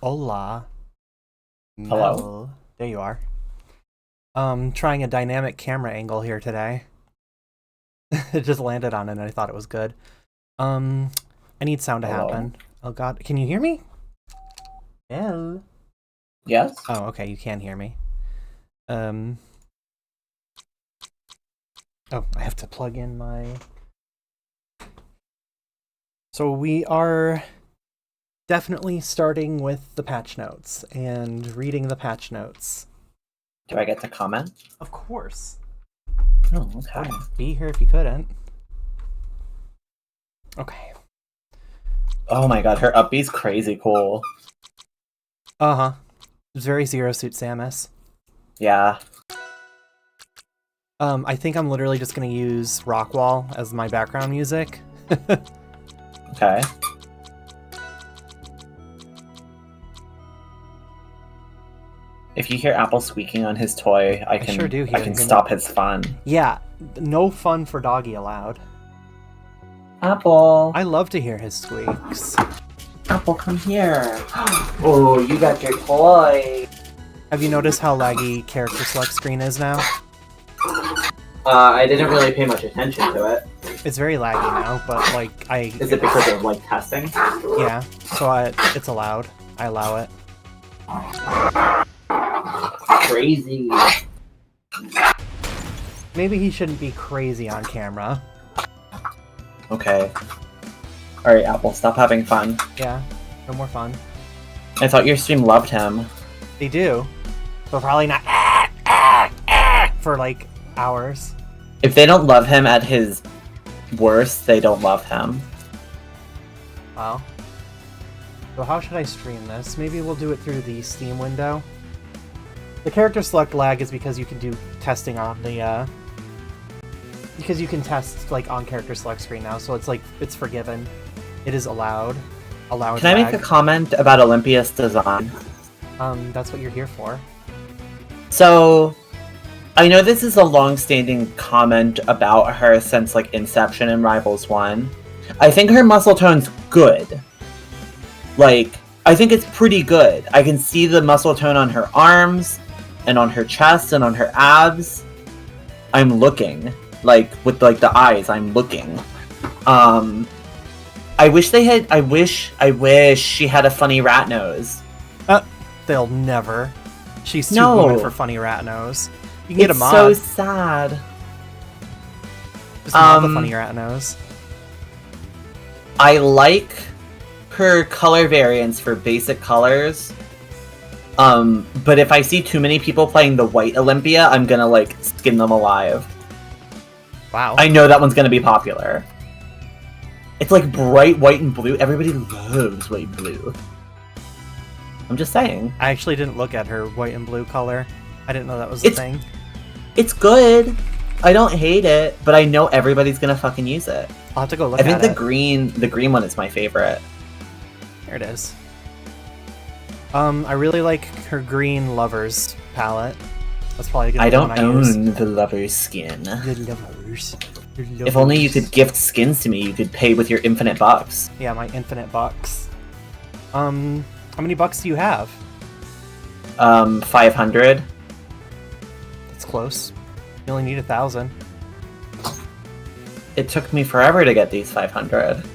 Hola. Hello. Mel. There you are. Trying a dynamic camera angle here today. It just landed on it and I thought it was good. I need sound to Hello. happen. Oh god, can you hear me? Mel. Yes? Oh, okay, you can hear me. Oh, I have to plug in my... So we are definitely starting with the patch notes and reading the patch notes. Do I get to comment? Of course. Oh, okay. Be here if you couldn't. Okay. Oh my god, her upbeat's crazy cool. Uh-huh. It's very Zero Suit Samus. Yeah. I think I'm literally just gonna use Rockwall as my background music. Okay. If you hear Apple squeaking on his toy, I sure do hear I can him. stop his fun. Yeah, no fun for Doggy allowed. Apple! I love to hear his squeaks. Apple, come here! Oh, you got your toy! Have you noticed how laggy character select screen is now? I didn't really pay much attention to it. It's very laggy now, but like Is it because of, like, testing? Yeah, so it's allowed. I allow it. Crazy. Maybe he shouldn't be crazy on camera. Okay. Alright, Apple, stop having fun. Yeah, no more fun. I thought your stream loved him. They do, but probably not for like hours. If they don't love him at his worst, they don't love him. Wow. So how should I stream this? Maybe we'll do it through the Steam window. The character select lag is because you can do testing on the, because you can test, like, on character select screen now, so it's, like, it's forgiven. It is allowed. Allowed Can I lag. make a comment about Olympia's design? That's what you're here for. So, I know this is a long-standing comment about her since, like, Inception and Rivals 1. I think her muscle tone's good. Like, I think it's pretty good. I can see the muscle tone on her arms, and on her chest, and on her abs. I'm looking. Like, with, like, the eyes, I'm looking. I wish she had a funny rat nose. They'll never. She's too No. good for funny rat nose. You can get a It's mod. so sad. Just mod the funny rat nose. I like her color variants for basic colors. But if I see too many people playing the white Olympia, I'm gonna, like, skin them alive. Wow. I know that one's gonna be popular. It's like bright white and blue. Everybody loves white and blue. I'm just saying. I actually didn't look at her white and blue color. I didn't know that was a thing. It's good. I don't hate it, but I know everybody's gonna fucking use it. I'll have to go look at it. I think the green one is my favorite. There it is. I really like her green Lovers palette. That's probably gonna be the one I use. own the Lover's skin. The Lovers. If only you could gift skins to me, you could pay with your infinite bucks. Yeah, my infinite bucks. How many bucks do you have? 500. That's close. You only need 1,000. It took me forever to get these 500. Do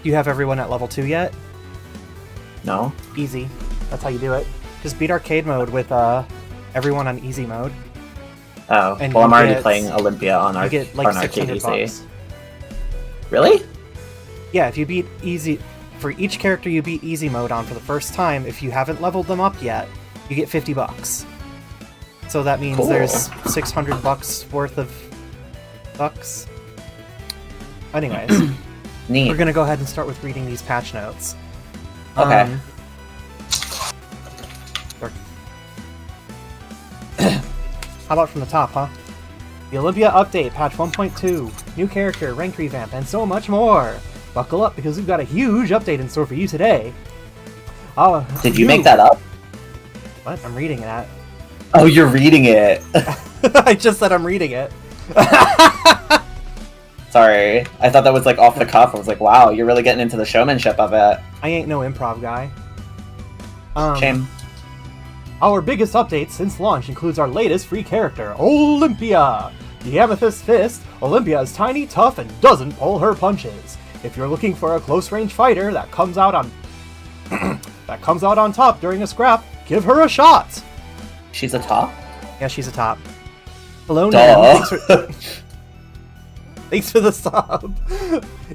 you have everyone at level 2 yet? No? Easy. That's how you do it. Just beat arcade mode with everyone on easy mode. Oh, And well, I'm you already get- playing Olympia on You our get like on arcade 600 easy. bucks. Really? Yeah, if you beat easy... For each character you beat easy mode on for the first time, if you haven't leveled them up yet, you get 50 bucks. So that means Cool. there's 600 bucks worth of bucks. Anyways, Neat. we're gonna go ahead and start with reading these patch notes. Okay. How about from the top, huh? The Olympia update, patch 1.2, new character, rank revamp, and so much more! Buckle up because we've got a huge update in store for you today. Oh, Did you make that up? What? I'm reading it. Oh, you're reading it. I just said I'm reading it. Sorry. I thought that was like off the cuff. I was like, wow, you're really getting into the showmanship of it. I ain't no improv guy. Shame. Our biggest update since launch includes our latest free character, Olympia! The Amethyst Fist, Olympia is tiny, tough, and doesn't pull her punches. If you're looking for a close-range fighter that comes out on top during a scrap, give her a shot! She's a top? Yeah, she's a top. Hello, Duh. Nan. Thanks for the sub.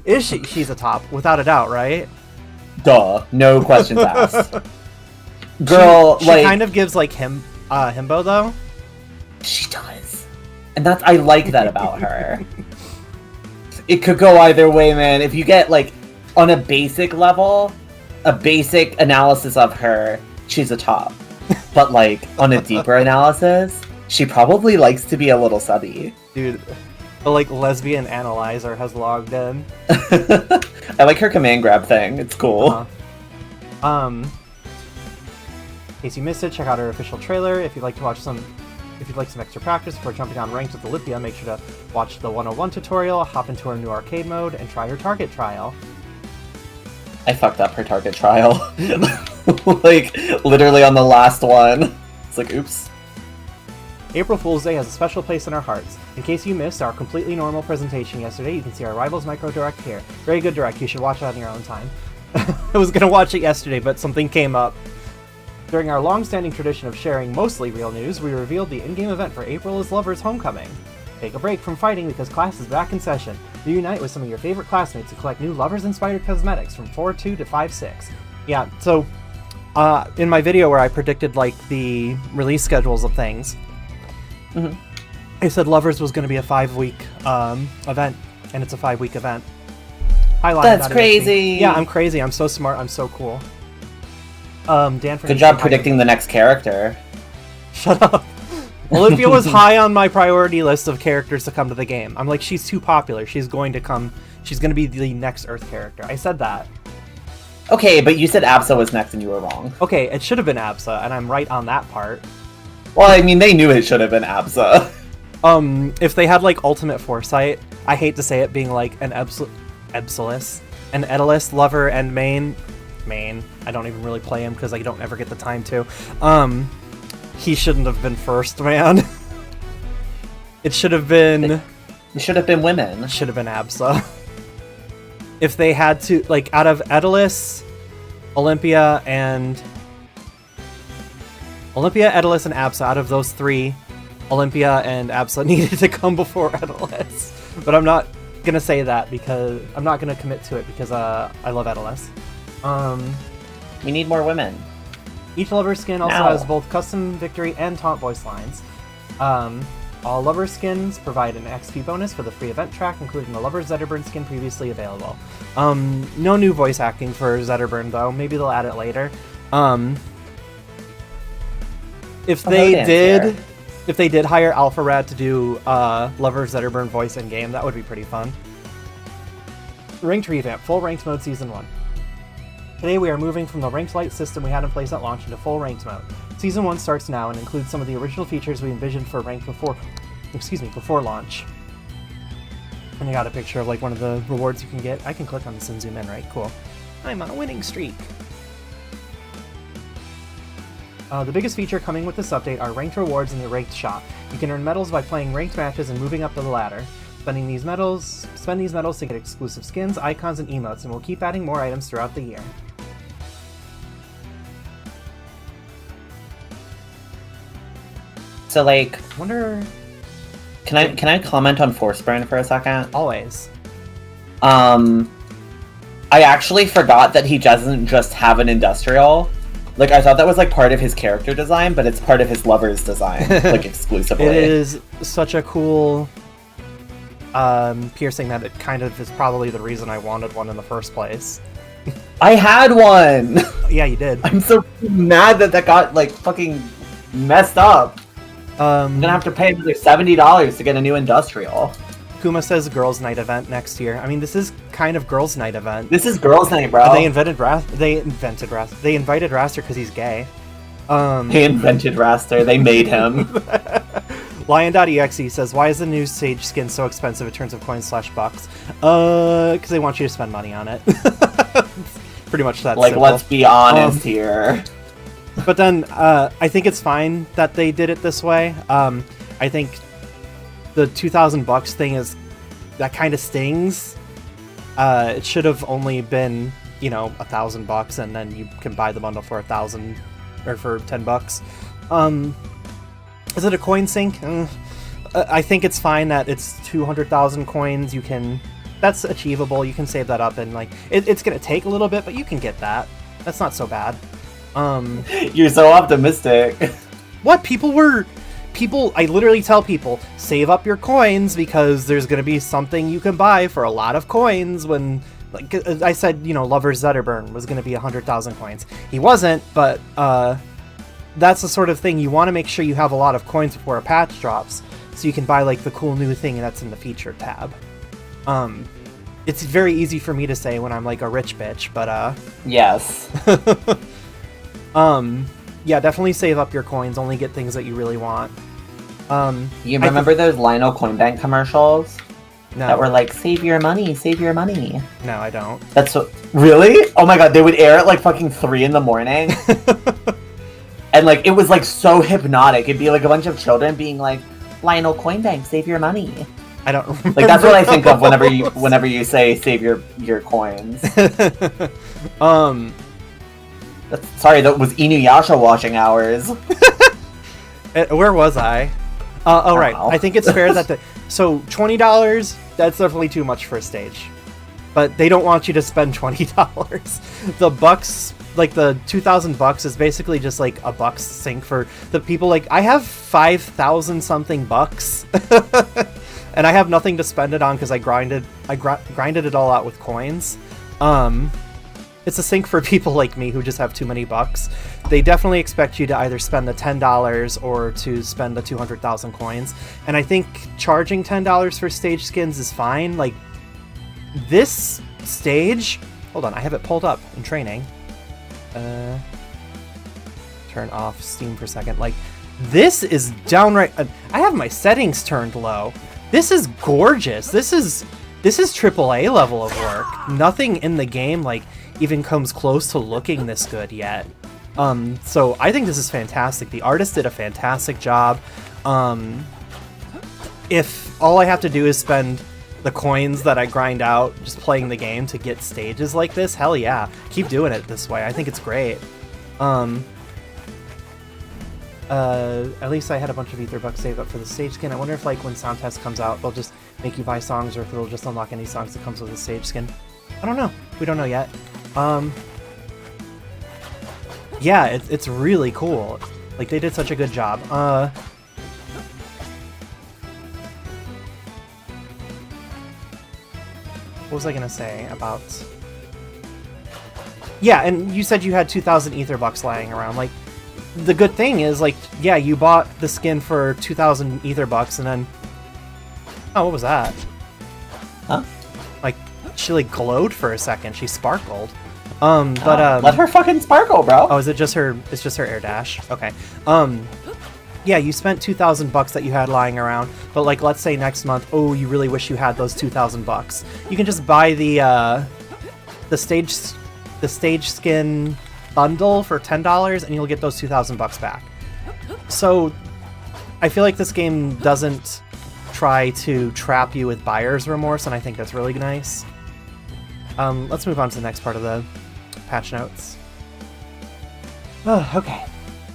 Is she? She's a top, without a doubt, right? Duh. No questions asked. Girl, she like... kind of gives, like, himbo, though. She does. And I like that about her. It could go either way, man. If you get, like, on a basic level, a basic analysis of her, she's a top. But, like, on a deeper analysis, she probably likes to be a little subby. Dude, the, like, lesbian analyzer has logged in. I like her command grab thing. It's cool. In case you missed it, check out our official trailer. If you'd like some extra practice before jumping on ranked with Olympia, make sure to watch the 101 tutorial, hop into our new arcade mode, and try her target trial. I fucked up her target trial. Like, literally on the last one. It's like, oops. April Fool's Day has a special place in our hearts. In case you missed our completely normal presentation yesterday, you can see our Rivals Micro Direct here. Very good direct, you should watch it on your own time. I was gonna watch it yesterday, but something came up. During our long-standing tradition of sharing mostly real news, we revealed the in-game event for April is Lover's Homecoming. Take a break from fighting because class is back in session. Reunite with some of your favorite classmates to collect new Lovers-inspired cosmetics from 4.2 to 5.6. Yeah, so, in my video where I predicted, like, the release schedules of things, I said Lovers was going to be a 5-week event, and it's a 5-week event. That's crazy! Yeah, I'm crazy. I'm so smart. I'm so cool. Dan, good job predicting the next character. Shut up. Olympia was high on my priority list of characters to come to the game. I'm like, she's too popular. She's going to be the next Earth character. I said that. Okay, but you said Absa was next and you were wrong. Okay, it should have been Absa, and I'm right on that part. Well, I mean, they knew it should have been Absa. If they had, like, ultimate foresight, I hate to say it, being like an Ebsolus, an Edalus lover and main. I don't even really play him because I don't ever get the time to. He shouldn't have been first, man. It should have been... It should have been women. Should have been Absa. If they had to, like, out of Edalus, Olympia, Edalus, and Absa, out of those three, Olympia and Absa needed to come before Edalus. But I'm not gonna say that because... I'm not gonna commit to it because I love Edalus. We need more women. Each Lover skin also has both custom victory and taunt voice lines. All Lover skins provide an XP bonus for the free event track, including the Lover Zetterburn skin previously available. No new voice acting for Zetterburn, though. Maybe they'll add it later. If they did hire Alpha Rad to do Lover Zetterburn voice in game, that would be pretty fun. Ranked revamp, full ranked mode season 1. Today we are moving from the ranked light system we had in place at launch into full ranked mode. Season 1 starts now and includes some of the original features we envisioned for ranked before launch. And I got a picture of like one of the rewards you can get. I can click on this and zoom in, right? Cool. I'm on a winning streak. The biggest feature coming with this update are ranked rewards in the ranked shop. You can earn medals by playing ranked matches and moving up the ladder. Spend these medals to get exclusive skins, icons, and emotes, and we'll keep adding more items throughout the year. So, like, Wonder. can I comment on Forceburn for a second? Always. I actually forgot that he doesn't just have an industrial. Like, I thought that was, like, part of his character design, but it's part of his lover's design, like, exclusively. It is such a cool piercing that it kind of is probably the reason I wanted one in the first place. I had one! Yeah, you did. I'm so mad that got, like, fucking messed up. I'm gonna have to pay another $70 to get a new industrial. Kuma says Girls' Night event next year. I mean, this is kind of Girls' Night event. This is Girls' Night, bro. They invited Raster because he's gay. They invented Raster. They made him. Lion.exe says, why is the new Sage skin so expensive in terms of coins/bucks? Because they want you to spend money on it. Pretty much that simple. Let's be honest here. But then, I think it's fine that they did it this way. I think the $2,000 thing that kind of stings. It should have only been, $1,000, and then you can buy the bundle for $1,000 or for $10. Is it a coin sink? I think it's fine that it's 200,000 coins. That's achievable. You can save that up, and it's gonna take a little bit, but you can get that. That's not so bad. You're so optimistic. What? I literally tell people, save up your coins because there's going to be something you can buy for a lot of coins when, like I said, Lover Zetterburn was going to be 100,000 coins. He wasn't, but that's the sort of thing you want to make sure you have a lot of coins before a patch drops so you can buy the cool new thing that's in the featured tab. It's very easy for me to say when I'm a rich bitch, but yes. Yeah, definitely save up your coins. Only get things that you really want. You remember those Lionel Coinbank commercials? No. That were like, save your money, save your money. No, I don't. That's what... Really? Oh my god, they would air at fucking 3 in the morning. And it was so hypnotic. It'd be a bunch of children being like, Lionel Coinbank, save your money. I don't remember. That's what I think of whenever you say save your coins. Sorry, that was Inuyasha watching hours. Where was I? Oh, right. I think it's fair that so $20, that's definitely too much for a stage. But they don't want you to spend $20. The bucks, the $2,000 is basically just a bucks sink for the people. I have 5,000 something bucks. And I have nothing to spend it on because I grinded it all out with coins. It's a sink for people like me who just have too many bucks. They definitely expect you to either spend the $10 or to spend the 200,000 coins. And I think charging $10 for stage skins is fine. This stage... Hold on, I have it pulled up in training. Turn off Steam for a second. This is downright... I have my settings turned low. This is gorgeous. This is AAA level of work. Nothing in the game, even comes close to looking this good yet. So I think this is fantastic. The artist did a fantastic job. If all I have to do is spend the coins that I grind out just playing the game to get stages like this, hell yeah. Keep doing it this way. I think it's great. At least I had a bunch of Aether bucks saved up for the stage skin. I wonder if when Sound Test comes out, they'll just make you buy songs, or if it'll just unlock any songs that comes with the stage skin. I don't know. We don't know yet. Yeah, it's really cool. They did such a good job. was I gonna say about... Yeah, and you said you had 2,000 Aether bucks lying around. Like, the good thing is, like, yeah, you bought the skin for 2,000 Aether bucks, and then... Oh, what was that? Huh? Like, she, like, glowed for a second. She sparkled. Let her fucking sparkle, bro. Oh, is it just her... It's just her air dash? Okay. Yeah, you spent 2,000 bucks that you had lying around, but, like, let's say next month, oh, you really wish you had those 2,000 bucks. You can just buy the stage skin bundle for $10 and you'll get those 2,000 bucks back. So I feel like this game doesn't try to trap you with buyer's remorse, and I think that's really nice. Let's move on to the next part of the patch notes. Oh, okay.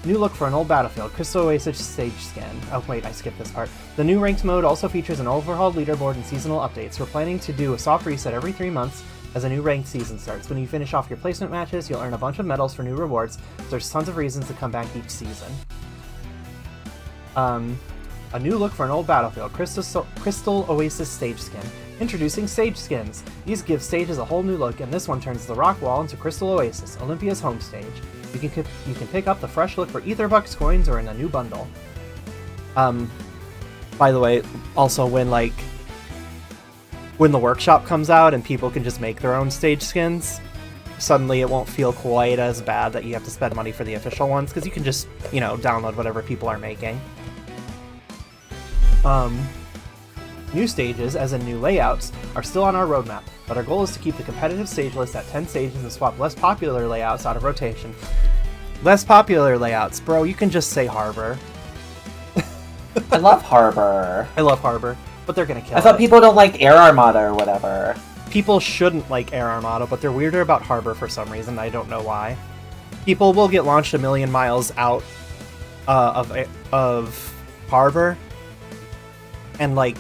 New look for an old battlefield. Crystal Oasis stage skin. Oh wait, I skipped this part. The new ranked mode also features an overhauled leaderboard and seasonal updates. We're planning to do a soft reset every 3 months as a new ranked season starts. When you finish off your placement matches, you'll earn a bunch of medals for new rewards. There's tons of reasons to come back each season. A new look for an old battlefield. Crystal Oasis stage skin. Introducing stage skins. These give stages a whole new look, and this one turns the rock wall into Crystal Oasis, Olympia's home stage. You can pick up the fresh look for Aether Bucks coins or in a new bundle. By the way, also when the workshop comes out and people can just make their own stage skins, suddenly it won't feel quite as bad that you have to spend money for the official ones, because you can just, you know, download whatever people are making. New stages, as in new layouts, are still on our roadmap, but our goal is to keep the competitive stage list at 10 stages and swap less popular layouts out of rotation. Less popular layouts, bro, you can just say Harbor. I love Harbor. I love Harbor, but they're gonna kill it. I thought people don't like Air Armada or whatever. People shouldn't like Air Armada, but they're weirder about Harbor for some reason. I don't know why. People will get launched a million miles out of Harbor, and, like,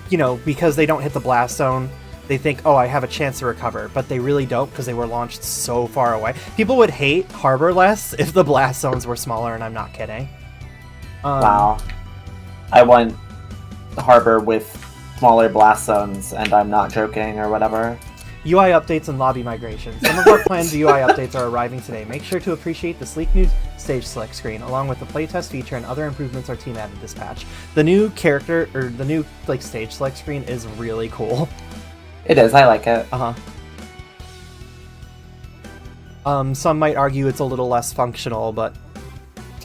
you know, because they don't hit the blast zone, they think, oh, I have a chance to recover, but they really don't because they were launched so far away. People would hate Harbor less if the blast zones were smaller, and I'm not kidding. Wow. I want Harbor with smaller blast zones, and I'm not joking or whatever. UI updates and lobby migrations. Some of our planned UI updates are arriving today. Make sure to appreciate the sleek new stage select screen, along with the playtest feature and other improvements our team added this patch. The new character, or the new, like, stage select screen is really cool. It is, I like it. Some might argue it's a little less functional, but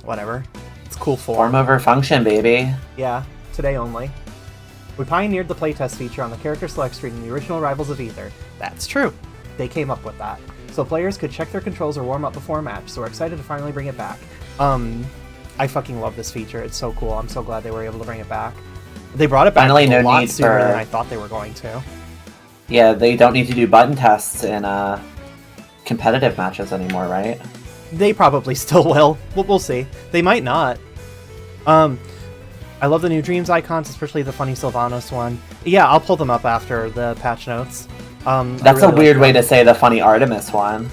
whatever. It's cool Form over function, baby. Yeah, today only. We pioneered the playtest feature on the character select screen in the original Rivals of Aether. That's true. They came up with that. So players could check their controls or warm up before a match, so we're excited to finally bring it back. I fucking love this feature. It's so cool. I'm so glad they were able to bring it back. They brought it back a lot sooner than I thought they were going to. Yeah, they don't need to do button tests in competitive matches anymore, right? They probably still will. We'll see. They might not. I love the new Dreams icons, especially the funny Sylvanos one. Yeah, I'll pull them up after the patch notes. That's really a weird way to say the funny Artemis one.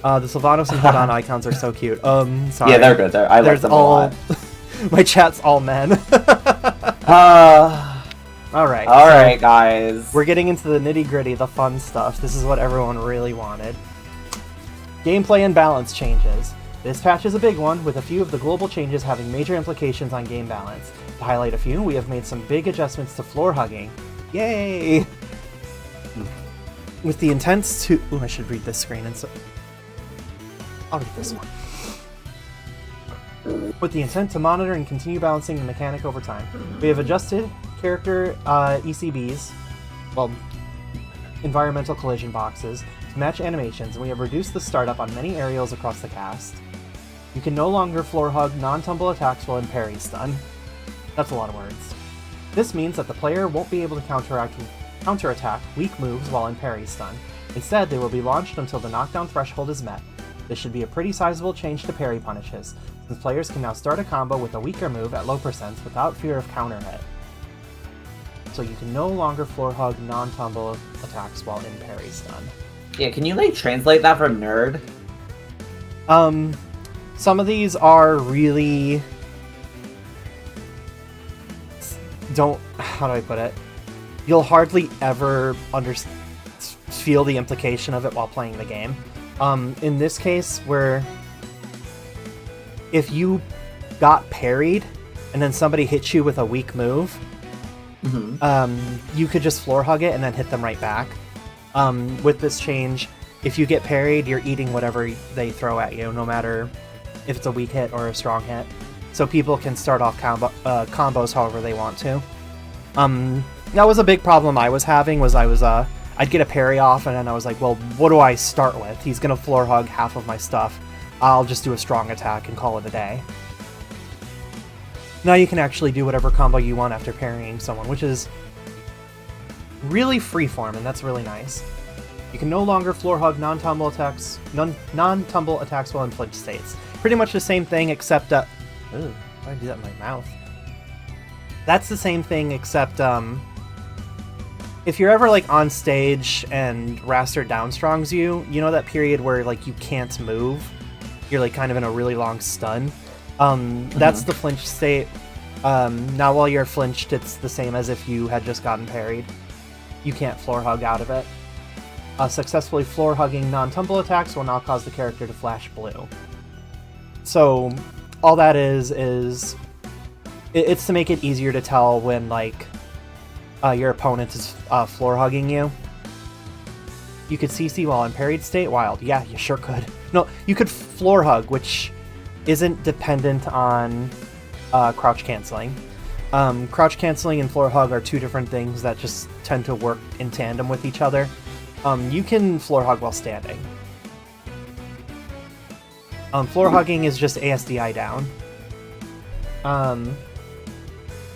The Sylvanos and Hodon icons are so cute. Sorry. Yeah, they're good. I like them a lot. My chat's all men. Alright. Alright, guys. We're getting into the nitty-gritty, the fun stuff. This is what everyone really wanted. Gameplay and balance changes. This patch is a big one, with a few of the global changes having major implications on game balance. To highlight a few, we have made some big adjustments to floor hugging. Yay! With the intent to... Ooh, I should read this screen, and so... I'll read this one. With the intent to monitor and continue balancing the mechanic over time. We have adjusted character ECBs, well, environmental collision boxes, to match animations, and we have reduced the startup on many aerials across the cast. You can no longer floor hug non-tumble attacks while in parry stun. That's a lot of words. This means that the player won't be able to counterattack weak moves while in parry stun. Instead, they will be launched until the knockdown threshold is met. This should be a pretty sizable change to parry punishes, since players can now start a combo with a weaker move at low percents without fear of counter hit. So you can no longer floor hug non-tumble attacks while in parry stun. Yeah, can you, like, translate that for nerd? Some of these are really... How do I put it? You'll hardly ever understand... feel the implication of it while playing the game. In this case, where if you got parried and then somebody hits you with a weak move, you could just floor hug it and then hit them right back. With this change, if you get parried, you're eating whatever they throw at you, no matter if it's a weak hit or a strong hit. So people can start off combos however they want to. That was a big problem I was having, was I'd get a parry off, and then I was like, well, what do I start with? He's gonna floor hug half of my stuff. I'll just do a strong attack and call it a day. Now you can actually do whatever combo you want after parrying someone, which is really freeform, and that's really nice. You can no longer floor hug non-tumble attacks while in flinch states. Pretty much the same thing, except ooh, why did I do that in my mouth? That's the same thing, except if you're ever like on stage and Raster downstrongs you, you know that period where like you can't move? You're like kind of in a really long stun. That's the flinch state. Now while you're flinched, it's the same as if you had just gotten parried. You can't floor hug out of it. Successfully floor hugging non-tumble attacks will now cause the character to flash blue. So all that is it's to make it easier to tell when like your opponent is floor hugging you. You could CC while in parried state. Wild. Yeah, you sure could. No, you could floor hug, which isn't dependent on crouch canceling. Crouch canceling and floor hug are two different things that just tend to work in tandem with each other. You can floor hug while standing. Floor hugging is just ASDI down.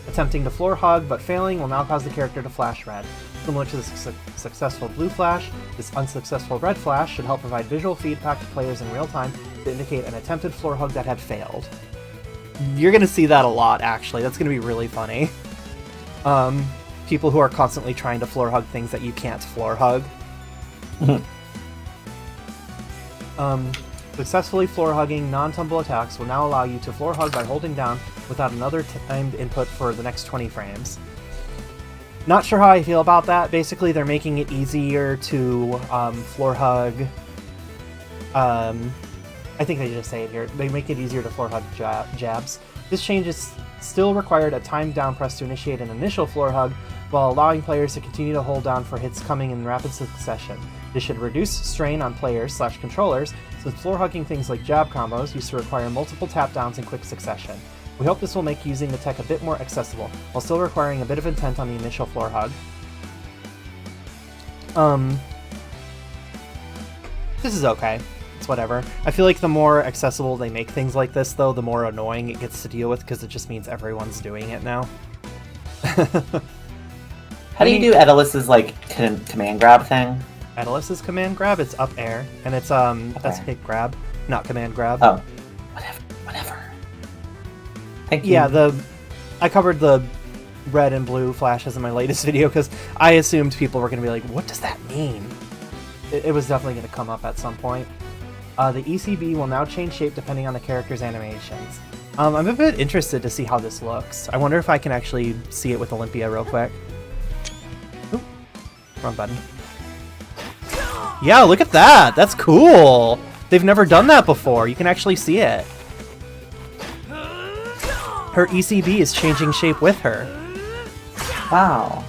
Attempting to floor hug but failing will now cause the character to flash red. Similar to the successful blue flash, this unsuccessful red flash should help provide visual feedback to players in real time to indicate an attempted floor hug that had failed. You're going to see that a lot, actually. That's going to be really funny. People who are constantly trying to floor hug things that you can't floor hug. Successfully floor hugging non-tumble attacks will now allow you to floor hug by holding down without another timed input for the next 20 frames. Not sure how I feel about that. Basically, they're making it easier to floor hug. I think they just say it here. They make it easier to floor hug jabs. This change is still required a timed down press to initiate an initial floor hug, while allowing players to continue to hold down for hits coming in rapid succession. This should reduce strain on players/controllers, since floor hugging things like jab combos used to require multiple tap downs in quick succession. We hope this will make using the tech a bit more accessible, while still requiring a bit of intent on the initial floor hug. This is okay. It's whatever. I feel like the more accessible they make things like this, though, the more annoying it gets to deal with, because it just means everyone's doing it now. How do you do Edelis's, like, command grab thing? Edelis's command grab? It's up air, and it's, that's hit grab, not command grab. Oh. Whatever. Thank you. Yeah, I covered the red and blue flashes in my latest video, because I assumed people were going to be like, what does that mean? It was definitely going to come up at some point. The ECB will now change shape depending on the character's animations. I'm a bit interested to see how this looks. I wonder if I can actually see it with Olympia real quick. Oop, wrong button. Yeah, look at that! That's cool! They've never done that before. You can actually see it. Her ECB is changing shape with her. Wow.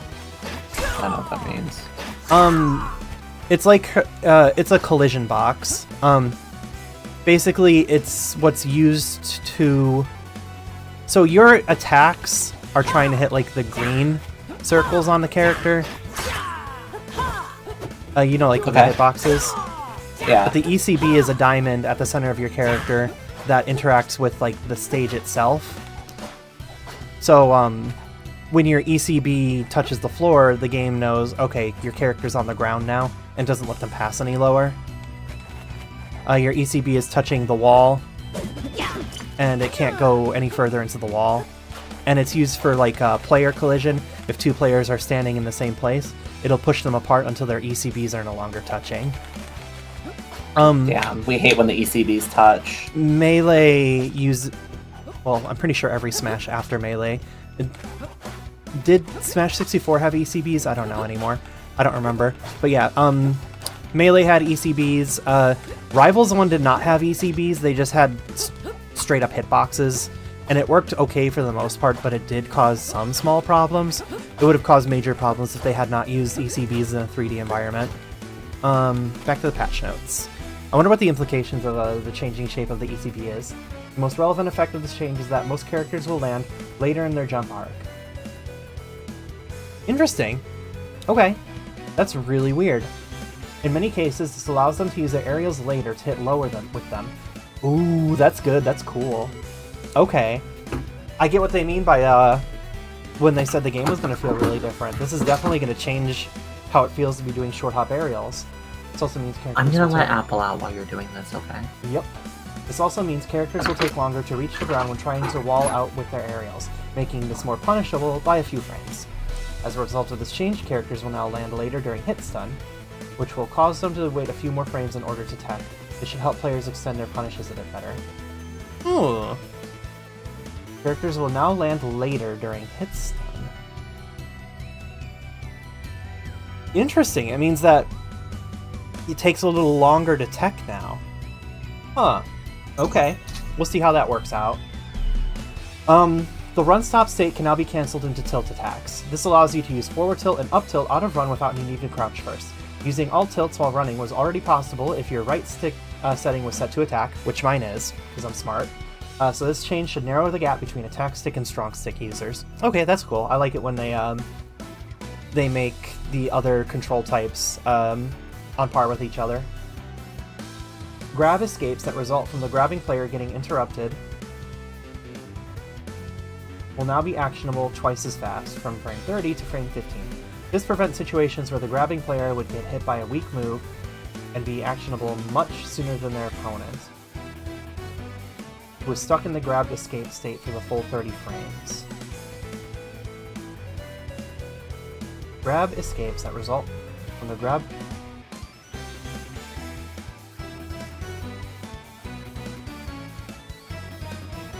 I don't know what that means. It's like it's a collision box. Basically, it's what's used to. So your attacks are trying to hit like the green circles on the character. You know, like the hitboxes. Yeah. But the ECB is a diamond at the center of your character that interacts with like the stage itself. So when your ECB touches the floor, the game knows, okay, your character's on the ground now, and doesn't let them pass any lower. Your ECB is touching the wall, and it can't go any further into the wall. And it's used for like player collision. If two players are standing in the same place, it'll push them apart until their ECBs are no longer touching. Yeah, we hate when the ECBs touch. Melee well, I'm pretty sure every Smash after Melee. Did Smash 64 have ECBs? I don't know anymore. I don't remember. But yeah, Melee had ECBs. Rivals 1 did not have ECBs. They just had straight up hitboxes. And it worked okay for the most part, but it did cause some small problems. It would have caused major problems if they had not used ECBs in a 3D environment. Back to the patch notes. I wonder what the implications of the changing shape of the ECB is. The most relevant effect of this change is that most characters will land later in their jump arc. Interesting. Okay. That's really weird. In many cases, this allows them to use their aerials later to hit lower with them. Ooh, that's good. That's cool. Okay. I get what they mean by when they said the game was going to feel really different. This is definitely going to change how it feels to be doing short hop aerials. This also means characters... I'm going to let Apple out while you're doing this, okay? Yep. This also means characters will take longer to reach the ground when trying to wall out with their aerials, making this more punishable by a few frames. As a result of this change, characters will now land later during hit stun, which will cause them to wait a few more frames in order to tech. This should help players extend their punishes a bit better. Hmm. Characters will now land later during hit stun. Interesting. It means that it takes a little longer to tech now. Huh. Okay. We'll see how that works out. The run-stop state can now be cancelled into tilt attacks. This allows you to use forward tilt and up tilt out of run without needing to crouch first. Using all tilts while running was already possible if your right stick setting was set to attack, which mine is, because I'm smart. So this change should narrow the gap between attack stick and strong stick users. Okay, that's cool. I like it when they make the other control types on par with each other. Grab escapes that result from the grabbing player getting interrupted will now be actionable twice as fast, from frame 30 to frame 15. This prevents situations where the grabbing player would get hit by a weak move and be actionable much sooner than their opponent, who was stuck in the grabbed escape state for the full 30 frames. Grab escapes that result from the grab...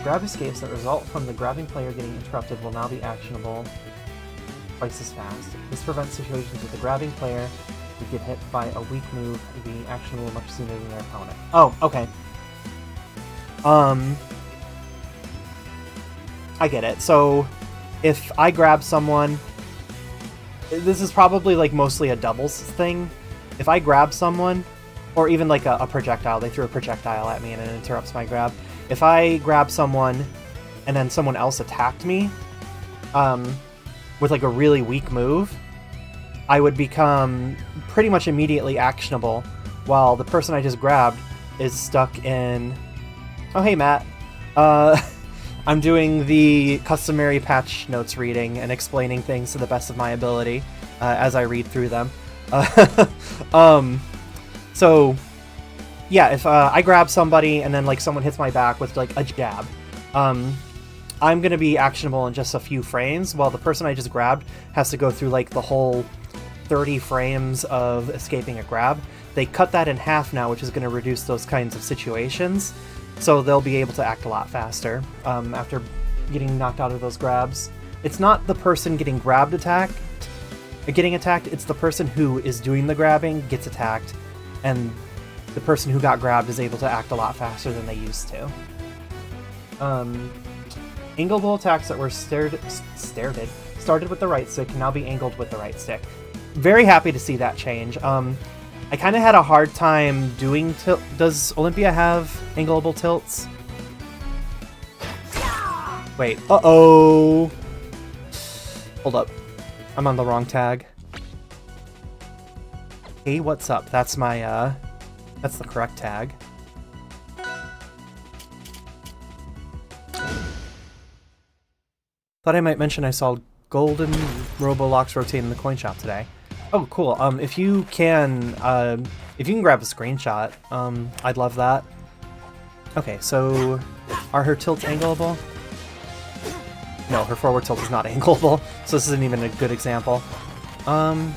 Grab escapes that result from the grabbing player getting interrupted will now be actionable twice as fast. This prevents situations with the grabbing player who get hit by a weak move and being actionable much sooner than their opponent. Oh, okay. I get it. So, if I grab someone... This is probably, like, mostly a doubles thing. If I grab someone, or even, like, a projectile, they threw a projectile at me and it interrupts my grab. If I grab someone and then someone else attacked me with like a really weak move, I would become pretty much immediately actionable while the person I just grabbed is stuck in... Oh, hey, Matt. I'm doing the customary patch notes reading and explaining things to the best of my ability as I read through them. So... Yeah, if I grab somebody and then like someone hits my back with like a jab, I'm gonna be actionable in just a few frames, while the person I just grabbed has to go through like the whole 30 frames of escaping a grab. They cut that in half now, which is gonna reduce those kinds of situations, so they'll be able to act a lot faster after getting knocked out of those grabs. It's not the person getting getting attacked, it's the person who is doing the grabbing gets attacked, and the person who got grabbed is able to act a lot faster than they used to. Angleable attacks that were started with the right stick can now be angled with the right stick. Very happy to see that change. I kind of had a hard time doing tilt. Does Olympia have angleable tilts? Wait. Uh-oh. Hold up. I'm on the wrong tag. Hey, what's up? That's my, that's the correct tag. Thought I might mention I saw golden Robolocks rotating in the coin shop today. Oh, cool. If you can grab a screenshot, I'd love that. Okay, so are her tilts angleable? No, her forward tilt is not angleable, so this isn't even a good example. I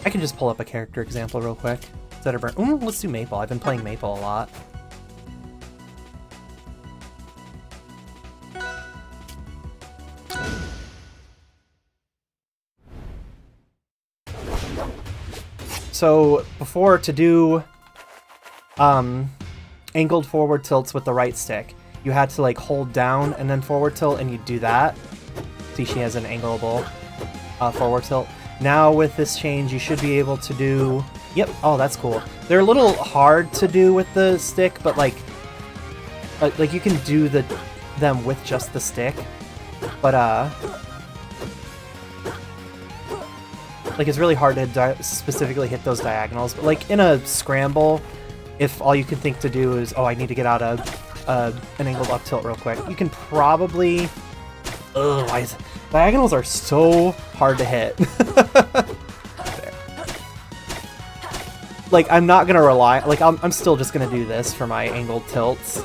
can just pull up a character example real quick. Let's do Maple. I've been playing Maple a lot. So before, to do angled forward tilts with the right stick, you had to like hold down and then forward tilt, and you do that. See, she has an angleable forward tilt. Now with this change, you should be able to do... Yep, oh, that's cool. They're a little hard to do with the stick, but like you can do them with just the stick. But like it's really hard to specifically hit those diagonals. But like in a scramble, if all you can think to do is, oh, I need to get out of an angled up tilt real quick, you can probably... Ugh, diagonals are so hard to hit. There. Like, I'm not gonna rely... Like, I'm still just gonna do this for my angled tilts.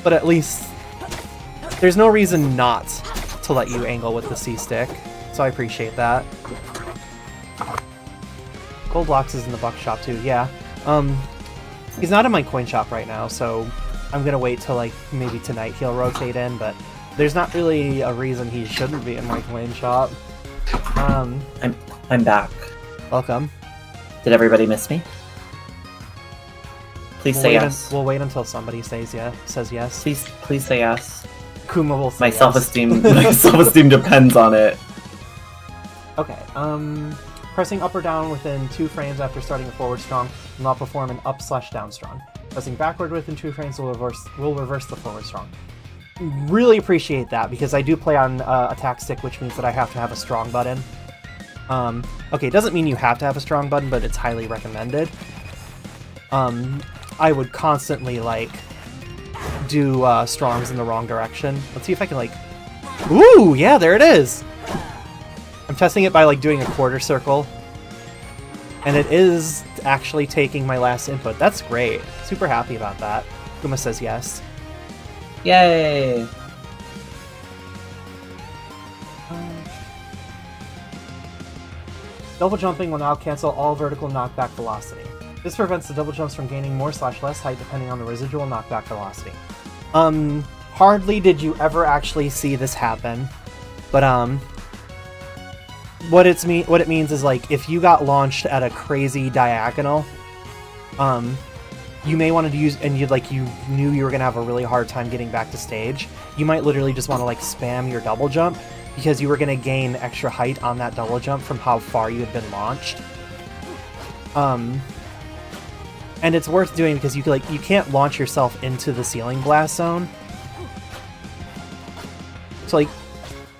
But at least... There's no reason not to let you angle with the C-stick. So I appreciate that. Gold blocks is in the buck shop too, yeah. He's not in my coin shop right now, so I'm gonna wait till like maybe tonight he'll rotate in, but there's not really a reason he shouldn't be in my coin shop. I'm back. Welcome. Did everybody miss me? Please say yes. We'll wait until somebody says yes. Please say yes. Kuma will say My yes. self-esteem depends on it. Okay, pressing up or down within 2 frames after starting a forward strong will not perform an up/down strong. Pressing backward within 2 frames will reverse the forward strong. Really appreciate that, because I do play on attack stick, which means that I have to have a strong button. Okay, it doesn't mean you have to have a strong button, but it's highly recommended. I would constantly, like, do strongs in the wrong direction. Let's see if I can, like... Ooh, yeah, there it is! I'm testing it by, like, doing a quarter circle. And it is actually taking my last input. That's great. Super happy about that. Kuma says yes. Yay! Double jumping will now cancel all vertical knockback velocity. This prevents the double jumps from gaining more / less height depending on the residual knockback velocity. Hardly did you ever actually see this happen, but what it means is, like, if you got launched at a crazy diagonal, you may want to use, and you knew you were gonna have a really hard time getting back to stage, you might literally just want to like spam your double jump, because you were gonna gain extra height on that double jump from how far you had been launched. And it's worth doing because you can't launch yourself into the ceiling blast zone. So like,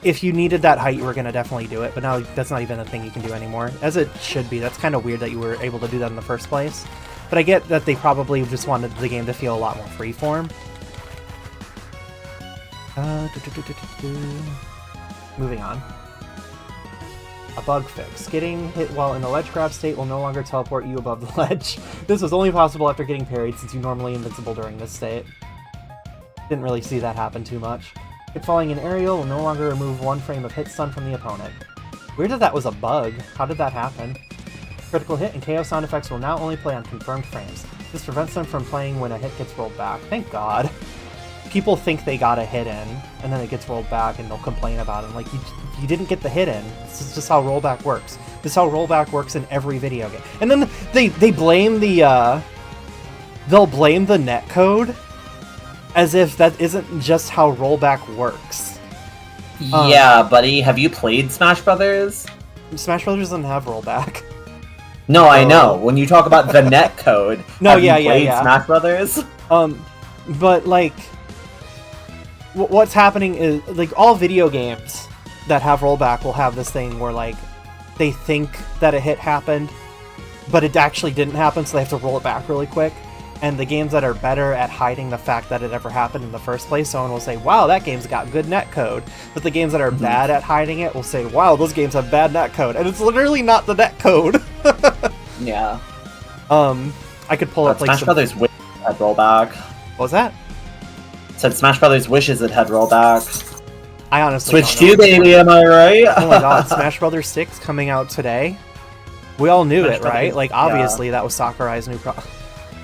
if you needed that height, you were gonna definitely do it, but now that's not even a thing you can do anymore, as it should be. That's kind of weird that you were able to do that in the first place. But I get that they probably just wanted the game to feel a lot more freeform. Moving on. A bug fix. Getting hit while in the ledge grab state will no longer teleport you above the ledge. This was only possible after getting parried, since you're normally invincible during this state. Didn't really see that happen too much. Hit falling in aerial will no longer remove 1 frame of hit stun from the opponent. Weird that that was a bug. How did that happen? Critical hit and KO sound effects will now only play on confirmed frames. This prevents them from playing when a hit gets rolled back. Thank God. People think they got a hit in, and then it gets rolled back, and they'll complain about it. Like, you didn't get the hit in. This is just how rollback works. This is how rollback works in every video game. And then they blame the, they'll blame the netcode as if that isn't just how rollback works. Yeah, buddy, have you played Smash Brothers? Smash Brothers doesn't have rollback. No, I know. When you talk about the netcode, no, have yeah, you played yeah. Smash Brothers? But like, what's happening is, like, all video games that have rollback will have this thing where, like, they think that a hit happened, but it actually didn't happen, so they have to roll it back really quick. And the games that are better at hiding the fact that it ever happened in the first place, someone will say, wow, that game's got good netcode. But the games that are bad at hiding it will say, wow, those games have bad netcode. And it's literally not the netcode. Yeah. I could pull up, like, Smash Brothers wishes it had rollback. What was that? Said Smash Brothers wishes it had rollback. I honestly Switch don't know. 2, baby, am I right? Oh my god, Smash Brothers 6 coming out today. We all knew Smash it, right? Brothers, Like, obviously, that was Sakurai's new pro.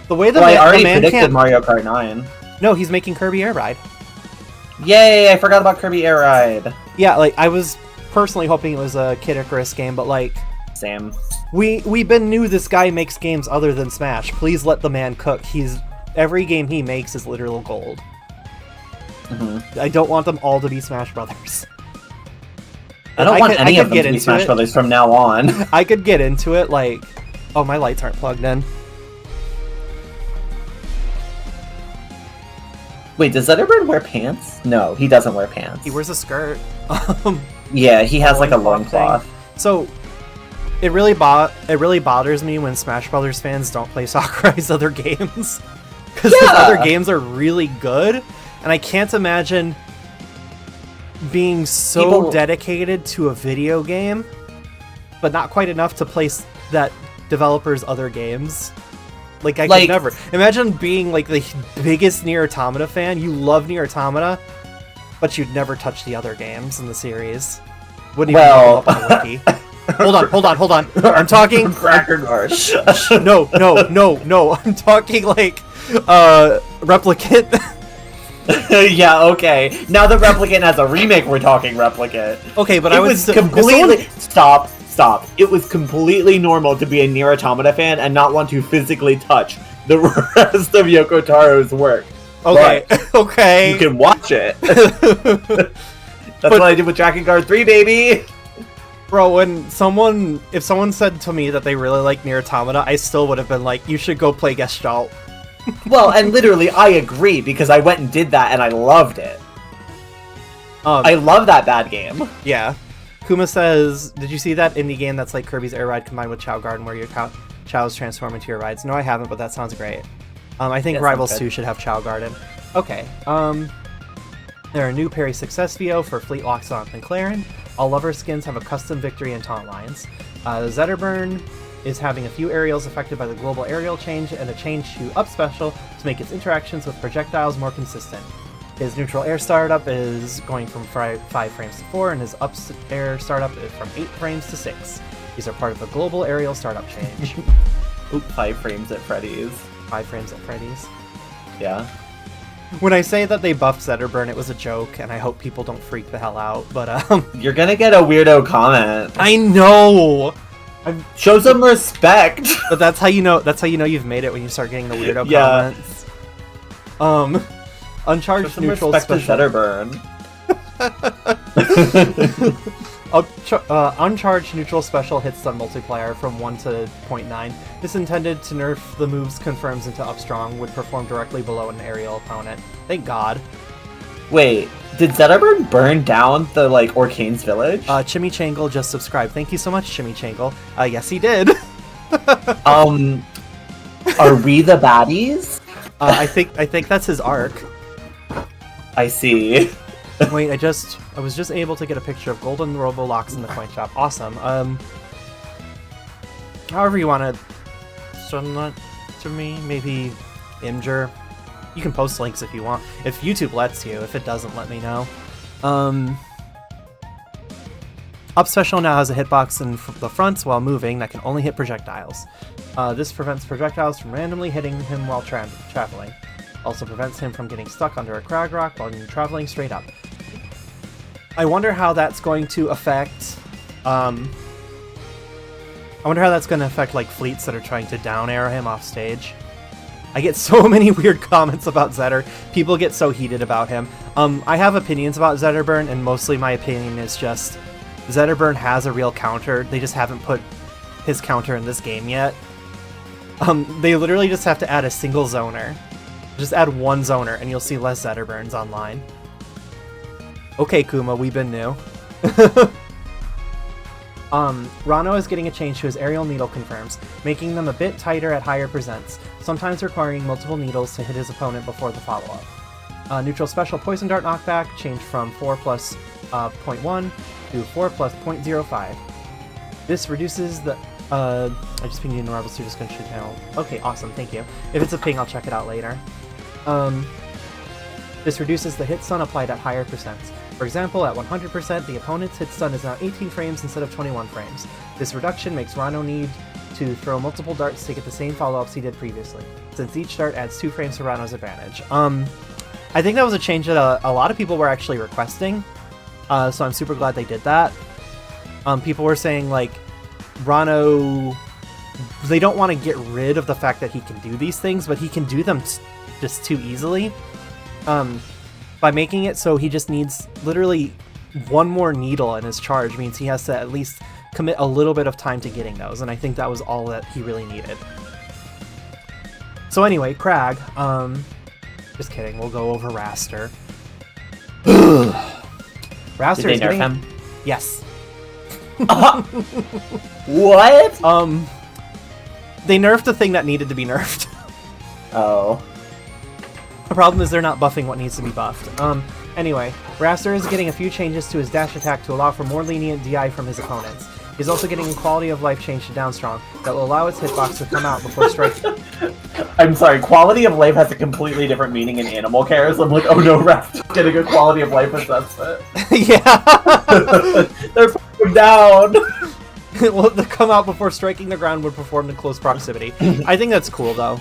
The way the I already man predicted can't... Mario Kart 9. No, he's making Kirby Air Ride. Yay, I forgot about Kirby Air Ride. Yeah, like, I was personally hoping it was a Kid Icarus game, but, like... Same. We been knew this guy makes games other than Smash. Please let the man cook. Every game he makes is literal gold. Mm-hmm. I don't want them all to be Smash Brothers. I don't want any of them to be Smash Brothers from now on. I could get into it, like... Oh, my lights aren't plugged in. Wait, does Zetterburn wear pants? No, he doesn't wear pants. He wears a skirt. Yeah, he has like a loincloth. So, it really bothers me when Smash Brothers fans don't play Sakurai's other games. Because his other games are really good, and I can't imagine being so dedicated to a video game, but not quite enough to play that developer's other games. Like, I could never. Imagine being, like, the biggest Nier Automata fan. You love Nier Automata, but you'd never touch the other games in the series. Wouldn't even go up on the wiki. Hold on. I'm talking... Cracker guard. No. I'm talking, like, Replicant. Yeah, okay. Now the Replicant has a remake, we're talking Replicant. Okay, but it was completely... Stop. It was completely normal to be a Nier Automata fan and not want to physically touch the rest of Yoko Taro's work. Okay, okay. You can watch it. That's what I did with Dragon Guard 3, baby! Bro, if someone said to me that they really like Nier Automata, I still would have been like, you should go play Gestalt. Well, and literally, I agree, because I went and did that, and I loved it. I love that bad game. Yeah. Kuma says, did you see that indie game that's like Kirby's Air Ride combined with Chao Garden where your Chows transform into your rides? No, I haven't, but that sounds great. I think Rivals 2 should have Chao Garden. Okay. There are new Parry Success VO for Fleet Loxodon and Clarin. All Lover skins have a custom victory and taunt lines. Zetterburn is having a few aerials affected by the global aerial change and a change to Up Special to make its interactions with projectiles more consistent. His neutral air startup is going from 5 frames to 4, and his up air startup is from 8 frames to 6. These are part of the global aerial startup change. Oop, 5 frames at Freddy's. 5 frames at Freddy's. Yeah. When I say that they buffed Zetterburn, it was a joke, and I hope people don't freak the hell out, but You're gonna get a weirdo comment. I know! Show some respect! But that's how you know you've made it, when you start getting the weirdo comments. Uncharged neutral special. Zetterburn. Uncharged neutral special hit stun multiplier from 1 to 0.9. This intended to nerf the moves confirms into up strong would perform directly below an aerial opponent. Thank God. Wait, did Zetterburn burn down the Orcane's village? Chimichangle just subscribed. Thank you so much, Chimichangle. Yes, he did. Are we the baddies? I think that's his arc. I see. Wait, I was just able to get a picture of golden Robolox in the coin shop. Awesome. However you want to send that to me, maybe Imgur. You can post links if you want. If YouTube lets you. If it doesn't, let me know. Up Special now has a hitbox in the fronts while moving that can only hit projectiles. This prevents projectiles from randomly hitting him while traveling. Also prevents him from getting stuck under a crag rock while traveling straight up. I wonder how that's going to affect... fleets that are trying to down air him off stage. I get so many weird comments about Zetter. People get so heated about him. I have opinions about Zetterburn, and mostly my opinion is just Zetterburn has a real counter. They just haven't put his counter in this game yet. They literally just have to add a single zoner. Just add one zoner, and you'll see less Zetterburns online. Okay, Kuma, we've been new. Rano is getting a change to his aerial needle confirms, making them a bit tighter at higher percents, sometimes requiring multiple needles to hit his opponent before the follow-up. Neutral special poison dart knockback changed from 4 plus 0.1 to 4 plus 0.05. This reduces the... I just pinged you in the Rivals 2 discussion channel. Okay, awesome, thank you. If it's a ping, I'll check it out later. This reduces the hit stun applied at higher percents. For example, at 100%, the opponent's hit stun is now 18 frames instead of 21 frames. This reduction makes Rano need to throw multiple darts to get the same follow-ups he did previously, since each dart adds 2 frames to Rano's advantage. I think that was a change that a lot of people were actually requesting, so I'm super glad they did that. People were saying, like, Rano, they don't want to get rid of the fact that he can do these things, but he can do them just too easily. By making it so he just needs literally one more needle in his charge means he has to at least commit a little bit of time to getting those, and I think that was all that he really needed. So anyway, Crag, just kidding, we'll go over Raster. Raster Did they is nerf getting... him? Yes. What? They nerfed the thing that needed to be nerfed. Oh. The problem is they're not buffing what needs to be buffed. Anyway, Raster is getting a few changes to his dash attack to allow for more lenient DI from his opponents. He's also getting a quality of life change to Downstrong that will allow its hitbox to come out before striking. I'm sorry, quality of life has a completely different meaning in animal care, so I'm like, oh no, Raster's getting a quality of life assessment. Yeah! They're fucking down! Well, the come out before striking the ground would perform in close proximity. I think that's cool, though,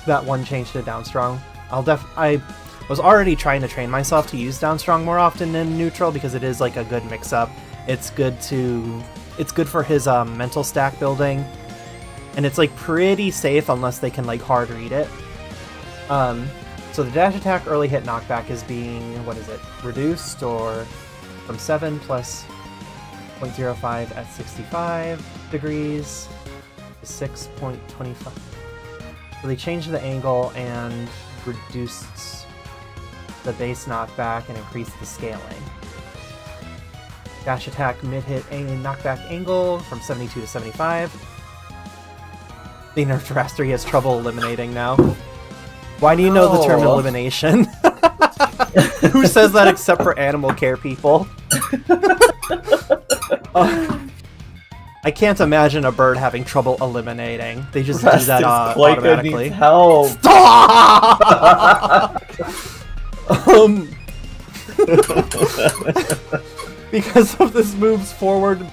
that one change to Downstrong. I was already trying to train myself to use Downstrong more often in neutral because it is like a good mix-up. It's good for his mental stack building, and it's like pretty safe unless they can like hard read it. So the dash attack early hit knockback is being, what is it, reduced or from 7 plus 0.05 at 65 degrees to 6.25. So they changed the angle and reduced the base knockback and increased the scaling. Dash attack mid-hit knockback angle from 72 to 75. They nerfed Raster, he has trouble eliminating now. Why do you know the term elimination? Who says that except for animal care people? I can't imagine a bird having trouble eliminating. They just do that automatically. Needs help. Stop! Because of this move's forward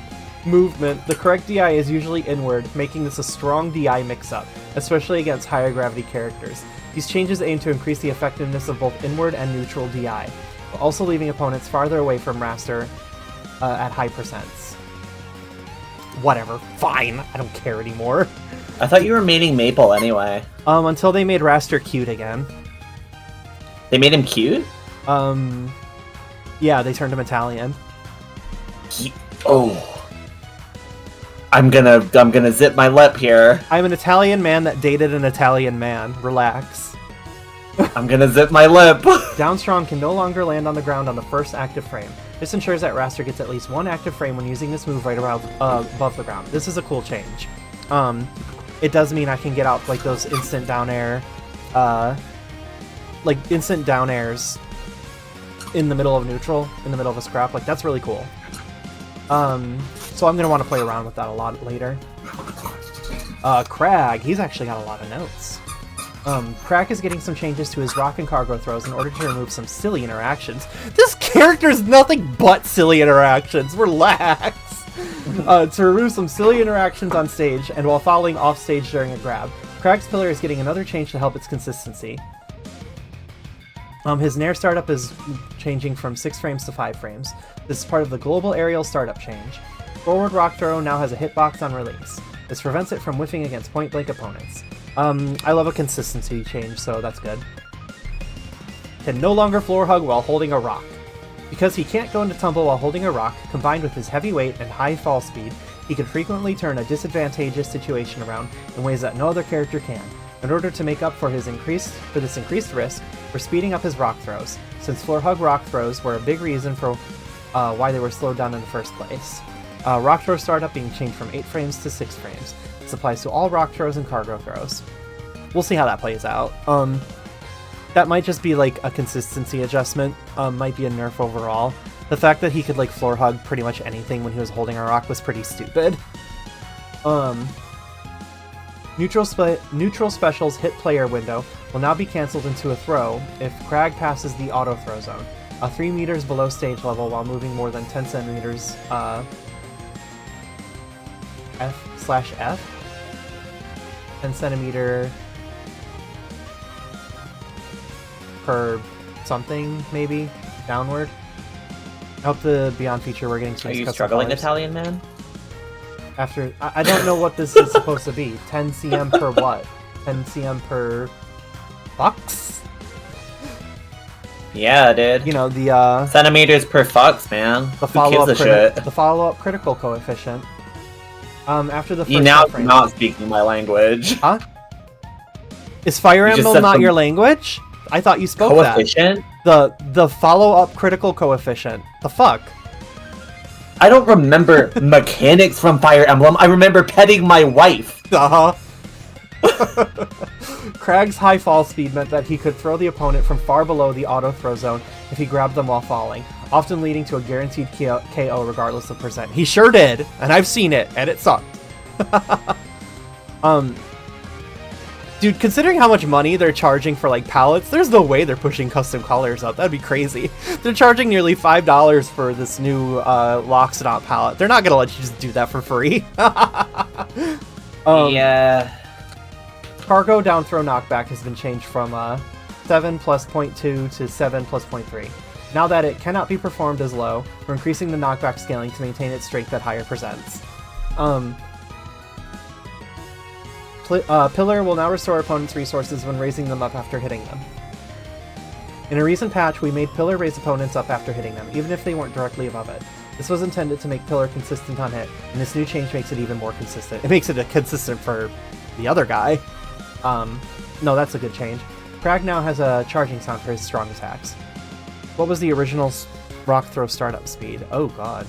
movement, the correct DI is usually inward, making this a strong DI mix-up, especially against higher gravity characters. These changes aim to increase the effectiveness of both inward and neutral DI, while also leaving opponents farther away from Raster at high percents. Whatever, fine, I don't care anymore. I thought you were maining Maple anyway. Until they made Raster cute again. They made him cute? Yeah, they turned him Italian. I'm gonna zip my lip here. I'm an Italian man that dated an Italian man. Relax. I'm gonna zip my lip. Downstrong can no longer land on the ground on the first active frame. This ensures that Raster gets at least one active frame when using this move right around above the ground. This is a cool change. It does mean I can get out like those instant down air, instant down airs in the middle of neutral, in the middle of a scrap. Like, that's really cool. So I'm gonna want to play around with that a lot later. Crag, he's actually got a lot of notes. Crag is getting some changes to his rock and cargo throws in order to remove some silly interactions. This character's nothing but silly interactions, relax! To remove some silly interactions on stage, and while falling off stage during a grab. Crag's pillar is getting another change to help its consistency. His Nair startup is changing from 6 frames to 5 frames. This is part of the global aerial startup change. Forward rock throw now has a hitbox on release. This prevents it from whiffing against point-blank opponents. I love a consistency change, so that's good. Can no longer floor hug while holding a rock. Because he can't go into tumble while holding a rock, combined with his heavy weight and high fall speed, he can frequently turn a disadvantageous situation around in ways that no other character can. In order to make up for this increased risk, we're speeding up his rock throws, since floor hug rock throws were a big reason for why they were slowed down in the first place. Rock throw startup being changed from 8 frames to 6 frames. This applies to all rock throws and cargo throws. We'll see how that plays out. That might just be like a consistency adjustment, might be a nerf overall. The fact that he could like floor hug pretty much anything when he was holding a rock was pretty stupid. Neutral specials hit player window will now be cancelled into a throw if Crag passes the auto throw zone, 3 meters below stage level while moving more than 10 centimeters F/F 10 centimeter per something, maybe downward. I hope the Beyond feature we're getting. Are you struggling, Italian man? After I don't know what this is supposed to be. 10 cm per what? 10 cm per fucks? Yeah, dude. You know, the Centimeters per fucks, man. the Who gives a shit? the follow-up critical coefficient. After the first You now reference- not speaking my language. Huh? Is Fire You just Emblem said not some- your language? I thought you spoke Coefficient? that. The follow-up critical coefficient. The fuck? I don't remember mechanics from Fire Emblem. I remember petting my wife. Uh-huh. Crag's high fall speed meant that he could throw the opponent from far below the auto throw zone if he grabbed them while falling, often leading to a guaranteed KO regardless of percent. He sure did, and I've seen it, and it sucked. Dude, considering how much money they're charging for, like, palettes, there's no way they're pushing custom colors up. That'd be crazy. They're charging nearly $5 for this new Loxodon palette. They're not gonna let you just do that for free. Yeah. Cargo down throw knockback has been changed from 7 plus 0.2 to 7 plus 0.3. Now that it cannot be performed as low, we're increasing the knockback scaling to maintain its strength at higher percents. Pillar will now restore opponents' resources when raising them up after hitting them. In a recent patch, we made Pillar raise opponents up after hitting them, even if they weren't directly above it. This was intended to make Pillar consistent on hit, and this new change makes it even more consistent. It makes it consistent for the other guy. No, that's a good change. Crag now has a charging sound for his strong attacks. What was the original rock throw startup speed? Oh god.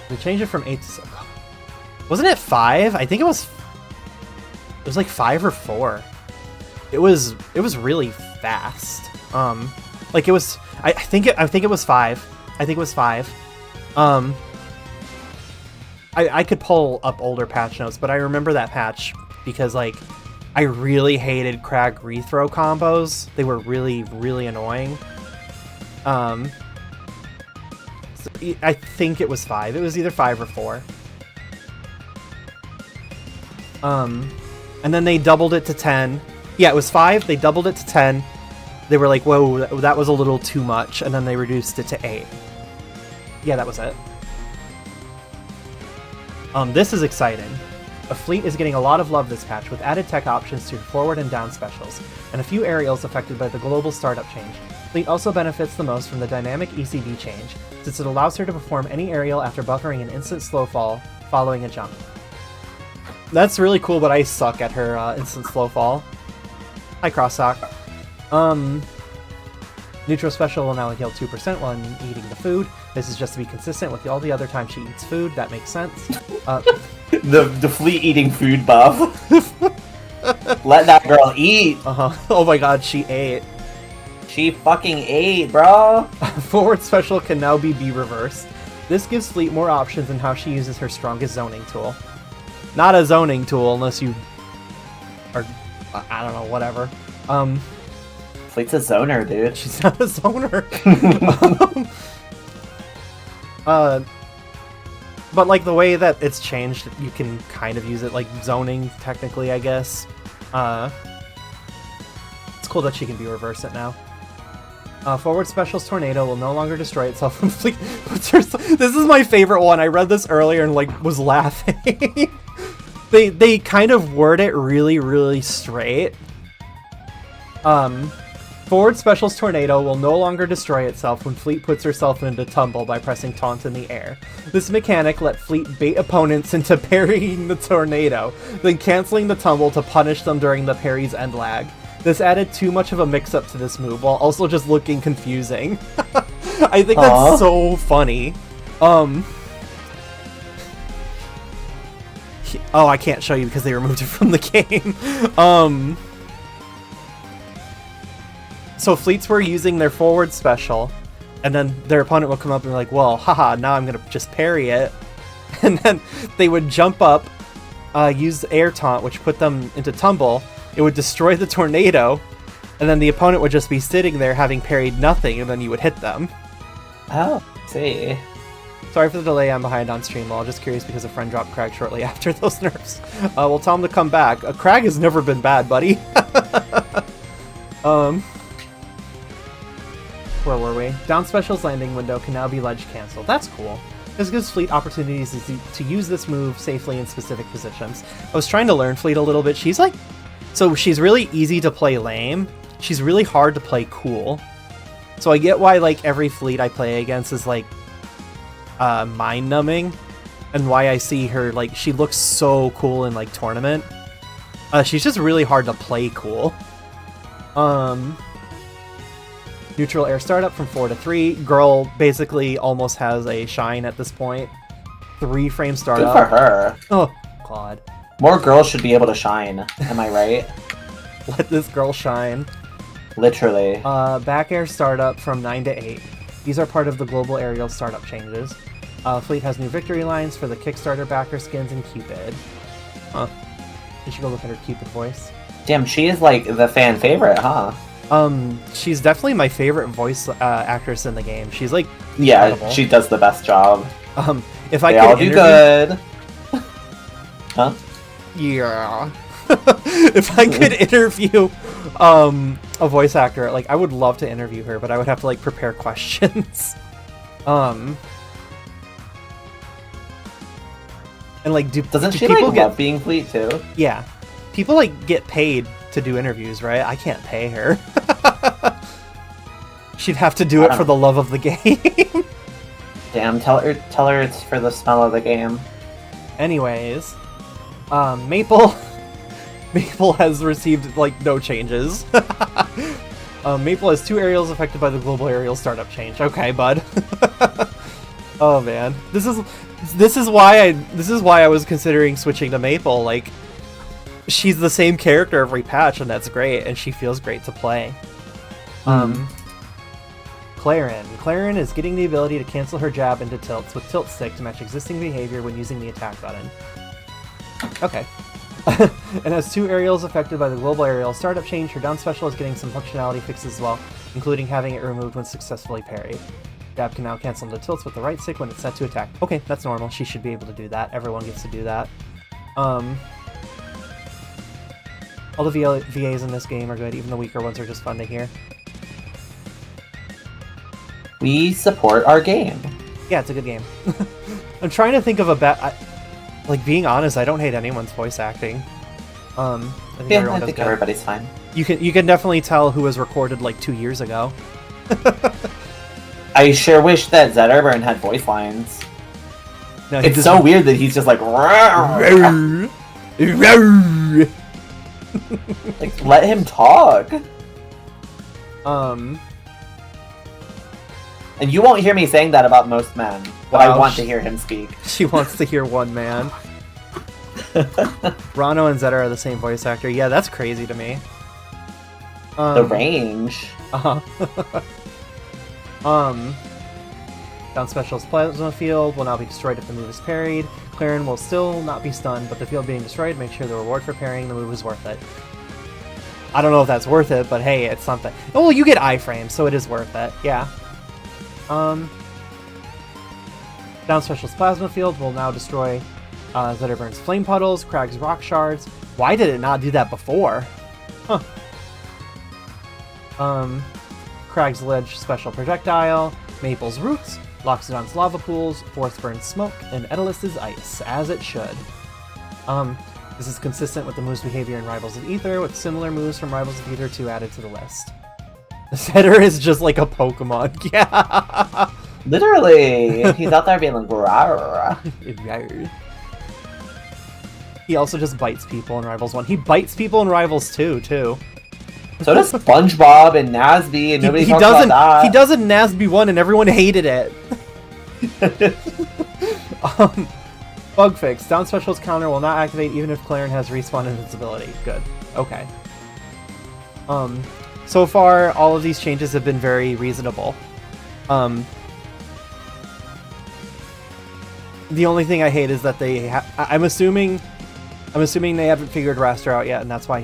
We changed it from 8 to... Wasn't it 5? I think it was... It was like 5 or 4. It was really fast. Like it was... I think it was 5. I think it was 5. I could pull up older patch notes, but I remember that patch because, like, I really hated Crag rethrow combos. They were really, really annoying. So I think it was 5. It was either 5 or 4. And then they doubled it to 10. Yeah, it was 5. They doubled it to 10. They were like, whoa, that was a little too much. And then they reduced it to 8. Yeah, that was it. This is exciting. A fleet is getting a lot of love this patch, with added tech options to forward and down specials, and a few aerials affected by the global startup change. Fleet also benefits the most from the dynamic ECB change, since it allows her to perform any aerial after buffering an instant slow fall following a jump. That's really cool, but I suck at her instant slow fall. Hi, Crosssock. Neutral special will now heal 2% when eating the food. This is just to be consistent with all the other times she eats food. That makes sense. The fleet eating food buff. Let that girl eat. Oh my god, she ate. She fucking ate, bro. Forward special can now be reversed. This gives Fleet more options in how she uses her strongest zoning tool. Not a zoning tool unless you are, I don't know, whatever. Fleet's a zoner, dude. She's not a zoner. But like the way that it's changed, you can kind of use it like zoning technically, I guess. It's cool that she can be reverse it now. Forward special's tornado will no longer destroy itself when Fleet puts her. This is my favorite one. I read this earlier and like was laughing. They kind of word it really, really straight. Forward special's tornado will no longer destroy itself when Fleet puts herself into tumble by pressing taunt in the air. This mechanic let Fleet bait opponents into parrying the tornado, then canceling the tumble to punish them during the parry's end lag. This added too much of a mix-up to this move, while also just looking confusing. I think that's so funny. Oh, I can't show you because they removed it from the game. So fleets were using their forward special, and then their opponent would come up and be like, well, haha, now I'm gonna just parry it. And then they would jump up, use air taunt, which put them into tumble. It would destroy the tornado, and then the opponent would just be sitting there having parried nothing, and then you would hit them. Oh, see. Sorry for the delay, I'm behind on Streamlall. Just curious because a friend dropped Crag shortly after those nerfs. We'll tell him to come back. Crag has never been bad, buddy. Where were we? Down special's landing window can now be ledge canceled. That's cool. This gives Fleet opportunities to use this move safely in specific positions. I was trying to learn Fleet a little bit. She's like... So she's really easy to play lame. She's really hard to play cool. So I get why, like, every Fleet I play against is, like, mind-numbing. And why I see her, like, she looks so cool in, like, tournament. She's just really hard to play cool. Neutral air startup from 4 to 3. Girl basically almost has a shine at this point. 3 frame startup. Good for her. Oh, God. More girls should be able to shine. Am I right? Let this girl shine. Literally. Back air startup from 9 to 8. These are part of the global aerial startup changes. Fleet has new victory lines for the Kickstarter backer skins and Cupid. Huh. You should go look at her Cupid voice. Damn, she is like the fan favorite, huh? She's definitely my favorite voice actress in the game. She's like incredible. Yeah, she does the best job. If I they could all do good. Huh? Yeah. If I could interview a voice actor, like I would love to interview her, but I would have to like prepare questions. And like doesn't do she people like love being Fleet too? Yeah. People like get paid to do interviews, right? I can't pay her. She'd have to do it for the love of the game. Damn, tell her it's for the smell of the game. Anyways, Maple has received like no changes. Maple has 2 aerials affected by the global aerial startup change. Okay, bud. Oh man, this is why I was considering switching to Maple. Like, she's the same character every patch, and that's great, and she feels great to play. Clarin is getting the ability to cancel her jab into tilts with tilt stick to match existing behavior when using the attack button. Okay. And has 2 aerials affected by the global aerial startup change. Her down special is getting some functionality fixes as well, including having it removed when successfully parried. Jab can now cancel into tilts with the right stick when it's set to attack. Okay, that's normal. She should be able to do that. Everyone gets to do that. All the VAs in this game are good. Even the weaker ones are just fun to hear. We support our game. Yeah, it's a good game. I'm trying to think of a like, being honest, I don't hate anyone's voice acting. I think everybody's fine. You can definitely tell who was recorded like 2 years ago. I sure wish that Zetterburn had voice lines. No, it's so weird that he's just like... Like, let him talk. And you won't hear me saying that about most men, but I want to hear him speak. She wants to hear one man. Rano and Zeta are the same voice actor. Yeah, that's crazy to me. The range. Down special's plasma field will now be destroyed if the move is parried. Clarin will still not be stunned, but the field being destroyed makes sure the reward for parrying the move is worth it. I don't know if that's worth it, but hey, it's something. Oh, well, you get iframes, so it is worth it. Yeah. Down special's plasma field will now destroy Zetterburn's flame puddles, Crag's rock shards. Why did it not do that before? Huh. Crag's ledge special projectile, Maple's roots, Loxodon's lava pools, Force Burn's smoke, and Edelis's ice, as it should. This is consistent with the move's behavior in Rivals of Aether, with similar moves from Rivals of Aether 2 added to the list. The setter is just like a Pokemon. Yeah. Literally, he's out there being like, rawr. He also just bites people in Rivals 1. He bites people in Rivals 2, too. So does SpongeBob and Nazby, and nobody talks about that. He does in Nazby 1, and everyone hated it. Bug fix. Down special's counter will not activate even if Clarin has respawn invincibility. Good. Okay. So far, all of these changes have been very reasonable. The only thing I hate is that they I'm assuming they haven't figured Raster out yet, and that's why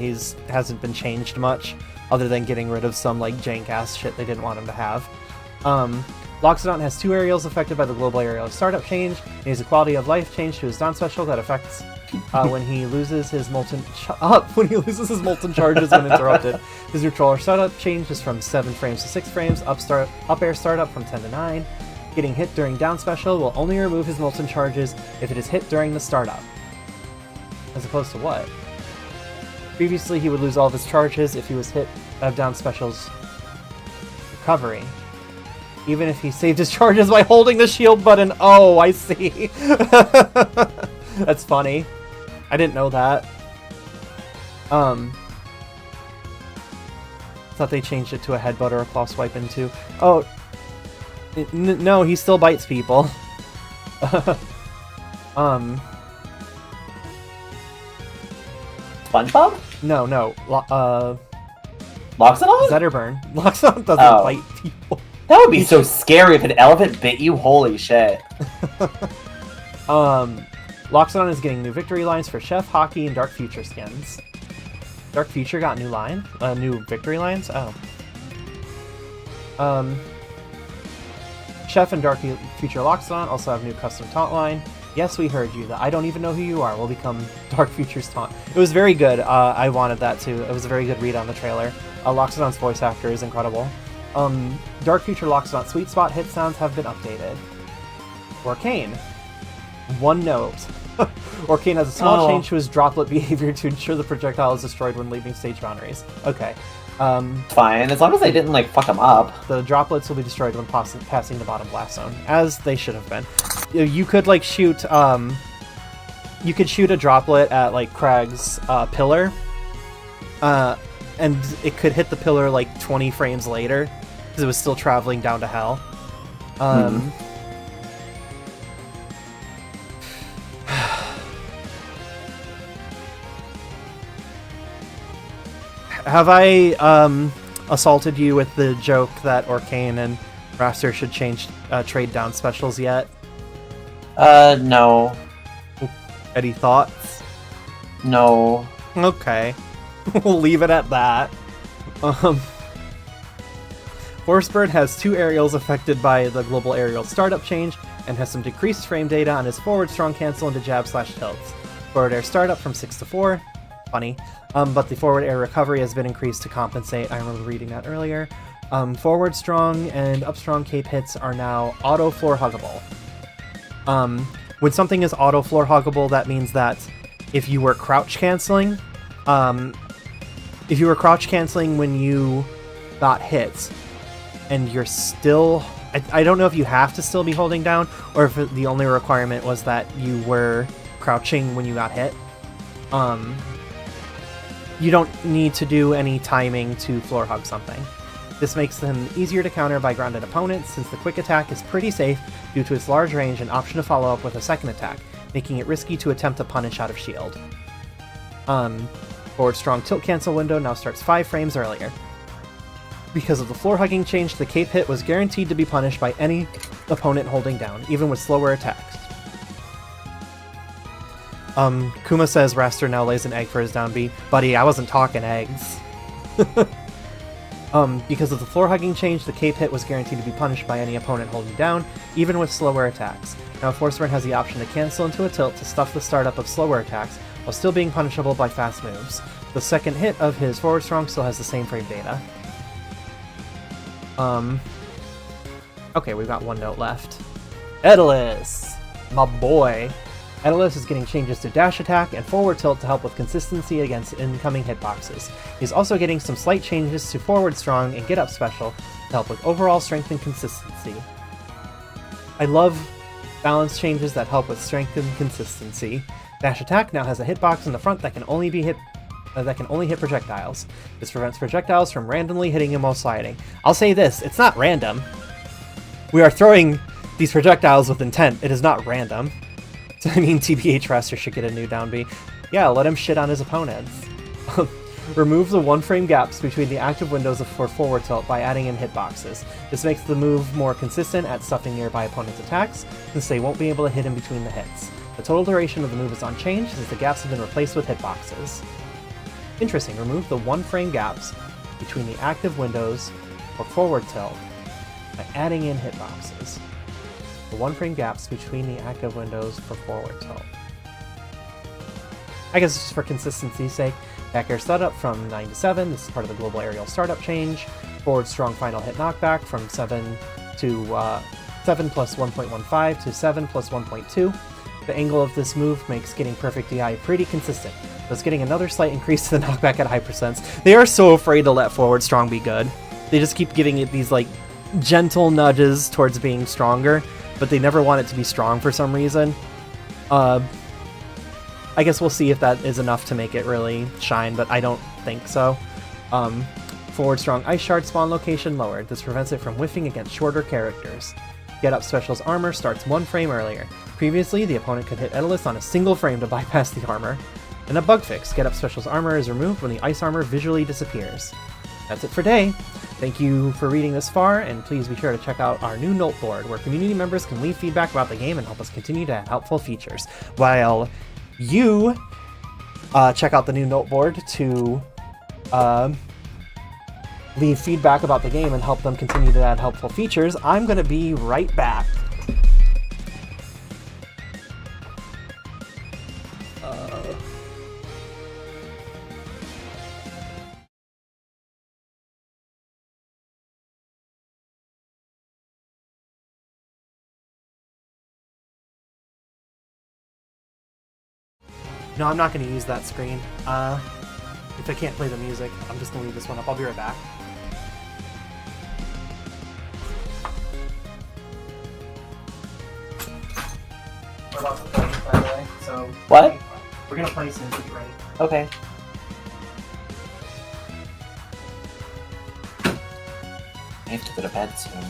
hasn't been changed much, other than getting rid of some like jank-ass shit they didn't want him to have. Loxodon has 2 aerials affected by the global aerial startup change. He has a quality of life change to his down special that affects when he loses his molten charges when interrupted. His neutral or startup change is from 7 frames to 6 frames. Up air startup from 10 to 9. Getting hit during down special will only remove his molten charges if it is hit during the startup. As opposed to what? Previously, he would lose all of his charges if he was hit of down special's recovery. Even if he saved his charges by holding the shield button. Oh, I see. That's funny. I didn't know that. Thought they changed it to a headbutt or a claw swipe into. Oh, no, he still bites people. SpongeBob? No. Loxodon? Zetterburn. Loxodon doesn't bite people. That would be so scary if an elephant bit you. Holy shit. Loxodon is getting new victory lines for Chef, Hockey, and Dark Future skins. Dark Future got new victory lines? Oh. Chef and Dark Future Loxodon also have new custom taunt line. Yes, we heard you. The I don't even know who you are will become Dark Future's taunt. It was very good. I wanted that too. It was a very good read on the trailer. Loxodon's voice actor is incredible. Dark Future Loxodon sweet spot hit sounds have been updated. Orcane. One note. Orcane has a small change to his droplet behavior to ensure the projectile is destroyed when leaving stage boundaries. Okay. Fine, as long as they didn't, like, fuck him up. The droplets will be destroyed when passing the bottom blast zone, as they should have been. You could, like, shoot, you could shoot a droplet at, like, Craig's, pillar, and it could hit the pillar, like, 20 frames later, because it was still traveling down to hell. Have I assaulted you with the joke that Orcane and Raster should change trade down specials yet? No. Any thoughts? No. Okay. We'll leave it at that. Horsebird has 2 aerials affected by the global aerial startup change and has some decreased frame data on his forward strong cancel into jab/tilts. Forward air startup from 6 to 4. Funny. But the forward air recovery has been increased to compensate. I remember reading that earlier. Forward strong and up strong cape hits are now auto floor huggable. When something is auto floor huggable, that means that if you were crouch canceling, when you got hit, and you're still, I don't know if you have to still be holding down, or if the only requirement was that you were crouching when you got hit. You don't need to do any timing to floor hug something. This makes them easier to counter by grounded opponents, since the quick attack is pretty safe due to its large range and option to follow up with a second attack, making it risky to attempt a punish out of shield. Forward strong tilt cancel window now starts 5 frames earlier. Because of the floor hugging change, the cape hit was guaranteed to be punished by any opponent holding down, even with slower attacks. Kuma says Raster now lays an egg for his down B. Buddy, I wasn't talking eggs. Because of the floor hugging change, the cape hit was guaranteed to be punished by any opponent holding down, even with slower attacks. Now Forceburn has the option to cancel into a tilt to stuff the startup of slower attacks, while still being punishable by fast moves. The second hit of his forward strong still has the same frame data. Okay, we've got 1 note left. Daedalus! My boy! Daedalus is getting changes to dash attack and forward tilt to help with consistency against incoming hitboxes. He's also getting some slight changes to forward strong and get up special to help with overall strength and consistency. I love balance changes that help with strength and consistency. Dash attack now has a hitbox in the front that can only hit projectiles. This prevents projectiles from randomly hitting him while sliding. I'll say this, it's not random. We are throwing these projectiles with intent. It is not random. I mean, TBH Raster should get a new down B. Yeah, let him shit on his opponents. Remove the 1-frame gaps between the active windows for forward tilt by adding in hitboxes. This makes the move more consistent at stuffing nearby opponents' attacks, since they won't be able to hit him between the hits. The total duration of the move is unchanged, since the gaps have been replaced with hitboxes. Interesting, remove the 1-frame gaps between the active windows for forward tilt by adding in hitboxes. The 1-frame gaps between the active windows for forward tilt. I guess just for consistency's sake, back air startup from 9 to 7, this is part of the global aerial startup change. Forward strong final hit knockback from 7 to 7 plus 1.15 to 7 plus 1.2. The angle of this move makes getting perfect DI pretty consistent, thus getting another slight increase to the knockback at high percents. They are so afraid to let forward strong be good. They just keep giving it these like gentle nudges towards being stronger, but they never want it to be strong for some reason. I guess we'll see if that is enough to make it really shine, but I don't think so. Forward strong ice shard spawn location lowered. This prevents it from whiffing against shorter characters. Get Up Special's armor starts 1 frame earlier. Previously, the opponent could hit Edelus on a single frame to bypass the armor. And a bug fix. Get Up Special's armor is removed when the ice armor visually disappears. That's it for day. Thank you for reading this far, and please be sure to check out our new note board, where community members can leave feedback about the game and help us continue to add helpful features. While you check out the new note board to leave feedback about the game and help them continue to add helpful features, I'm going to be right back. No, I'm not going to use that screen. If I can't play the music, I'm just going to leave this one up. I'll be right back. We're about to play, by the way, so... What? We're going to play soon, so get ready. Okay. I have to go to bed soon.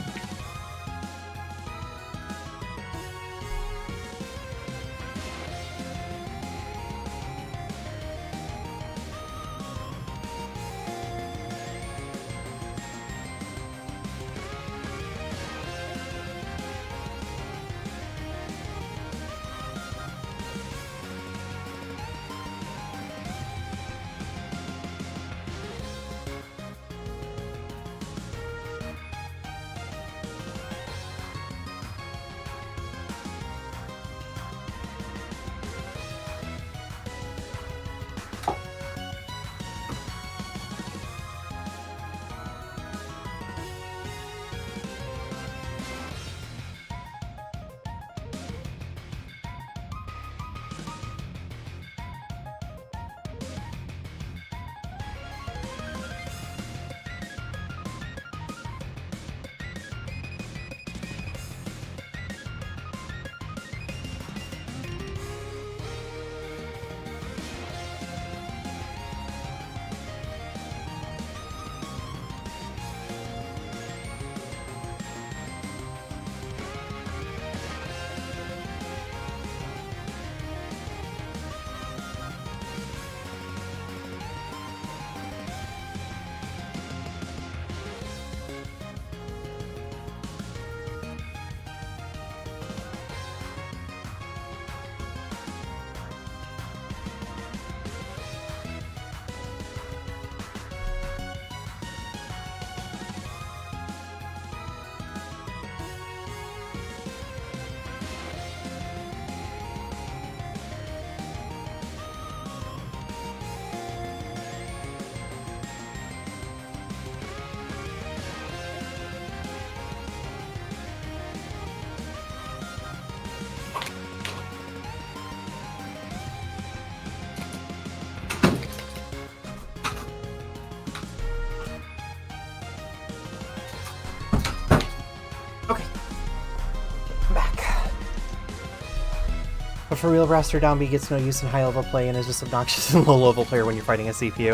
But for real, Raster Downbeat gets no use in high-level play and is just obnoxious in low-level player when you're fighting a CPU.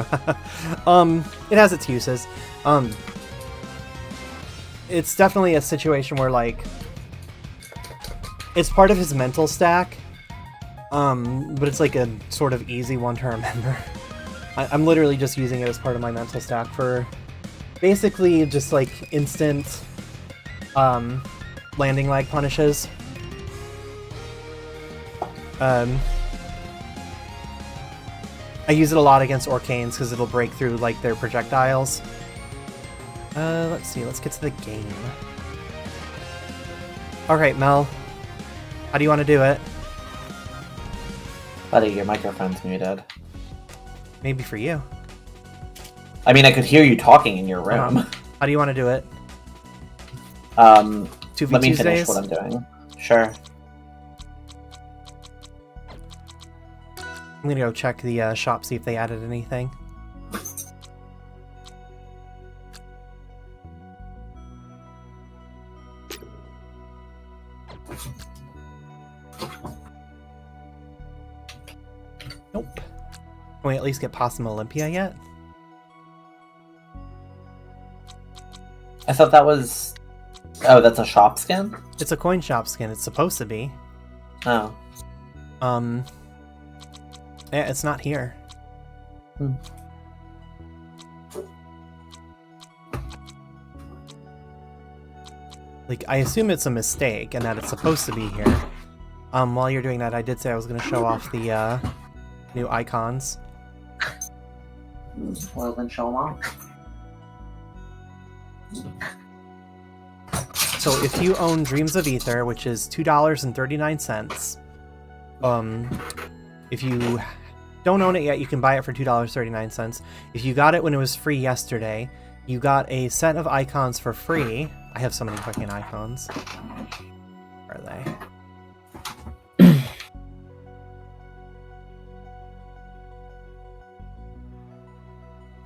It has its uses. It's definitely a situation where, like, it's part of his mental stack, but it's like a sort of easy one to remember. I'm literally just using it as part of my mental stack for basically just, like, instant landing lag punishes. I use it a lot against Orcanes because it'll break through, like, their projectiles. Let's see, let's get to the game. Alright, Mel. How do you want to do it? Buddy, your microphone's muted. Maybe for you. I mean, I could hear you talking in your room. How do you want to do it? 2v Let me Tuesdays? finish what I'm doing. Sure. I'm gonna go check the shop, see if they added anything. Nope. Can we at least get Possum Olympia yet? I thought that was... Oh, that's a shop skin? It's a coin shop skin. It's supposed to be. Oh. Yeah, it's not here. Hmm. Like, I assume it's a mistake and that it's supposed to be here. While you're doing that, I did say I was going to show off the new icons. Well, then show them off. So if you own Dreams of Aether, which is $2.39, if you don't own it yet, you can buy it for $2.39. If you got it when it was free yesterday, you got a set of icons for free. I have so many fucking icons. Where are they?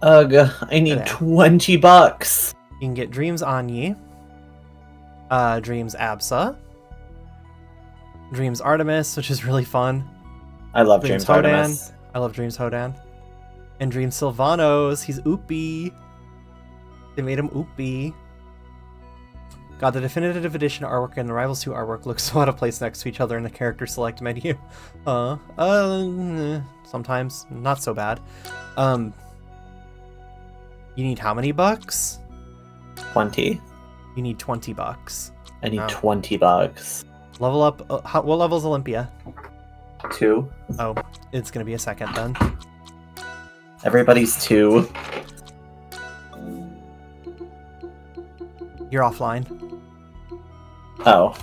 Ugh, I need $20. You can get Dreams Anyi, Dreams Absa, Dreams Artemis, which is really fun. I love Dreams Artemis. I love Dreams Hodan. And Dreams Sylvanos. He's Oopie. They made him Oopie. God, the definitive edition artwork and the Rivals 2 artwork look so out of place next to each other in the character select menu. Sometimes. Not so bad. You need how many bucks? 20. You need $20. I need $20. Level up. What level's Olympia? 2. Oh, it's gonna be a second then. Everybody's 2. You're offline. Oh.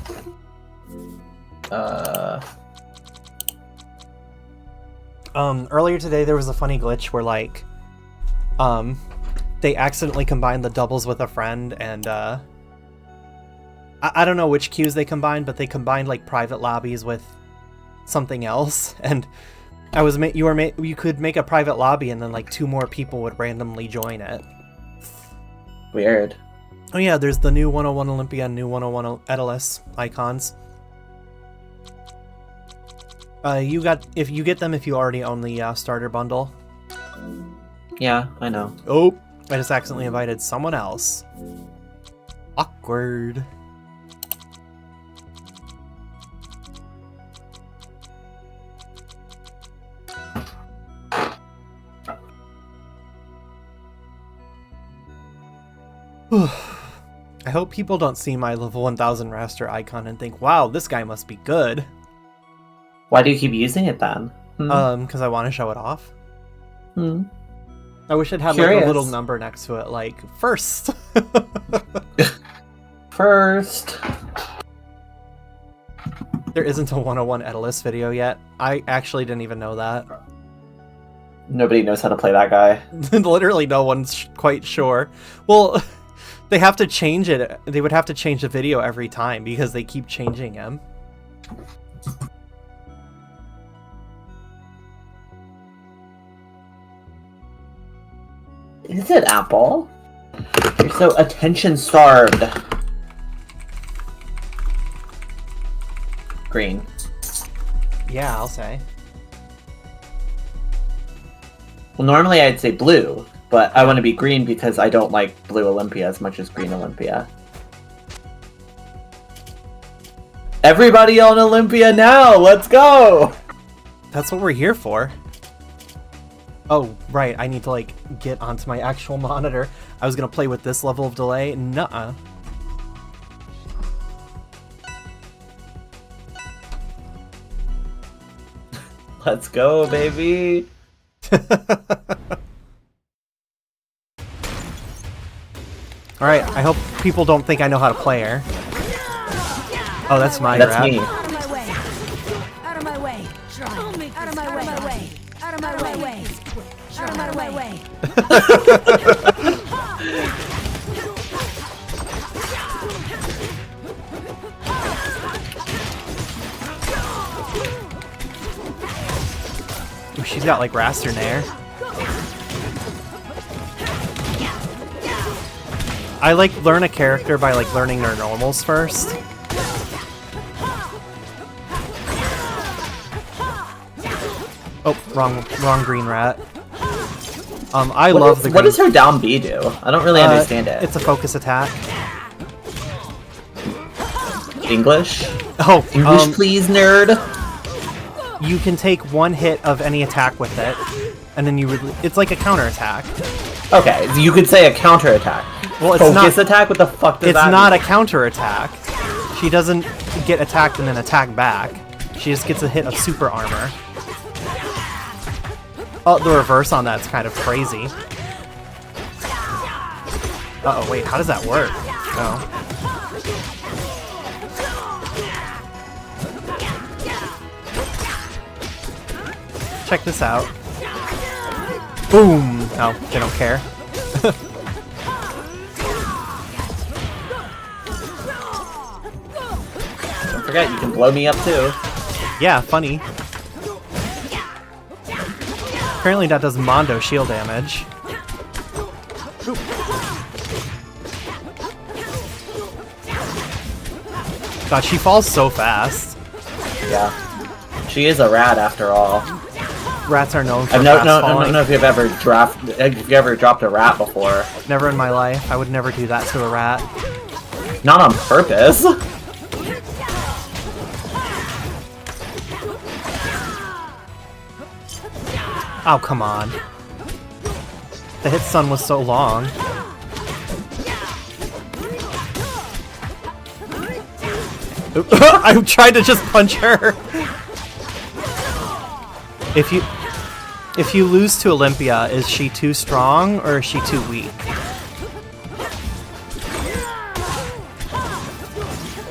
Earlier today there was a funny glitch where like, they accidentally combined the doubles with a friend, and I don't know which queues they combined, but they combined like private lobbies with something else, and you could make a private lobby and then like 2 more people would randomly join it. Weird. Oh yeah, there's the new 101 Olympia and new 101 Edalis icons. If you get them if you already own the starter bundle. Yeah, I know. Oh, I just accidentally invited someone else. Awkward. I hope people don't see my level 1000 raster icon and think, wow, this guy must be good. Why do you keep using it then? Because I want to show it off. I wish it had like a little number next to it, like, first. First. There isn't a 101 Edalis video yet. I actually didn't even know that. Nobody knows how to play that guy. Literally no one's quite sure. Well, they have to change it. They would have to change the video every time because they keep changing him. Is it Apple? You're so attention-starved. Green. Yeah, I'll say. Well, normally I'd say blue, but I want to be green because I don't like blue Olympia as much as green Olympia. Everybody on Olympia now! Let's go! That's what we're here for. Oh, right, I need to, like, get onto my actual monitor. I was gonna play with this level of delay. Nuh-uh. Let's go, baby! Alright, I hope people don't think I know how to play her. Oh, that's my That's rap. me. Out of my way! Out of my way! Out of my way! Out of my way! Out of my way! got like Raster Nair. I like learn a character by like learning their normals first. Oh, wrong green rat. I love the green... What does her down B do? I don't really understand it. It's a focus attack. English? Oh, English please, nerd! You can take one hit of any attack with it, and then it's like a counter attack. Okay, you could say a counter attack. Well, it's focus not, attack? What the fuck does that It's not mean? a counter attack. She doesn't get attacked and then attack back. She just gets a hit of super armor. Oh, the reverse on that's kind of crazy. Uh-oh, wait, how does that work? Oh. Check this out. Boom! Oh, they don't care. Don't forget, you can blow me up too. Yeah, funny. Apparently that does Mondo shield damage. Oop. God, she falls so fast. Yeah. She is a rat after all. Rats are known for I fast don't falling. know if you've ever dropped a rat before. Never in my life. I would never do that to a rat. Not on purpose. Oh, come on. The hit stun was so long. Oop. I tried to just punch her. If you lose to Olympia, is she too strong or is she too weak?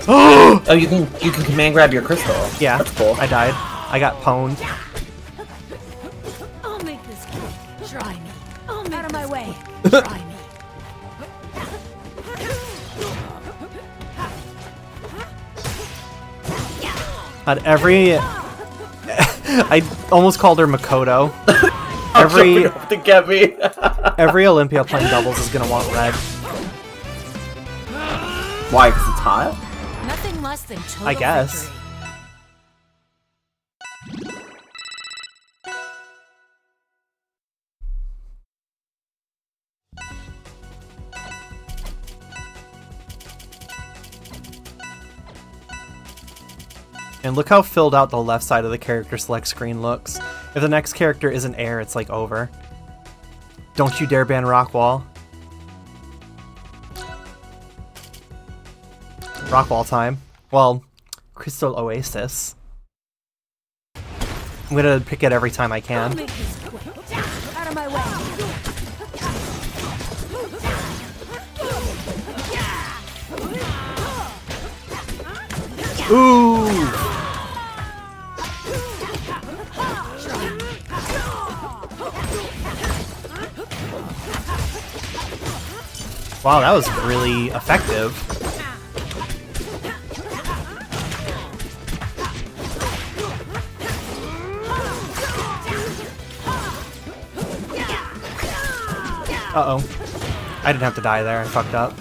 Oh, you can command grab your crystal. Yeah, That's cool. I died. I got pwned. I'll make this quick. Try me. I'll make out of my way. Try me. At every... I almost called her Makoto. To get me. Every Olympia playing doubles is gonna want red. Why? Because it's hot? Nothing less than total I guess. victory. And look how filled out the left side of the character select screen looks. If the next character isn't air, it's like over. Don't you dare ban Rockwall. Rockwall time. Well, Crystal Oasis. I'm gonna pick it every time I I'll can. make this quick. Out of my way. Ooh! Wow, that was really effective. Uh-oh. I didn't have to die there, I fucked up.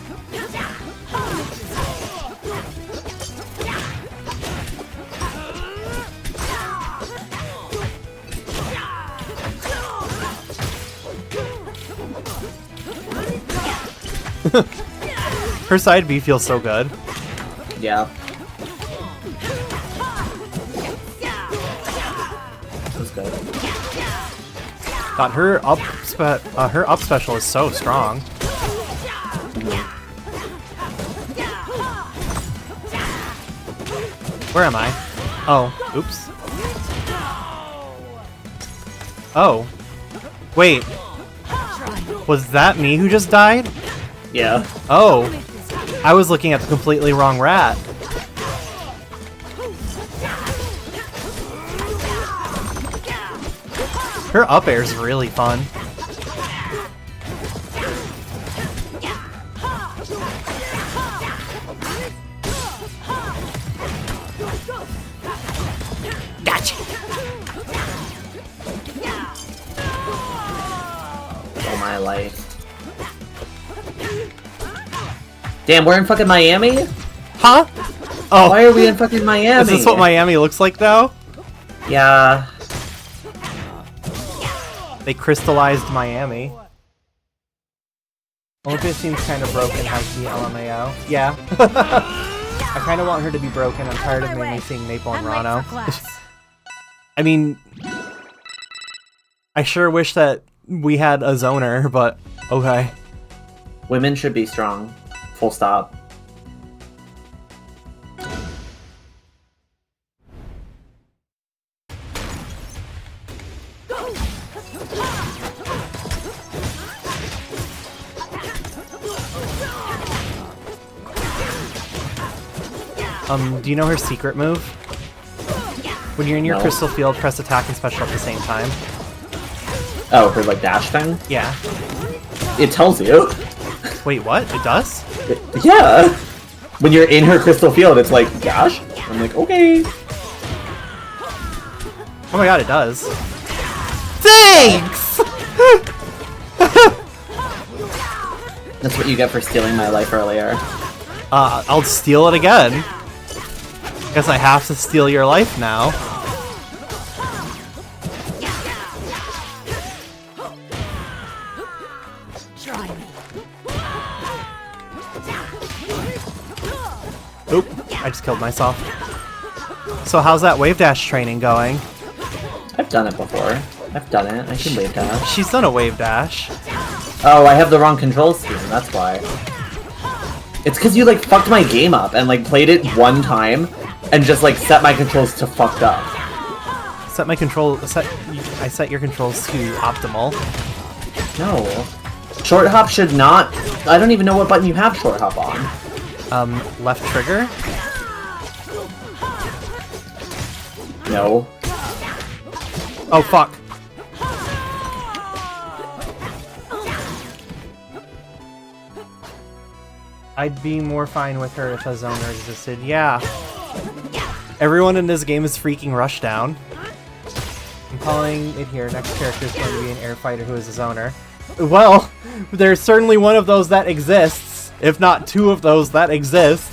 Her side B feels so good. Yeah. That was good. God, her up special is so strong. Where am I? Oh, oops. Oh. Wait. Was that me who just died? Yeah. Oh. I was looking at the completely wrong rat. Her up air is really fun. Gotcha. Damn, we're in fucking Miami? Huh? Oh. Why are we in fucking Miami? Is this what Miami looks like now? Yeah. They crystallized Miami. Olympia seems kind of broken, high-key LMAO. Yeah. I kind of want her to be broken. I'm tired of mainly seeing Maple and Rano. I mean, I sure wish that we had a zoner, but okay. Women should be strong. Full stop. Do you know her secret move? When you're in your No. crystal field, press attack and special at the same time. Oh, her like dash thing? Yeah. It tells you. Wait, what? It does? Yeah. When you're in her crystal field, it's like, dash? I'm like, okay. Oh my god, it does. Thanks! That's what you get for stealing my life earlier. I'll steal it again. Guess I have to steal your life now. Try me. Oop, I just killed myself. So how's that wave dash training going? I've done it before. I've done it. I can wave dash. She's done a wave dash. Oh, I have the wrong control scheme. That's why. It's because you like fucked my game up and like played it one time and just like set my controls to fucked up. Set my control. I set your controls to optimal. No. Short hop should not. I don't even know what button you have short hop on. Left trigger. No. Oh fuck. I'd be more fine with her if a zoner existed. Yeah. Everyone in this game is freaking Rushdown. I'm calling it here. Next character is going to be an air fighter who is a zoner. Well, there's certainly one of those that exists. If not two of those that exist.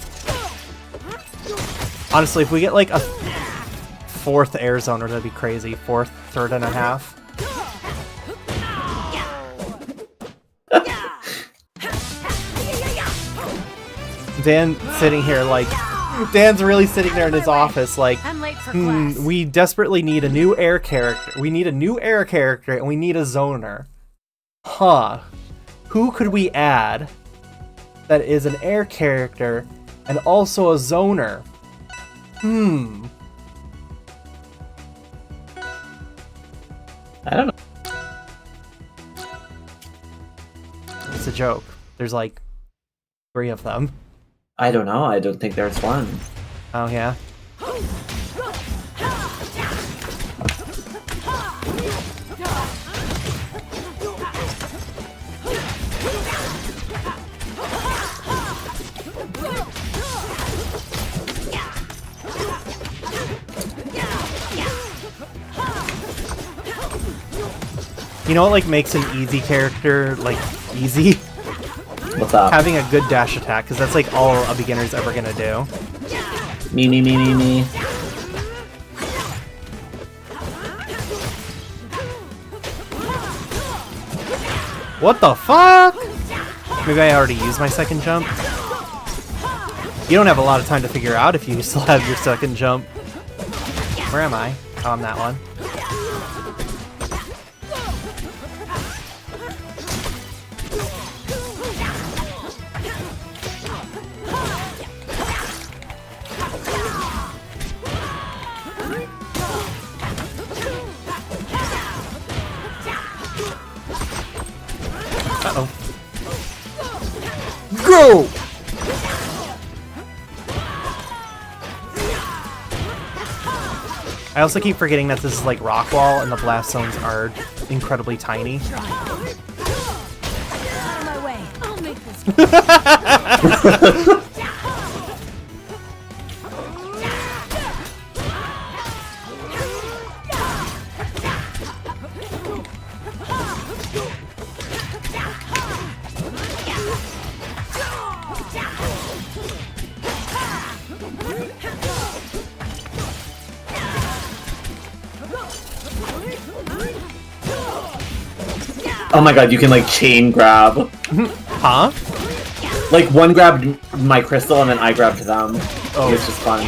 Honestly, if we get like a fourth air zoner, that'd be crazy. Fourth, third and a half. Dan sitting here like... Dan's really sitting there in his office like, I'm late for class. we desperately need a new air character. We need a new air character and we need a zoner. Huh. Who could we add that is an air character and also a zoner? I don't know. It's a joke. There's like 3 of them. I don't know. I don't think there's one. Oh yeah. You know what like makes an easy character like easy? What's up? Having a good dash attack, because that's like all a beginner's ever gonna do. Me, me, me, me, me. What the fuck? Maybe I already used my second jump. You don't have a lot of time to figure out if you still have your second jump. Where am I? Oh, I'm that one. Uh-oh. Go! I also keep forgetting that this is like rock wall and the blast zones are incredibly tiny. Out of my way. I'll make this. Oh my god, you can like chain grab. Huh? Like one grabbed my crystal and then I grabbed them. Oh. It's just fun.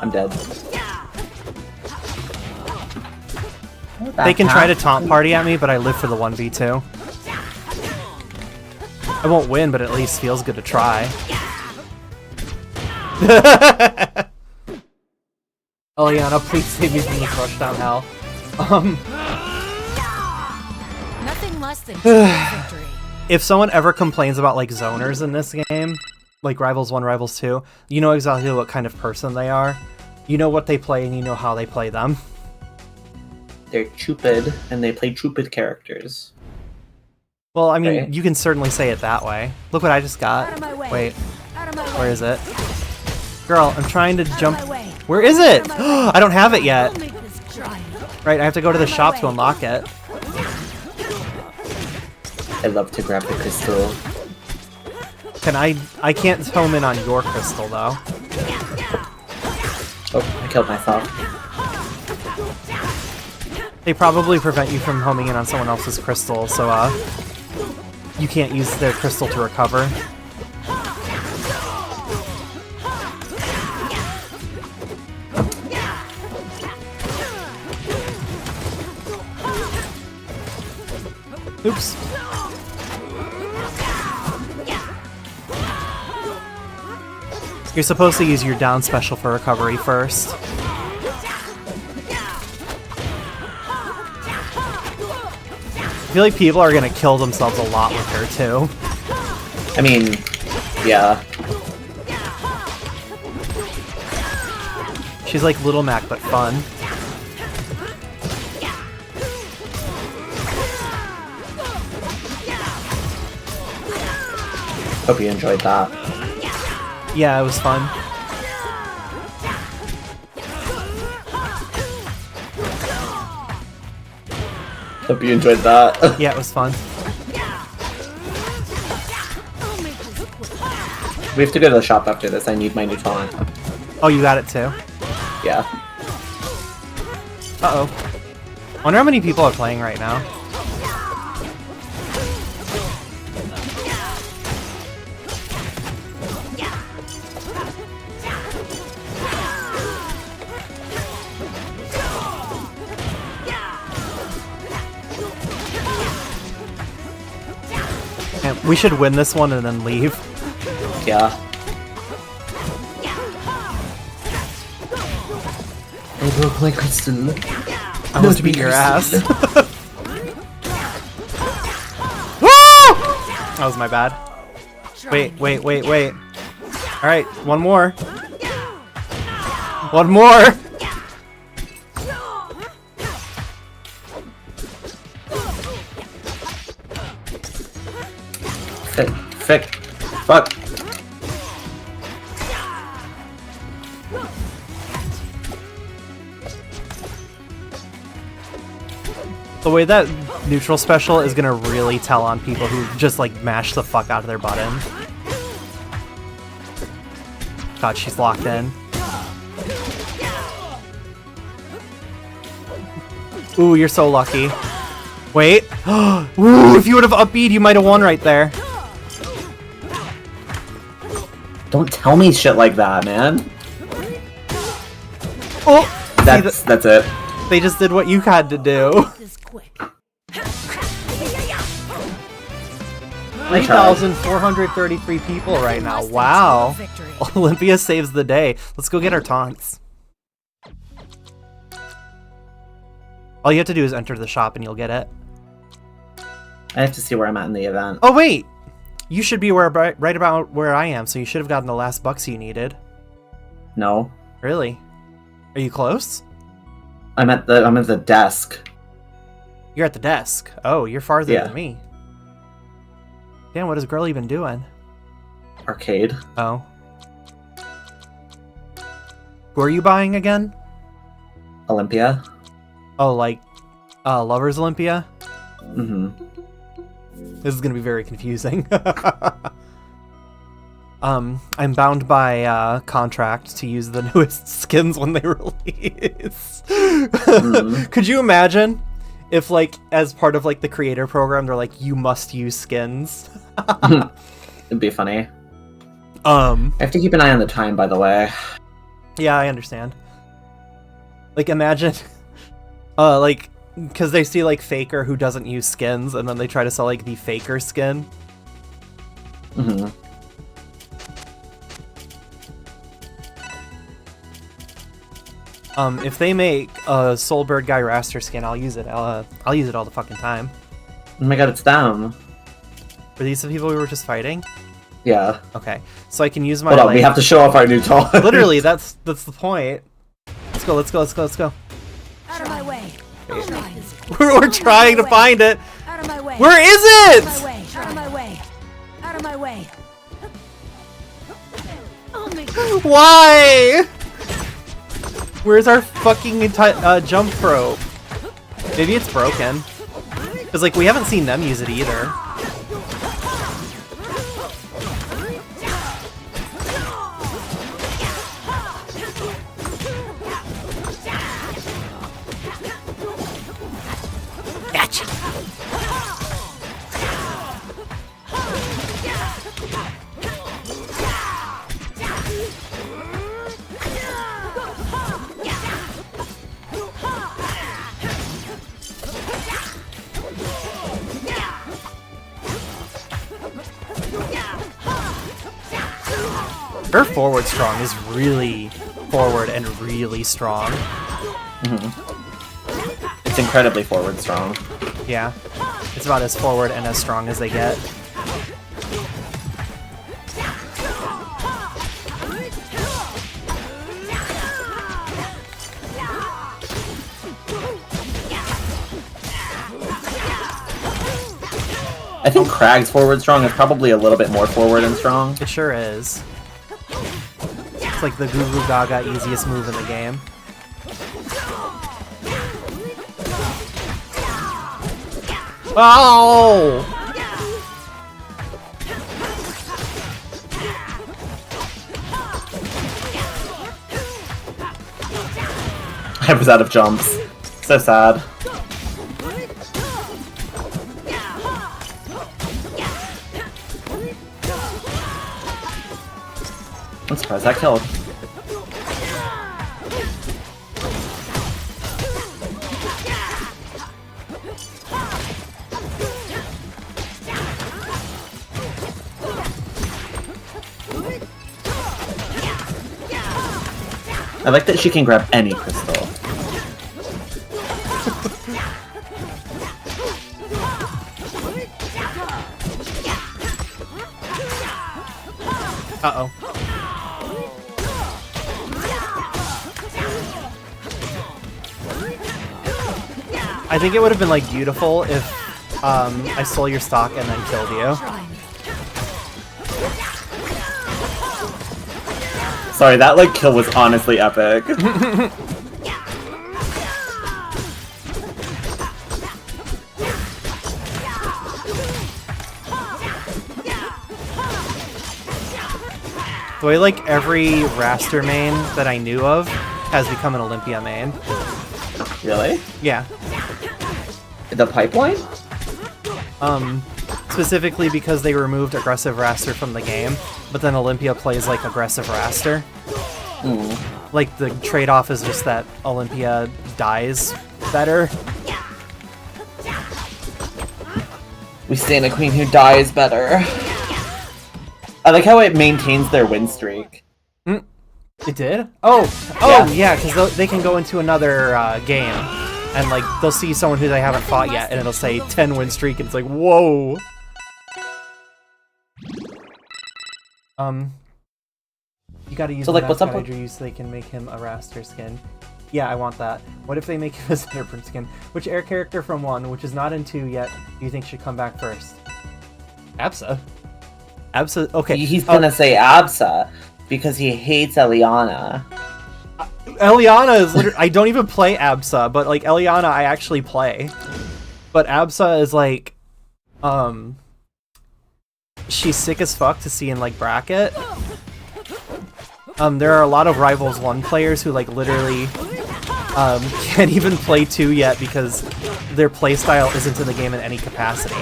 I'm dead. They can try to taunt party at me, but I live for the 1v2. I won't win, but at least feels good to try. Eliana, please save me from this rushdown hell. Nothing less than victory. If someone ever complains about like zoners in this game, like Rivals 1, Rivals 2, you know exactly what kind of person they are. You know what they play and you know how they play them. They're stupid and they play stupid characters. Well, I mean, Okay. you can certainly say it that way. Look what I just got. Out of my way. Wait, Out of my way. where is it? Girl, I'm trying to jump. my way. Where is it? Out of my way. I don't have it yet. I'll make this try. Right, I have to go to the Out of my shop to way. unlock it. I love to grab the crystal. I can't home in on your crystal though. Oh, I killed myself. They probably prevent you from homing in on someone else's crystal, so you can't use their crystal to recover. Oops. You're supposed to use your down special for recovery first. I feel like people are gonna kill themselves a lot with her too. I mean, yeah. She's like Little Mac but fun. Hope you enjoyed that. Yeah, it was fun. Hope you enjoyed that. Yeah, it was fun. We have to go to the shop after this. I need my new taunt. Oh, you got it too? Yeah. Uh-oh. Wonder how many people are playing right now. Man, we should win this one and then leave. Yeah. I broke my crystal. I want to beat your ass. Woo! That was my bad. Wait. Alright, one more. One more! Frick. Fuck. The way that neutral special is gonna really tell on people who just like mash the fuck out of their button. God, she's locked in. Ooh, you're so lucky. Wait. Ooh, if you would have upbeat, you might have won right there. Don't tell me shit like that, man. Oh, That's it. they just did what you had to do. This quick. 3,433 people right now. Wow. Victory. Olympia saves the day. Let's go get our taunts. All you have to do is enter the shop and you'll get it. I have to see where I'm at in the event. Oh wait! You should be right about where I am, so you should have gotten the last bucks you needed. No. Really? Are you close? I'm at the desk. You're at the desk. Oh, you're farther Yeah. than me. Damn, what has Girlie been doing? Arcade. Oh. Who are you buying again? Olympia. Oh, like, Lovers Olympia? Mm-hmm. This is gonna be very confusing. I'm bound by contract to use the newest skins when they release. Could you imagine if like as part of like the creator program, they're like, you must use skins. It'd be funny. I have to keep an eye on the time, by the way. Yeah, I understand. Like, imagine, like, because they see, like, Faker who doesn't use skins, and then they try to sell, like, the Faker skin. Mm-hmm. If they make a Soulbird Guy Raster skin, I'll use it. I'll use it all the fucking time. Oh my god, it's them. Were these the people we were just fighting? Yeah. Okay, so I can use my. Hold on, like, we have to show off our new toy. Literally, that's the point. Let's go. Let's go. Let's go. Let's go. Out of my way. We're trying to find it. Out of my way. Where is Out it? of my way. Out of my way. Out of my way. Oh my god. Why? Where's our fucking jump rope? Maybe it's broken. Because, like, we haven't seen them use it either. Gotcha. Her forward strong is really forward and really strong. Mm-hmm. It's incredibly forward strong. Yeah. It's about as forward and as strong as they get. I think Crag's forward strong is probably a little bit more forward and strong. It sure is. It's like the Goo Goo Gaga easiest move in the game. Oh! I was out of jumps. So sad. I'm surprised that killed. I like that she can grab any crystal. Uh-oh. I think it would have been, like, beautiful if I stole your stock and then killed you. Sorry, that like kill was honestly epic. The way, like, every Raster main that I knew of has become an Olympia main. Really? Yeah. The pipeline? Specifically because they removed aggressive Raster from the game, but then Olympia plays like aggressive Raster. Mm. Like, the trade-off is just that Olympia dies better. We stand a queen who dies better. I like how it maintains their win streak. It did? Oh, yeah, because they can go into another game, and like they'll see someone who they haven't fought yet, and it'll say 10 win streak, and it's like, whoa. You gotta use so, like, what's up with Hydra so they can make him a Raster skin. Yeah, I want that. What if they make him a Centerprint skin? Which air character from 1, which is not in 2 yet, do you think should come back first? Absa. Absa, okay. He's gonna say Absa because he hates Eliana. Eliana is literally... I don't even play Absa, but, like, Eliana I actually play. But Absa is, like... She's sick as fuck to see in, like, bracket. There are a lot of Rivals 1 players who, like, literally can't even play 2 yet because their playstyle isn't in the game in any capacity.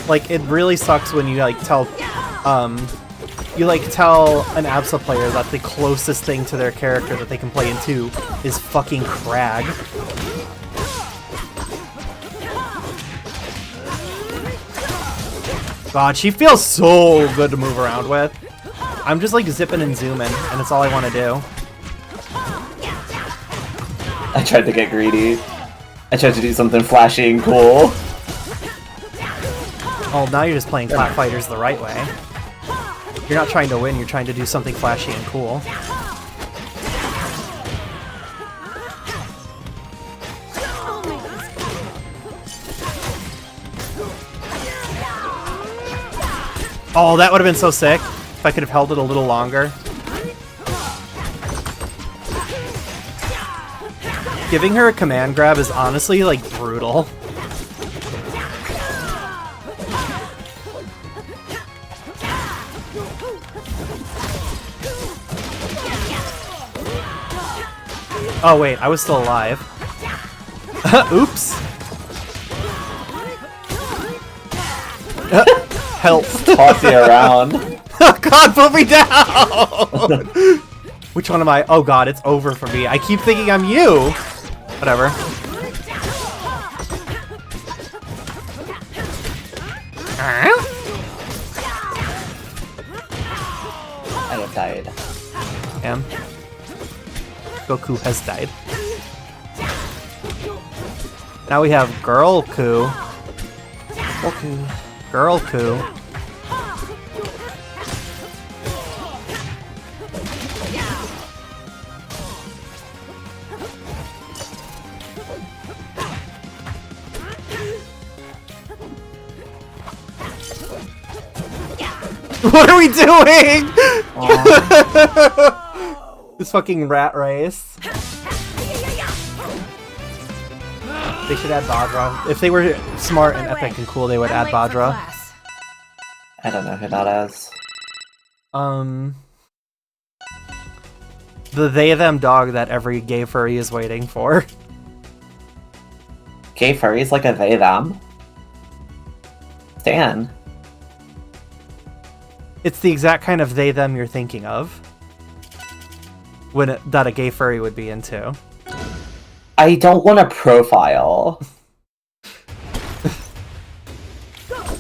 Like, it really sucks when you tell an Absa player that the closest thing to their character that they can play into is fucking Crag. God, she feels so good to move around with. I'm just like zipping and zooming, and it's all I want to do. I tried to get greedy. I tried to do something flashy and cool. Oh, now you're just playing flat fighters the right way. You're not trying to win, you're trying to do something flashy and cool. Oh, that would have been so sick if I could have held it a little longer. Giving her a command grab is honestly, like, brutal. Oh wait, I was still alive. Oops. Help. Toss you around. God, put me down! Which one am I? Oh god, it's over for me. I keep thinking I'm you! Whatever. I have died. Damn. Goku has died. Now we have Girl Ku. Goku. Girl Ku. What are we doing? This fucking rat race. They should add Badra. If they were smart and epic and cool, they would add Badra. I don't know who that is. The they-them dog that every gay furry is waiting for. Gay furries like a they them? Stan. It's the exact kind of they-them you're thinking of. That a gay furry would be into. I don't want a profile.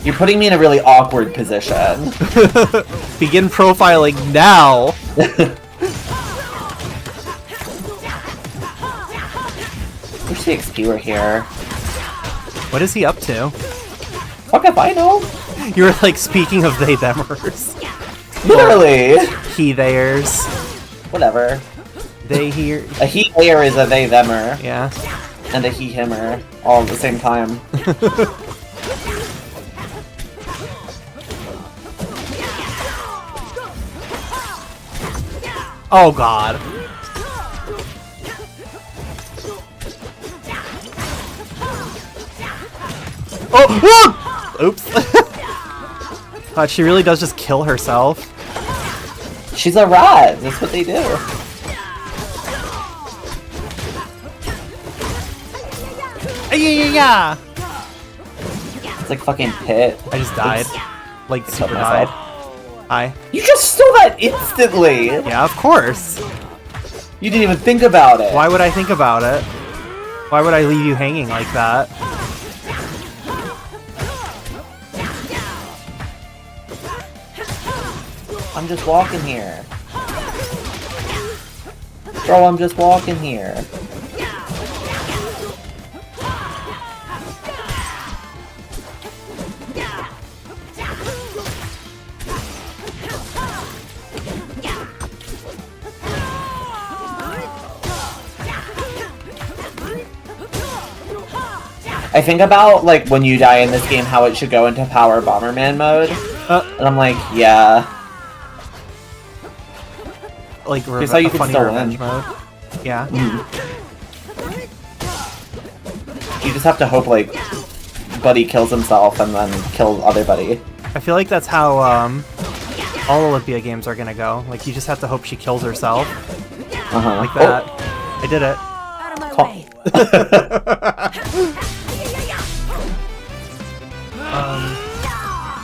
You're putting me in a really awkward position. Begin profiling now! Wish the XP were here. What is he up to? Fuck if I know. You were like speaking of they-themers. Literally. He-theirs. Whatever. They here. A he-there is a they-themer. Yeah. And a he-himmer. All at the same time. Oh god. Oh! Oops. God, she really does just kill herself. She's a rat. That's what they do. Yeah. It's like fucking Pit. I just died. Like, I super killed died. myself. Hi. You just stole that instantly! Yeah, of course. You didn't even think about it. Why would I think about it? Why would I leave you hanging like that? I'm just walking here. Bro, I'm just walking here. I think about, like, when you die in this game, how it should go into Power Bomberman mode. And I'm like, yeah. Like, Here's how you a can funny still revenge win. mode. Yeah. You just have to hope, like, Buddy kills himself and then kills other Buddy. I feel like that's how all Olympia games are gonna go. Like, you just have to hope she kills herself. Uh-huh. Like that. I did it. Out of my Call- way.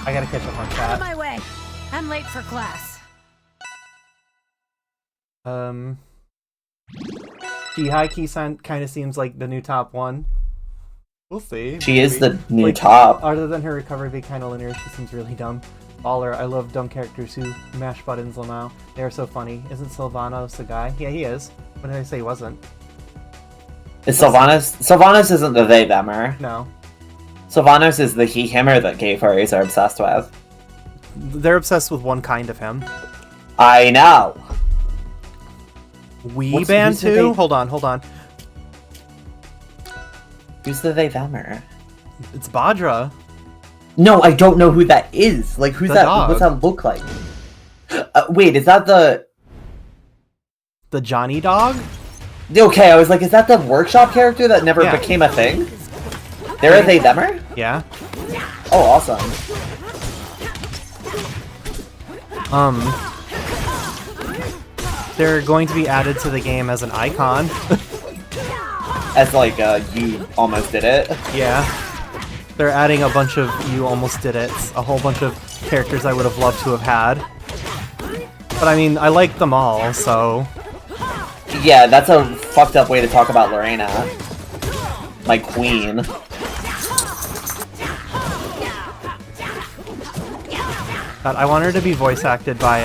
I gotta catch up on Out of chat. my way. I'm late for class. High-key kind of seems like the new top one. We'll see. She is maybe. the new Like, top. Other than her recovery being kind of linear, she seems really dumb. Baller, I love dumb characters who mash buttons now. They are so funny. Isn't Sylvanos a guy? Yeah, he is. When did I say he wasn't? Is Sylvanas? Sylvanas isn't the they themmer. No. Sylvanas is the he himmer that gay furries are obsessed with. They're obsessed with one kind of him. I know. We band who's the too? they- Hold on. Who's the they themmer? It's Badra. No, I don't know who that is. Like, who's The that? dog. What's that look like? Wait, is that the? The Johnny dog? Okay, I was like, is that the workshop character that never Yeah. became a thing? They're a they themmer? Yeah. Oh, awesome. They're going to be added to the game as an icon. As like, you almost did it. Yeah. They're adding a bunch of you almost did it. A whole bunch of characters I would have loved to have had. But I mean, I like them all, so... Yeah, that's a fucked up way to talk about Lorena. My queen. God, I want her to be voice acted by,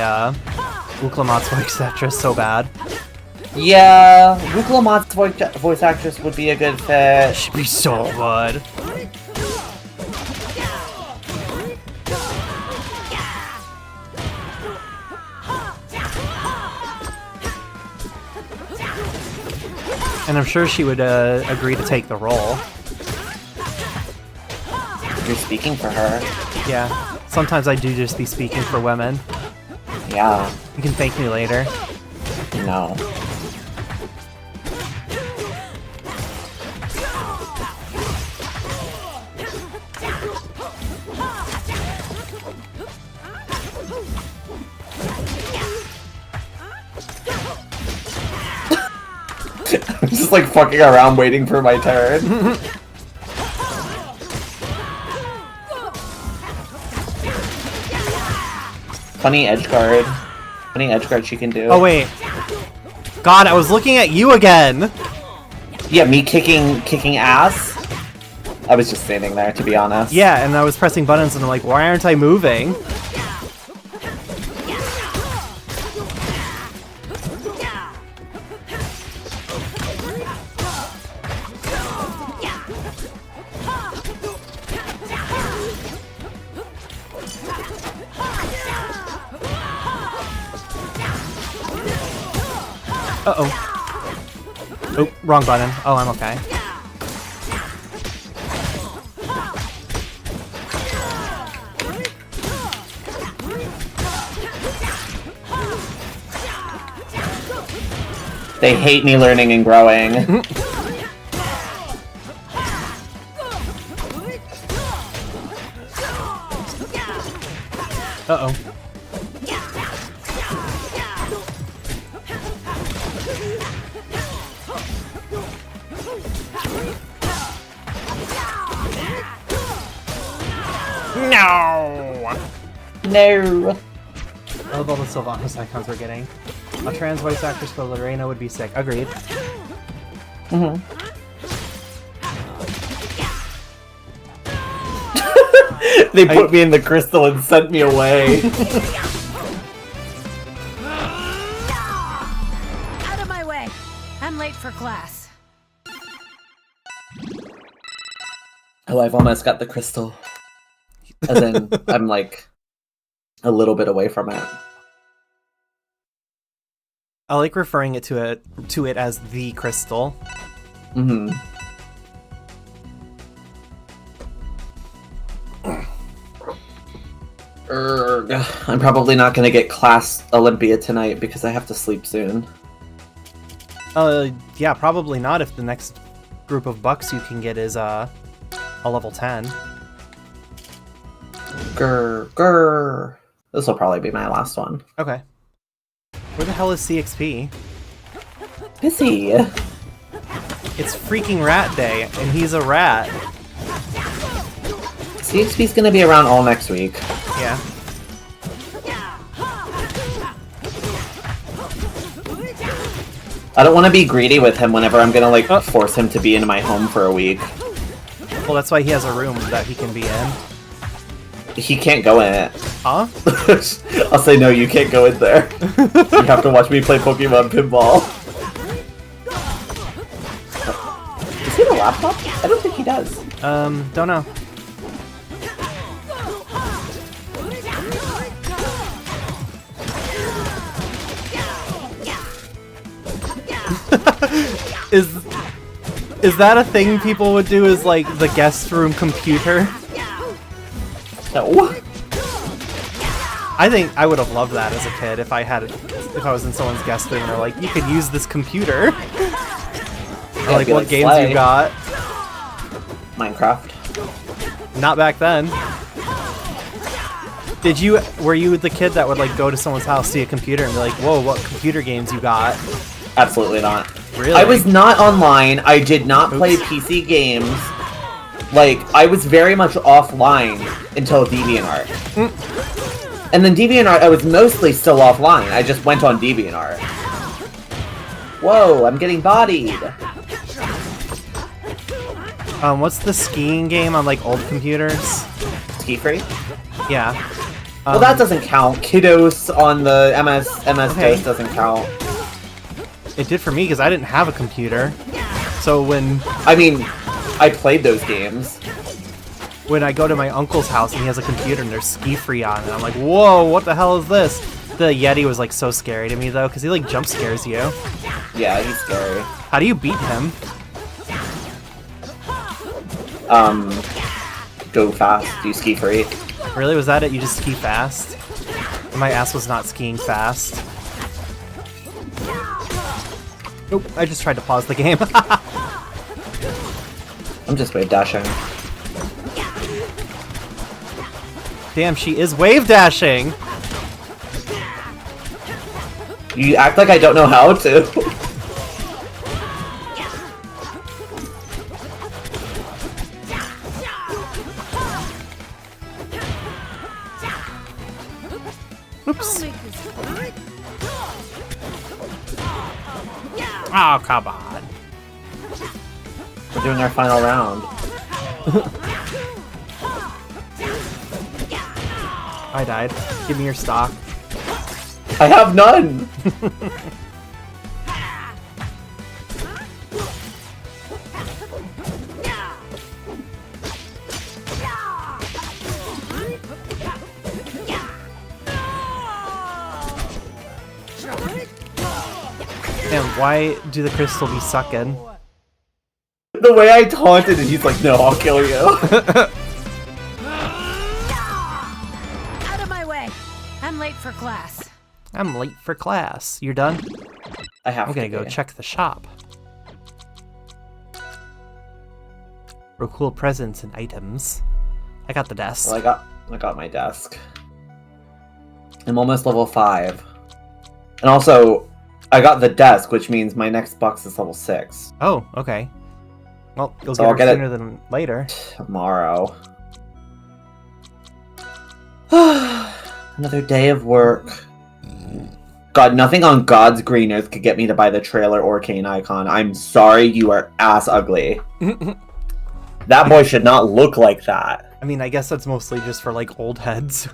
Uklamat's voice actress so bad. Yeah, Wuklamat's voice actress would be a good fit. She'd be so good. And I'm sure she would agree to take the role. You're speaking for her. Yeah. Sometimes I do just be speaking for women. Yeah. You can thank me later. No. I'm just like fucking around waiting for my turn. Funny edge guard. Funny edge guard she can do. Oh wait. God, I was looking at you again! Yeah, me kicking ass. I was just standing there, to be honest. Yeah, and I was pressing buttons and I'm like, why aren't I moving? Uh-oh. Oh, wrong button. Oh, I'm okay. They hate me learning and growing. Uh-oh. No! No. I love all the Sylvanas icons we're getting. A trans voice actress for Lorena would be sick. Agreed. They put me in the crystal and sent me away. Out of my way. I'm late for class. Oh, I've almost got the crystal. As in, I'm like a little bit away from it. I like referring it to it as the crystal. Mm-hmm. I'm probably not gonna get class Olympia tonight because I have to sleep soon. Yeah, probably not if the next group of bucks you can get is, a level 10. Grr. This will probably be my last one. Okay. Where the hell is CXP? Pissy. It's freaking rat day, and he's a rat. CHP's gonna be around all next week. Yeah. I don't want to be greedy with him whenever I'm gonna, like, force him to be in my home for a week. Well, that's why he has a room that he can be in. He can't go in it. Huh? I'll say, no, you can't go in there. You have to watch me play Pokemon Pinball. Does he have a laptop? I don't think he does. Don't know. Is that a thing people would do, is like the guest room computer? No. I think I would have loved that as a kid if I was in someone's guest room and they're like, you could use this computer. Or like, what games Slay. you got? Minecraft. Not back then. Were you the kid that would like go to someone's house, see a computer, and be like, whoa, what computer games you got? Absolutely not. Really? I was not online. I did not play PC games. Like, I was very much offline until DeviantArt. And then DeviantArt, I was mostly still offline. I just went on DeviantArt. Whoa, I'm getting bodied. What's the skiing game on like old computers? Ski Free? Yeah. Well, that doesn't count. Kiddos on the MS Okay. DOS doesn't count. It did for me because I didn't have a computer. So when I mean, I played those games. I go to my uncle's house and he has a computer and there's Ski Free on it, I'm like, whoa, what the hell is this? The Yeti was like so scary to me though, because he like jump scares you. Yeah, he's scary. How do you beat him? Go fast. Do Ski Free. Really? Was that it? You just ski fast? My ass was not skiing fast. Nope, I just tried to pause the game. I'm just wave dashing. Damn, she is wave dashing! You act like I don't know how to. Oops. Oh, come on. We're doing our final round. I died. Give me your stock. I have none! Damn, why do the crystal be sucking? The way I taunted and he's like, no, I'll kill you. Out of my way. I'm late for class. I'm late for class. You're done? I have I'm gonna to go be. check the shop. For cool presents and items. I got the desk. Well, I got my desk. I'm almost level 5. And also, I got the desk, which means my next box is level 6. Oh, okay. Well, you'll So get I'll her get it sooner than later. Tomorrow. Another day of work. God, nothing on God's green earth could get me to buy the trailer or Kane Icon. I'm sorry, you are ass ugly. That boy should not look like that. I mean, I guess that's mostly just for, like, old heads.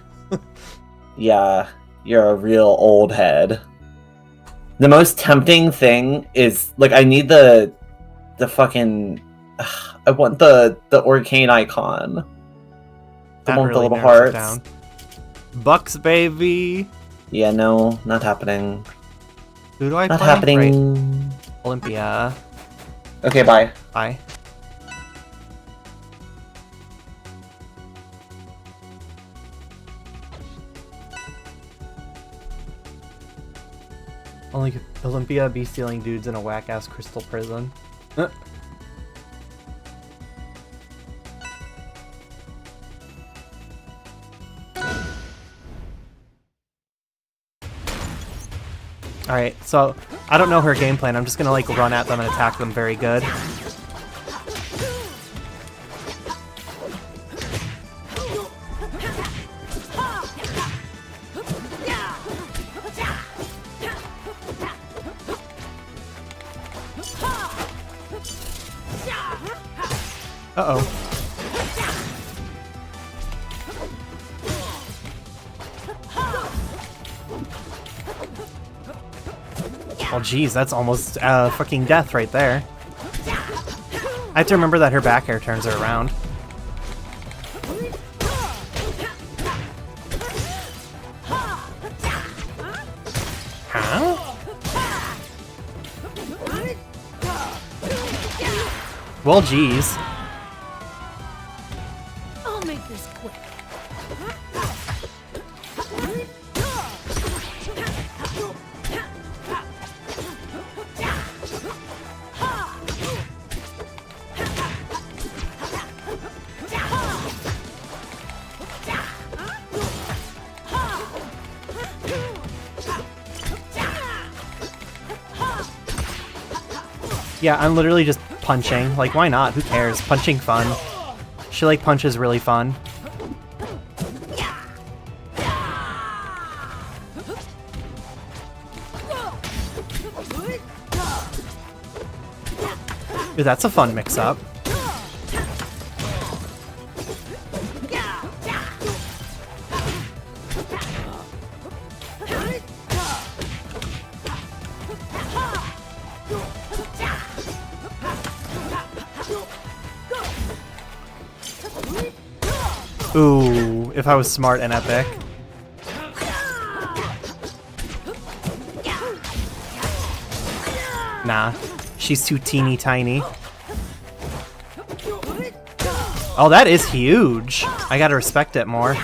Yeah, you're a real old head. The most tempting thing is, like, I need the fucking... I want the Orcane icon. The That one with the really little narrows it hearts. down. Bucks, baby! Yeah, no, not happening. Who do I Not play? happening. Right. Olympia. Okay, bye. Bye. Only Olympia be stealing dudes in a whack-ass crystal prison. Alright, so I don't know her game plan. I'm just gonna like run at them and attack them very good. Uh-oh. Oh, geez, that's almost fucking death right there. I have to remember that her back air turns her around. Huh? Well, geez. I'll make this quick. Yeah, I'm literally just punching. Like, why not? Who cares? Punching fun. She like punches really fun. Ooh, that's a fun mix-up. Ooh, if I was smart and epic. Nah, she's too teeny tiny. Oh, that is huge. I gotta respect it more.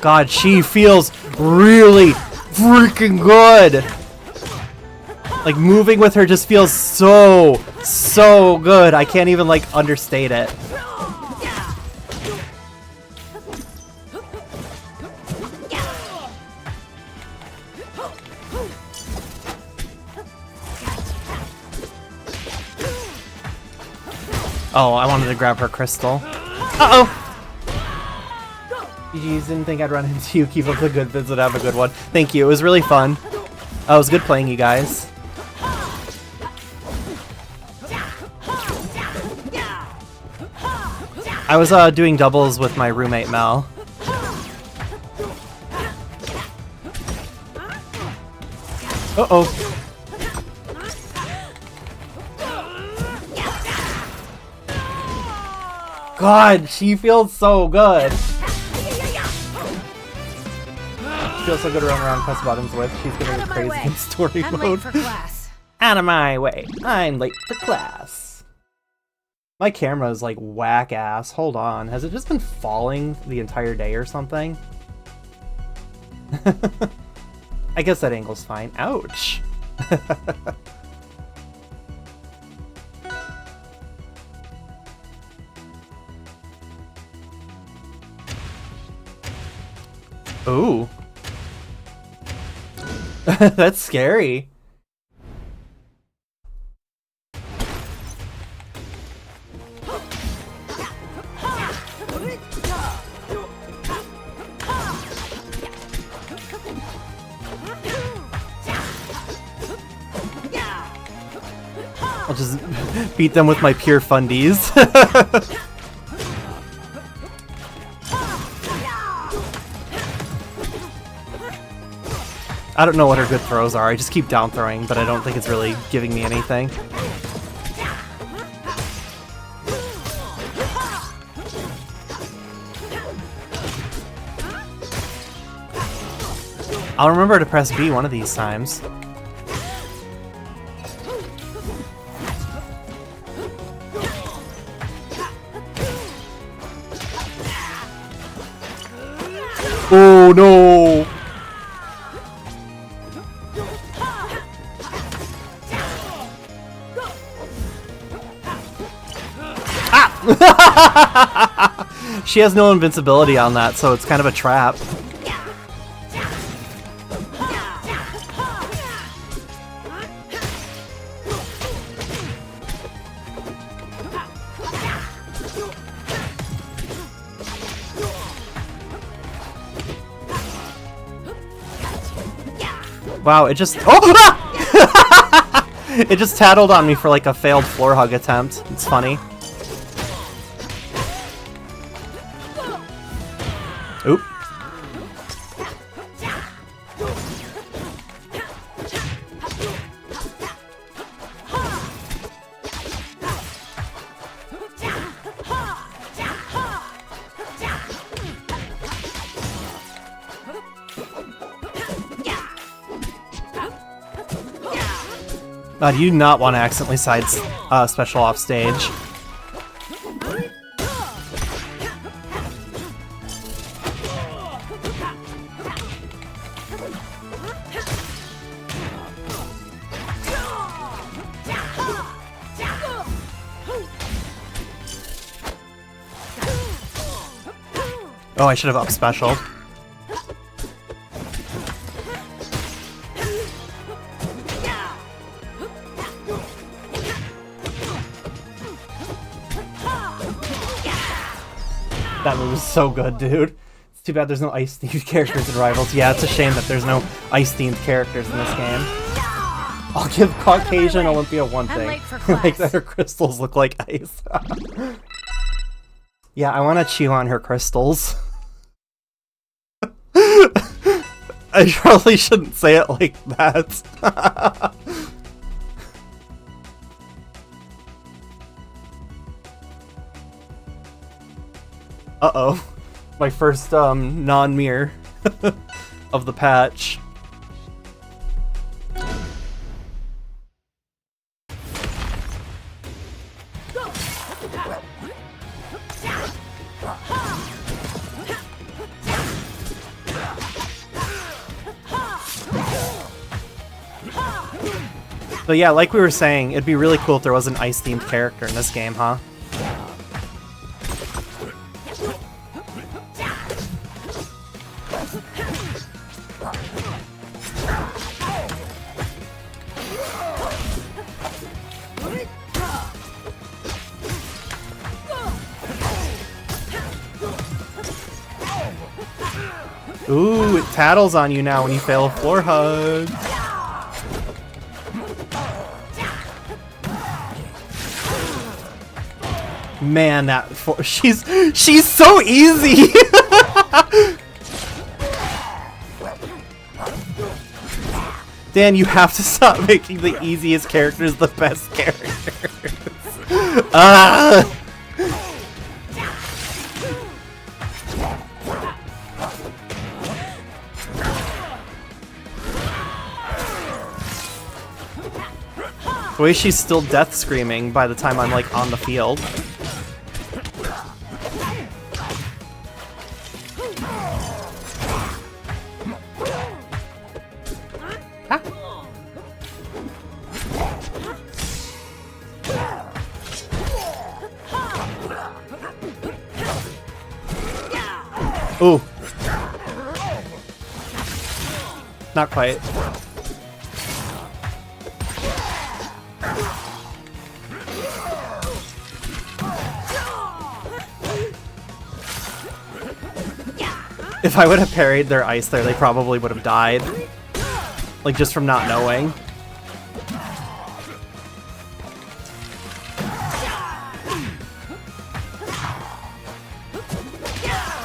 God, she feels really freaking good. Like, moving with her just feels so good. I can't even, like, understate it. Oh, I wanted to grab her crystal. Uh-oh! GG's, didn't think I'd run into you. Keep up the good vids and have a good one. Thank you, it was really fun. Oh, it was good playing you guys. I was doing doubles with my roommate Mel. Uh-oh. God, she feels so good. She feels so good to run around press buttons with. She's gonna go crazy in story I'm mode. late for class. Out of my way. I'm late for class. My camera is like whack ass. Hold on. Has it just been falling the entire day or something? I guess that angle's fine. Ouch. Ooh. That's scary. I'll just beat them with my pure fundies. I don't know what her good throws are. I just keep down throwing, but I don't think it's really giving me anything. I'll remember to press B one of these times. Oh no! Ah! She has no invincibility on that, so it's kind of a trap. Wow, it just... Oh! It just tattled on me for like a failed floor hug attempt. It's funny. Oop. Do you not want to accidentally side special off stage? Oh, I should have up special. That move is so good, dude. It's too bad there's no ice-themed characters in Rivals. Yeah, it's a shame that there's no ice-themed characters in this game. I'll give Caucasian Olympia one thing. Like that her crystals look like ice. Yeah, I want to chew on her crystals. I probably shouldn't say it like that. Uh-oh. My first non-mirror of the patch. So yeah, like we were saying, it'd be really cool if there was an ice-themed character in this game, huh? Ooh, it tattles on you now when you fail a floor hug. Man, she's so easy. Dan, you have to stop making the easiest characters the best characters. The way she's still death screaming by the time I'm like on the field. Ooh. Not quite. If I would have parried their ice there, they probably would have died. Like, just from not knowing.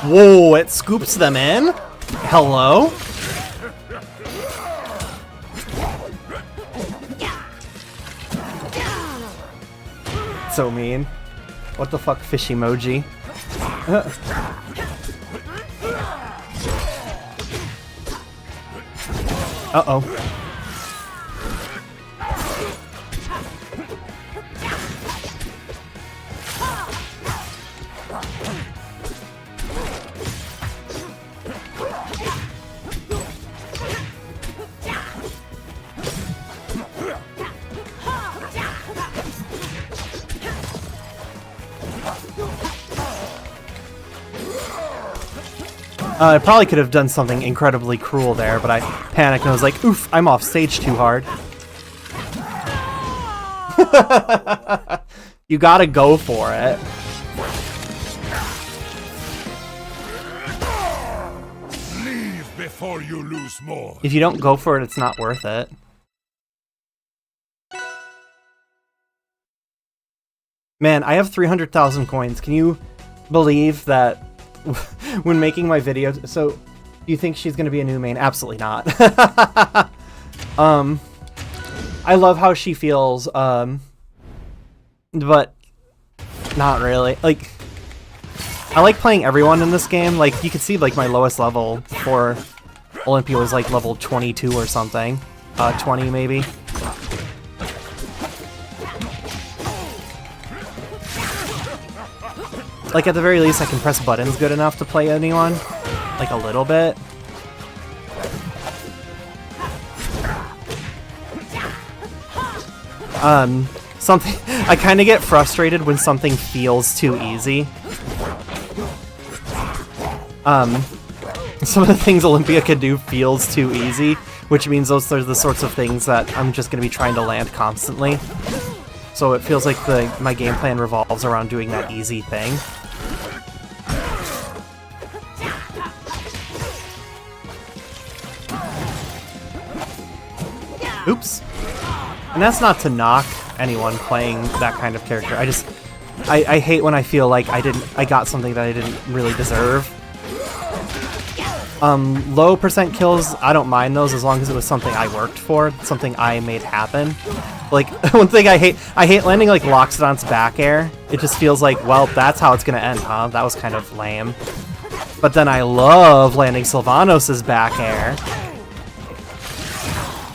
Whoa, it scoops them in? Hello? So mean. What the fuck, fish emoji? Uh-oh. I probably could have done something incredibly cruel there, but I panicked and was like, oof, I'm off stage too hard. You gotta go for it. Leave before you lose more. If you don't go for it, it's not worth it. Man, I have 300,000 coins. Can you believe that when making my video... So, do you think she's going to be a new main? Absolutely not. I love how she feels, but not really. Like, I like playing everyone in this game. Like, you can see, like, my lowest level for Olympia was, like, level 22 or something. 20, maybe. Like, at the very least, I can press buttons good enough to play anyone. Like, a little bit. Something... I kind of get frustrated when something feels too easy. Some of the things Olympia can do feels too easy, which means those are the sorts of things that I'm just going to be trying to land constantly. So it feels like my game plan revolves around doing that easy thing. Oops. And that's not to knock anyone playing that kind of character. I hate when I feel like I got something that I didn't really deserve. Low percent kills, I don't mind those as long as it was something I worked for, something I made happen. Like, one thing I hate landing like Loxodon's back air. It just feels like, well, that's how it's gonna end, huh? That was kind of lame. But then I love landing Sylvanos' back air.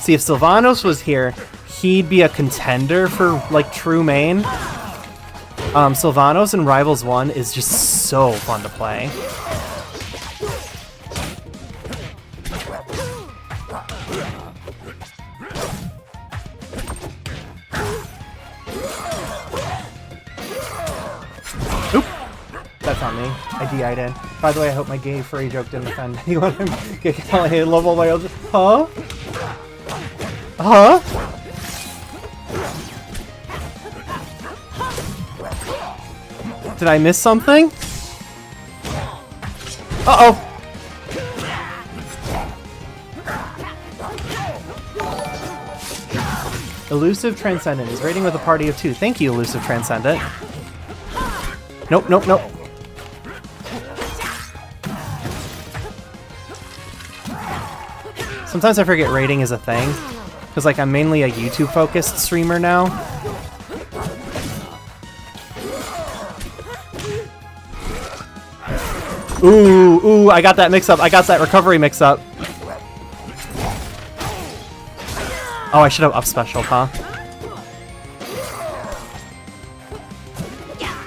See, if Sylvanos was here, he'd be a contender for, like, true main. Sylvanos in Rivals 1 is just so fun to play. Oop! That's on me. I DI'd in. By the way, I hope my gay furry joke didn't offend anyone. I love all my old... Huh? Huh? Did I miss something? Uh-oh! Elusive Transcendent is raiding with a party of 2. Thank you, Elusive Transcendent. Nope, nope, nope. Sometimes I forget raiding is a thing. Because, like, I'm mainly a YouTube-focused streamer now. Ooh, I got that mix-up. I got that recovery mix-up. Oh, I should have up special, huh?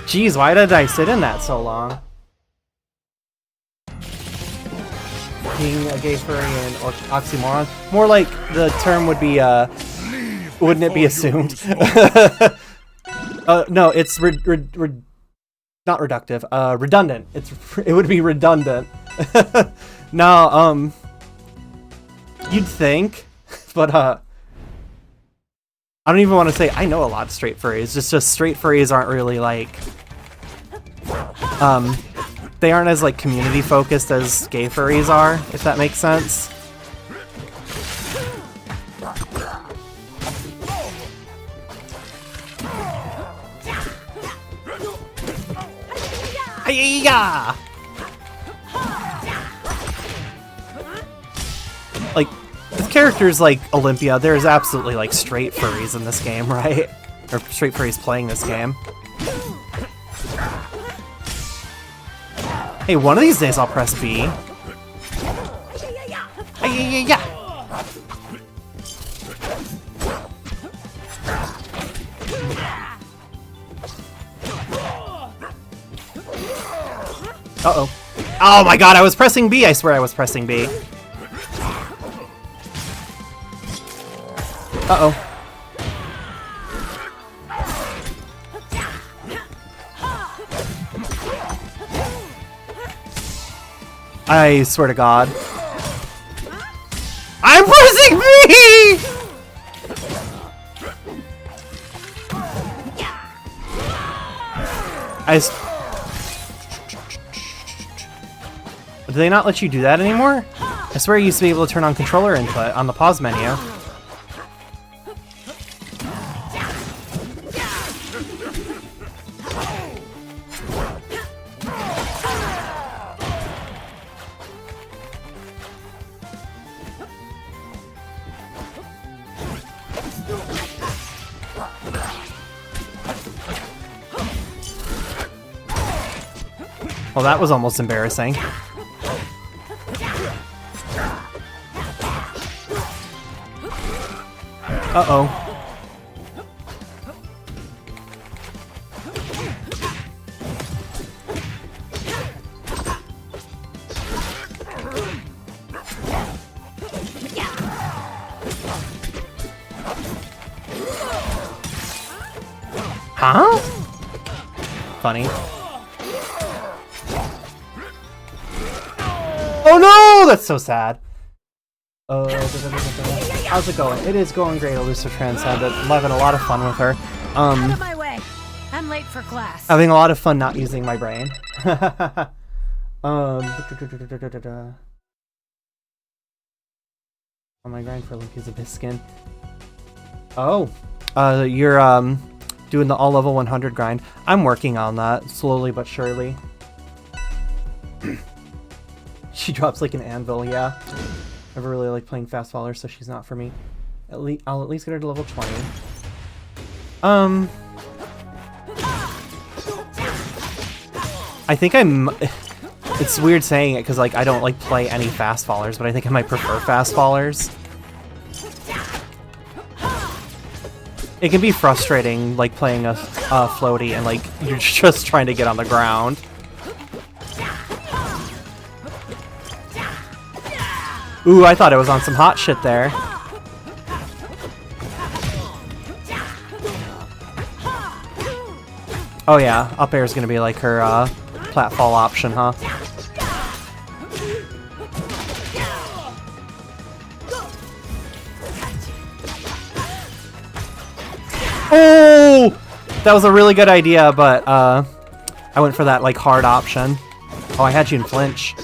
Jeez, why did I sit in that so long? Being a gay furry and oxymoron. More like the term would be, wouldn't it be assumed? No, it's not reductive. Redundant. It would be redundant. No, you'd think, but I don't even want to say I know a lot of straight furries. Just straight furries aren't really like, they aren't as like community focused as gay furries are, if that makes sense. Hi-ya! Like, with characters like Olympia, there's absolutely like straight furries in this game, right? Or straight furries playing this game. Hey, one of these days I'll press B. Hi-ya! Uh-oh. Oh my god, I was pressing B! I swear I was pressing B. Uh-oh. I swear to God. I'm pressing B! Do they not let you do that anymore? I swear you used to be able to turn on controller input on the pause menu. Well, that was almost embarrassing. Uh-oh. Huh? Funny. Oh no! That's so sad. How's it going? It is going great, Elusive Transcendent. I'm having a lot of fun with her. Out of my way. I'm late for class. Having a lot of fun not using my brain. On my grind for Olympia's Abysskin. Oh. You're doing the all level 100 grind. I'm working on that, slowly but surely. She drops like an anvil, yeah. Never really like playing fast fallers, so she's not for me. I'll at least get her to level 20. I think I'm... It's weird saying it because like I don't like play any fast fallers, but I think I might prefer fast fallers. It can be frustrating like playing a floaty and like you're just trying to get on the ground. Ooh, I thought it was on some hot shit there. Oh yeah, up air is gonna be like her platfall option, huh? Oh! That was a really good idea, but I went for that like hard option. Oh, I had you in flinch.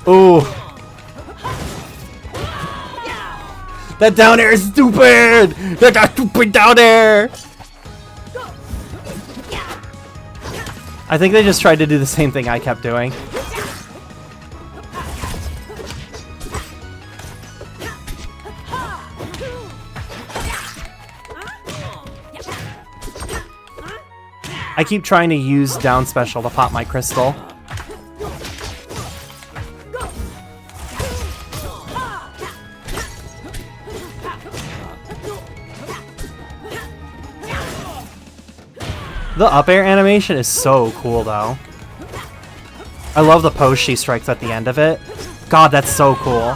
Ooh. That down air is stupid! That got stupid down air! I think they just tried to do the same thing I kept doing. I keep trying to use down special to pop my crystal. The up air animation is so cool, though. I love the pose she strikes at the end of it. God, that's so cool.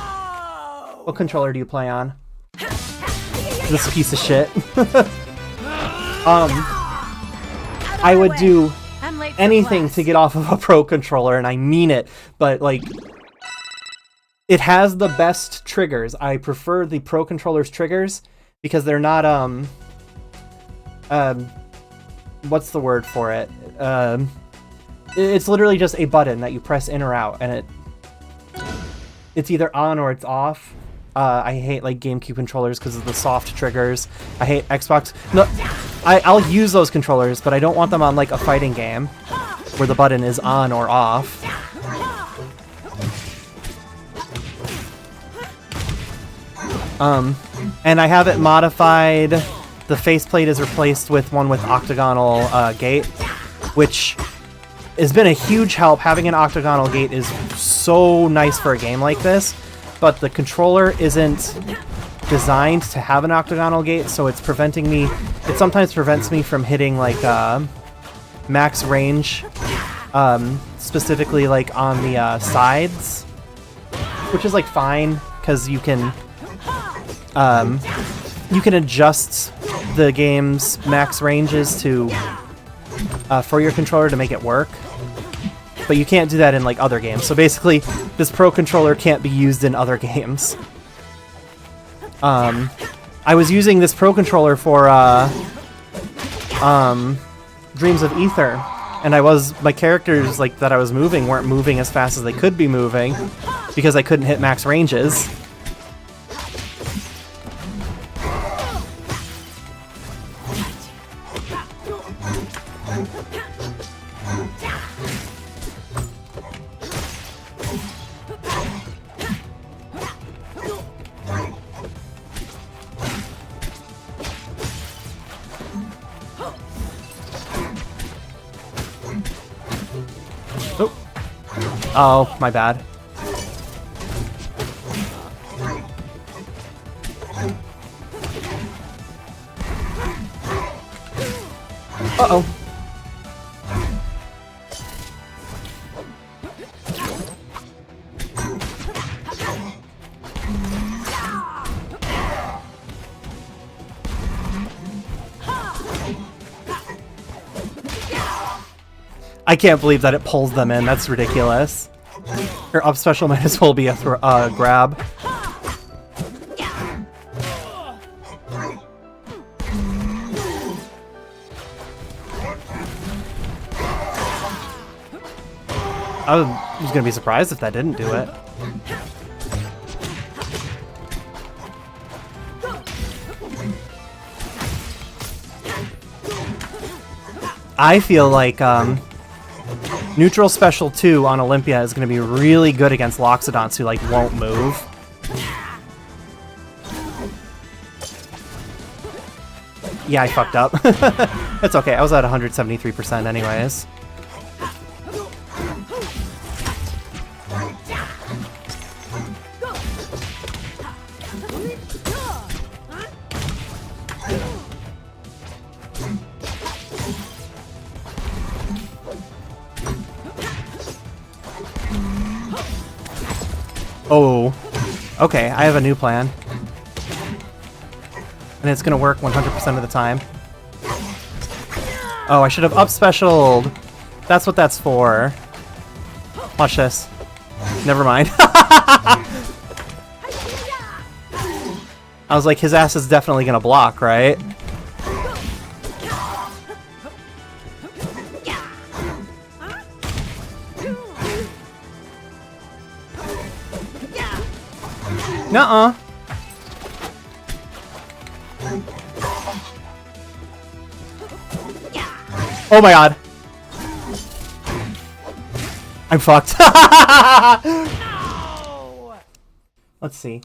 What controller do you play on? This piece of shit. I would do anything to get off of a pro controller, and I mean it, but, like, it has the best triggers. I prefer the pro controller's triggers because they're not, what's the word for it? It's literally just a button that you press in or out, and it's either on or it's off. I hate like GameCube controllers because of the soft triggers. I hate Xbox. No, I'll use those controllers, but I don't want them on like a fighting game where the button is on or off. And I have it modified. The faceplate is replaced with one with octagonal gate, which has been a huge help. Having an octagonal gate is so nice for a game like this, but the controller isn't designed to have an octagonal gate, so it's preventing me... It sometimes prevents me from hitting, like, max range, specifically, like, on the sides. which is like fine because you can adjust the game's max ranges to for your controller to make it work, but you can't do that in like other games. So basically, this Pro Controller can't be used in other games. I was using this Pro Controller for Dreams of Aether, and my characters like that I was moving weren't moving as fast as they could be moving because I couldn't hit max ranges. Oh, my bad. Uh-oh. I can't believe that it pulls them in. That's ridiculous. Her up special might as well be a grab. I was gonna be surprised if that didn't do it. I feel like Neutral Special 2 on Olympia is going to be really good against Loxodonts who, like, won't move. Yeah, I fucked up. It's okay, I was at 173% anyways. Oh, okay, I have a new plan. And it's gonna work 100% of the time. Oh, I should have up-specialed. That's what that's for. Watch this. Never mind. I was like, his ass is definitely gonna block, right? Nuh-uh. Oh my god. I'm fucked. No! Let's see.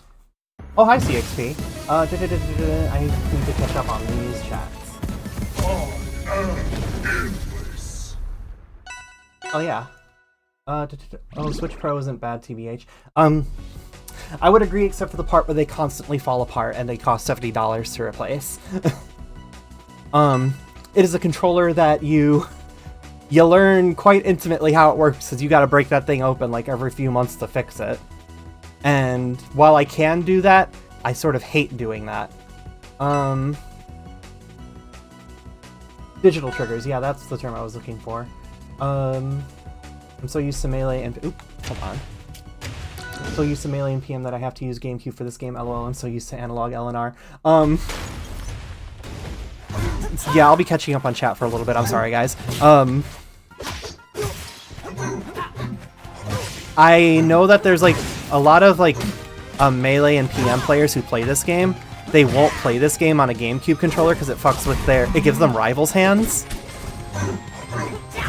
Oh, hi, CXP. I need to catch up on these chats. Oh, yeah. Oh, Switch Pro isn't bad, TBH. I would agree, except for the part where they constantly fall apart and they cost $70 to replace. It is a controller that you learn quite intimately how it works, because you gotta break that thing open like every few months to fix it. And while I can do that, I sort of hate doing that. Digital triggers, yeah, that's the term I was looking for. I'm so used to Melee and... Oop, hold on. So used to Melee and PM that I have to use GameCube for this game. LOL, I'm so used to analog LNR. Yeah, I'll be catching up on chat for a little bit. I'm sorry, guys. I know that there's like a lot of like Melee and PM players who play this game. They won't play this game on a GameCube controller because it fucks with it gives them Rivals hands.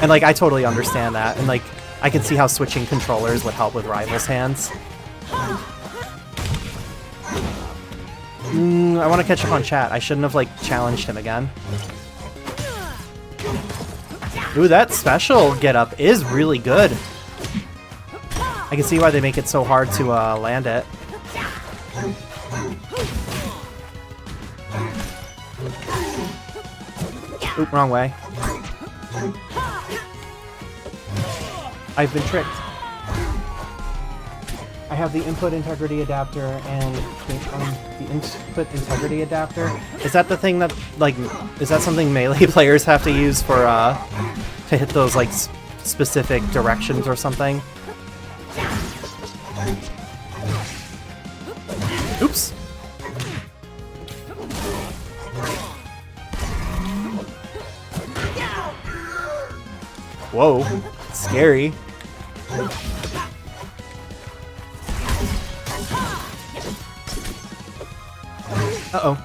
And like, I totally understand that. And like, I can see how switching controllers would help with Rivals hands. I want to catch up on chat. I shouldn't have, like, challenged him again. Ooh, that special getup is really good. I can see why they make it so hard to land it. Oop, wrong way. I've been tricked. I have the input integrity adapter and the input integrity adapter. Is that the thing that, like, is that something melee players have to use for, to hit those, like, specific directions or something? Oops! Whoa, scary. Uh-oh.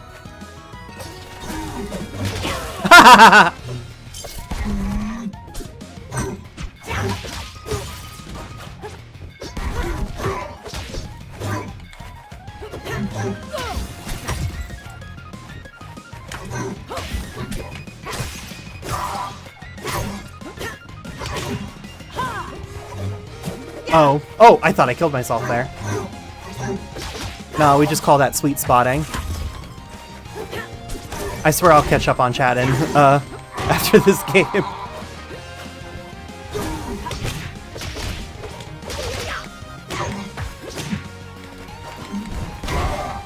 Oh. Oh, I thought I killed myself there. No, we just call that sweet spotting. I swear I'll catch up on chat after this game.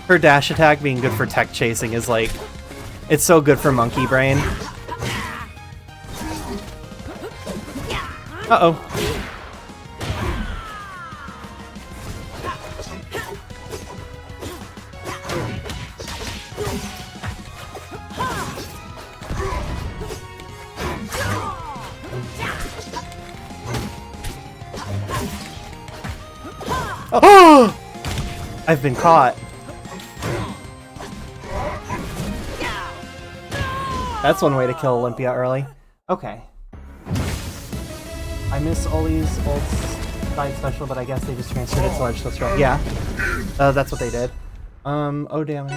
Her dash attack being good for tech chasing is like... It's so good for monkey brain. Uh-oh. Oh! I've been caught. That's one way to kill Olympia early. Okay. I miss Oli's ult's side special, but I guess they just transferred it to Large Celestial. Yeah. That's what they did. Oh damn.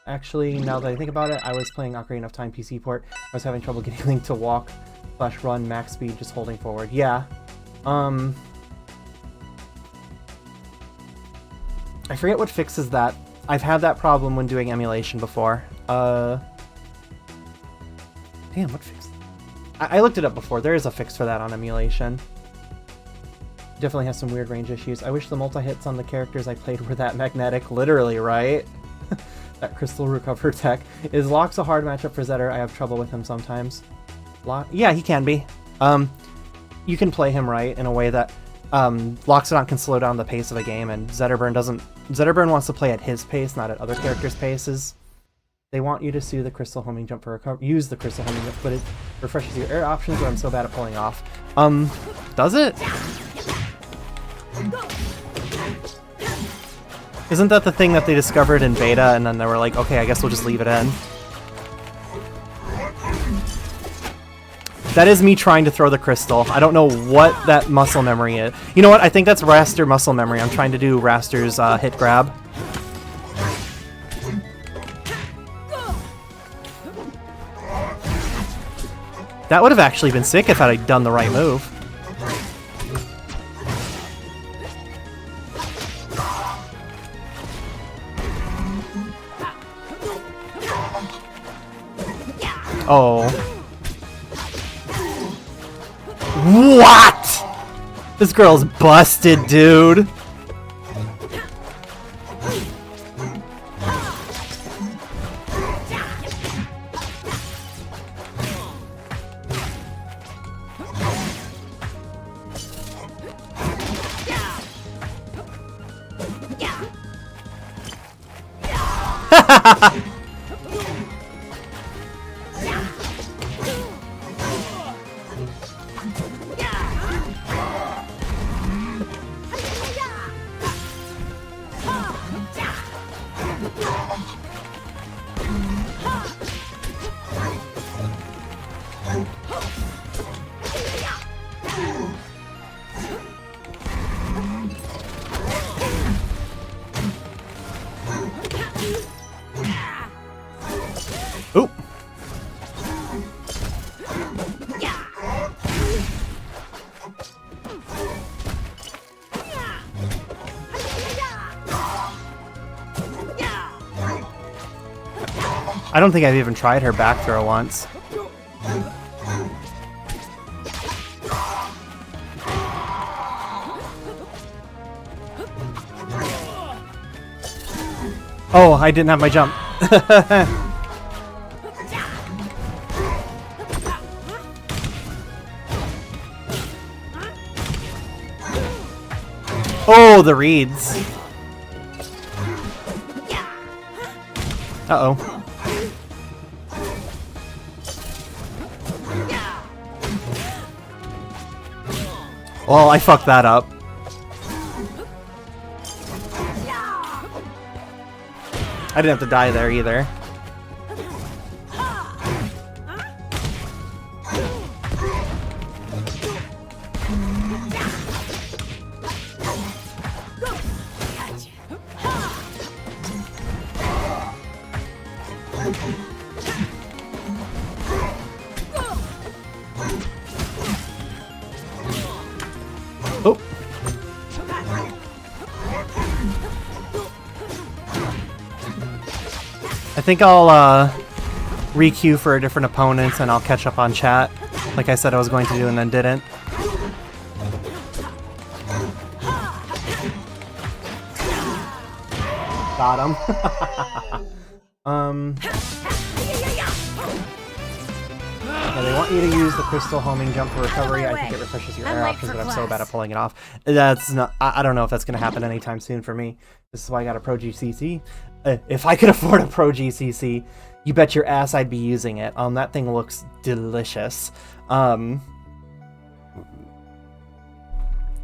Actually, now that I think about it, I was playing Ocarina of Time PC port. I was having trouble getting Link to walk / run max speed just holding forward. Yeah. I forget what fixes that. I've had that problem when doing emulation before. Damn, what fix? I looked it up before. There is a fix for that on emulation. Definitely has some weird range issues. I wish the multi-hits on the characters I played were that magnetic. Literally, right? That crystal recover tech. Is Lox a hard matchup for Zetter? I have trouble with him sometimes. Yeah, he can be. You can play him right in a way that Loxodon can slow down the pace of a game, and Zetterburn doesn't. Zetterburn wants to play at his pace, not at other characters' paces. They want you to use the crystal homing jump for recovery. Use the crystal homing jump, but it refreshes your air options, but I'm so bad at pulling off. Does it? Isn't that the thing that they discovered in beta, and then they were like, okay, I guess we'll just leave it in? That is me trying to throw the crystal. I don't know what that muscle memory is. You know what? I think that's Raster muscle memory. I'm trying to do Raster's hit grab. That would have actually been sick if I'd done the right move. Oh. What? This girl's busted, dude. Oop. I don't think I've even tried her back throw once. Oh, I didn't have my jump. Oh, the reeds. Uh-oh. Well, I fucked that up. I didn't have to die there either. Oh. I think I'll re-queue for different opponents and I'll catch up on chat, like I said I was going to do and then didn't. Got him. Yeah, they want you to use the crystal homing jump for recovery. I think it refreshes your air options, but I'm so bad at pulling it off. That's not. I don't know if that's going to happen anytime soon for me. This is why I got a Pro GCC. If I could afford a Pro GCC, you bet your ass I'd be using it. That thing looks delicious. The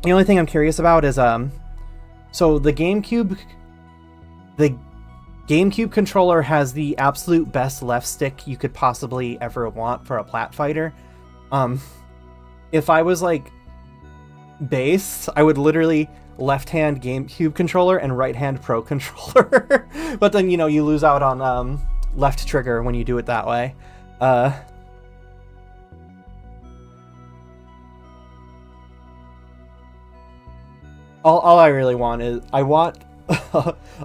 only thing I'm curious about is so the GameCube controller has the absolute best left stick you could possibly ever want for a plat fighter. If I was like base, I would literally left hand GameCube controller and right hand Pro controller. But then, you know, you lose out on left trigger when you do it that way. All I really want is I want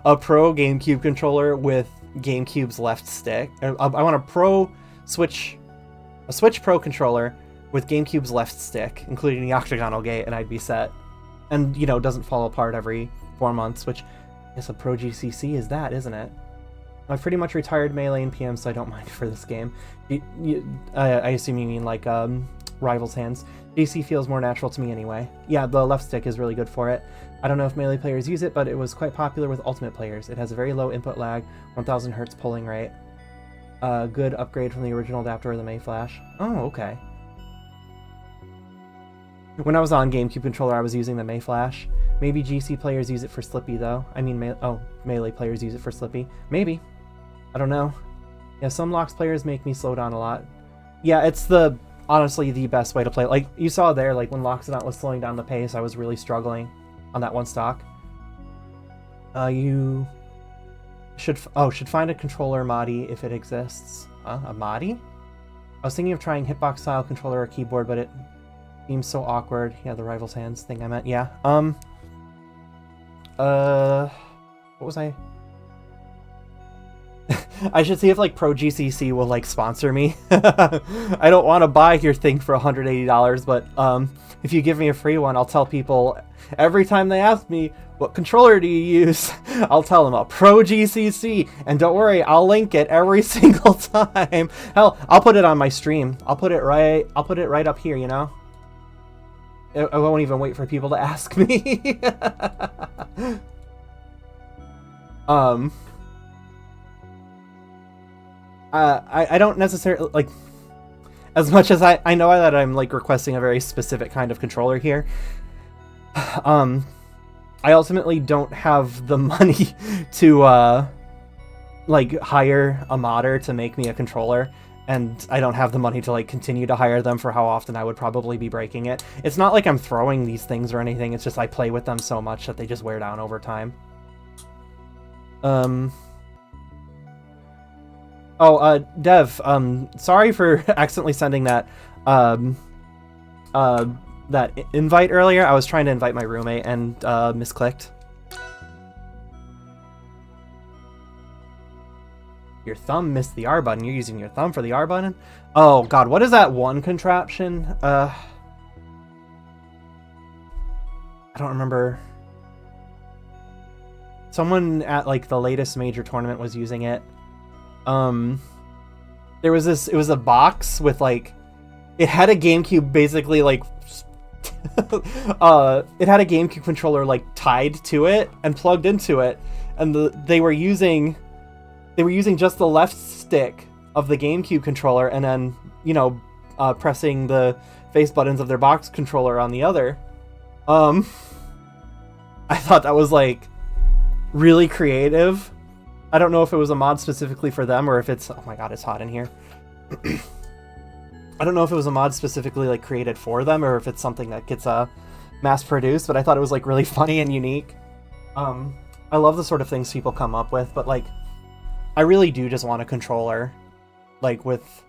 a Pro GameCube controller with GameCube's left stick. I want a Switch Pro controller with GameCube's left stick, including the octagonal gate, and I'd be set. And, you know, doesn't fall apart every 4 months, which I guess a Pro GCC is that, isn't it? I've pretty much retired Melee and PM, so I don't mind for this game. I assume you mean like Rivals hands. DC feels more natural to me anyway. Yeah, the left stick is really good for it. I don't know if Melee players use it, but it was quite popular with Ultimate players. It has a very low input lag, 1000 Hz pulling rate. Good upgrade from the original adapter of the May Flash. Oh, okay. When I was on GameCube controller, I was using the May Flash. Maybe GC players use it for Slippy, though. I mean, Melee players use it for Slippy. Maybe. I don't know. Yeah, some Locks players make me slow down a lot. Yeah, it's honestly the best way to play. Like, you saw there, like, when Loxodont was slowing down the pace, I was really struggling on that one stock. You should find a controller Modi if it exists. A Modi? I was thinking of trying hitbox-style controller or keyboard, but it seems so awkward. Yeah, the Rivals hands thing I meant. Yeah. What was I? I should see if like Pro GCC will like sponsor me. I don't want to buy your thing for $180, but if you give me a free one, I'll tell people every time they ask me what controller do you use, I'll tell them a Pro GCC, and don't worry, I'll link it every single time. Hell, I'll put it on my stream. I'll put it right up here, you know? I won't even wait for people to ask me. I don't necessarily, like, as much as I know that I'm, like, requesting a very specific kind of controller here, I ultimately don't have the money to, like, hire a modder to make me a controller, and I don't have the money to, like, continue to hire them for how often I would probably be breaking it. It's not like I'm throwing these things or anything, it's just I play with them so much that they just wear down over time. Dev, sorry for accidentally sending that, that invite earlier. I was trying to invite my roommate and, misclicked. Your thumb missed the R button. You're using your thumb for the R button? Oh god, what is that one contraption? I don't remember. someone at like the latest major tournament was using it. There was this, it was a box with like, it had a GameCube basically like, it had a GameCube controller like tied to it and plugged into it, and they were using just the left stick of the GameCube controller, and then, you know, pressing the face buttons of their box controller on the other. I thought that was like really creative. I don't know if it was a mod specifically for them or if it's, oh my god, it's hot in here. I don't know if it was a mod specifically like created for them or if it's something that gets mass produced, but I thought it was like really funny and unique. I love the sort of things people come up with, but like I really do just want a controller like with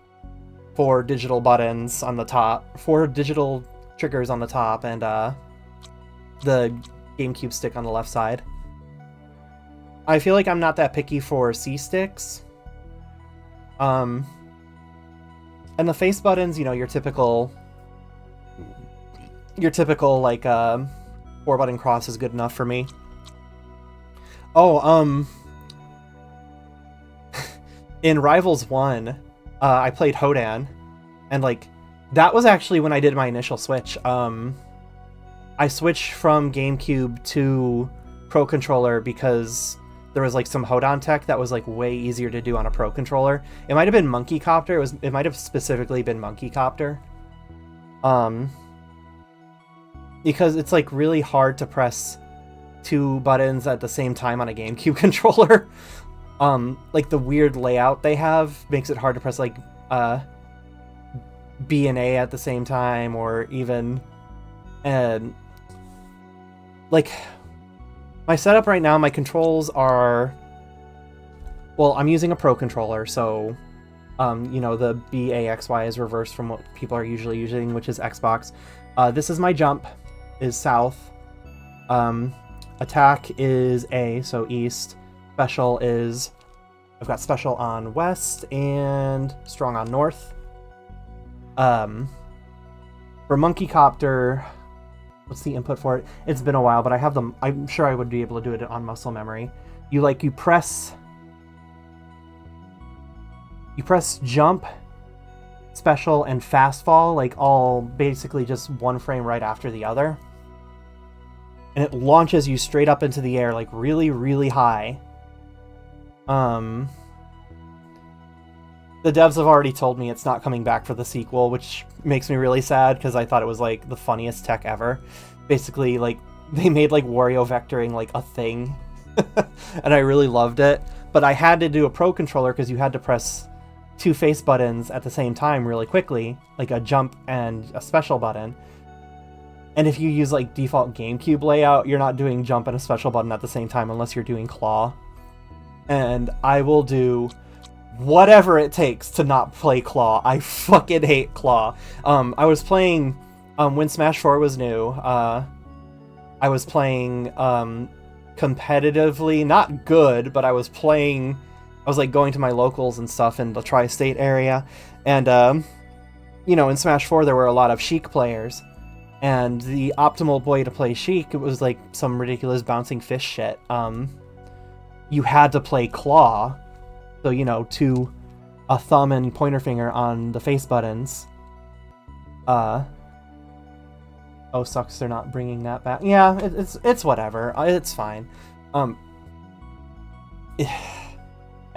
4 digital buttons on the top, 4 digital triggers on the top, and the GameCube stick on the left side. I feel like I'm not that picky for C-sticks. And the face buttons, you know, your typical like 4-button cross is good enough for me. Oh, in Rivals 1, I played Hodan, and like that was actually when I did my initial switch. I switched from GameCube to Pro Controller because there was like some Hodan tech that was like way easier to do on a Pro Controller. It might have been Monkey Copter. It might have specifically been Monkey Copter. Because it's like really hard to press 2 buttons at the same time on a GameCube controller. Like the weird layout they have makes it hard to press like B and A at the same time, or even like my setup right now, my controls are, well, I'm using a Pro Controller, so you know, the BAXY is reversed from what people are usually using, which is Xbox. This is my jump, is south. Attack is A, so east. Special is, I've got special on west and strong on north. For Monkey Copter, what's the input for it? It's been a while, but I have them. I'm sure I would be able to do it on muscle memory. You press jump, special, and fast fall, like all basically just one frame right after the other. And it launches you straight up into the air, like really, really high. The devs have already told me it's not coming back for the sequel, which makes me really sad because I thought it was like the funniest tech ever. Basically, like they made like Wario vectoring like a thing, and I really loved it. But I had to do a Pro Controller because you had to press 2 face buttons at the same time really quickly, like a jump and a special button. And if you use like default GameCube layout, you're not doing jump and a special button at the same time unless you're doing claw. And I will do whatever it takes to not play claw. I fucking hate claw. I was playing when Smash 4 was new. I was playing competitively, not good, but I was like going to my locals and stuff in the tri-state area. And you know, in Smash 4 there were a lot of Sheik players. And the optimal way to play Sheik, it was like some ridiculous bouncing fish shit. You had to play claw. So, you know, a thumb and pointer finger on the face buttons. Oh, sucks they're not bringing that back. Yeah, it's whatever. It's fine. I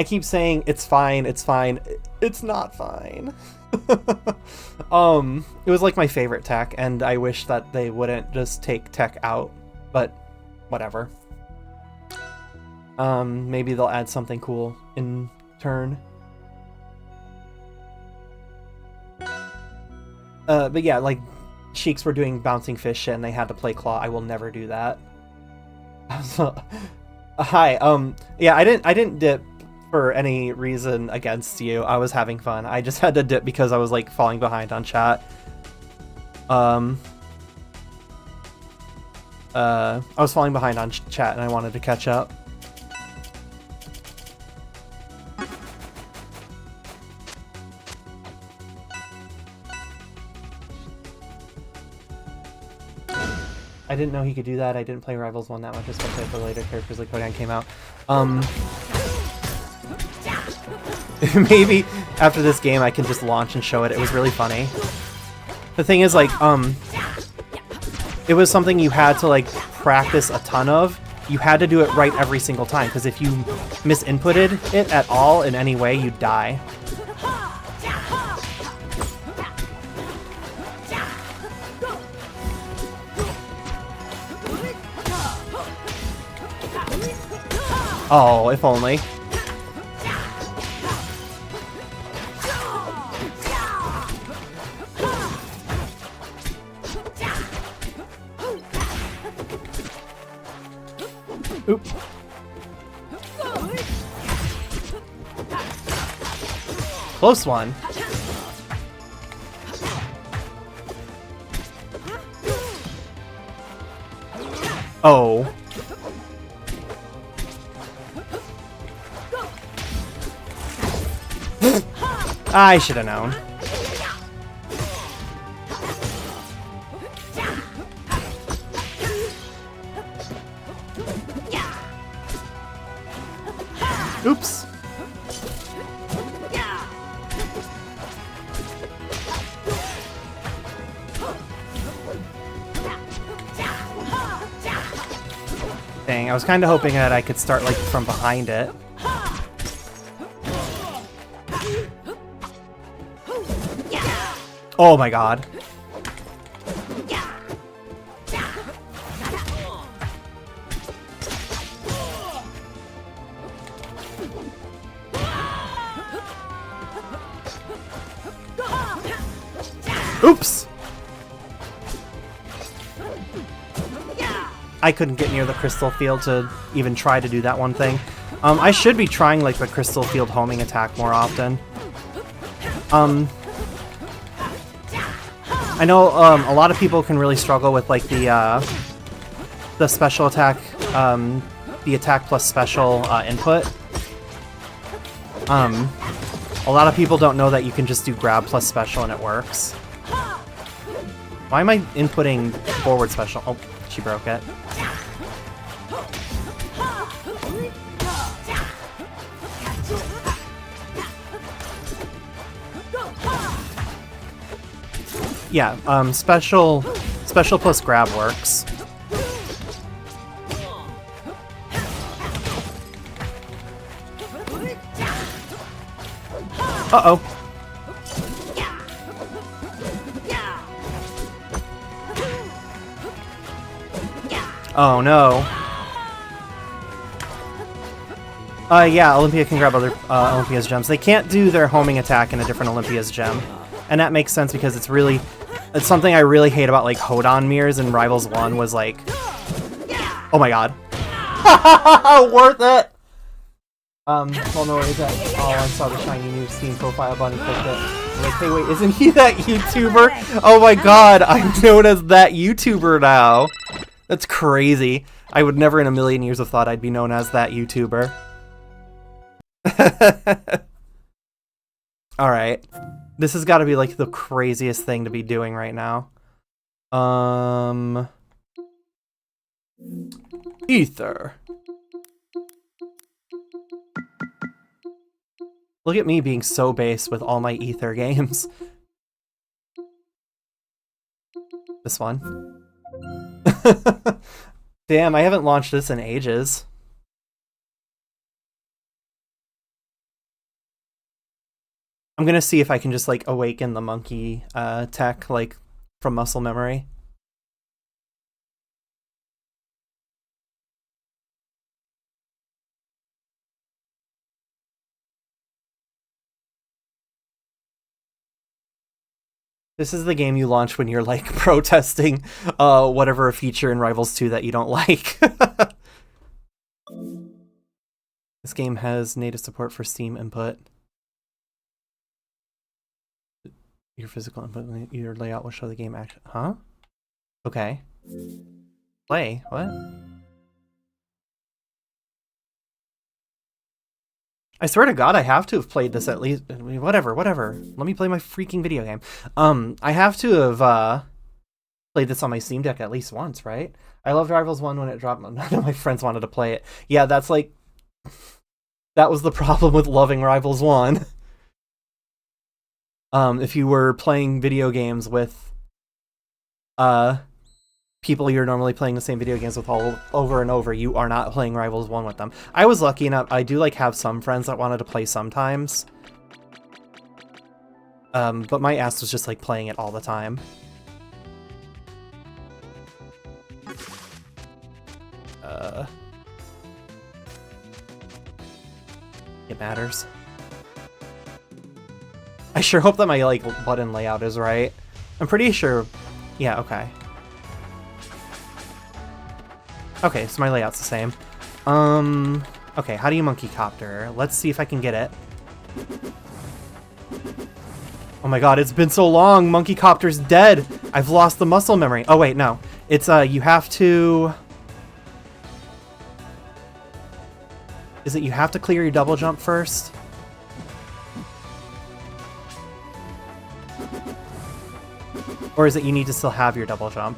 keep saying it's fine, it's fine. It's not fine. It was like my favorite tech, and I wish that they wouldn't just take tech out, but whatever. Maybe they'll add something cool in turn. But yeah, like Sheiks were doing bouncing fish shit and they had to play claw. I will never do that. So, hi. Yeah, I didn't dip for any reason against you. I was having fun. I just had to dip because I was like falling behind on chat. I was falling behind on chat and I wanted to catch up. I didn't know he could do that. I didn't play Rivals 1 that much, especially after later characters like Kodan came out. Maybe after this game I can just launch and show it. It was really funny. The thing is, like, it was something you had to, like, practice a ton of. You had to do it right every single time, because if you misinputted it at all in any way, you'd die. Oh, if only. Oop. Close one. Oh. I should have known. Oops. Dang, I was kind of hoping that I could start, like, from behind it. Oh my god. Oops! I couldn't get near the crystal field to even try to do that one thing. I should be trying, like, the crystal field homing attack more often. I know a lot of people can really struggle with, like, the special attack, the attack plus special input. A lot of people don't know that you can just do grab plus special and it works. Why am I inputting forward special? Oh, she broke it. Yeah, special plus grab works. Uh-oh. Oh no. Yeah, Olympia can grab other Olympia's gems. They can't do their homing attack in a different Olympia's gem. And that makes sense because it's something I really hate about, like, Hodan mirrors in Rivals 1 was, like... Oh my god. Worth it! Well, no worries. Oh, I saw the shiny new Steam profile button, clicked it. I'm like, hey, wait, isn't he that YouTuber? Oh my god, I'm known as that YouTuber now. That's crazy. I would never in a million years have thought I'd be known as that YouTuber. Alright. This has got to be, like, the craziest thing to be doing right now. Aether. Look at me being so base with all my Aether games. This one. Damn, I haven't launched this in ages. I'm gonna see if I can just, like, awaken the monkey tech, like, from muscle memory. This is the game you launch when you're, like, protesting whatever feature in Rivals 2 that you don't like. This game has native support for Steam input. Your physical input, your layout will show the game action. Huh? Okay. Play? What? I swear to God, I have to have played this at least. I mean, whatever. Let me play my freaking video game. I have to have played this on my Steam Deck at least once, right? I loved Rivals 1 when it dropped. None of my friends wanted to play it. Yeah, that's like... That was the problem with loving Rivals 1. If you were playing video games with people you're normally playing the same video games with all over and over, you are not playing Rivals 1 with them. I was lucky enough, I do like have some friends that wanted to play sometimes. But my ass was just like playing it all the time. It matters. I sure hope that my like button layout is right. I'm pretty sure. Yeah, okay. Okay, so my layout's the same. Okay, how do you monkey copter? Let's see if I can get it. Oh my god, it's been so long! Monkey copter's dead! I've lost the muscle memory. Oh wait, no. It's, you have to... Is it you have to clear your double jump first? Or is it you need to still have your double jump?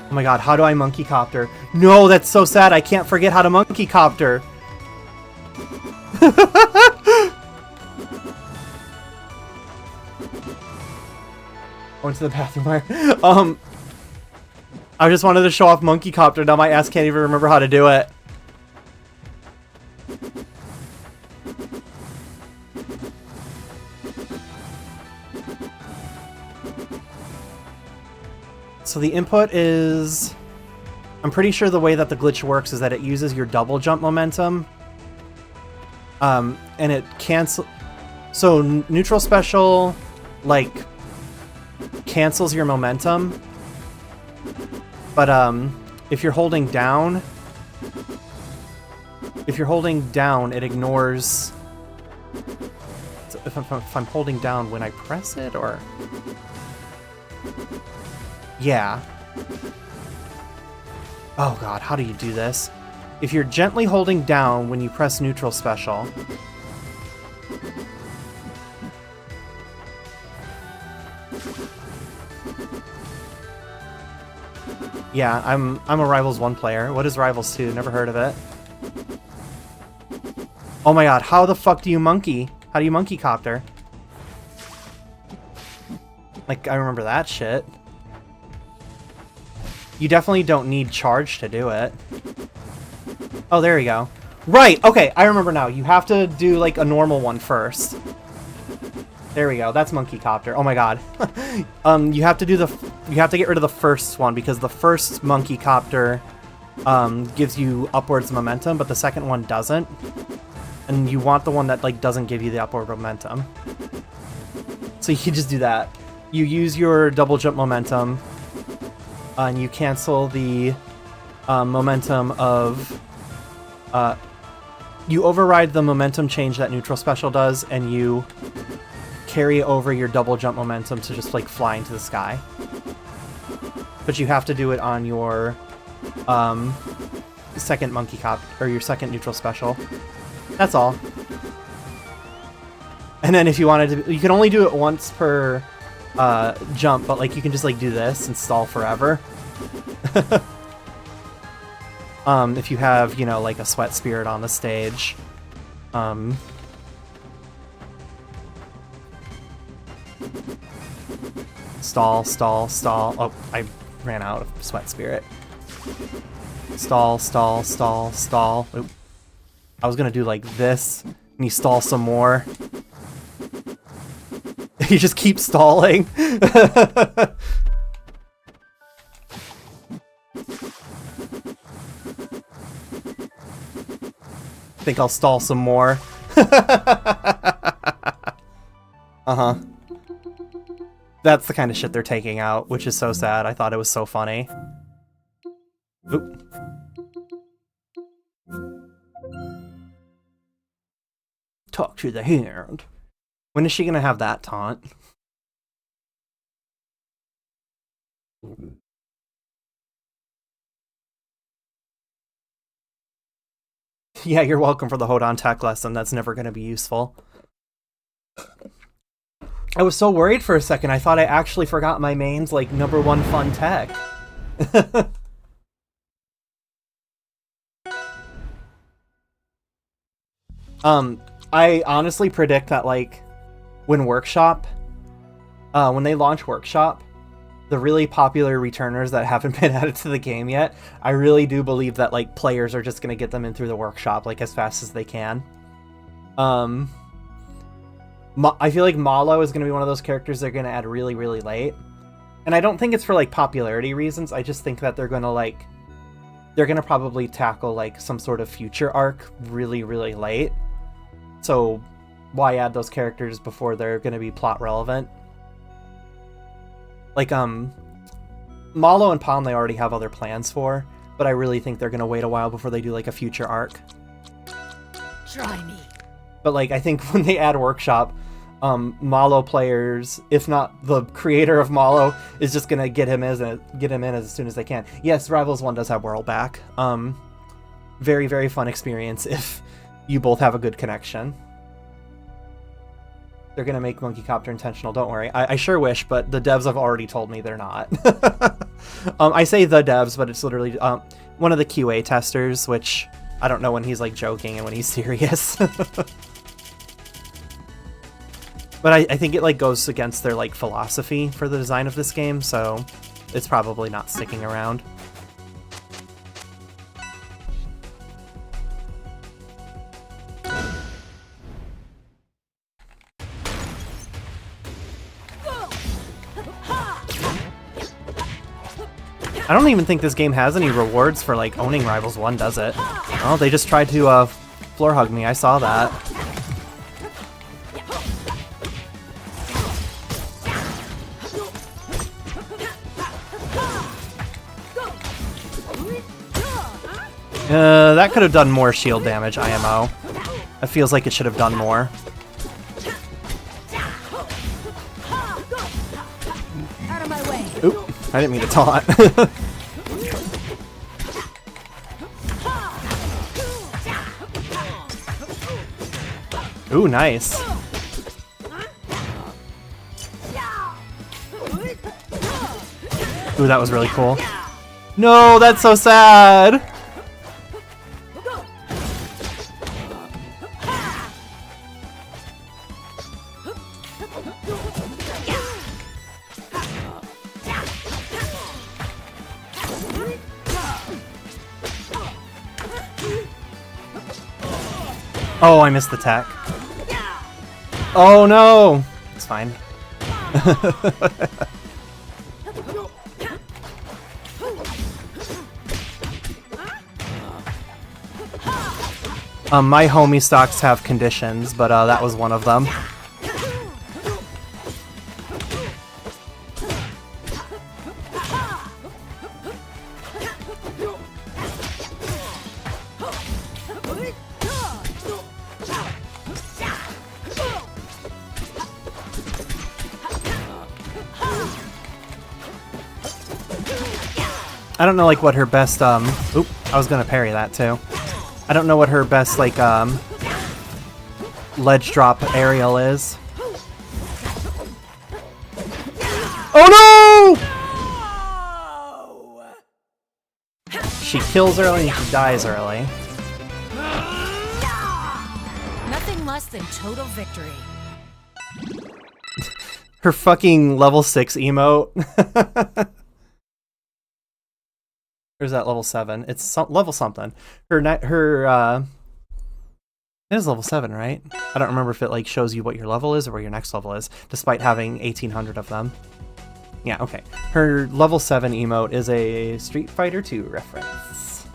Oh my god, how do I monkey copter? No, that's so sad. I can't forget how to monkey copter. Went to the bathroom. I just wanted to show off monkey copter. Now my ass can't even remember how to do it. So the input is... I'm pretty sure the way that the glitch works is that it uses your double jump momentum. And it cancel... So neutral special, like, cancels your momentum. But if you're holding down... If you're holding down, it ignores... So if I'm holding down when I press it, or... Yeah. Oh god, how do you do this? If you're gently holding down when you press neutral special... Yeah, I'm a Rivals 1 player. What is Rivals 2? Never heard of it. Oh my god, how the fuck do you monkey? How do you monkey copter? Like, I remember that shit. You definitely don't need charge to do it. Oh, there you go. Right, okay, I remember now. You have to do, like, a normal one first. There we go, that's monkey copter. Oh my god. You have to do you have to get rid of the first one, because the first monkey copter gives you upwards momentum, but the second one doesn't. And you want the one that, like, doesn't give you the upward momentum. So you just do that. You use your double jump momentum, and you cancel the momentum of... you override the momentum change that neutral special does, and you carry over your double jump momentum to just, like, fly into the sky. But you have to do it on your second monkey cop, or your second neutral special. That's all. And then if you wanted to... You can only do it once per jump, but, like, you can just, like, do this and stall forever. If you have, you know, like, a sweat spirit on the stage. Stall, stall, stall. Oh, I ran out of sweat spirit. Stall, stall, stall, stall. Oop. I was gonna do like this, and you stall some more. You just keep stalling. I think I'll stall some more. Uh-huh. That's the kind of shit they're taking out, which is so sad. I thought it was so funny. Oop. Talk to the hand. When is she gonna have that taunt? Yeah, you're welcome for the Hold On tech lesson. That's never gonna be useful. I was so worried for a second. I thought I actually forgot my main's like #1 fun tech. I honestly predict that like when they launch Workshop, the really popular returners that haven't been added to the game yet, I really do believe that like players are just gonna get them in through the Workshop like as fast as they can. I feel like Malo is gonna be one of those characters they're gonna add really, really late. And I don't think it's for like popularity reasons. I just think that they're gonna probably tackle like some sort of future arc really, really late. So why add those characters before they're gonna be plot relevant? Like, Malo and Palm they already have other plans for, but I really think they're gonna wait a while before they do like a future arc. Try me. But like, I think when they add Workshop, Malo players, if not the creator of Malo, is just gonna get him in as soon as they can. Yes, Rivals 1 does have World back. Very, very fun experience if you both have a good connection. They're gonna make Monkey Copter intentional, don't worry. I sure wish, but the devs have already told me they're not. I say the devs, but it's literally one of the QA testers, which I don't know when he's like joking and when he's serious. But I think it like goes against their like philosophy for the design of this game, so it's probably not sticking around. I don't even think this game has any rewards for like owning Rivals 1, does it? Oh, they just tried to floor hug me. I saw that. That could have done more shield damage, IMO. That feels like it should have done more. Out of my way. Oop, I didn't mean to taunt. Ooh, nice. Ooh, that was really cool. No, that's so sad! Oh, I missed the tech. Oh no! It's fine. My homie stocks have conditions, but that was one of them. I don't know like what her best oop, I was gonna parry that too. I don't know what her best like ledge drop aerial is. Oh no! She kills early and she dies early. Nothing less than total victory. Her fucking level 6 emote. Or is that level 7? It's level something. It is level 7, right? I don't remember if it like shows you what your level is or where your next level is, despite having 1,800 of them. Yeah, okay. Her level 7 emote is a Street Fighter 2 reference.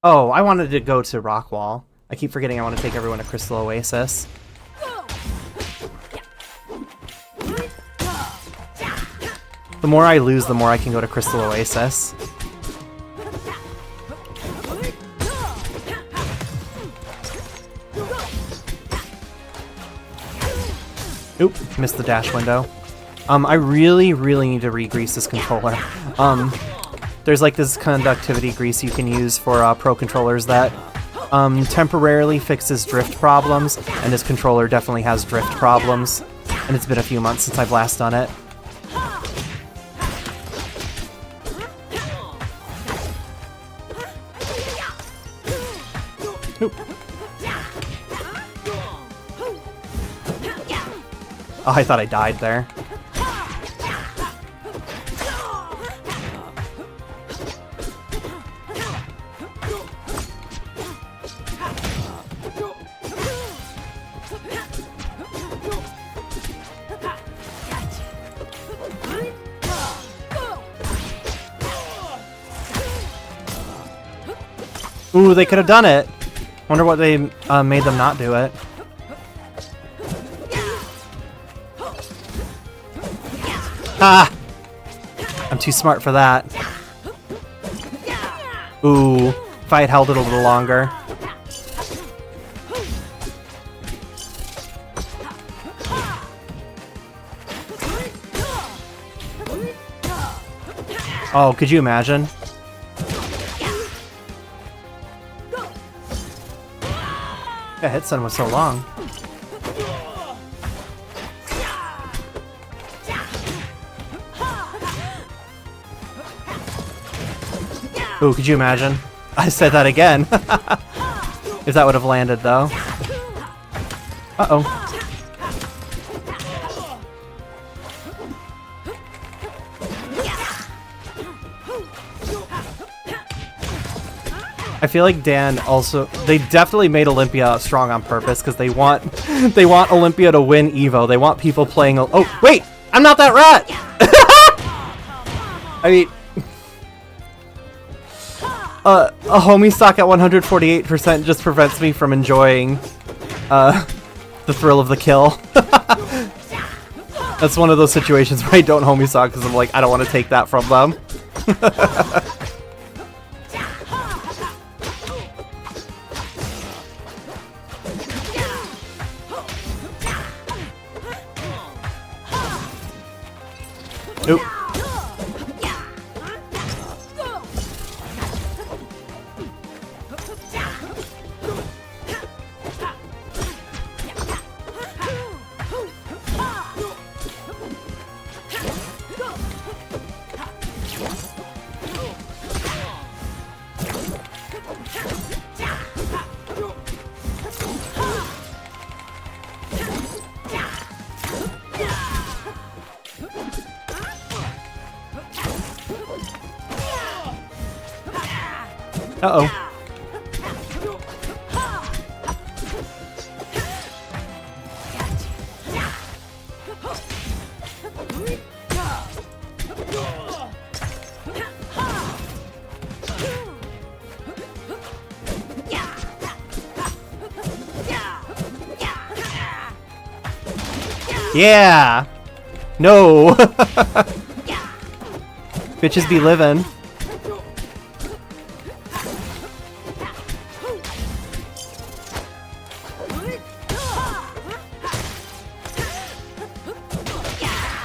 Oh, I wanted to go to Rockwall. I keep forgetting I want to take everyone to Crystal Oasis. The more I lose, the more I can go to Crystal Oasis. Oop, missed the dash window. I really, really need to re-grease this controller. There's like this conductivity grease you can use for pro controllers that temporarily fixes drift problems, and his controller definitely has drift problems. And it's been a few months since I've last done it. Oop. Oh, I thought I died there. Ooh, they could have done it. Wonder what they made them not do it. Ah! I'm too smart for that. Ooh, if I had held it a little longer. Oh, could you imagine? That hit stun was so long. Ooh, could you imagine? I said that again. If that would have landed, though. Uh-oh. I feel like Dan also... They definitely made Olympia strong on purpose, because they want Olympia to win EVO. They want people playing... Oh, wait! I'm not that rat! I mean... a homie stock at 148% just prevents me from enjoying the thrill of the kill. That's one of those situations where I don't homie stock because I'm like, I don't want to take that from them. Oop. Uh-oh. Yeah! No! Bitches be living.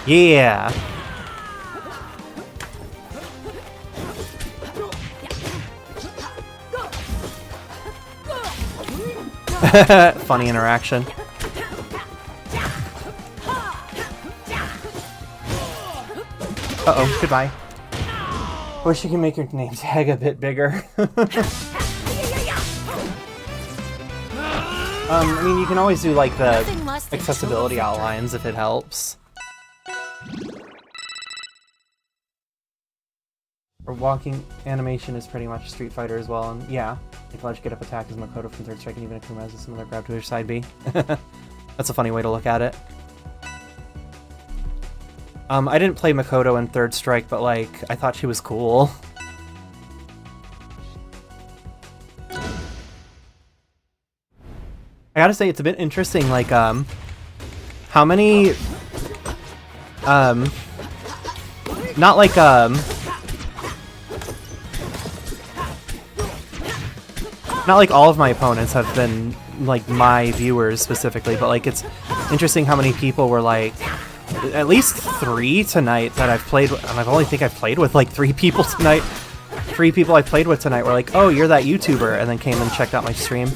Yeah! Funny interaction. Uh-oh, goodbye. Wish you could make your name tag a bit bigger. I mean, you can always do, like, the accessibility outlines if it helps. Or walking animation is pretty much Street Fighter as well, and yeah, if Ledge get up attack is Makoto from Third Strike, and even Akuma has a similar grab to their side B. That's a funny way to look at it. I didn't play Makoto in Third Strike, but, like, I thought she was cool. I gotta say, it's a bit interesting, like, how many, not like, not like all of my opponents have been, like, my viewers specifically, but, like, it's interesting how many people were, like, at least 3 tonight that I've played with, and I only think I've played with, like, 3 people tonight 3 people I played with tonight were like, "Oh, you're that YouTuber," and then came and checked out my stream.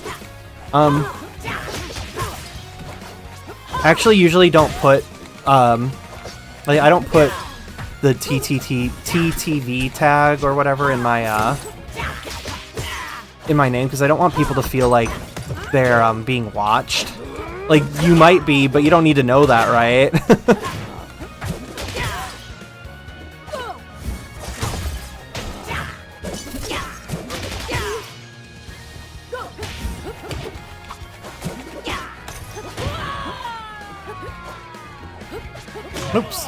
I actually usually don't put, like, I don't put the TTV tag or whatever in my name, because I don't want people to feel like they're being watched. Like, you might be, but you don't need to know that, right? Oops.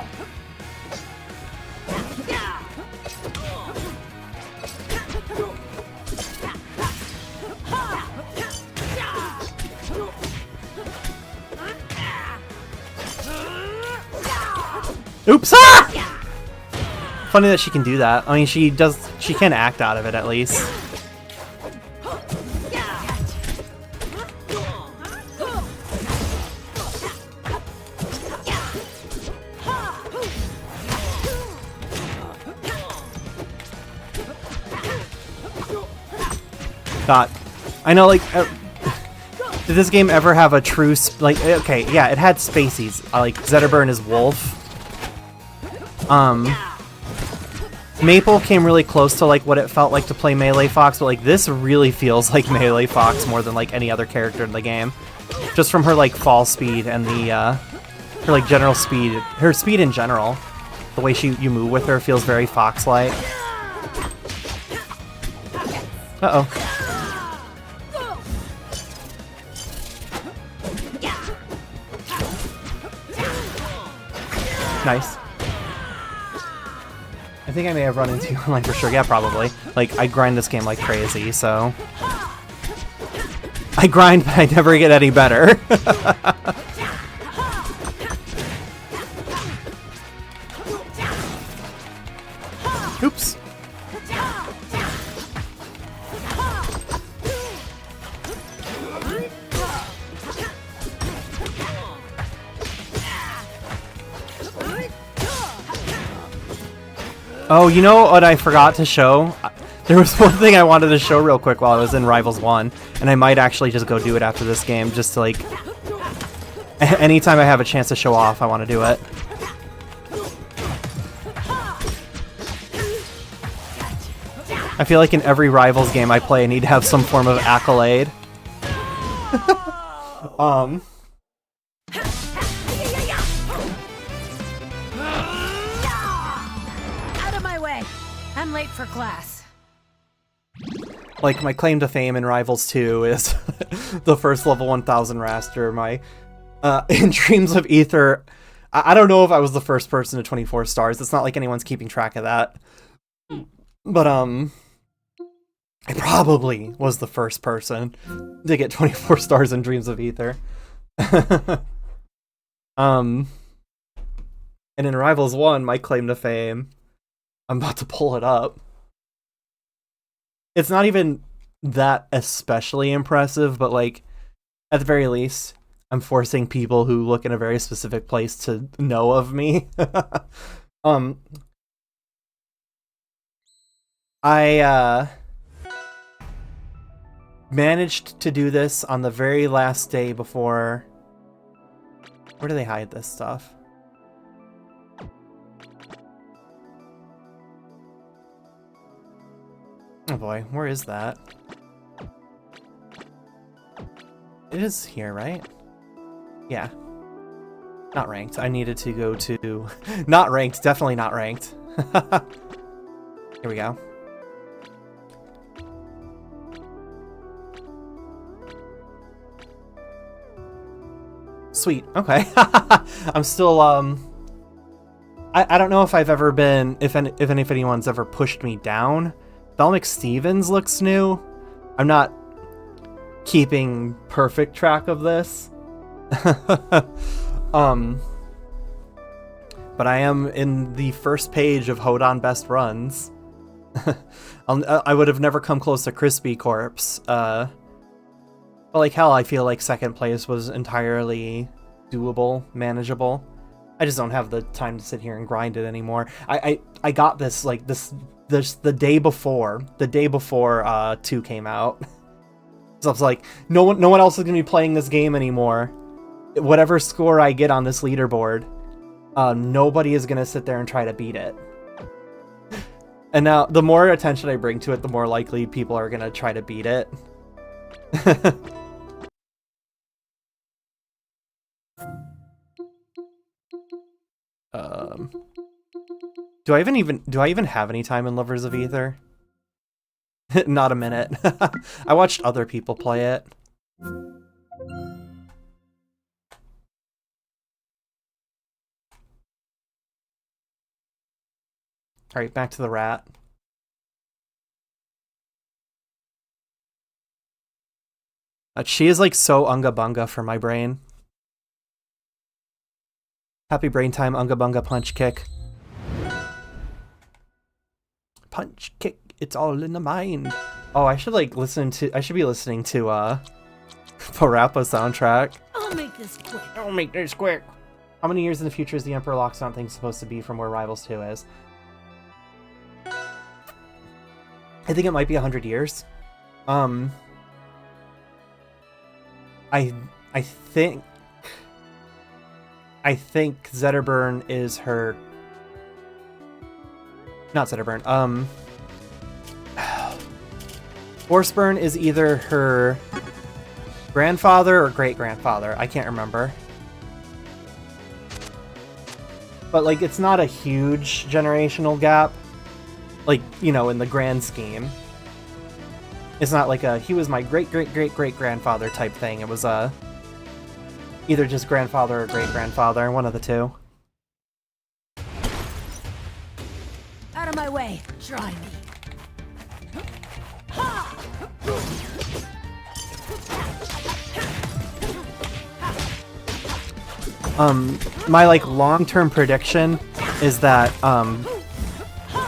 Oops! Ah! Funny that she can do that. I mean, she can act out of it at least. God. I know, like, did this game ever have a true, like, okay, yeah, it had spacies, like, Zetterburn is Wolf. Maple came really close to, like, what it felt like to play Melee Fox, but, like, this really feels like Melee Fox more than, like, any other character in the game. Just from her, like, fall speed and the, her, like, general speed, her speed in general. The way you move with her feels very Fox-like. Uh-oh. Nice. I think I may have run into you online for sure. Yeah, probably. Like, I grind this game like crazy, so... I grind, but I never get any better. Oops. Oh, you know what I forgot to show? There was one thing I wanted to show real quick while I was in Rivals 1, and I might actually just go do it after this game, just to, like... Anytime I have a chance to show off, I want to do it. I feel like in every Rivals game I play, I need to have some form of accolade. I'm late for class. Like, my claim to fame in Rivals 2 is the first level 1000 raster. My, in Dreams of Aether, I don't know if I was the first person to 24 stars. It's not like anyone's keeping track of that. But, I probably was the first person to get 24 stars in Dreams of Aether. And in Rivals 1, my claim to fame, I'm about to pull it up. It's not even that especially impressive, but, like, at the very least, I'm forcing people who look in a very specific place to know of me. I managed to do this on the very last day before... Where do they hide this stuff? Oh boy, where is that? It is here, right? Yeah. Not ranked. I needed to go to... Not ranked, definitely not ranked. Here we go. Sweet, okay. I'm still, I don't know if I've ever been... If anyone's ever pushed me down. Thelmic Stevens looks new. I'm not keeping perfect track of this. But I am in the first page of Hodan Best Runs. I would have never come close to Crispy Corpse. But like hell, I feel like second place was entirely doable, manageable. I just don't have the time to sit here and grind it anymore. I got this, like, this the day before 2 came out. So I was like, no one else is gonna be playing this game anymore. Whatever score I get on this leaderboard, nobody is gonna sit there and try to beat it. And now, the more attention I bring to it, the more likely people are gonna try to beat it. Do I even have any time in Lovers of Aether? Not a minute. I watched other people play it. Alright, back to the rat. She is like so unga bunga for my brain. Happy brain time, unga bunga punch kick. Punch kick, it's all in the mind. Oh, I should be listening to Parappa soundtrack. I'll make this quick. I'll make this quick. How many years in the future is the Emperor Lockstone thing supposed to be from where Rivals 2 is? I think it might be 100 years. I think Zetterburn is her... Not Zetterburn, Forceburn is either her grandfather or great-grandfather. I can't remember. But, like, it's not a huge generational gap. Like, you know, in the grand scheme. It's not like a, he was my great-great-great-great-grandfather type thing. It was, either just grandfather or great-grandfather, one of the two. Out of my way. Try me. My, like, long-term prediction is that,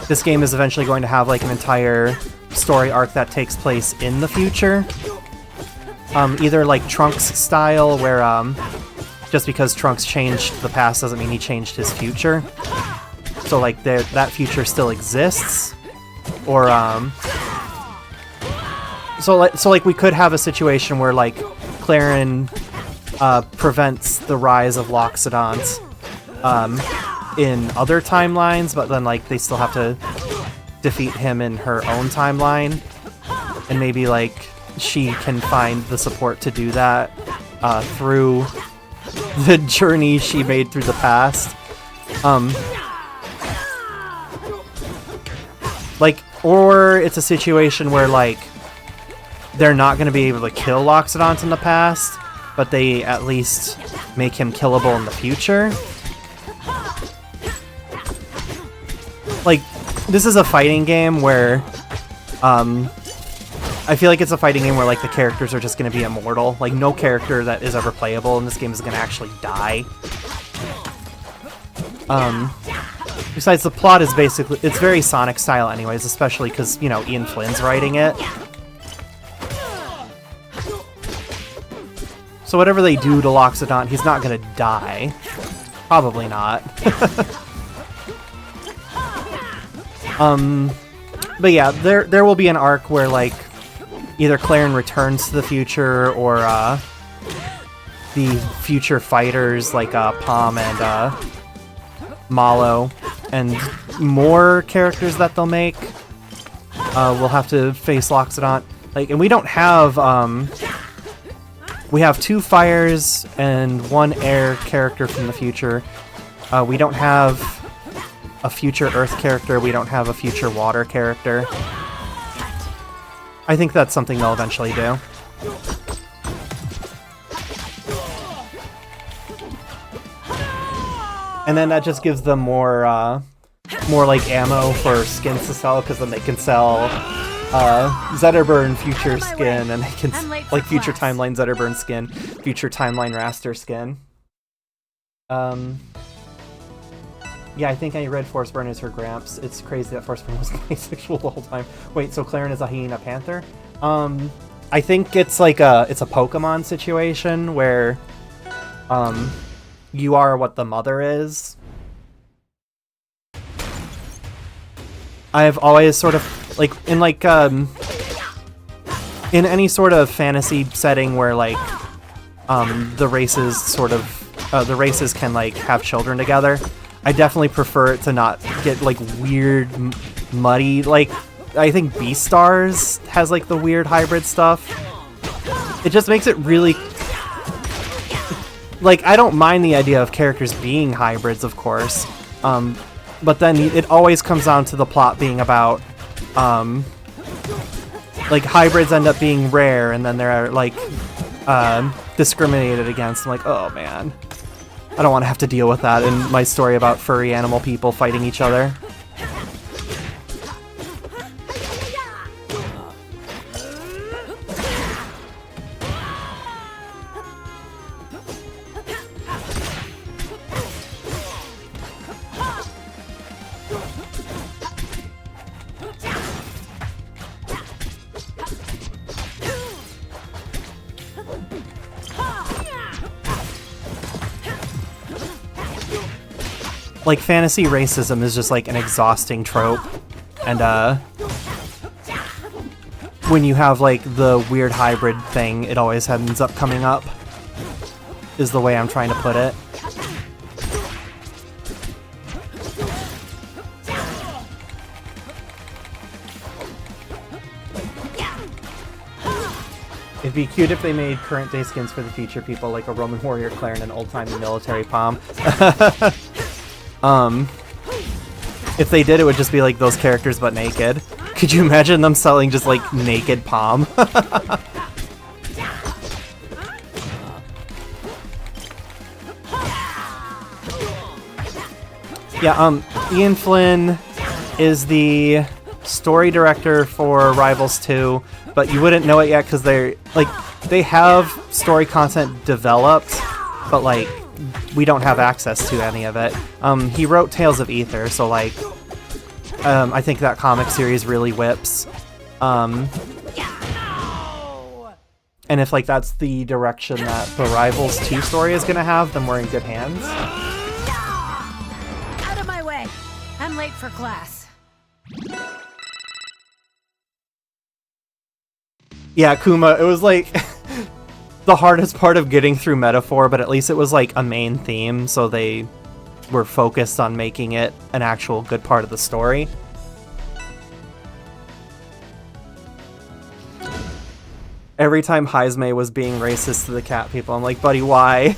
this game is eventually going to have, like, an entire story arc that takes place in the future. Either, like, Trunks style, where, just because Trunks changed the past doesn't mean he changed his future. So, like, that future still exists. Or, So, we could have a situation where, like, Clarin prevents the rise of Loxodont in other timelines, but then, like, they still have to defeat him in her own timeline. And maybe, like, she can find the support to do that through the journey she made through the past. Like, or it's a situation where, like, they're not going to be able to kill Loxodont in the past, but they at least make him killable in the future. Like, this is a fighting game where, I feel like it's a fighting game where, like, the characters are just going to be immortal. Like, no character that is ever playable in this game is going to actually die. Besides, the plot is basically, it's very Sonic style anyways, especially because, you know, Ian Flynn's writing it. So whatever they do to Loxodont, he's not gonna die. Probably not. But yeah, there will be an arc where, like, either Clarin returns to the future, or the future fighters, like Palm and Malo, and more characters that they'll make will have to face Loxodont. Like, and we don't have we have 2 fires and 1 air character from the future. We don't have a future earth character. We don't have a future water character. I think that's something they'll eventually do. And then that just gives them more like ammo for skins to sell, because then they can sell Zetterburn future skin, and they can, like, future timeline Zetterburn skin, future timeline Raster skin. Yeah, I think I read Forceburn is her gramps. It's crazy that Forceburn was bisexual the whole time. Wait, so Clarin is a hyena panther? I think it's like it's a Pokemon situation where you are what the mother is. I've always sort of like in any sort of fantasy setting where like the races sort of the races can like have children together. I definitely prefer it to not get like weird, muddy. Like I think Beastars has like the weird hybrid stuff. It just makes it really like I don't mind the idea of characters being hybrids, of course, but then it always comes down to the plot being about like hybrids end up being rare, and then they're like discriminated against. I'm like, oh man, I don't want to have to deal with that in my story about furry animal people fighting each other. Like, fantasy racism is just, like, an exhausting trope. And, when you have, like, the weird hybrid thing, it always ends up coming up, is the way I'm trying to put it. It'd be cute if they made current-day skins for the future people, like a Roman warrior Claire and an old-timey military pom. If they did, it would just be like those characters but naked. Could you imagine them selling just like naked pom? Yeah, Ian Flynn is the story director for Rivals 2, but you wouldn't know it yet because they have story content developed, but like we don't have access to any of it. He wrote Tales of Aether, so like I think that comic series really whips. And if like that's the direction that the Rivals 2 story is gonna have, then we're in good hands. Out of my way! I'm late for class. Yeah, Kuma, it was like the hardest part of getting through Metaphor, but at least it was like a main theme, so they were focused on making it an actual good part of the story. Every time Heismay was being racist to the cat people, I'm like, buddy, why?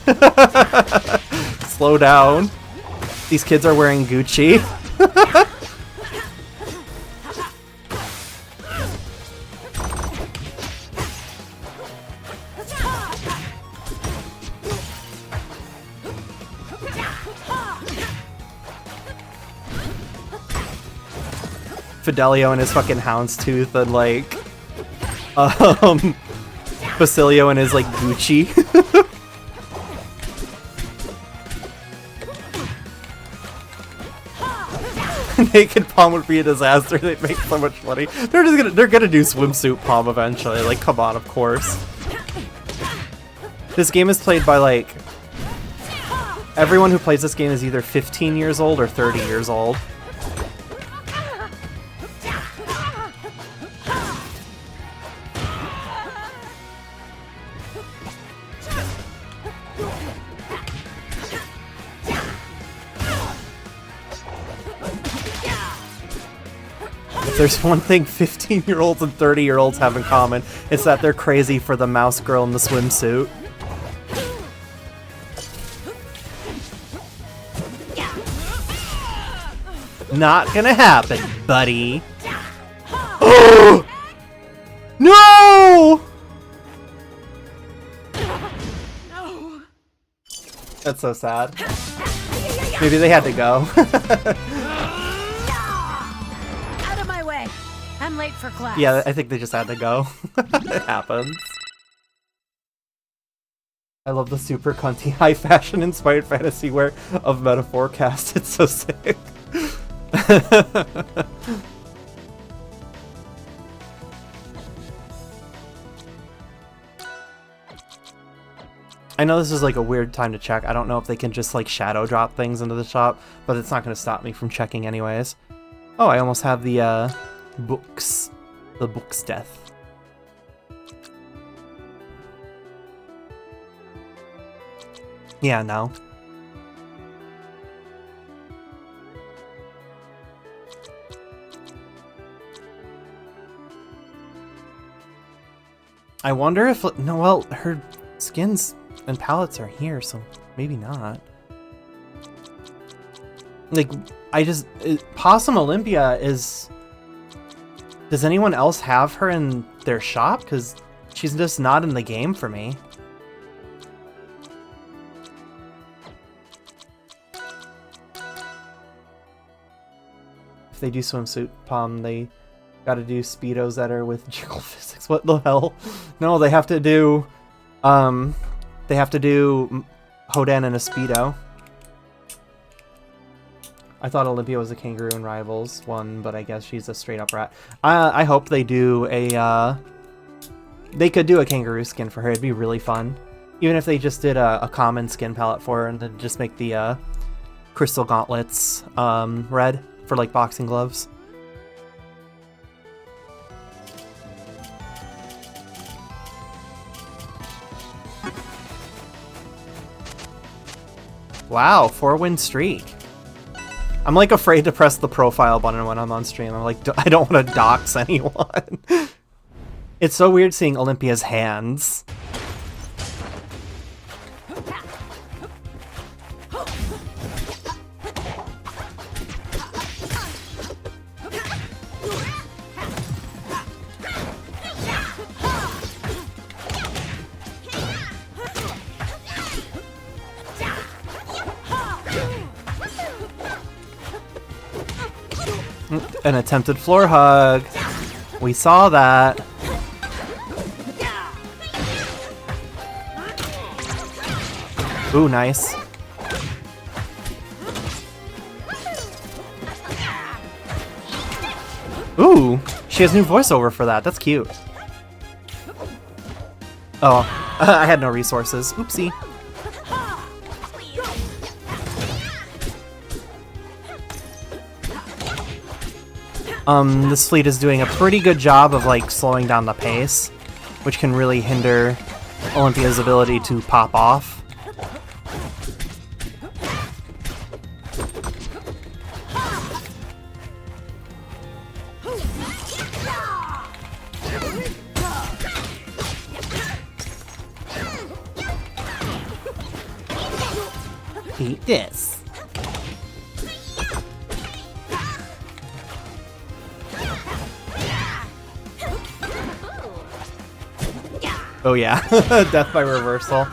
Slow down. These kids are wearing Gucci. Fidelio and his fucking houndstooth, and like Basilio and his like Gucci. Naked Palm would be a disaster. They'd make so much money. They're gonna do swimsuit Palm eventually. Like, come on, of course. This game is played by like everyone who plays this game is either 15 years old or 30 years old. There's one thing 15-year-olds and 30-year-olds have in common. It's that they're crazy for the mouse girl in the swimsuit. Not gonna happen, buddy. Oh! No! No! That's so sad. Maybe they had to go. I'm late for class. Yeah, I think they just had to go. It happens. I love the super cunty high fashion inspired fantasy wear of Metaphor cast. It's so sick. I know this is like a weird time to check. I don't know if they can just like shadow drop things into the shop, but it's not going to stop me from checking anyways. Oh, I almost have the books. The book's death. Yeah, no. I wonder if... No, well, her skins and palettes are here, so maybe not. Like, Possum Olympia is... Does anyone else have her in their shop? Because she's just not in the game for me. If they do swimsuit Palm, they gotta do speedos that are with jiggle physics. What the hell? No, they have to do Hoden in a speedo. I thought Olympia was a kangaroo in Rivals 1, but I guess she's a straight up rat. I hope they do a they could do a kangaroo skin for her. It'd be really fun. Even if they just did a common skin palette for her and then just make the crystal gauntlets red for like boxing gloves. Wow, 4-win streak. I'm like afraid to press the profile button when I'm on stream. I'm like, I don't want to dox anyone. It's so weird seeing Olympia's hands. An attempted floor hug. We saw that. Ooh, nice. Ooh, she has new voiceover for that. That's cute. Oh, I had no resources. Oopsie. This fleet is doing a pretty good job of like slowing down the pace, which can really hinder Olympia's ability to pop off. Eat this. Oh yeah, death by reversal.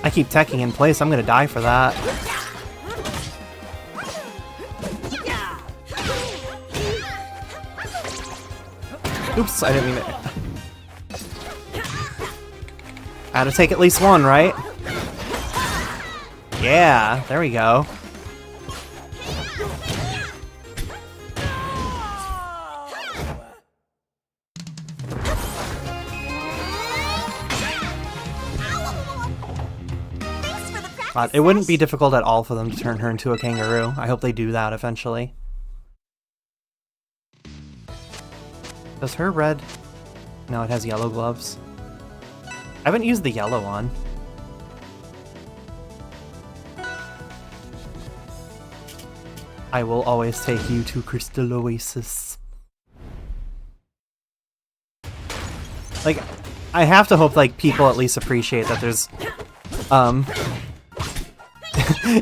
I keep teching in place, I'm gonna die for that. Oops, I didn't mean it. I had to take at least one, right? Yeah, there we go. But it wouldn't be difficult at all for them to turn her into a kangaroo. I hope they do that eventually. Does her red... No, it has yellow gloves. I haven't used the yellow one. I will always take you to Crystal Oasis. Like, I have to hope, like, people at least appreciate that there's,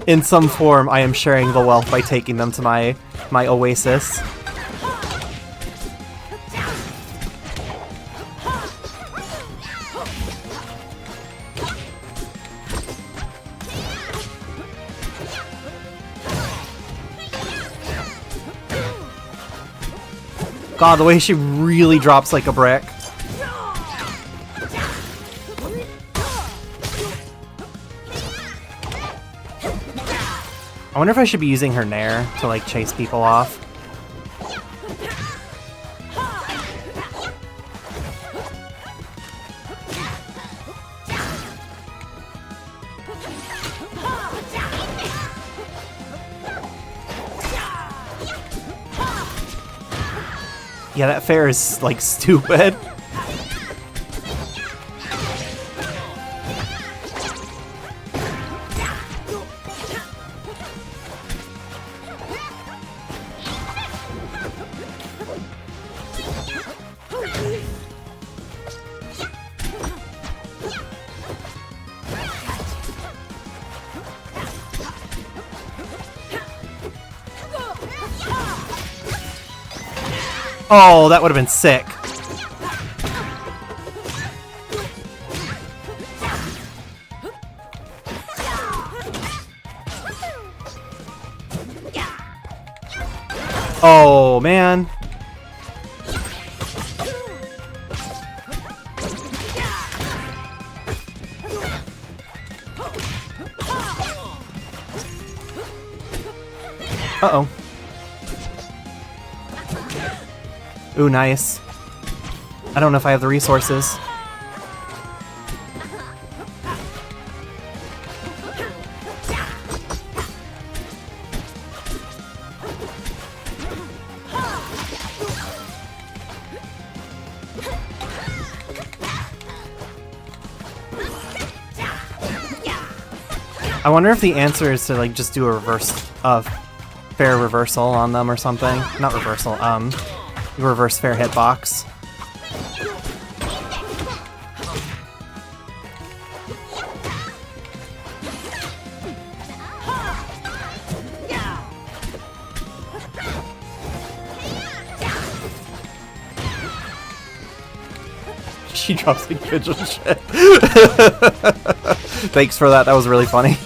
in some form, I am sharing the wealth by taking them to my oasis. God, the way she really drops like a brick. I wonder if I should be using her Nair to, like, chase people off. Yeah, that fair is, like, stupid. Oh, that would have been sick. Oh, man. Uh-oh. Ooh, nice. I don't know if I have the resources. I wonder if the answer is to, like, just do a fair reversal on them or something. Not reversal, reverse fair hitbox. She drops like pigeon shit. Thanks for that, that was really funny.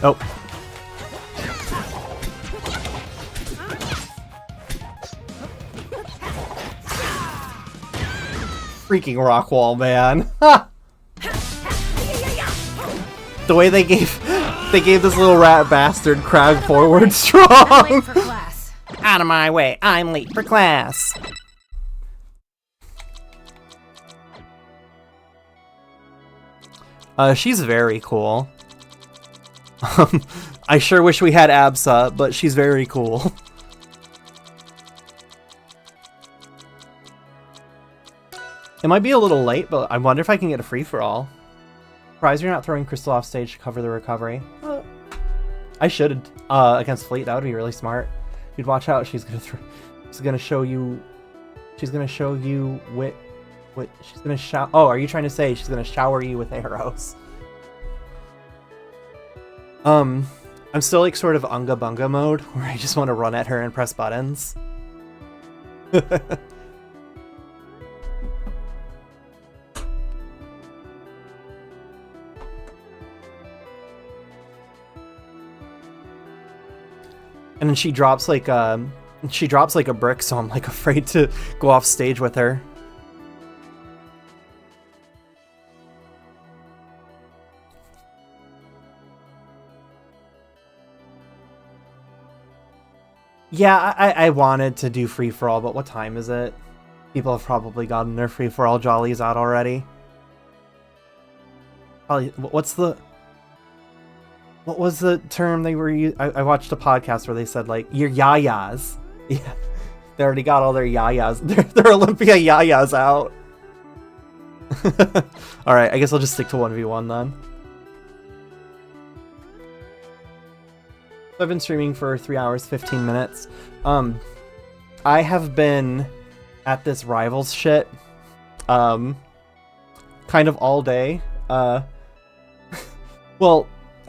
Oh. Freaking rock wall, man. The way they gave this little rat bastard crowd forward strong. I'm late for class. Out of my way, I'm late for class. She's very cool. I sure wish we had Absa, but she's very cool. It might be a little late, but I wonder if I can get a free-for-all. Surprised you're not throwing Crystal off stage to cover the recovery. I should, against Fleet. That would be really smart. You'd watch out. She's gonna show you what she's gonna shower. Oh, are you trying to say she's gonna shower you with arrows? I'm still like sort of unga bunga mode where I just want to run at her and press buttons. And then she drops like a brick, so I'm like afraid to go off stage with her. Yeah, I wanted to do free-for-all, but what time is it? People have probably gotten their free-for-all jollies out already. Probably, what was the term they were using? I watched a podcast where they said, like, your yayas. Yeah, they already got all their yayas. Their Olympia yayas out. Alright, I guess I'll just stick to 1v1 then. I've been streaming for 3 hours, 15 minutes. I have been at this Rivals shit, kind of all day. Well,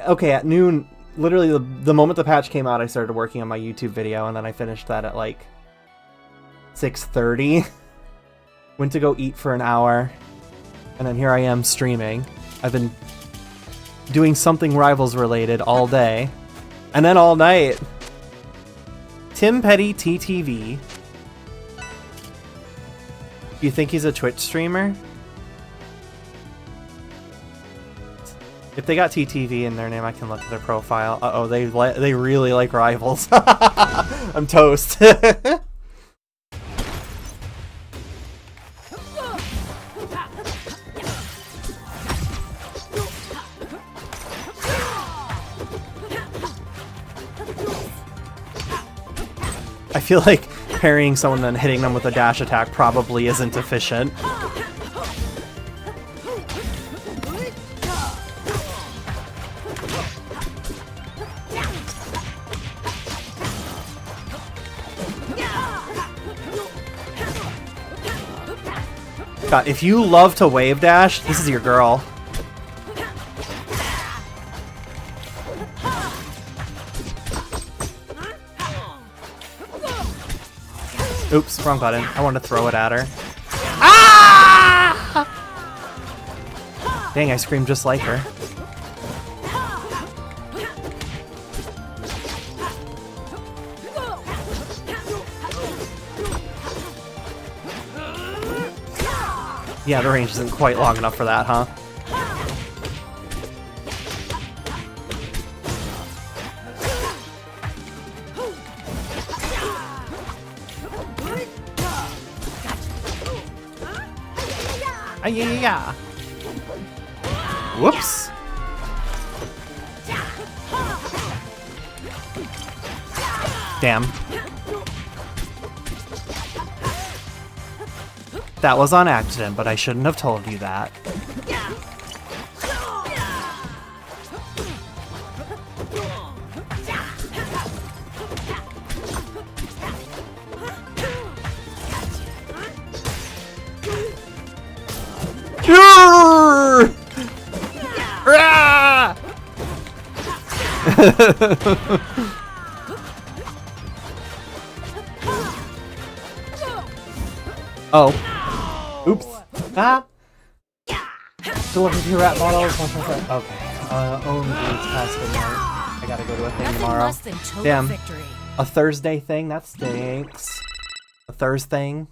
okay, at noon, literally the moment the patch came out, I started working on my YouTube video, and then I finished that at like 6:30. Went to go eat for an hour, And then here I am streaming. I've been doing something Rivals related all day. And then all night. Tim Petty TTV. You think he's a Twitch streamer? If they got TTV in their name, I can look at their profile. Uh-oh, they really like Rivals. I'm toast. I feel like parrying someone and then hitting them with a dash attack probably isn't efficient. God, if you love to wave dash, this is your girl. Oops, wrong button. I wanted to throw it at her. Ah! Dang, I screamed just like her. Yeah, the range isn't quite long enough for that, huh? Yeah. Whoops. Damn. That was on accident, but I shouldn't have told you that. Oh. Oops. Ah. Deliver 2 rat bottles. Okay. Own boots past midnight. I gotta go to a thing tomorrow. Less than total Damn. victory. A Thursday thing? That stinks. A Thursday?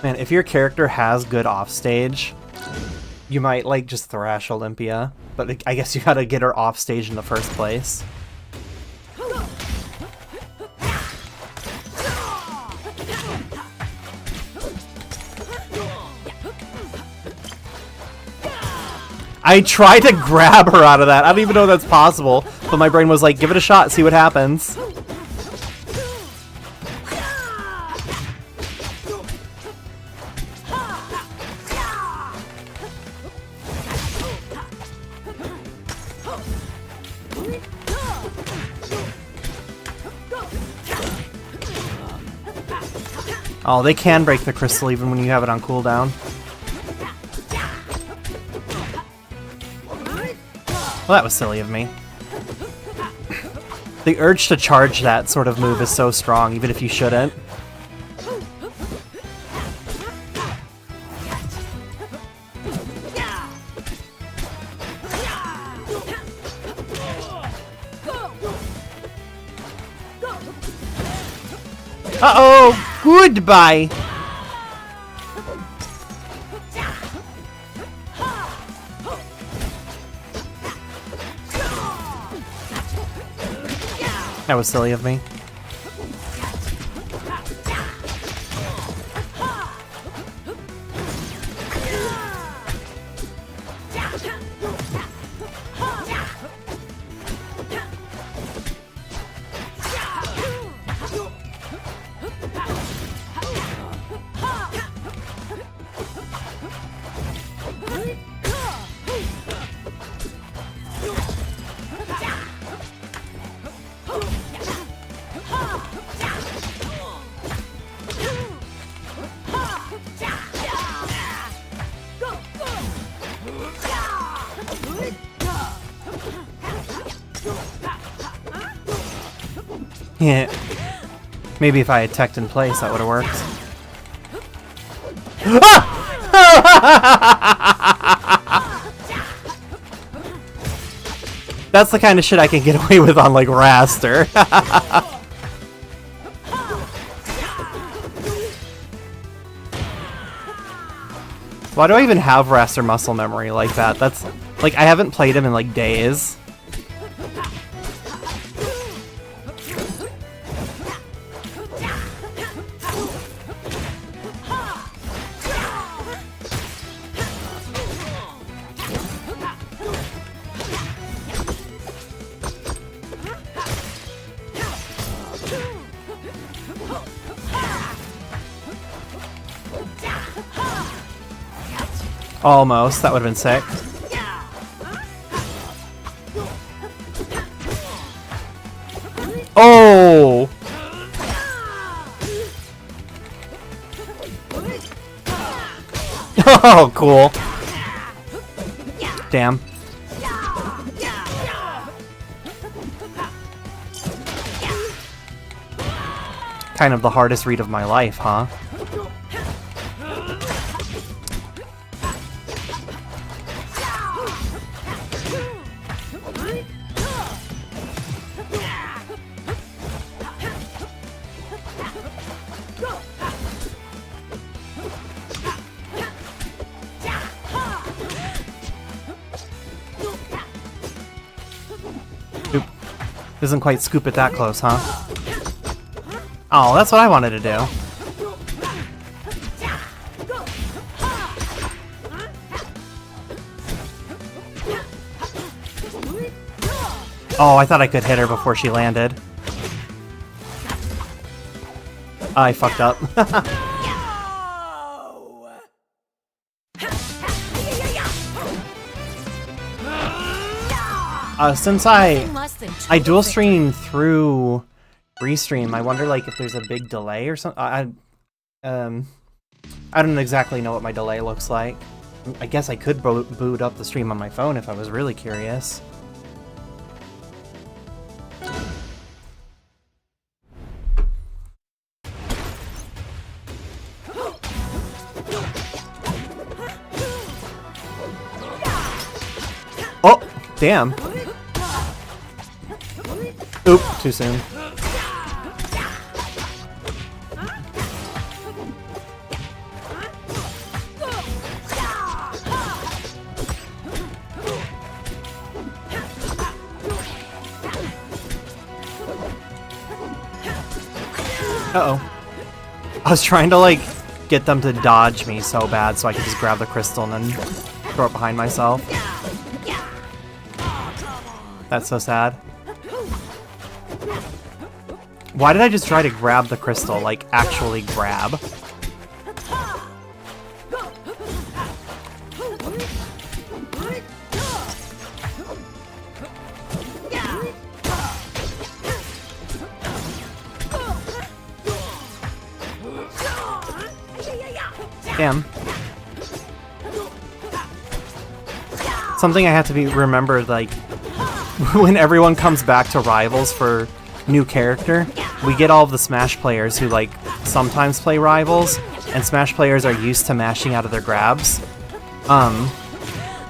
Man, if your character has good offstage, you might, like, just thrash Olympia. But I guess you gotta get her offstage in the first place. I tried to grab her out of that. I don't even know that's possible. But my brain was like, give it a shot, see what happens. Oh, they can break the crystal even when you have it on cooldown. Well, that was silly of me. The urge to charge that sort of move is so strong, even if you shouldn't. Uh-oh! Goodbye! That was silly of me. Yeah. Maybe if I had teched in place, that would have worked. That's the kind of shit I can get away with on, like, Raster. Why do I even have Raster muscle memory like that? That's, like, I haven't played him in, like, days. Almost. That would have been sick. Oh! Oh, cool. Damn. Kind of the hardest read of my life, huh? Oop. Doesn't quite scoop it that close, huh? Oh, that's what I wanted to do. Oh, I thought I could hit her before she landed. I fucked up. Since I dual stream through Restream, I wonder like if there's a big delay or something. I don't exactly know what my delay looks like. I guess I could boot up the stream on my phone if I was really curious. Oh, damn. Oop, too soon. Uh-oh. I was trying to, like, get them to dodge me so bad so I could just grab the crystal and then throw it behind myself. That's so sad. Why did I just try to grab the crystal? Like, actually grab? Damn. Something I have to be remembered, like, when everyone comes back to Rivals for new character, we get all of the Smash players who, like, sometimes play Rivals, and Smash players are used to mashing out of their grabs.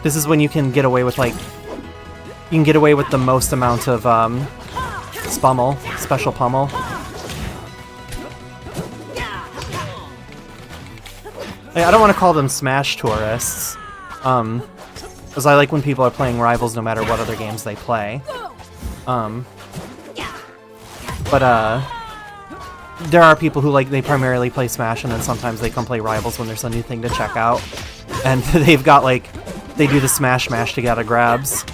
This is when you can get away with, like, you can get away with the most amount of, spummel, special pummel. I don't want to call them Smash tourists, because I like when people are playing Rivals no matter what other games they play. But there are people who, like, they primarily play Smash and then sometimes they come play Rivals when there's a new thing to check out. And they've got, like, they do the Smash mash to get out of grabs.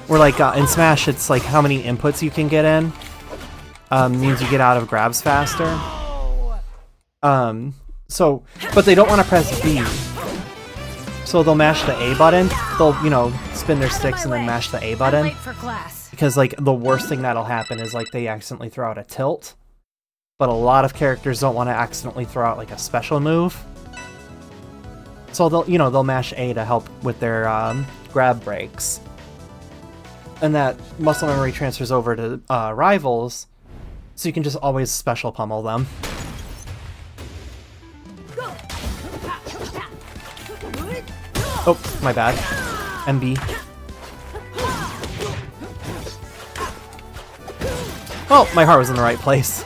Or, like, in Smash, it's, like, how many inputs you can get in means you get out of grabs faster. But they don't want to press B. So they'll mash the A button. They'll, you know, spin their sticks and then mash the A button. Because, like, the worst thing that'll happen is, like, they accidentally throw out a tilt. But a lot of characters don't want to accidentally throw out, like, a special move. So they'll, you know, they'll mash A to help with their grab breaks. and that muscle memory transfers over to Rivals, so you can just always special pummel them. Oh, my bad. MB. Well, my heart was in the right place.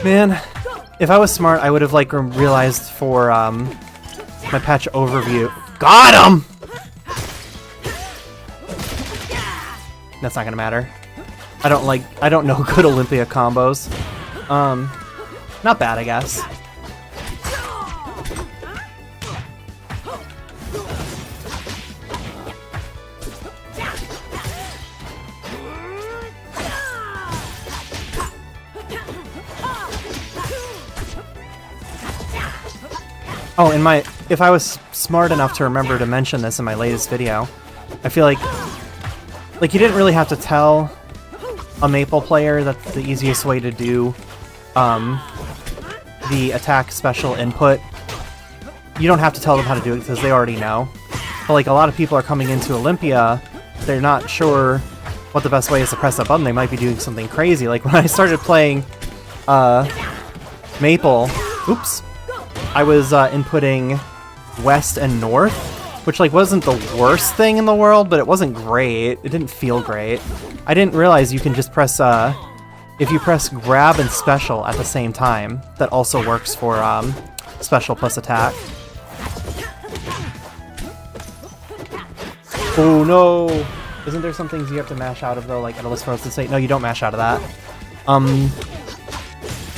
Man, if I was smart, I would have like realized for my patch overview. Got him! That's not gonna matter. I don't know good Olympia combos. Not bad, I guess. Oh, if I was smart enough to remember to mention this in my latest video, I feel like you didn't really have to tell a Maple player that the easiest way to do the attack special input. You don't have to tell them how to do it because they already know. But like a lot of people are coming into Olympia, they're not sure what the best way is to press that button. They might be doing something crazy. Like when I started playing Maple, oops. I was inputting west and north, which like wasn't the worst thing in the world, but it wasn't great. It didn't feel great. I didn't realize you can just press, if you press grab and special at the same time, that also works for special plus attack. Oh no! Isn't there some things you have to mash out of though, like Endless Frozen State? No, you don't mash out of that.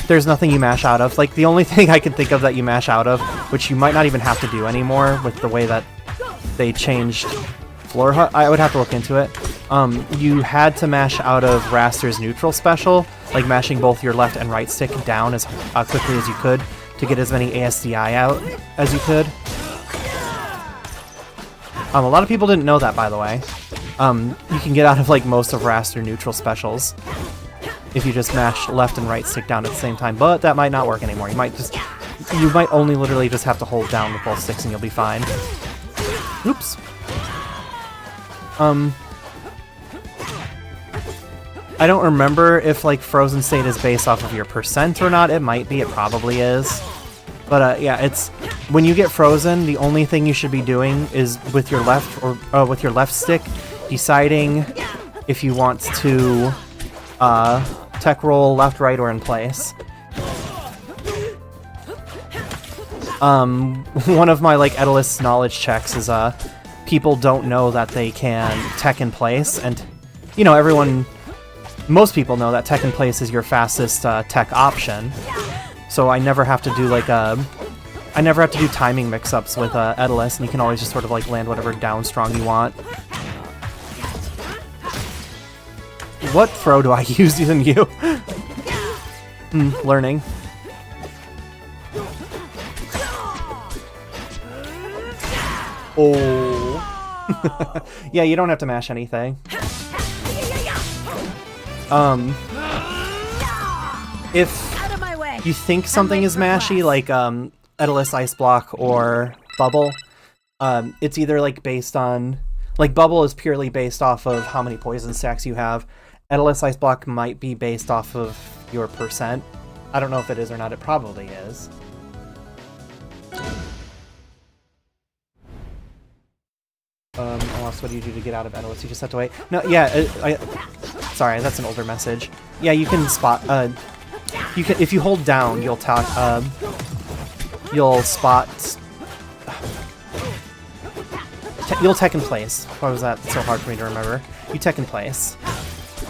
There's nothing you mash out of. Like, the only thing I can think of that you mash out of, which you might not even have to do anymore with the way that they changed Floor Hut, I would have to look into it. You had to mash out of Raster's neutral special, like mashing both your left and right stick down as quickly as you could to get as many ASDI out as you could. A lot of people didn't know that, by the way. You can get out of, like, most of Raster neutral specials if you just mash left and right stick down at the same time, but that might not work anymore. You might only literally just have to hold down with both sticks and you'll be fine. Oops. I don't remember if like Frozen State is based off of your percent or not. It might be, it probably is. But yeah, it's when you get frozen, the only thing you should be doing is with your left or with your left stick deciding if you want to tech roll left, right, or in place. One of my like Edalist knowledge checks is people don't know that they can tech in place, and you know most people know that tech in place is your fastest tech option. So I never have to do like I never have to do timing mix-ups with Edalist, and you can always just sort of like land whatever down strong you want. What throw do I use using you? Learning. Oh. Yeah, you don't have to mash anything. If you think something is mashy, like Edalist Ice Block or Bubble, it's either like based on... Like Bubble is purely based off of how many poison stacks you have. Edalist Ice Block might be based off of your percent. I don't know if it is or not. It probably is. Else, what do you do to get out of Edalist? You just have to wait. No, yeah. Sorry, that's an older message. Yeah, you can spot. You can if you hold down, you'll talk. You'll spot. You'll tech in place. Why was that so hard for me to remember? You tech in place.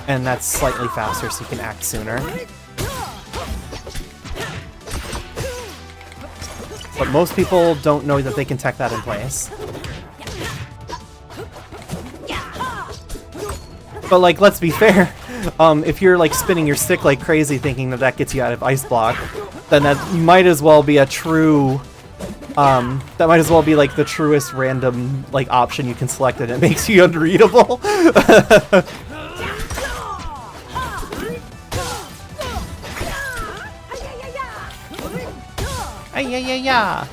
And that's slightly faster, so you can act sooner. But most people don't know that they can tech that in place. But, like, let's be fair. if you're like spinning your stick like crazy thinking that that gets you out of Ice Block, then that might as well be a true, that might as well be like the truest random like option you can select and it makes you unreadable. Yeah.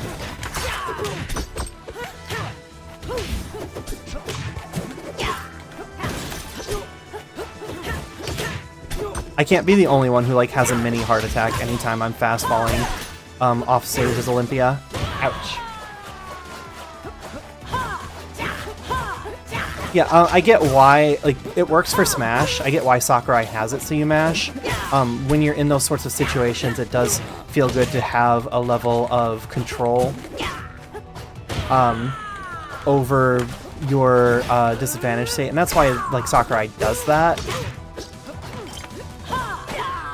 I can't be the only one who like has a mini heart attack anytime I'm fast falling off stage as Olympia. Ouch. Yeah, I get why, like, it works for Smash. I get why Sakurai has it so you mash. When you're in those sorts of situations, it does feel good to have a level of control over your disadvantage state, and that's why, like, Sakurai does that.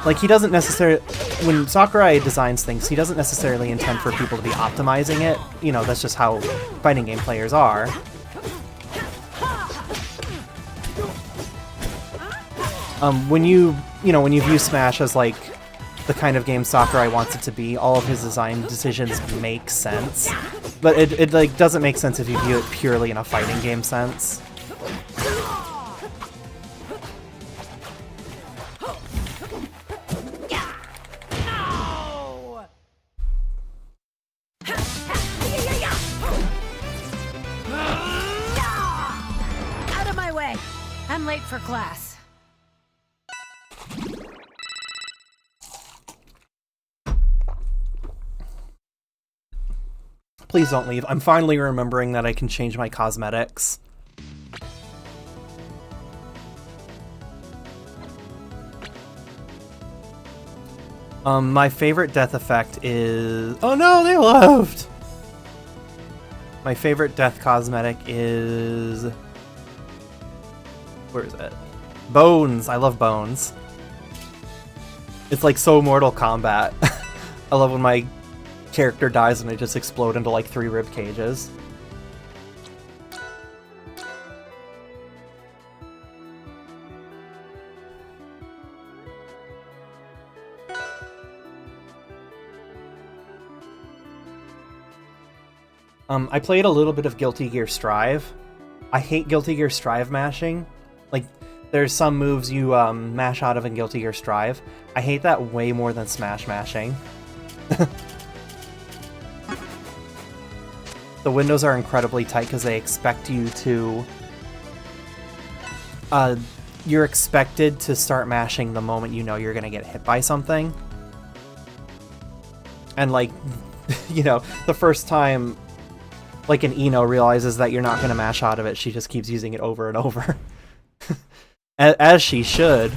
Like, he doesn't necessarily... When Sakurai designs things, he doesn't necessarily intend for people to be optimizing it. You know, that's just how fighting game players are. When you view Smash as, like, the kind of game Sakurai wants it to be, all of his design decisions make sense. But it like, doesn't make sense if you view it purely in a fighting game sense. Out of my way! I'm late for class. Please don't leave. I'm finally remembering that I can change my cosmetics. My favorite death effect is... Oh no, they left! My favorite death cosmetic is... Where is it? Bones! I love bones. It's like so Mortal Kombat. I love when my character dies and they just explode into like 3 rib cages. I played a little bit of Guilty Gear Strive. I hate Guilty Gear Strive mashing. Like, there's some moves you mash out of in Guilty Gear Strive. I hate that way more than Smash mashing. The windows are incredibly tight because they expect you to... you're expected to start mashing the moment you know you're going to get hit by something. And, like, you know, the first time, like, an Eno realizes that you're not going to mash out of it, she just keeps using it over and over. As she should.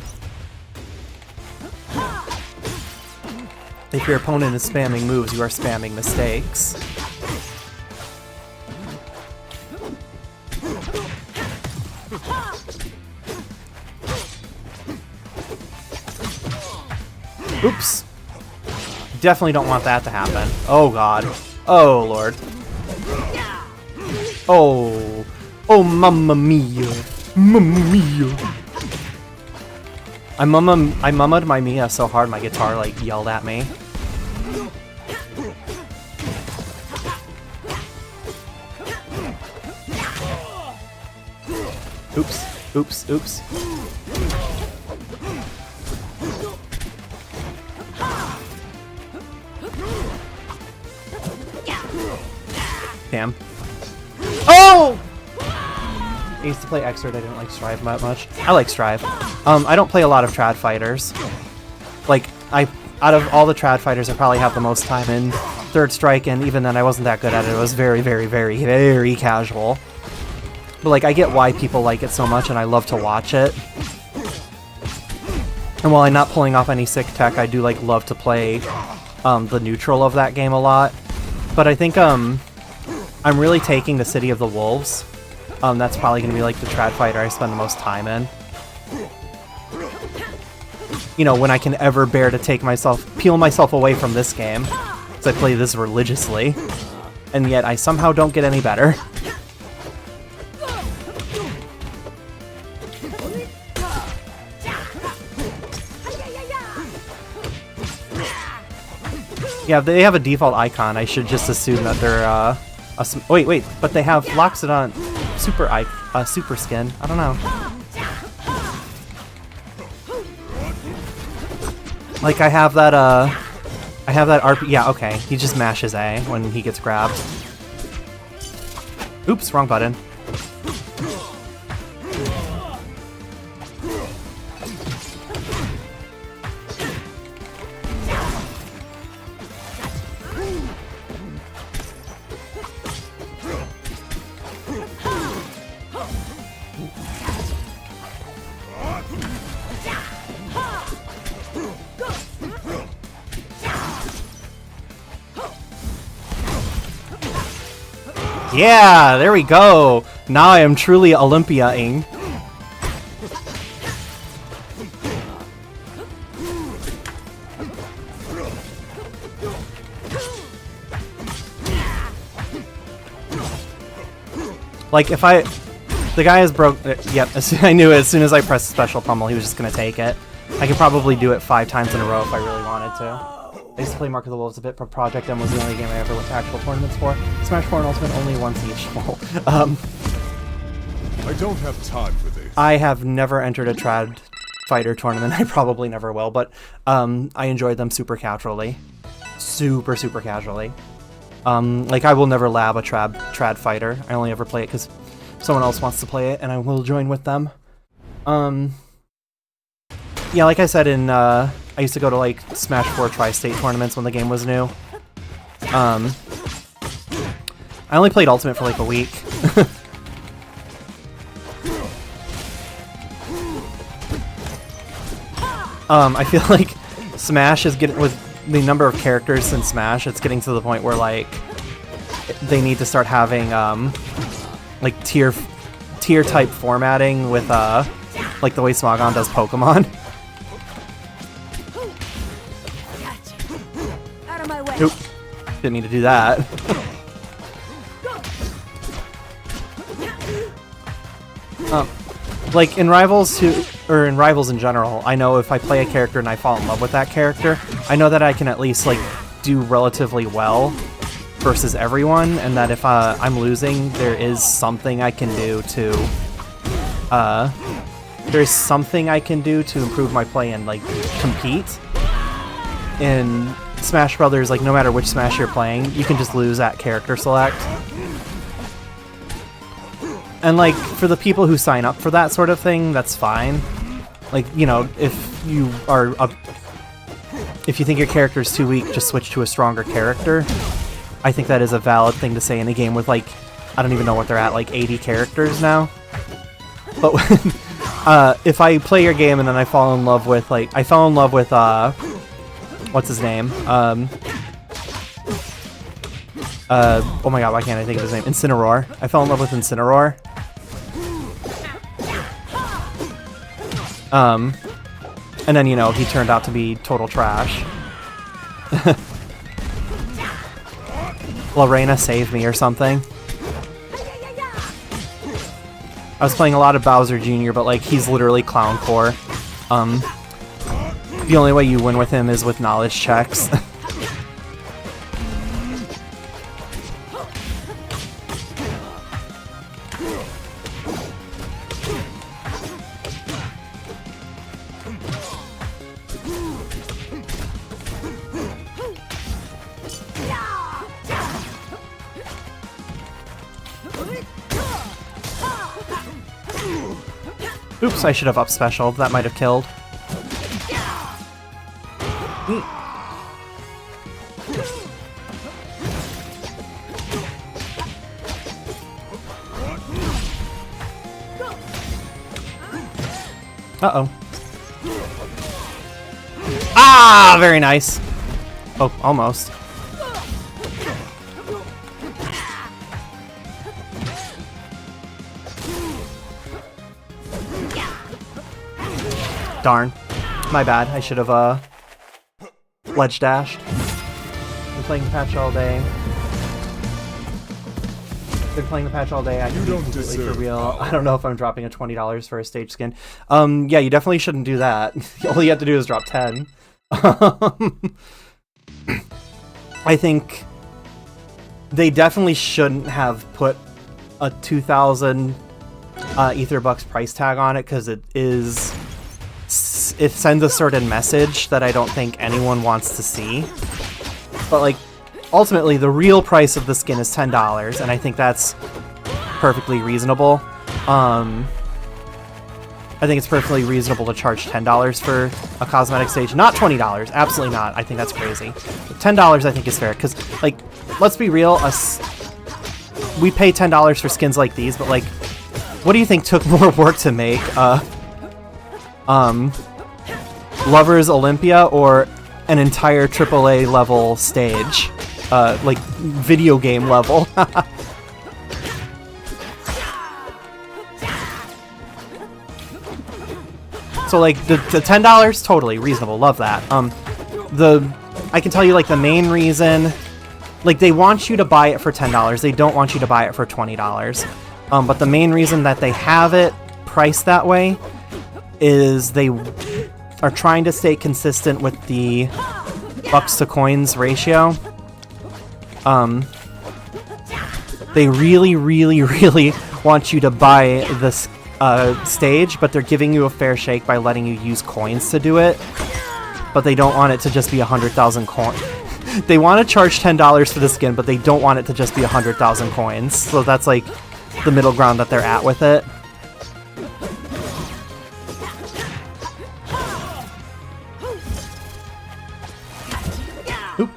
If your opponent is spamming moves, you are spamming mistakes. Oops. Definitely don't want that to happen. Oh god. Oh lord. Oh. Oh mamma mia. Mamma mia. I mummed my Mia so hard my guitar like yelled at me. Oops. Oops. Oops. Damn. Oh! I used to play Xrd, I didn't like Strive that much. I like Strive. I don't play a lot of trad fighters. Like, out of all the trad fighters, I probably have the most time in Third Strike, and even then I wasn't that good at it. It was very, very, very, very casual. But, like, I get why people like it so much, and I love to watch it. And while I'm not pulling off any sick tech, I do, like, love to play the neutral of that game a lot. But I think, I'm really taking the City of the Wolves. That's probably going to be like the trad fighter I spend the most time in. You know, when I can ever bear to peel myself away from this game. Because I play this religiously. And yet I somehow don't get any better. Yeah, they have a default icon. I should just assume that they're wait, but they have Loxodon super skin. I don't know. Like I have that RP. Yeah, okay. He just mashes A when he gets grabbed. Oops, wrong button. Yeah, there we go. Now I am truly Olympia-ing. Like if the guy is broke. Yep, I knew as soon as I pressed special pummel, he was just gonna take it. I could probably do it 5 times in a row if I really wanted to. I used to play Mark of the Wolves a bit, but Project M was the only game I ever went to actual tournaments for. Smash 4 and Ultimate only once each. I don't have time for this. I have never entered a trad fighter tournament. I probably never will, but I enjoyed them super casually. Super casually. Like I will never lab a trad fighter. I only ever play it because someone else wants to play it, and I will join with them. Yeah, like I said I used to go to like Smash 4 Tri-State tournaments when the game was new. I only played Ultimate for like a week. I feel like Smash is getting, with the number of characters in Smash, it's getting to the point where like they need to start having like tier type formatting with like the way Smogon does Pokemon. Nope. Didn't mean to do that. Like in Rivals or in Rivals in general, I know if I play a character and I fall in love with that character, I know that I can at least like do relatively well versus everyone, and that if I'm losing, there is something I can do to improve my play and like compete. In Smash Brothers, like no matter which Smash you're playing, you can just lose at character select. And like for the people who sign up for that sort of thing, that's fine. Like, you know, if you think your character is too weak, just switch to a stronger character. I think that is a valid thing to say in a game with like, I don't even know what they're at, like 80 characters now. But if I play your game and then I fall in love with what's his name? Oh my god, why can't I think of his name? Incineroar. I fell in love with Incineroar. And then, you know, he turned out to be total trash. Lorena saved me or something. I was playing a lot of Bowser Jr., but like he's literally Clown Core. The only way you win with him is with knowledge checks. Oops, I should have up special. That might have killed. Uh-oh. Ah, very nice. Oh, almost. Darn. My bad. I should have, ledge dashed. Been playing the patch all day. Been playing the patch all day. I can be completely for real. I don't know if I'm dropping a $20 for a stage skin. Yeah, you definitely shouldn't do that. All you have to do is drop 10. I think they definitely shouldn't have put a 2,000 Ether bucks price tag on it, because it sends a certain message that I don't think anyone wants to see. But like, ultimately, the real price of the skin is $10, and I think that's perfectly reasonable. I think it's perfectly reasonable to charge $10 for a cosmetic stage, not $20. Absolutely not. I think that's crazy. But $10 I think is fair, because like, let's be real, we pay $10 for skins like these, but like, what do you think took more work to make? Lovers Olympia or an entire AAA level stage? Like, video game level. So like, the $10, totally reasonable, love that. I can tell you like the main reason, like they want you to buy it for $10, they don't want you to buy it for $20. But the main reason that they have it priced that way is they are trying to stay consistent with the bucks to coins ratio. They really, really, really want you to buy this stage, but they're giving you a fair shake by letting you use coins to do it. But they don't want it to just be 100,000 coins. They want to charge $10 for the skin, but they don't want it to just be 100,000 coins. So that's like the middle ground that they're at with it. Oop.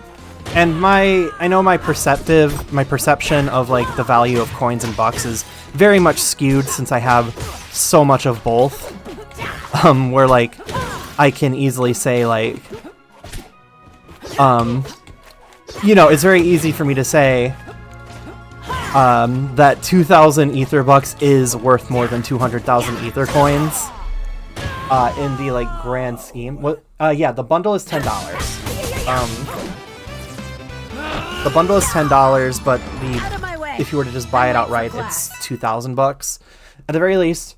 And I know my perception of like the value of coins and bucks is very much skewed, since I have so much of both. Where like I can easily say like, you know, it's very easy for me to say that 2,000 Ether bucks is worth more than 200,000 Ether coins in the like grand scheme. What? Yeah, the bundle is $10. The bundle is $10, but if you were to just buy it outright, it's 2,000 bucks. At the very least,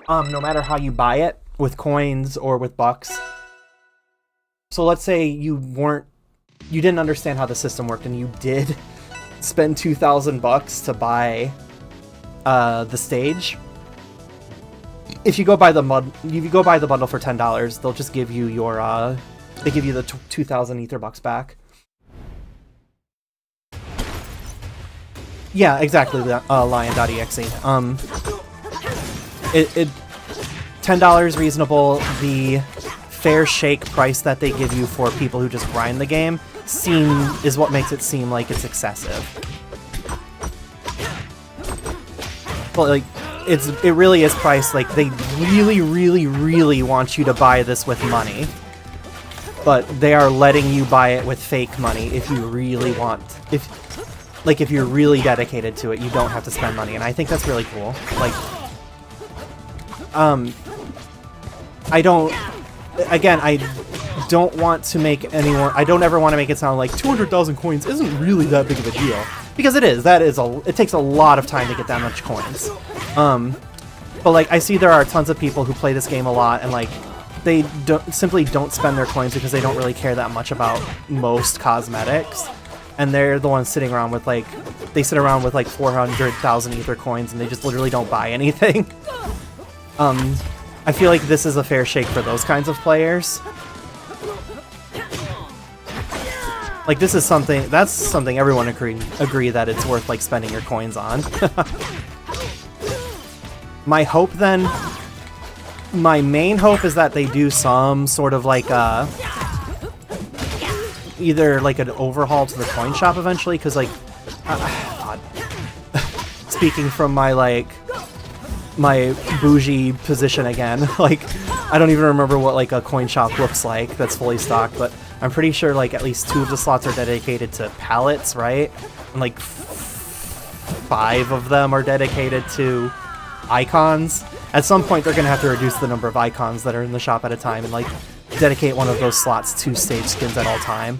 no matter how you buy it, with coins or with bucks. So let's say you didn't understand how the system worked, and you did spend 2,000 bucks to buy the stage. If you go buy the bundle for $10, they'll just give you your they give you the 2,000 Ether bucks back. Yeah, exactly. Lion.exe. It $10 reasonable. The fair shake price that they give you for people who just grind the game is what makes it seem like it's excessive. But like, it really is priced like they really, really, really want you to buy this with money, but they are letting you buy it with fake money if you really want. If you're really dedicated to it, you don't have to spend money, and I think that's really cool. Like, I don't want to make I don't ever want to make it sound like 200,000 coins isn't really that big of a deal, because it is. It takes a lot of time to get that much coins. But like, I see there are tons of people who play this game a lot, and like, they simply don't spend their coins because they don't really care that much about most cosmetics. And they're the ones sitting around with like, they sit around with like 400,000 Ether coins, and they just literally don't buy anything. I feel like this is a fair shake for those kinds of players. Like, this is that's something everyone agree that it's worth like spending your coins on. My main hope is that they do some sort of like either like an overhaul to the coin shop eventually, because like speaking from my bougie position again, like, I don't even remember what like a coin shop looks like that's fully stocked, but I'm pretty sure like at least 2 of the slots are dedicated to pallets, right? And like 5 of them are dedicated to icons. At some point they're gonna have to reduce the number of icons that are in the shop at a time and like dedicate one of those slots to stage skins at all time.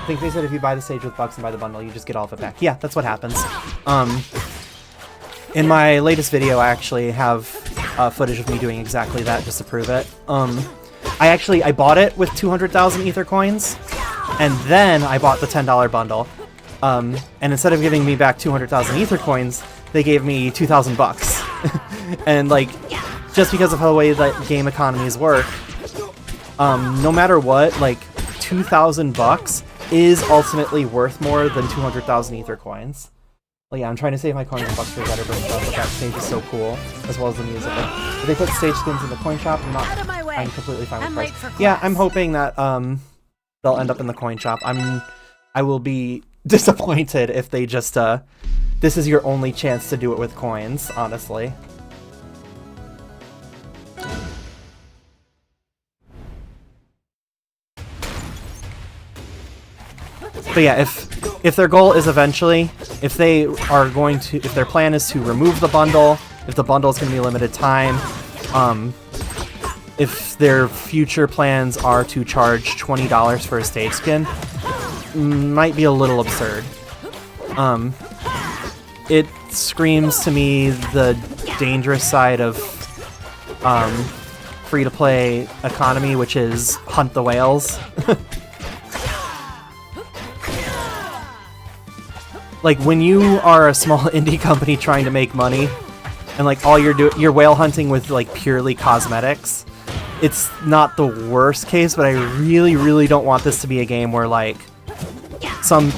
I think they said if you buy the stage with bucks and buy the bundle, you just get all of it back. Yeah, that's what happens. In my latest video, I actually have footage of me doing exactly that just to prove it. I bought it with 200,000 Aether coins, and then I bought the $10 bundle. And instead of giving me back 200,000 Aether coins, they gave me 2,000 bucks. And like, just because of how the way that game economies work, no matter what, like 2,000 bucks is ultimately worth more than 200,000 Aether coins. Well, yeah, I'm trying to save my coins and bucks for better bring stuff, but that stage is so cool, as well as the music. If they put stage skins in the coin shop, I'm completely fine with price. Yeah, I'm hoping that they'll end up in the coin shop. I will be disappointed if they just this is your only chance to do it with coins, honestly. But yeah, if their goal is eventually, if their plan is to remove the bundle, if the bundle is going to be limited time, if their future plans are to charge $20 for a stage skin, might be a little absurd. It screams to me the dangerous side of free-to-play economy, which is hunt the whales. Like, when you are a small indie company trying to make money, and like all you're whale hunting with like purely cosmetics, it's not the worst case, but I really, really don't want this to be a game where like some,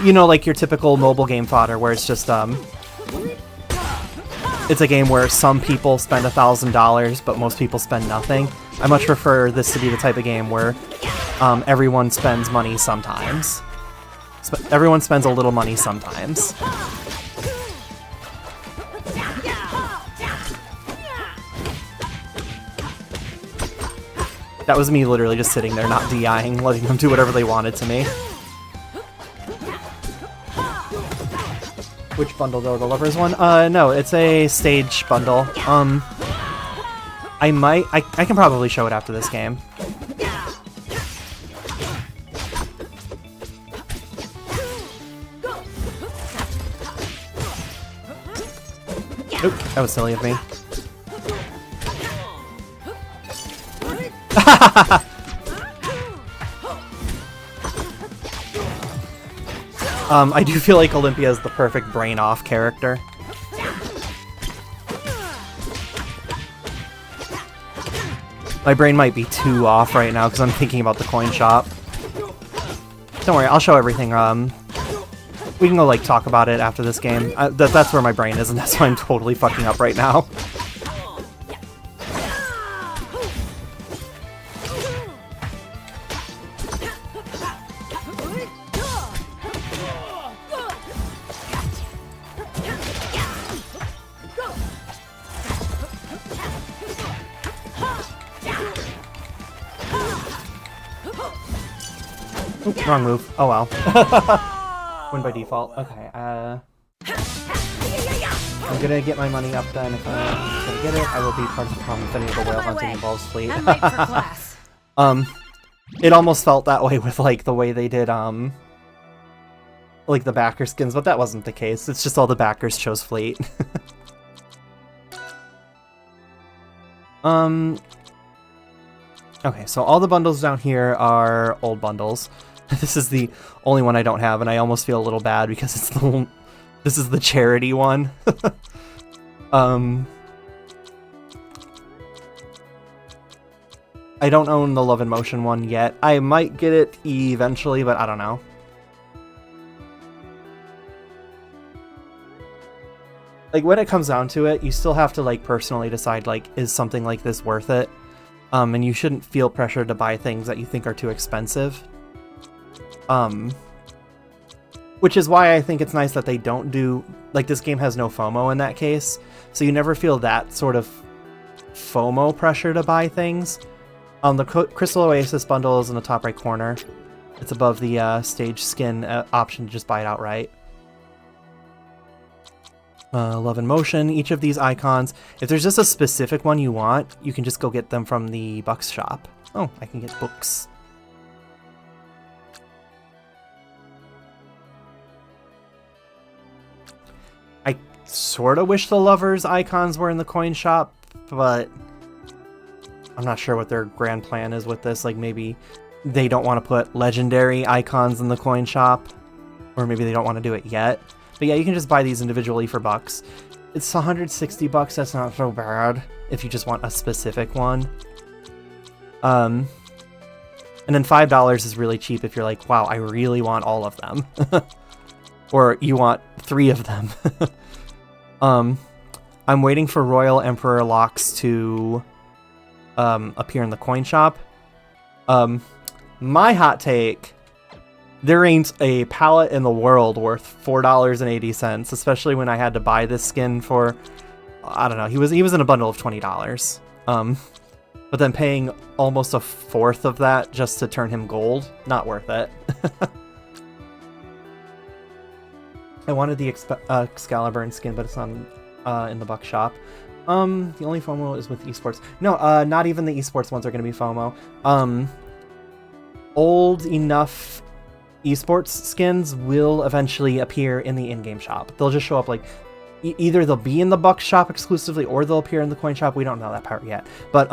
you know, like your typical mobile game fodder where it's just it's a game where some people spend $1,000 but most people spend nothing. I much prefer this to be the type of game where everyone spends money sometimes. Everyone spends a little money sometimes. That was me literally just sitting there, not DIing, letting them do whatever they wanted to me. Which bundle though? The Lovers one? No, it's a stage bundle. I can probably show it after this game. Oop, that was silly of me. I do feel like Olympia is the perfect brain-off character. My brain might be too off right now because I'm thinking about the coin shop. Don't worry, I'll show everything. We can go, like, talk about it after this game. That's where my brain is, and that's why I'm totally fucking up right now. Oop, wrong move. Oh well. Win by default. Okay, I'm gonna get my money up then. If I'm gonna get it, I will be part of the problem if any of the whale hunting involves fleet. I'm late for class. It almost felt that way with like the way they did like the backer skins, but that wasn't the case. It's just all the backers chose fleet. Okay, so all the bundles down here are old bundles. This is the only one I don't have, and I almost feel a little bad because it's this is the charity one. I don't own the Love and Motion one yet. I might get it eventually, but I don't know. Like, when it comes down to it, you still have to, like, personally decide, like, is something like this worth it? And you shouldn't feel pressured to buy things that you think are too expensive. Which is why I think it's nice that they don't do... Like, this game has no FOMO in that case, so you never feel that sort of FOMO pressure to buy things. The Crystal Oasis bundle is in the top right corner. It's above the stage skin option to just buy it outright. Love and Motion, each of these icons. If there's just a specific one you want, you can just go get them from the Bucks shop. Oh, I can get books. I sort of wish the lovers icons were in the coin shop, but I'm not sure what their grand plan is with this. Like, maybe they don't want to put legendary icons in the coin shop, or maybe they don't want to do it yet. But yeah, you can just buy these individually for bucks. It's $160, that's not so bad if you just want a specific one. And then $5 is really cheap if you're like, wow, I really want all of them. Or you want 3 of them. I'm waiting for Royal Emperor locks to appear in the coin shop. My hot take, there ain't a palette in the world worth $4.80, especially when I had to buy this skin for, I don't know, he was in a bundle of $20. But then paying almost a fourth of that just to turn him gold, not worth it. I wanted the Excalibur skin, but it's on in the buck shop. The only FOMO is with esports. No, not even the esports ones are going to be FOMO. Old enough esports skins will eventually appear in the in-game shop. They'll just show up like either they'll be in the buck shop exclusively or they'll appear in the coin shop. We don't know that part yet. But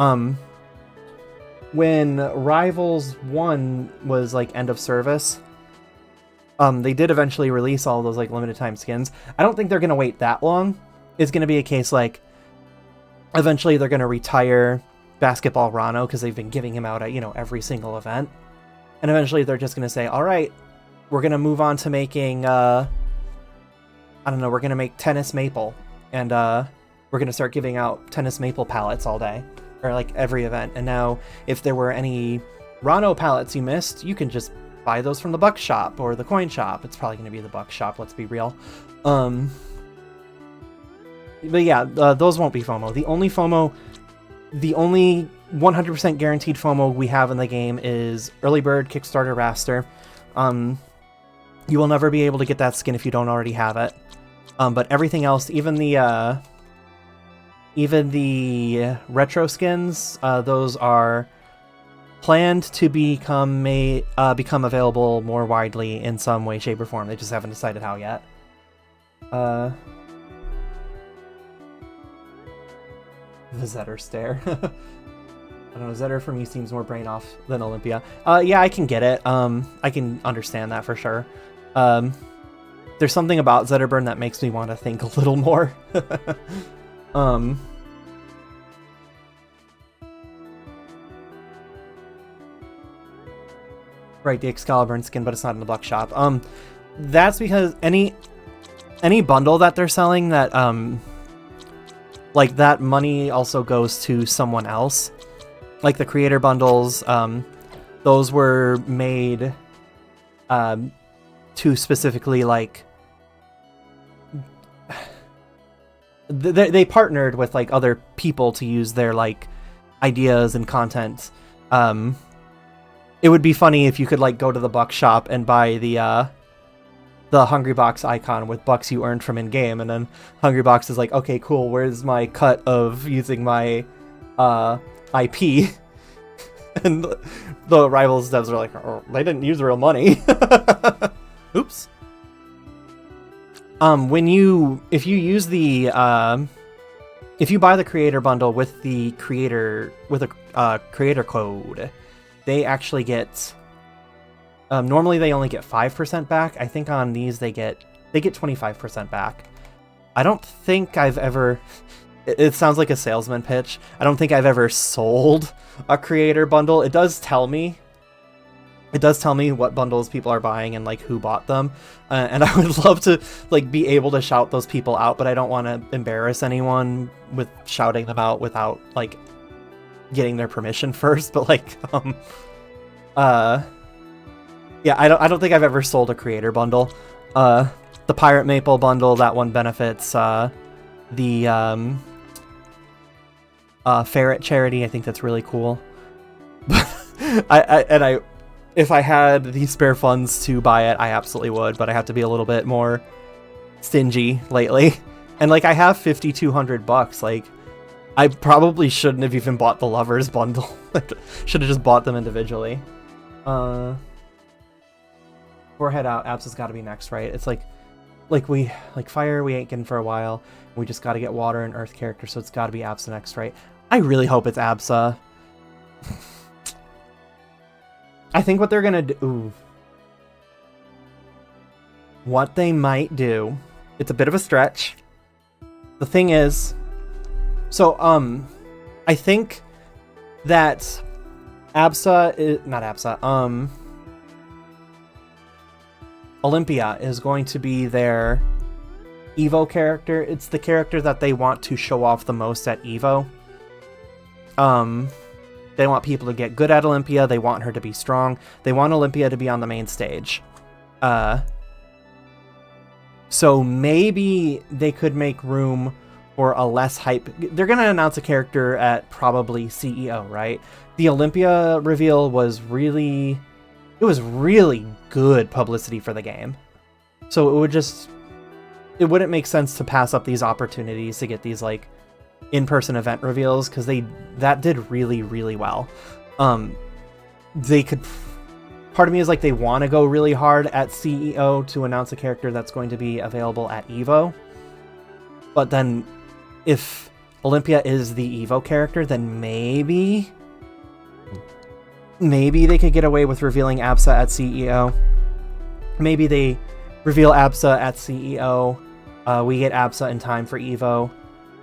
when Rivals 1 was like end of service, they did eventually release all those like limited time skins. I don't think they're going to wait that long. It's going to be a case like eventually they're going to retire Basketball Rano because they've been giving him out at, you know, every single event. And eventually they're just going to say, all right, we're going to move on to making, I don't know, we're going to make Tennis Maple. And we're going to start giving out Tennis Maple palettes all day. Or like every event. And now if there were any Rano palettes you missed, you can just buy those from the buck shop or the coin shop. It's probably going to be the buck shop, let's be real. But yeah, those won't be FOMO. The only 100% guaranteed FOMO we have in the game is Early Bird Kickstarter Raster. You will never be able to get that skin if you don't already have it. But everything else, even the retro skins, those are planned to become available more widely in some way, shape, or form. They just haven't decided how yet. The Zetter stare. I don't know, Zetter for me seems more brain off than Olympia. Yeah, I can get it. I can understand that for sure. There's something about Zetterburn that makes me want to think a little more. Right, the Excalibur skin, but it's not in the buck shop. That's because any bundle that they're selling that like that money also goes to someone else. Like the creator bundles, those were made to specifically like they partnered with like other people to use their like ideas and content. It would be funny if you could like go to the buck shop and buy the Hungry Box icon with bucks you earned from in-game, and then Hungry Box is like, okay, cool, where's my cut of using my IP? And the Rivals devs are like, oh, they didn't use real money. Oops. If you use the if you buy the creator bundle with the creator creator code, they actually get normally they only get 5% back. I think on these they get 25% back. I don't think I've ever it sounds like a salesman pitch. I don't think I've ever sold a creator bundle. It does tell me what bundles people are buying and like who bought them, and I would love to like be able to shout those people out, but I don't want to embarrass anyone with shouting them out without like getting their permission first. But like yeah, I don't think I've ever sold a creator bundle. The Pirate Maple bundle, that one benefits the ferret charity. I think that's really cool. If I had the spare funds to buy it, I absolutely would, but I have to be a little bit more stingy lately. And like I have $5,200. Like I probably shouldn't have even bought the Lovers bundle. Should have just bought them individually. Forehead out, Abs has got to be next, right? It's like like fire we ain't getting for a while. We just got to get water and earth character, so it's got to be Absa next, right? I really hope it's Absa. I think what they're gonna do... Ooh. What they might do... It's a bit of a stretch. The thing is... So, I think that Absa is... Not Absa, Olympia is going to be their Evo character. It's the character that they want to show off the most at Evo. They want people to get good at Olympia. They want her to be strong. They want Olympia to be on the main stage. So maybe they could make room for a less hype... They're going to announce a character at probably CEO, right? The Olympia reveal was really... It was really good publicity for the game. So it wouldn't make sense to pass up these opportunities to get these, like, in-person event reveals, because that did really, really well. They could... Part of me is like they want to go really hard at CEO to announce a character that's going to be available at EVO. But then, if Olympia is the EVO character, then maybe they could get away with revealing Absa at CEO. Maybe they reveal Absa at CEO. We get Absa in time for EVO.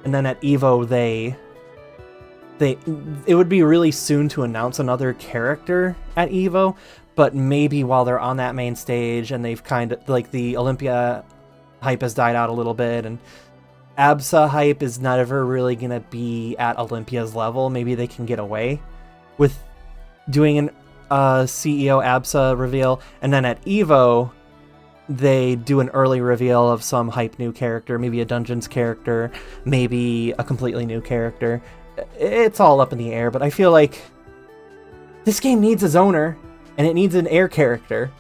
And then at EVO, it would be really soon to announce another character at EVO, but maybe while they're on that main stage and they've kind of, like, the Olympia hype has died out a little bit and Absa hype is never really going to be at Olympia's level, maybe they can get away with doing an CEO Absa reveal, and then at EVO, they do an early reveal of some hype new character, maybe a Dungeons character, maybe a completely new character. It's all up in the air, but I feel like this game needs a zoner, and it needs an air character.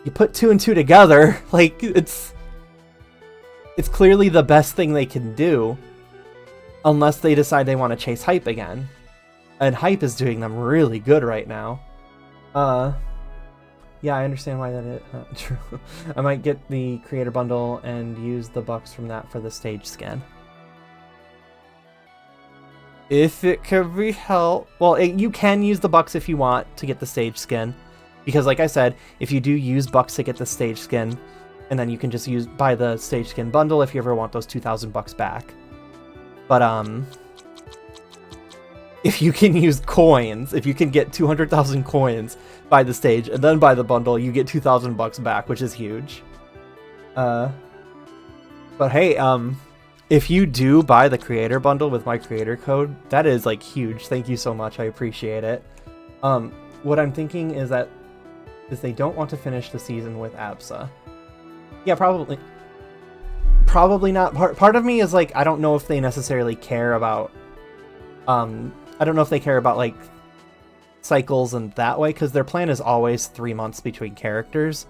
You put 2 and 2 together, like, it's clearly the best thing they can do, unless they decide they want to chase hype again. And hype is doing them really good right now. Yeah, I understand why that is true. I might get the creator bundle and use the bucks from that for the stage skin. If it can be helped... Well, you can use the bucks if you want to get the stage skin. Because like I said, if you do use bucks to get the stage skin, and then you can just buy the stage skin bundle if you ever want those 2,000 bucks back. But, if you can use coins, if you can get 200,000 coins, buy the stage, and then buy the bundle, you get 2,000 bucks back, which is huge. But hey, if you do buy the creator bundle with my creator code, that is, like, huge. Thank you so much. I appreciate it. What I'm thinking is that they don't want to finish the season with Absa. Yeah, probably not. Part of me is like, I don't know if they necessarily care about, I don't know if they care about, like, cycles and that way, because their plan is always 3 months between characters.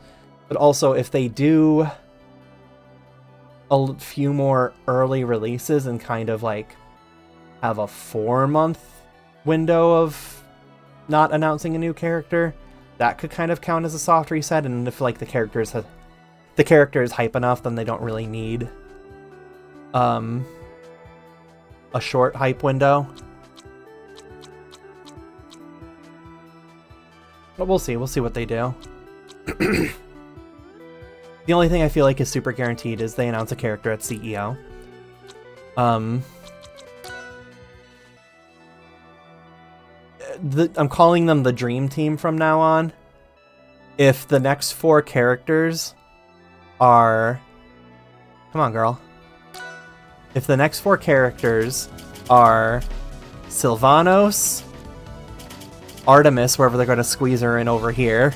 But also, if they do a few more early releases and kind of, like, have a 4-month window of not announcing a new character, that could kind of count as a soft reset. And if, like, the character is hype enough, then they don't really need a short hype window. But we'll see what they do. The only thing I feel like is super guaranteed is they announce a character at CEO. I'm calling them the Dream Team from now on. If the next 4 characters are... Come on, girl. If the next 4 characters are Sylvanos, Artemis, wherever they're going to squeeze her in over here,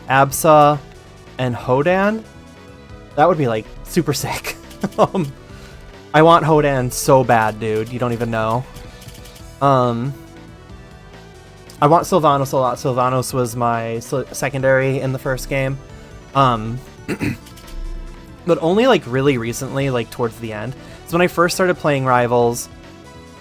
Absa, and Hodan, that would be, like, super sick. I want Hodan so bad, dude. You don't even know. I want Sylvanos a lot. Sylvanos was my secondary in the first game. But only, like, really recently, like, towards the end. So when I first started playing Rivals,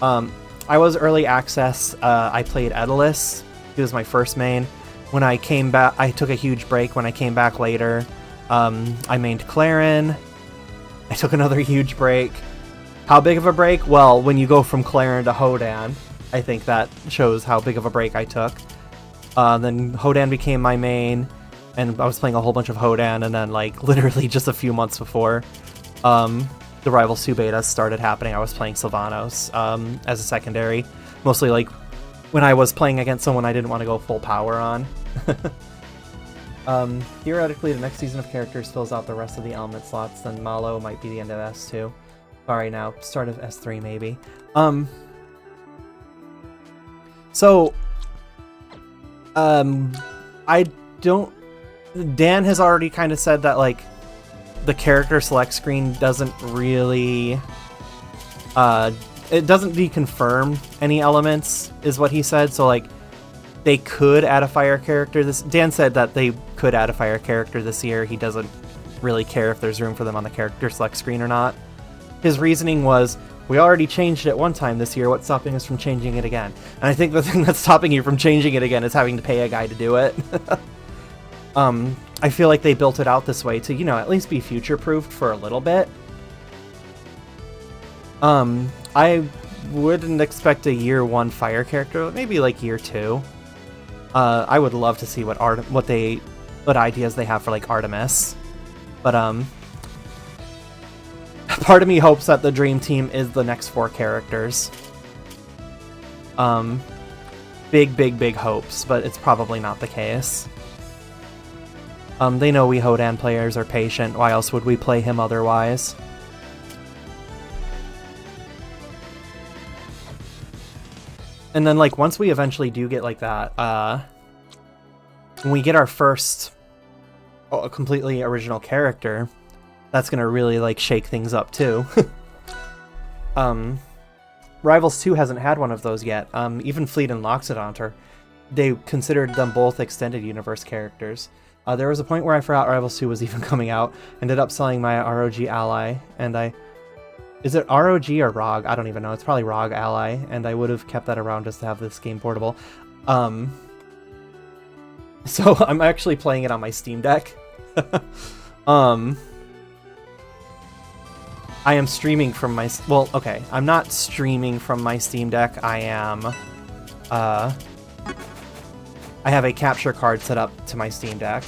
I was early access. I played Daedalus. He was my first main. When I came back, I took a huge break. When I came back later, I mained Clarin. I took another huge break. How big of a break? Well, when you go from Clarin to Hodan, I think that shows how big of a break I took. Then Hodan became my main, and I was playing a whole bunch of Hodan, and then, like, literally just a few months before the Rivals 2 betas started happening, I was playing Sylvanos as a secondary. Mostly, like, when I was playing against someone I didn't want to go full power on. Theoretically, the next season of characters fills out the rest of the element slots, then Malo might be the end of S2. Sorry, now, start of S3, maybe. I don't... Dan has already kind of said that, like, the character select screen doesn't really... it doesn't deconfirm any elements, is what he said, so, like, they could add a fire character this... Dan said that they could add a fire character this year. He doesn't really care if there's room for them on the character select screen or not. His reasoning was, we already changed it one time this year, what's stopping us from changing it again? And I think the thing that's stopping you from changing it again is having to pay a guy to do it. I feel like they built it out this way to, you know, at least be future-proofed for a little bit. I wouldn't expect a year 1 fire character, maybe like year 2. I would love to see what ideas they have for, like, Artemis. But, part of me hopes that the Dream Team is the next 4 characters. Big hopes, but it's probably not the case. They know we Hodan players are patient, why else would we play him otherwise? And then, like, once we eventually do get like that, when we get our first completely original character, that's gonna really, like, shake things up too. Rivals 2 hasn't had one of those yet. Even Fleet and Loxodont they considered them both extended universe characters. There was a point where I forgot Rivals 2 was even coming out, ended up selling my ROG ally, and is it ROG or ROG? I don't even know. It's probably ROG ally, and I would have kept that around just to have this game portable. So I'm actually playing it on my Steam Deck. I am streaming from my... Well, okay. I'm not streaming from my Steam Deck. I am... I have a capture card set up to my Steam Deck.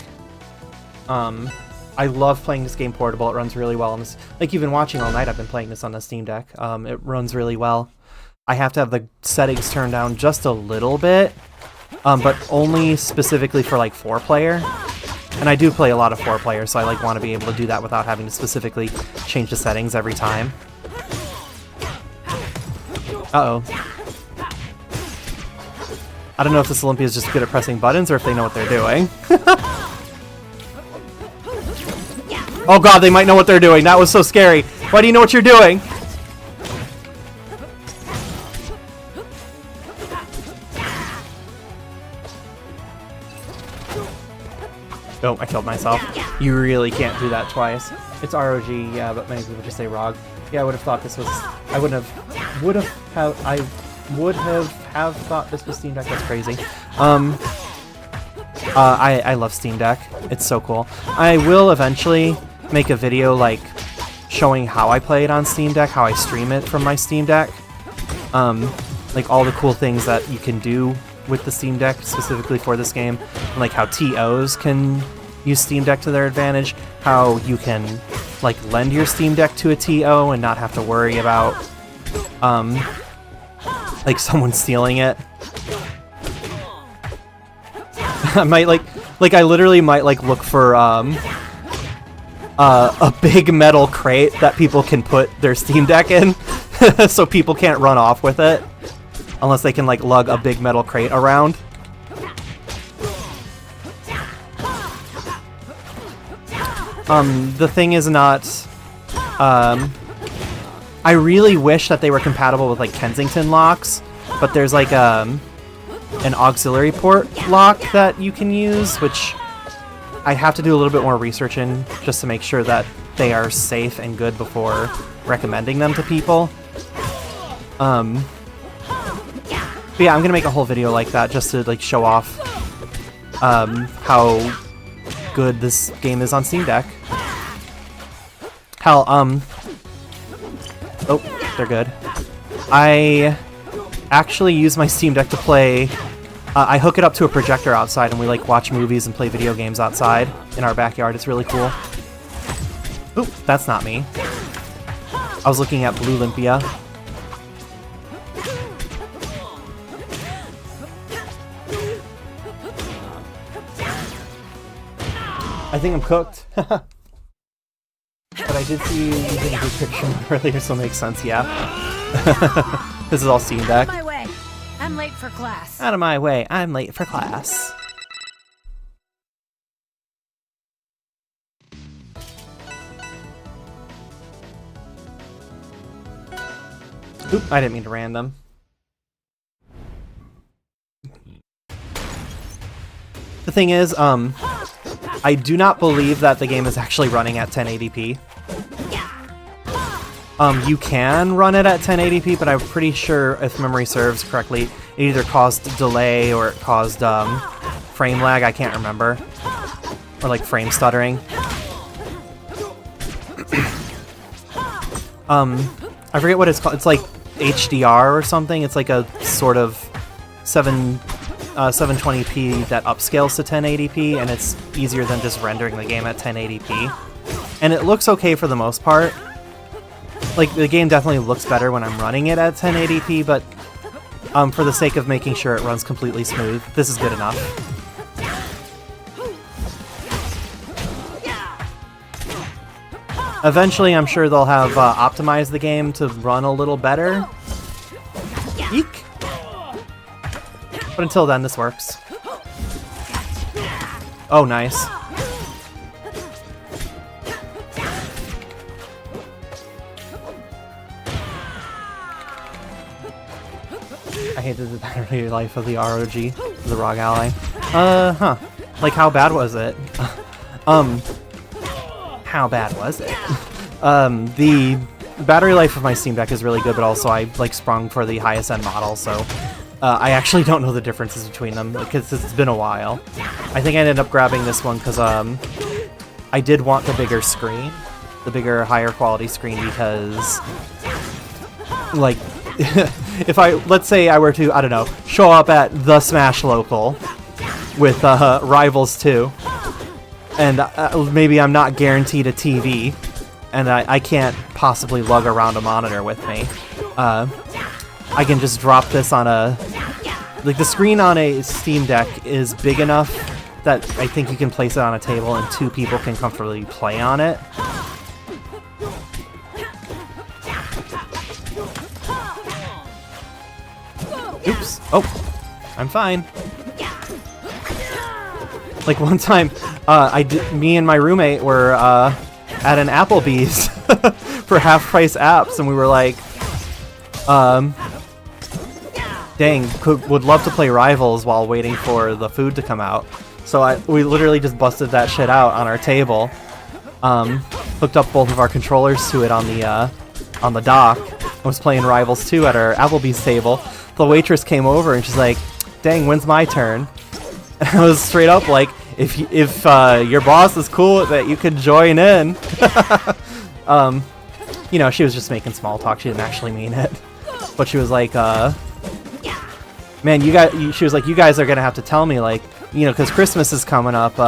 I love playing this game portable. It runs really well on this. Like, you've been watching all night, I've been playing this on the Steam Deck. It runs really well. I have to have the settings turned down just a little bit, but only specifically for, like, 4-player. And I do play a lot of 4-player, so I, like, want to be able to do that without having to specifically change the settings every time. Uh-oh. I don't know if this Olympia is just good at pressing buttons or if they know what they're doing. Oh god, they might know what they're doing. That was so scary. Why do you know what you're doing? Oh, I killed myself. You really can't do that twice. It's ROG, yeah, but many people just say ROG. Yeah, I would have thought this was... I would have thought this was Steam Deck. That's crazy. I love Steam Deck. It's so cool. I will eventually make a video, like, showing how I play it on Steam Deck, how I stream it from my Steam Deck. Like, all the cool things that you can do with the Steam Deck, specifically for this game. And, like, how TOs can use Steam Deck to their advantage. How you can, like, lend your Steam Deck to a TO and not have to worry about, like, someone stealing it. I might, like, I literally might, like, look for, a big metal crate that people can put their Steam Deck in, so people can't run off with it. Unless they can, like, lug a big metal crate around. The thing is not... I really wish that they were compatible with, like, Kensington locks, but there's, like, an auxiliary port lock that you can use, which I'd have to do a little bit more research in just to make sure that they are safe and good before recommending them to people. But yeah, I'm gonna make a whole video like that just to, like, show off how good this game is on Steam Deck. Hell, oh, they're good. I actually use my Steam Deck to play. I hook it up to a projector outside, and we like watch movies and play video games outside in our backyard. It's really cool. Oop, that's not me. I was looking at Blue Olympia. I think I'm cooked. But I did see you using a good picture earlier, so it makes sense, yeah. This is all Steam Deck. Out of my way. I'm late for class. Out of my way, I'm late for class. Oop, I didn't mean to random. The thing is, I do not believe that the game is actually running at 1080p. You can run it at 1080p, but I'm pretty sure, if memory serves correctly, it either caused delay or it caused frame lag, I can't remember. Or like frame stuttering. I forget what it's called. It's like HDR or something. It's like a sort of 720p that upscales to 1080p, and it's easier than just rendering the game at 1080p. And it looks okay for the most part. Like, the game definitely looks better when I'm running it at 1080p, but for the sake of making sure it runs completely smooth, this is good enough. Eventually, I'm sure they'll have optimized the game to run a little better. Eek! But until then, this works. Oh, nice. I hated the battery life of the ROG, the ROG Ally. Like, how bad was it? How bad was it? The battery life of my Steam Deck is really good, but also I, like, sprung for the highest end model, so I actually don't know the differences between them, because it's been a while. I think I ended up grabbing this one because I did want the bigger screen, the bigger, higher quality screen, because, like, if let's say I were to, I don't know, show up at the Smash Local with Rivals 2, and maybe I'm not guaranteed a TV, and I can't possibly lug around a monitor with me, I can just drop this on a... Like, the screen on a Steam Deck is big enough that I think you can place it on a table and two people can comfortably play on it. Oops. Oh, I'm fine. Like, one time, me and my roommate were at an Applebee's for half-price apps, and we were like, dang, would love to play Rivals while waiting for the food to come out. So we literally just busted that shit out on our table, hooked up both of our controllers to it on the dock, and was playing Rivals 2 at our Applebee's table. The waitress came over and she's like, dang, when's my turn? And I was straight up like, if your boss is cool with it, you can join in. You know, she was just making small talk. She didn't actually mean it. But she was like, man, she was like, you guys are gonna have to tell me, like, you know, because Christmas is coming up,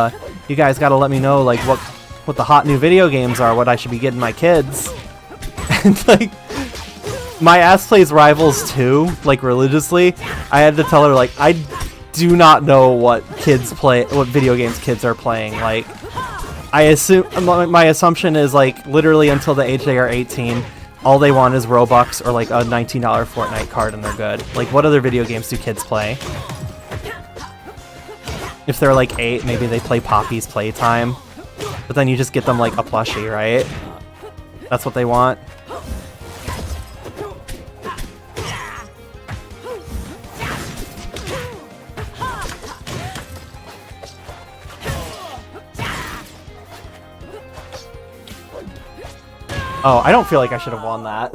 you guys gotta let me know, like, what the hot new video games are, what I should be getting my kids. And, like, my ass plays Rivals 2, like, religiously. I had to tell her, like, I do not know what video games kids are playing. Like, I assume, my assumption is, like, literally until the age they are 18, all they want is Robux or, like, a $19 Fortnite card and they're good. Like, what other video games do kids play? If they're, like, 8, maybe they play Poppy's Playtime. But then you just get them, like, a plushie, right? That's what they want. Oh, I don't feel like I should have won that.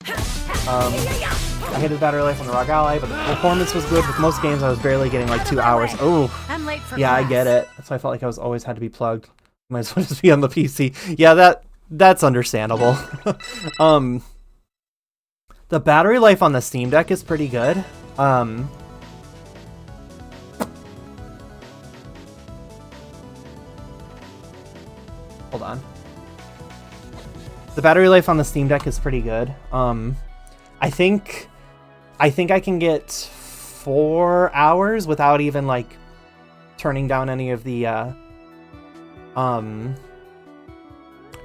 I hated battery life on the ROG Ally, but the performance was good. With most games, I was barely getting like 2 hours. Oh, I'm late for Yeah, I class. get it. That's why I felt like I was always had to be plugged. Might as well just be on the PC. Yeah, that's understandable. The battery life on the Steam Deck is pretty good. Hold on. The battery life on the Steam Deck is pretty good. I think I can get 4 hours without even like turning down any of the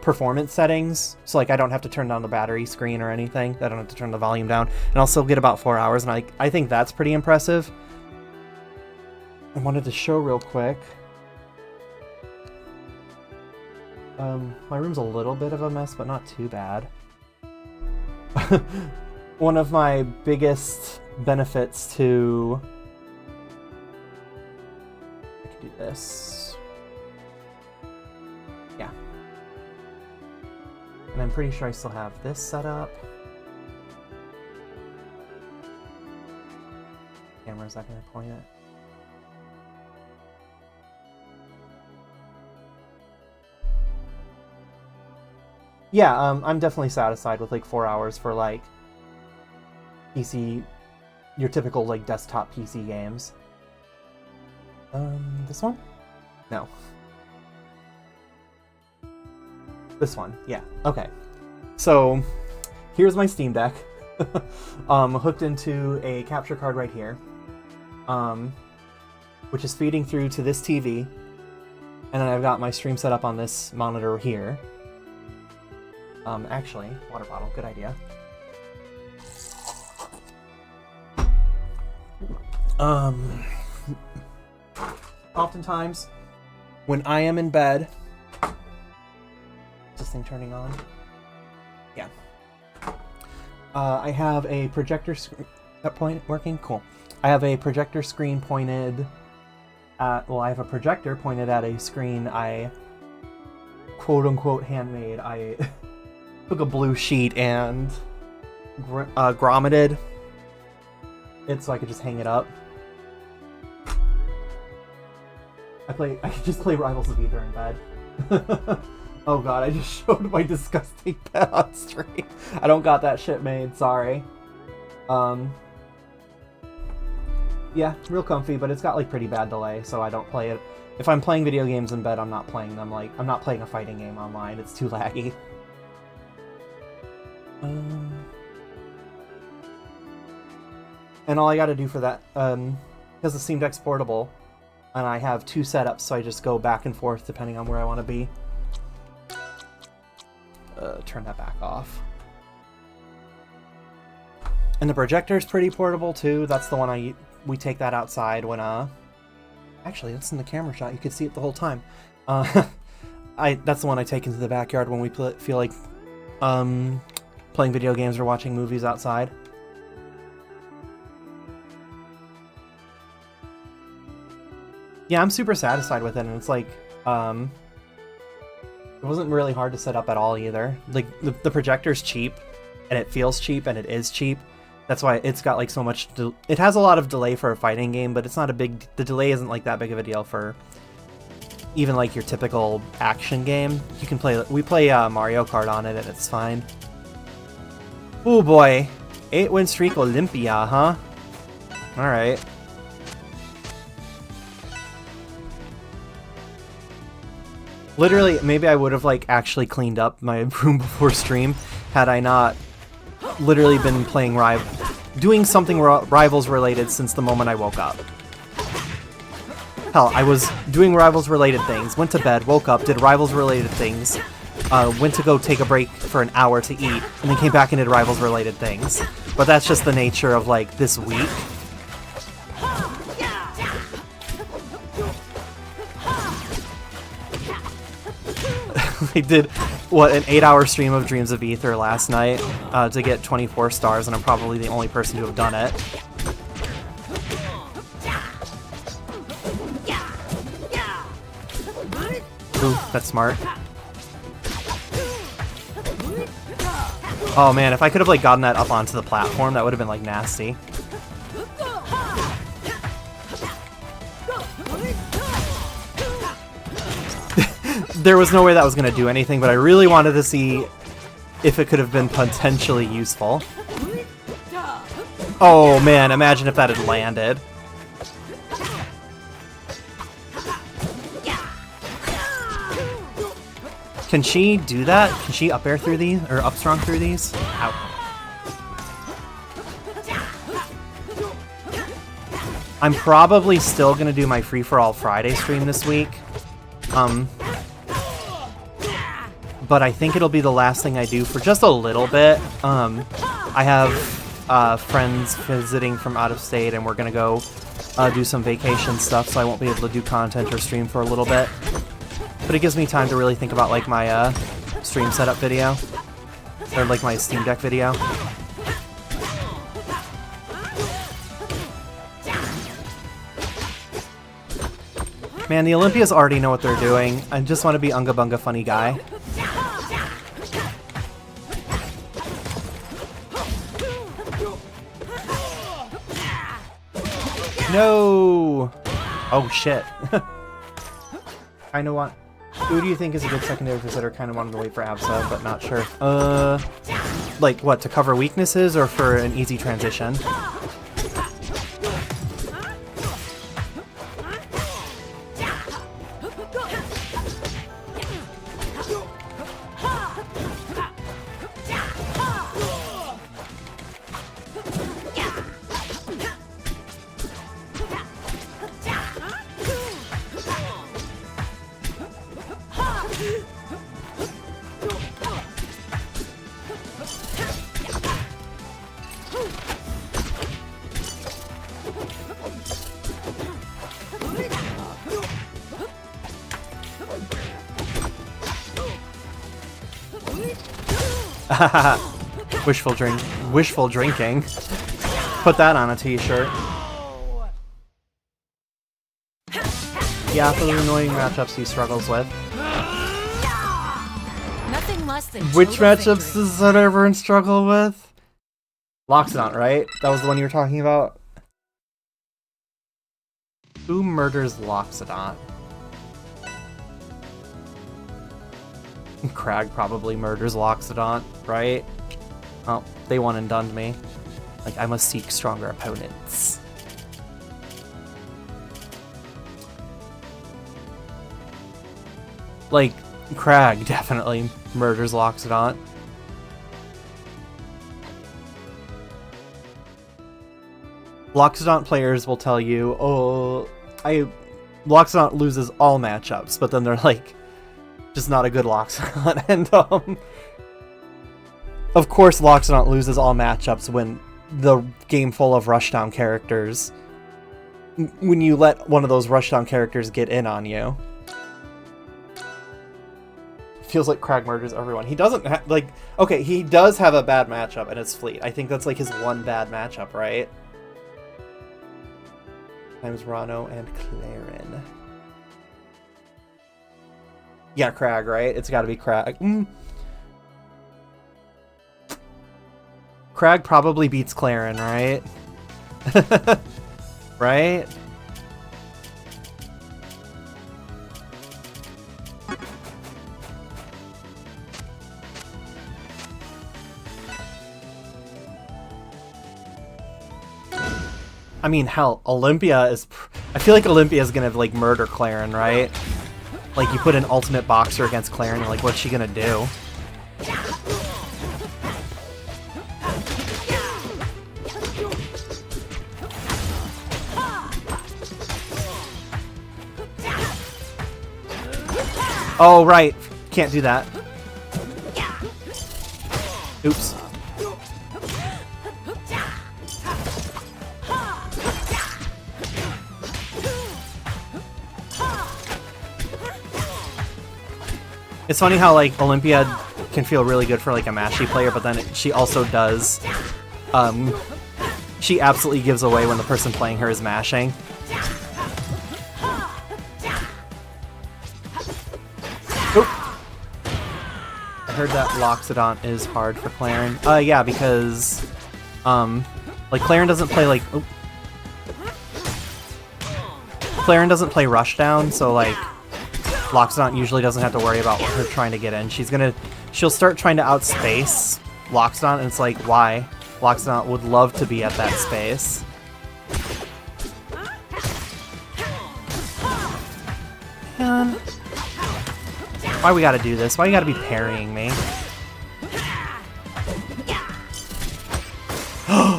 performance settings. So like I don't have to turn down the battery screen or anything. I don't have to turn the volume down, and I'll still get about 4 hours, and I think that's pretty impressive. I wanted to show real quick. My room's a little bit of a mess, but not too bad. One of my biggest benefits to... I can do this. Yeah. And I'm pretty sure I still have this set up. Camera's not going to point it. Yeah, I'm definitely satisfied with like 4 hours for like PC, your typical like desktop PC games. This one? No. This one, yeah. Okay. So here's my Steam Deck. Hooked into a capture card right here, which is feeding through to this TV, and then I've got my stream set up on this monitor here. Actually, water bottle, good idea. Oftentimes, when I am in bed, is this thing turning on? Yeah. I have a projector screen point working. Cool. I have a projector screen pointed at. Well, I have a projector pointed at a screen I quote unquote handmade. I took a blue sheet and grommeted it so I could just hang it up. I could just play Rivals of Aether in bed. Oh god, I just showed my disgusting bed on stream. I don't got that shit made, sorry. Yeah, real comfy, but it's got like pretty bad delay, so I don't play it. If I'm playing video games in bed, I'm not playing them like I'm not playing a fighting game online. It's too laggy. And all I gotta do for that, because the Steam Deck's portable, and I have 2 setups, so I just go back and forth depending on where I want to be. Turn that back off. And the projector's pretty portable too. That's the one we take that outside when actually that's in the camera shot. You could see it the whole time. That's the one I take into the backyard when we feel like playing video games or watching movies outside. Yeah, I'm super satisfied with it, and it's like, it wasn't really hard to set up at all either. Like, the projector's cheap, and it feels cheap, and it is cheap. That's why it's got like so much, it has a lot of delay for a fighting game, but it's not the delay isn't like that big of a deal for even like your typical action game. You can we play Mario Kart on it, and it's fine. Oh boy, 8-win streak Olympia, huh? Alright. Literally, maybe I would have like actually cleaned up my room before stream had I not literally been playing doing something Rivals related since the moment I woke up. Hell, I was doing Rivals related things, went to bed, woke up, did Rivals related things, went to go take a break for an hour to eat, and then came back and did Rivals related things. But that's just the nature of like this week. I did, what, an 8-hour stream of Dreams of Aether last night to get 24 stars, and I'm probably the only person to have done it. Ooh, that's smart. Oh man, if I could have like gotten that up onto the platform, that would have been like nasty. there was no way that was going to do anything, but I really wanted to see if it could have been potentially useful. Oh man, imagine if that had landed. Can she do that? Can she up air through these? Or up strong through these? Ow. I'm probably still gonna do my free-for-all Friday stream this week. But I think it'll be the last thing I do for just a little bit. I have friends visiting from out of state, and we're gonna go do some vacation stuff, so I won't be able to do content or stream for a little bit. But it gives me time to really think about like my stream setup video, or like my Steam Deck video. Man, the Olympias already know what they're doing. I just want to be Unga Bunga funny guy. No! Oh shit. Kinda want... Who do you think is a good secondary consider? Kinda wanted to wait for Absa, but not sure. Like what, to cover weaknesses or for an easy transition? Wishful drinking. Put that on a t-shirt. Yeah, for the annoying matchups he struggles with. Nothing less than Which total matchups victory. does that everyone struggle with? Loxodon, right? That was the one you were talking about? Who murders Loxodon? Crag probably murders Loxodon, right? Oh, they one and done me. Like, I must seek stronger opponents. Like, Crag definitely murders Loxodon. Loxodon players will tell you, oh, Loxodon loses all matchups, but then they're like, just not a good Loxodon. And, of course, Loxodon loses all matchups when the game full of rushdown characters, when you let one of those rushdown characters get in on you. Feels like Crag murders everyone. He doesn't like, okay, he does have a bad matchup, and it's Fleet. I think that's like his one bad matchup, right? Times Rano and Clarin. Yeah, Crag, right? It's gotta be Crag. Crag probably beats Clarin, right? Right? I mean, hell, Olympia is... I feel like Olympia is gonna, like, murder Clarin, right? Like, you put an ultimate boxer against Clarin, like, what's she gonna do? Oh, right. Can't do that. Oops. It's funny how, like, Olympia can feel really good for, like, a Mashy player, but then she also does, she absolutely gives away when the person playing her is mashing. Oop. I heard that Loxodon is hard for Clarin. Yeah, because, like, Clarin doesn't play, like, oop. Clarin doesn't play Rushdown, so, like, Loxodon usually doesn't have to worry about her trying to get in. She'll start trying to outspace Loxodon, and it's like, why? Loxodon would love to be at that space. Man. Why we gotta do this? Why you gotta be parrying me?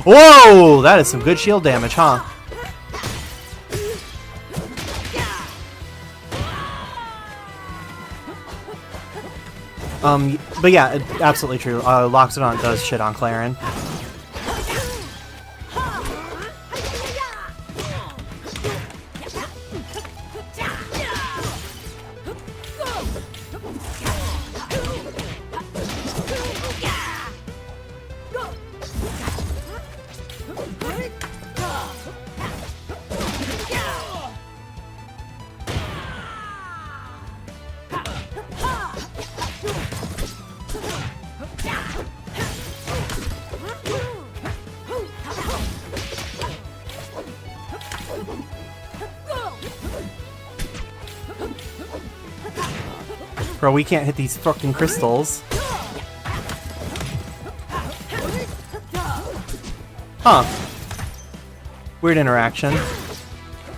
Whoa! That is some good shield damage, huh? But yeah, absolutely true. Loxodon does shit on Clarin. Bro, we can't hit these fucking crystals. Huh. Weird interaction.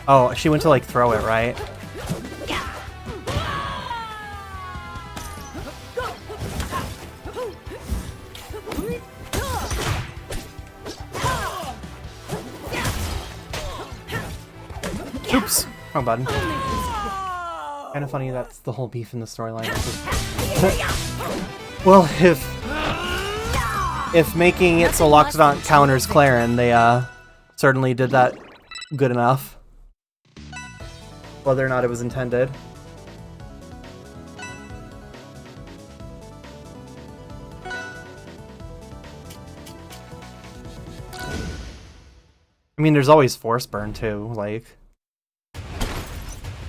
Oh, she went to like throw it, right? Oops. Wrong button. Kind of funny that's the whole beef in the storyline. Well, if making it so Loxodon counters Clarin, they certainly did that good enough. Whether or not it was intended. I mean, there's always Force Burn too, like...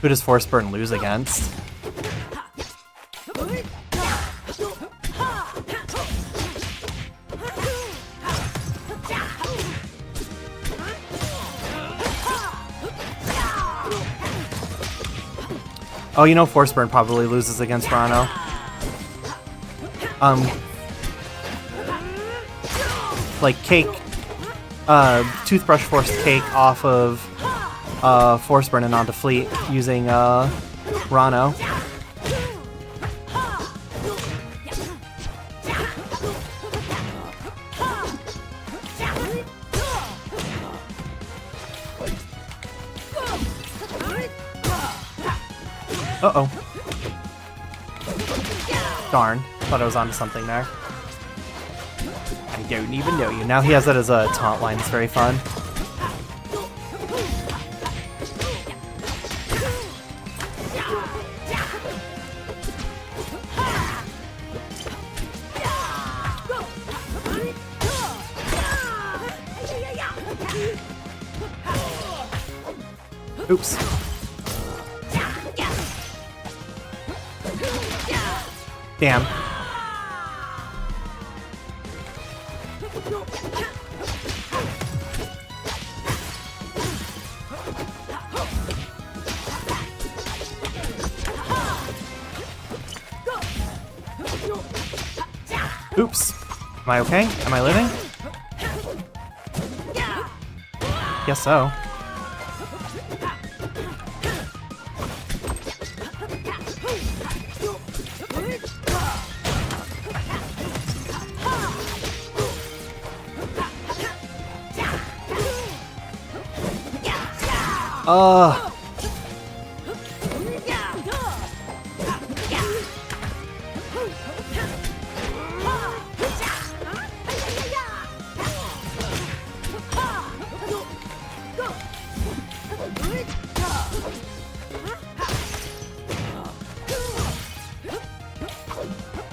Who does Force Burn lose against? Oh, you know Force Burn probably loses against Rano. Like Cake, Toothbrush forced Cake off of Force Burn and onto Fleet using Rano. Uh-oh. Darn. Thought I was onto something there. I don't even know you. Now he has that as a taunt line. It's very fun. Oops. Damn. Oops. Am I okay? Am I living? Guess so.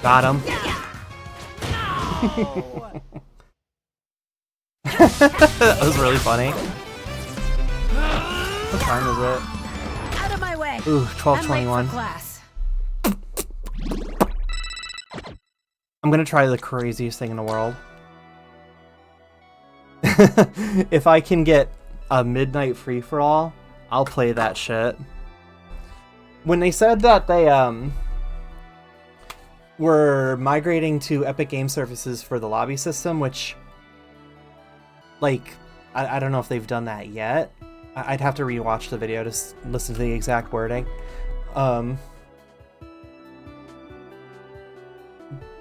Got him. That was really funny. What time is it? Out of my way. Ooh, 12:21. I'm gonna try the craziest thing in the world. If I can get a midnight free-for-all, I'll play that shit. when they said that they were migrating to Epic Game Services for the lobby system, which, like, I don't know if they've done that yet. I'd have to rewatch the video to listen to the exact wording.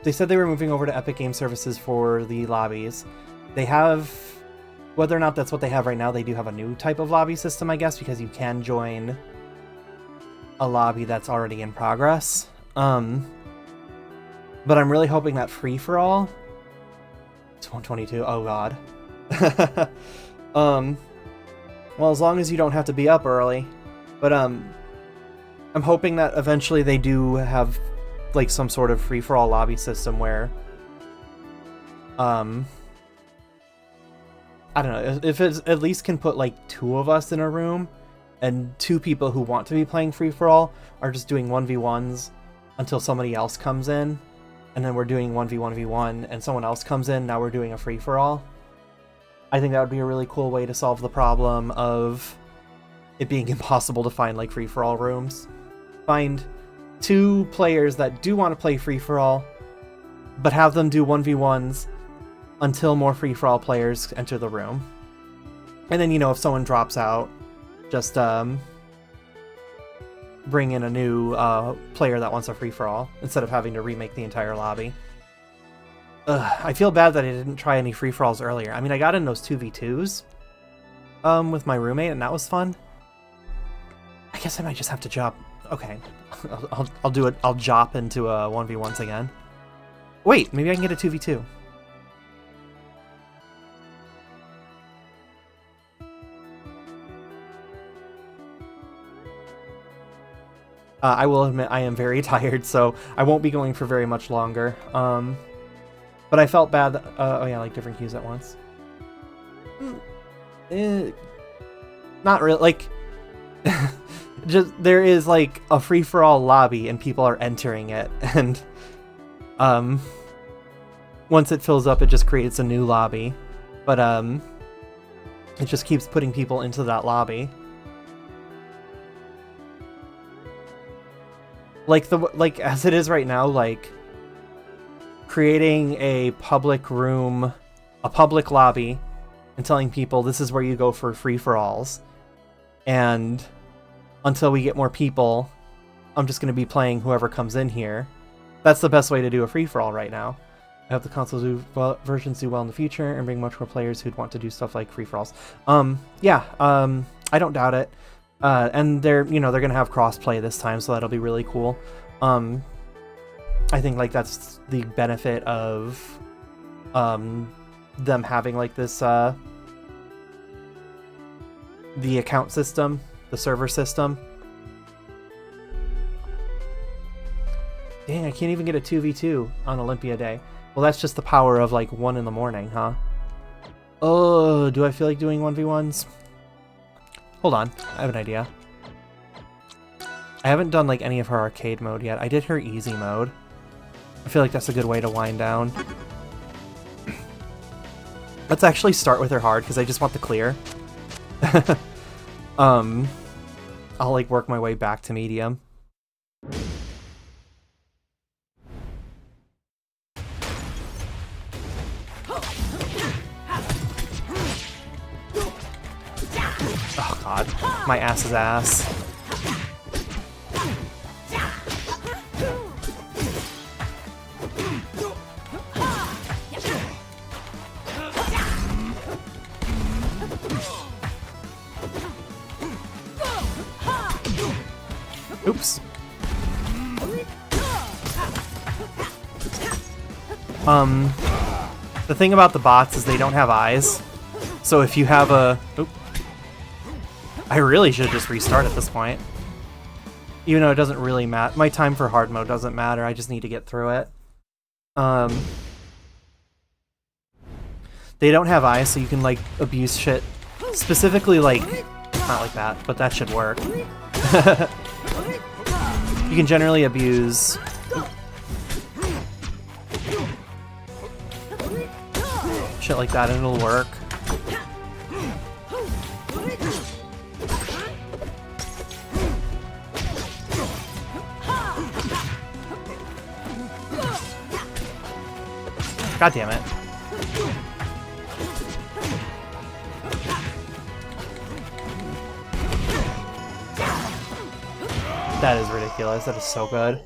They said they were moving over to Epic Game Services for the lobbies. They have, whether or not that's what they have right now, they do have a new type of lobby system, I guess, because you can join a lobby that's already in progress. But I'm really hoping that free-for-all... It's 122, oh god. Well, as long as you don't have to be up early. But, I'm hoping that eventually they do have, like, some sort of free-for-all lobby system where... I don't know, if it at least can put, like, 2 of us in a room, and 2 people who want to be playing free-for-all are just doing 1v1s until somebody else comes in. And then we're doing 1v1v1, and someone else comes in, now we're doing a free-for-all. I think that would be a really cool way to solve the problem of it being impossible to find, like, free-for-all rooms. Find 2 players that do want to play free-for-all, but have them do 1v1s until more free-for-all players enter the room. And then, you know, if someone drops out, just, bring in a new player that wants a free-for-all instead of having to remake the entire lobby. I feel bad that I didn't try any free-for-alls earlier. I mean, I got in those 2v2s with my roommate, and that was fun. I guess I might just have to jump. Okay, I'll do it. I'll jop into 1v1s again. Wait, maybe I can get a 2v2. I will admit I am very tired, so I won't be going for very much longer. But I felt bad that, oh yeah, like different cues at once. Not really, like, just, there is like a free-for-all lobby and people are entering it, and once it fills up, it just creates a new lobby. But it just keeps putting people into that lobby. Like as it is right now, like creating a public room, a public lobby, and telling people this is where you go for free-for-alls. And until we get more people, I'm just going to be playing whoever comes in here. That's the best way to do a free-for-all right now. I hope the console versions do well in the future and bring much more players who'd want to do stuff like free-for-alls. Yeah, I don't doubt it. And they're gonna have cross-play this time, so that'll be really cool. I think like that's the benefit of them having like this the account system, the server system. Dang, I can't even get a 2v2 on Olympia Day. Well, that's just the power of like 1 in the morning, huh? Oh, do I feel like doing 1v1s? Hold on, I have an idea. I haven't done like any of her arcade mode yet. I did her easy mode. I feel like that's a good way to wind down. Let's actually start with her hard because I just want the clear. I'll like work my way back to medium. Oh god, my ass is ass. Oops. The thing about the bots is they don't have eyes. So if you have a... Oop. I really should just restart at this point. Even though it doesn't really matter. My time for hard mode doesn't matter. I just need to get through it. They don't have eyes, so you can, like, abuse shit. Specifically, like... Not like that, but that should work. You can generally abuse... shit like that, and it'll work. God damn it. That is ridiculous. That is so good.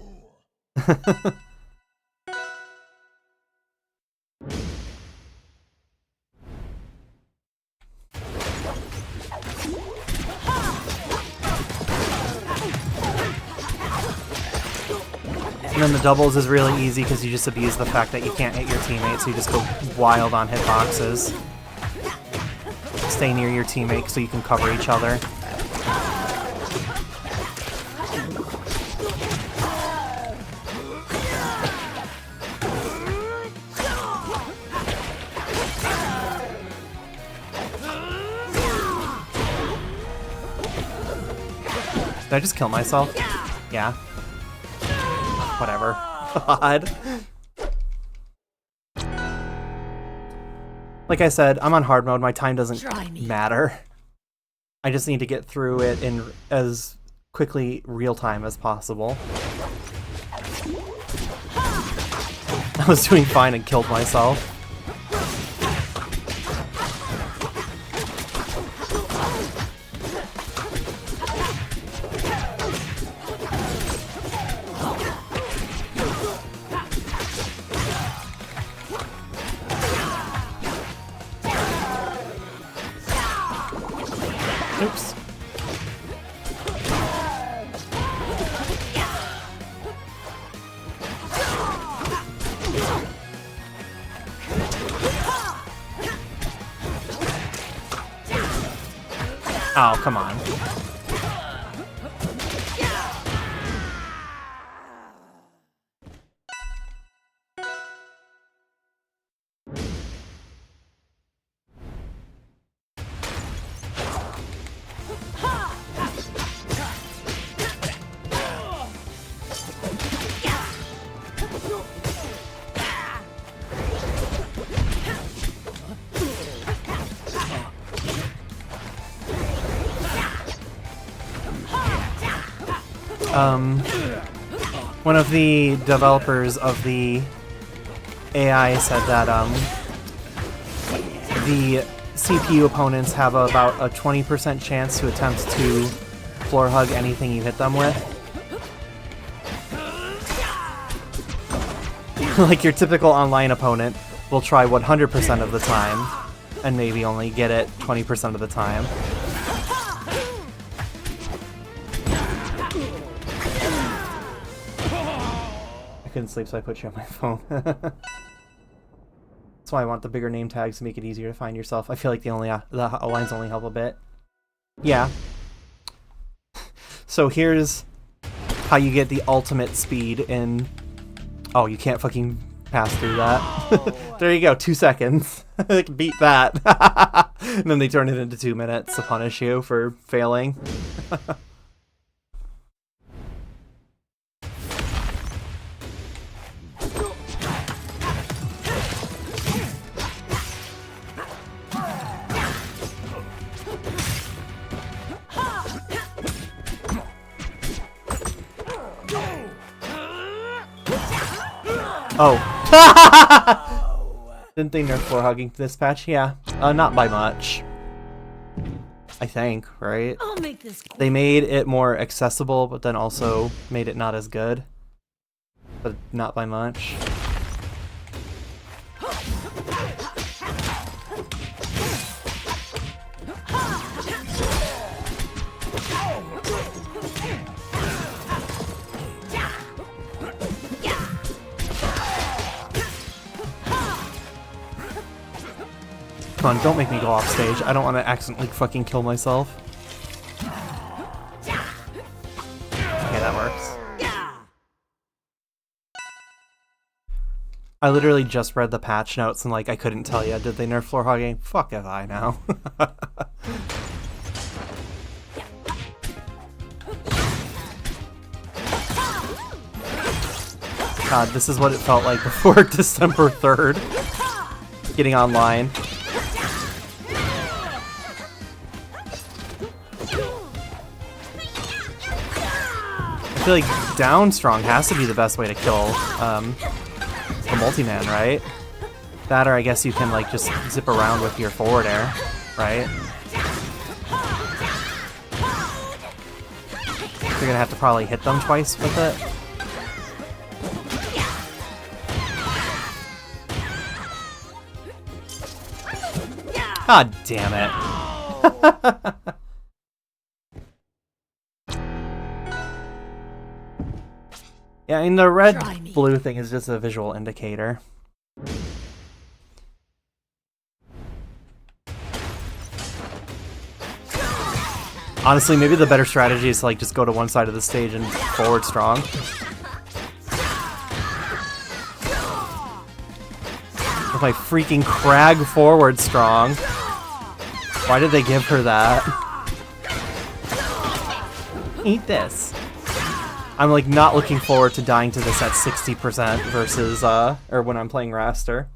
And then the doubles is really easy because you just abuse the fact that you can't hit your teammates, so you just go wild on hitboxes. Stay near your teammate so you can cover each other. Did I just kill myself? Yeah. Whatever. God. Like I said, I'm on hard mode. My time doesn't matter. I just need to get through it in as quickly real time as possible. I was doing fine and killed myself. Oops. Oh, come on. One of the developers of the AI said that the CPU opponents have about a 20% chance to attempt to floor hug anything you hit them with. Like your typical online opponent will try 100% of the time and maybe only get it 20% of the time. Couldn't sleep, so I put you on my phone. That's why I want the bigger name tags to make it easier to find yourself. I feel like the lines only help a bit. Yeah. So here's how you get the ultimate speed in... Oh, you can't fucking pass through that. There you go, 2 seconds. Beat that. And then they turn it into 2 minutes to punish you for failing. Oh. Didn't they nerf floor hugging this patch? Yeah. Not by much. I think, right? I'll make this quick. They made it more accessible, but then also made it not as good. But not by much. Come on, don't make me go off stage. I don't want to accidentally fucking kill myself. Okay, that works. I literally just read the patch notes and like I couldn't tell you. Did they nerf floor hugging? Fuck if I know. God, this is what it felt like before December 3rd. Getting online. I feel like down strong has to be the best way to kill the multi-man, right? That, or I guess you can, like, just zip around with your forward air, right? You're gonna have to probably hit them twice with it. God damn it. Yeah, I mean, the red-blue thing is just a visual indicator. Honestly, maybe the better strategy is to, like, just go to one side of the stage and forward strong. With my freaking Crag forward strong. Why did they give her that? Eat this. I'm, like, not looking forward to dying to this at 60% versus, or when I'm playing Raster.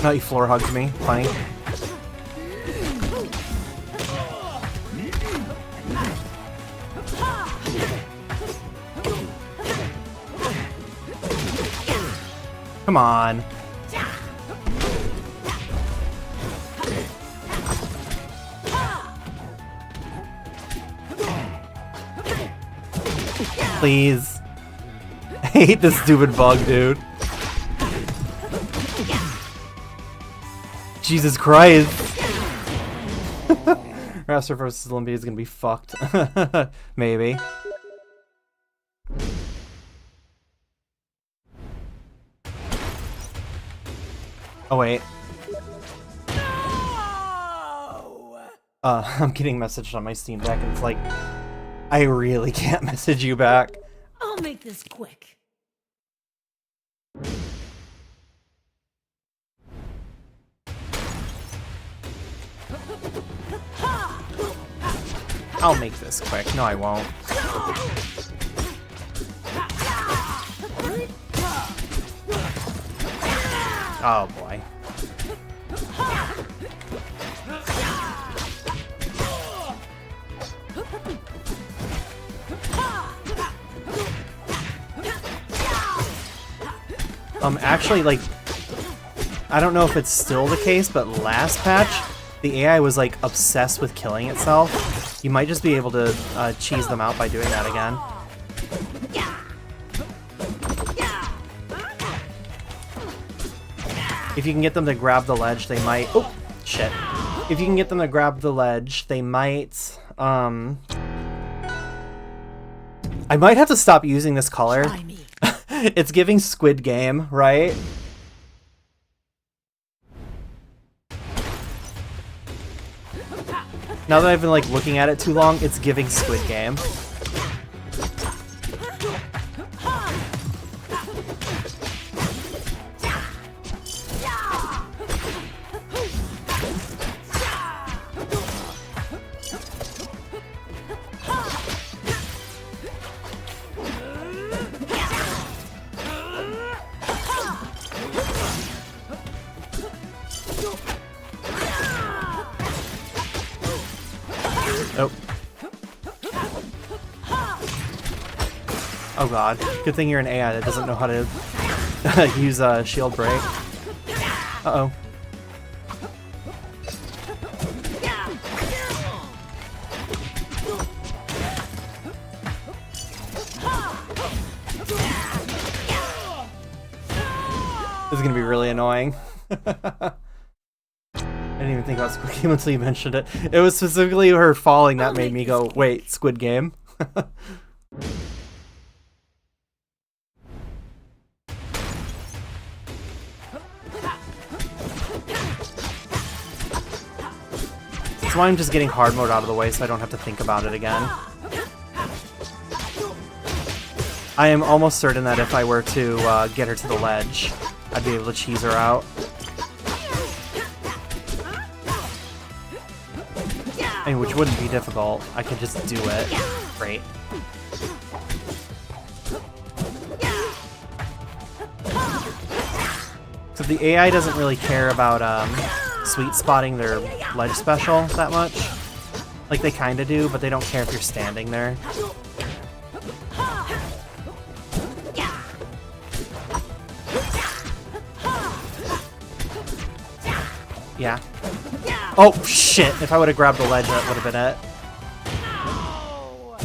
No, he floor hugged me. Funny. Come on. Please. I hate this stupid bug, dude. Jesus Christ. Raster versus Olympia is gonna be fucked. Maybe. Oh wait. I'm getting messaged on my Steam Deck and it's like, I really can't message you back. I'll make this quick. I'll make this quick. No, I won't. Oh boy. Actually, like, I don't know if it's still the case, but last patch, the AI was, like, obsessed with killing itself. You might just be able to cheese them out by doing that again. If you can get them to grab the ledge, they might... Oh, shit. If you can get them to grab the ledge, they might... I might have to stop using this color. It's giving Squid Game, right? Now that I've been, like, looking at it too long, it's giving Squid Game. Nope. Oh god. Good thing you're an AI that doesn't know how to use a shield break. Uh-oh. This is gonna be really annoying. I didn't even think about Squid Game until you mentioned it. It was specifically her falling that made me go, wait, Squid Game? That's why I'm just getting hard mode out of the way so I don't have to think about it again. I am almost certain that if I were to get her to the ledge, I'd be able to cheese her out. I mean, which wouldn't be difficult. I could just do it. Great. So the AI doesn't really care about sweet spotting their ledge special that much. Like, they kinda do, but they don't care if you're standing there. Yeah. Oh, shit! If I would have grabbed the ledge, that would have been it.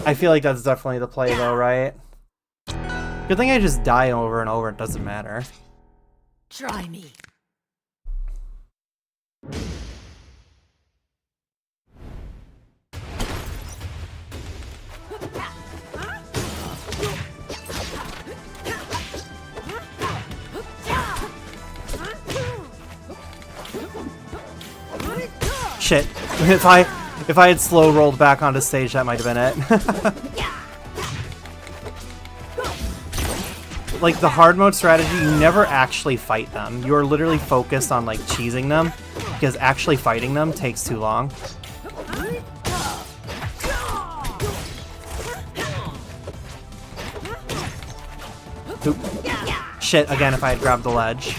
I feel like that's definitely the play, though, right? Good thing I just die over and over, it doesn't matter. Try me. Shit. If I had slow rolled back onto stage, that might have been it. Like, the hard mode strategy, you never actually fight them. You're literally focused on, like, cheesing them, because actually fighting them takes too long. Oop. Shit, again, if I had grabbed the ledge.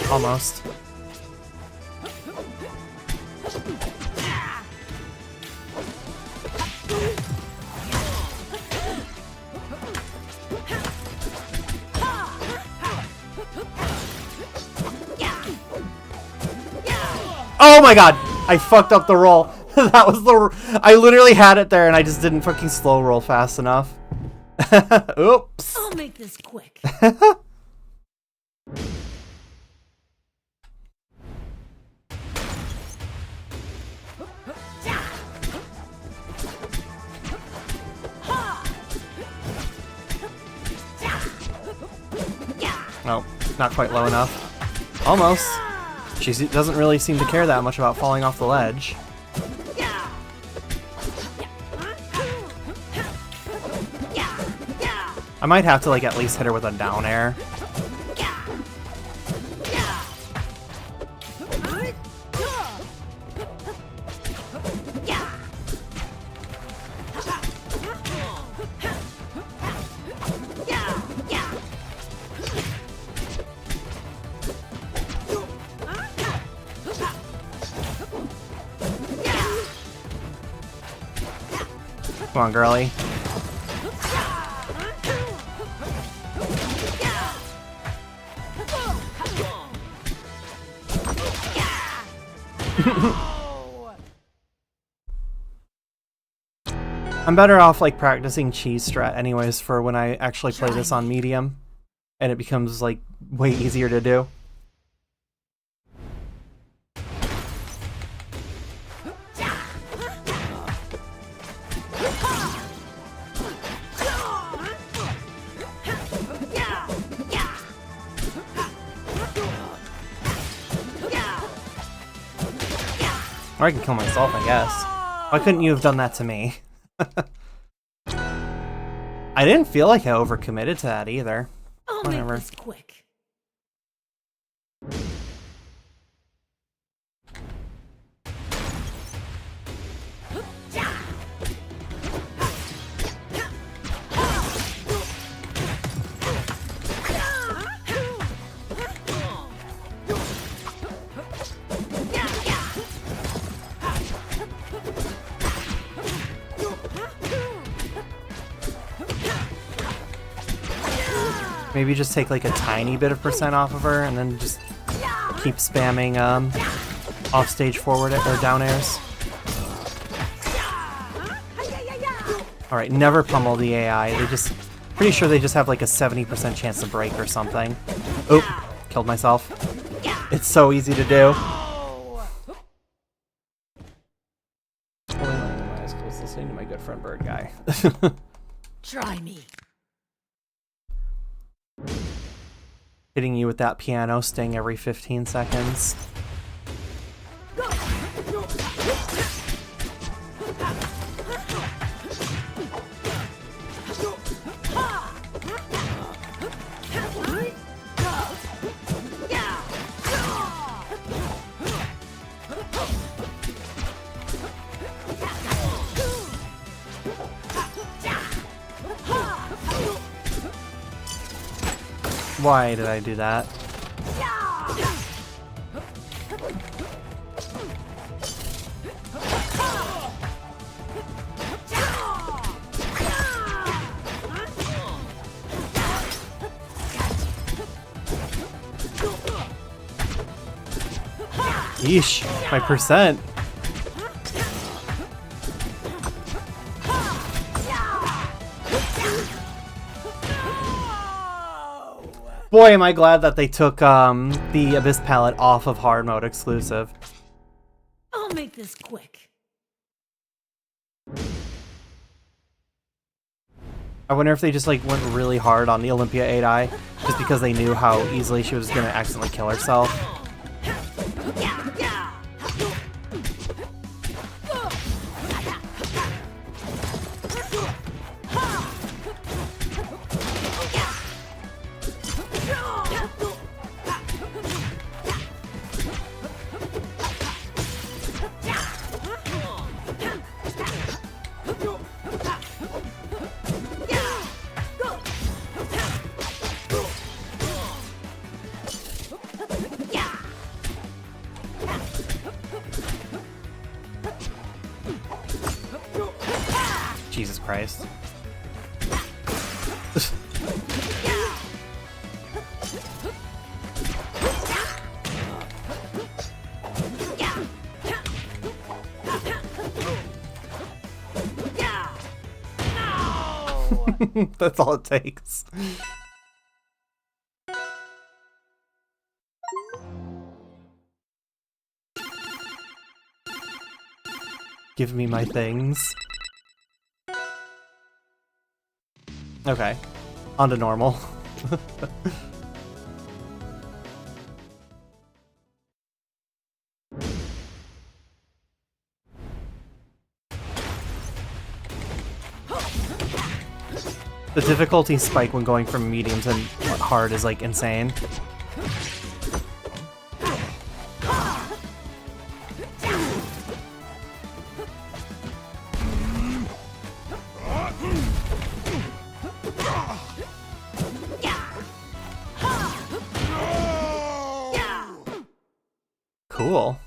Almost. Oh my god! I fucked up the roll. That was the... I literally had it there and I just didn't fucking slow roll fast enough. Oops. I'll make this quick. Nope, not quite low enough. Almost. She doesn't really seem to care that much about falling off the ledge. I might have to, like, at least hit her with a down air. Come on, girly. I'm better off, like, practicing cheese strat anyways for when I actually play this on medium, and it becomes, like, way easier to do. Or I can kill myself, I guess. Why couldn't you have done that to me? I didn't feel like I overcommitted to that either. I'll Whatever. make this quick. Maybe just take like a tiny bit of percent off of her and then just keep spamming off stage forward or down airs. Alright, never pummel the AI. They just... Pretty sure they just have like a 70% chance to break or something. Oop, killed myself. It's so easy to do. Only my eyes closed listening to my good friend Bird Guy. Try me. Hitting you with that piano sting every 15 seconds. Why did I do that? Yeesh, my percent. Boy, am I glad that they took the Abyss palette off of hard mode exclusive. I'll make this quick. I wonder if they just like went really hard on the Olympia 8i just because they knew how easily she was gonna accidentally kill herself. Jesus Christ. That's all it takes. Give me my things. Okay. On to normal. The difficulty spike when going from medium to hard is like insane. Cool.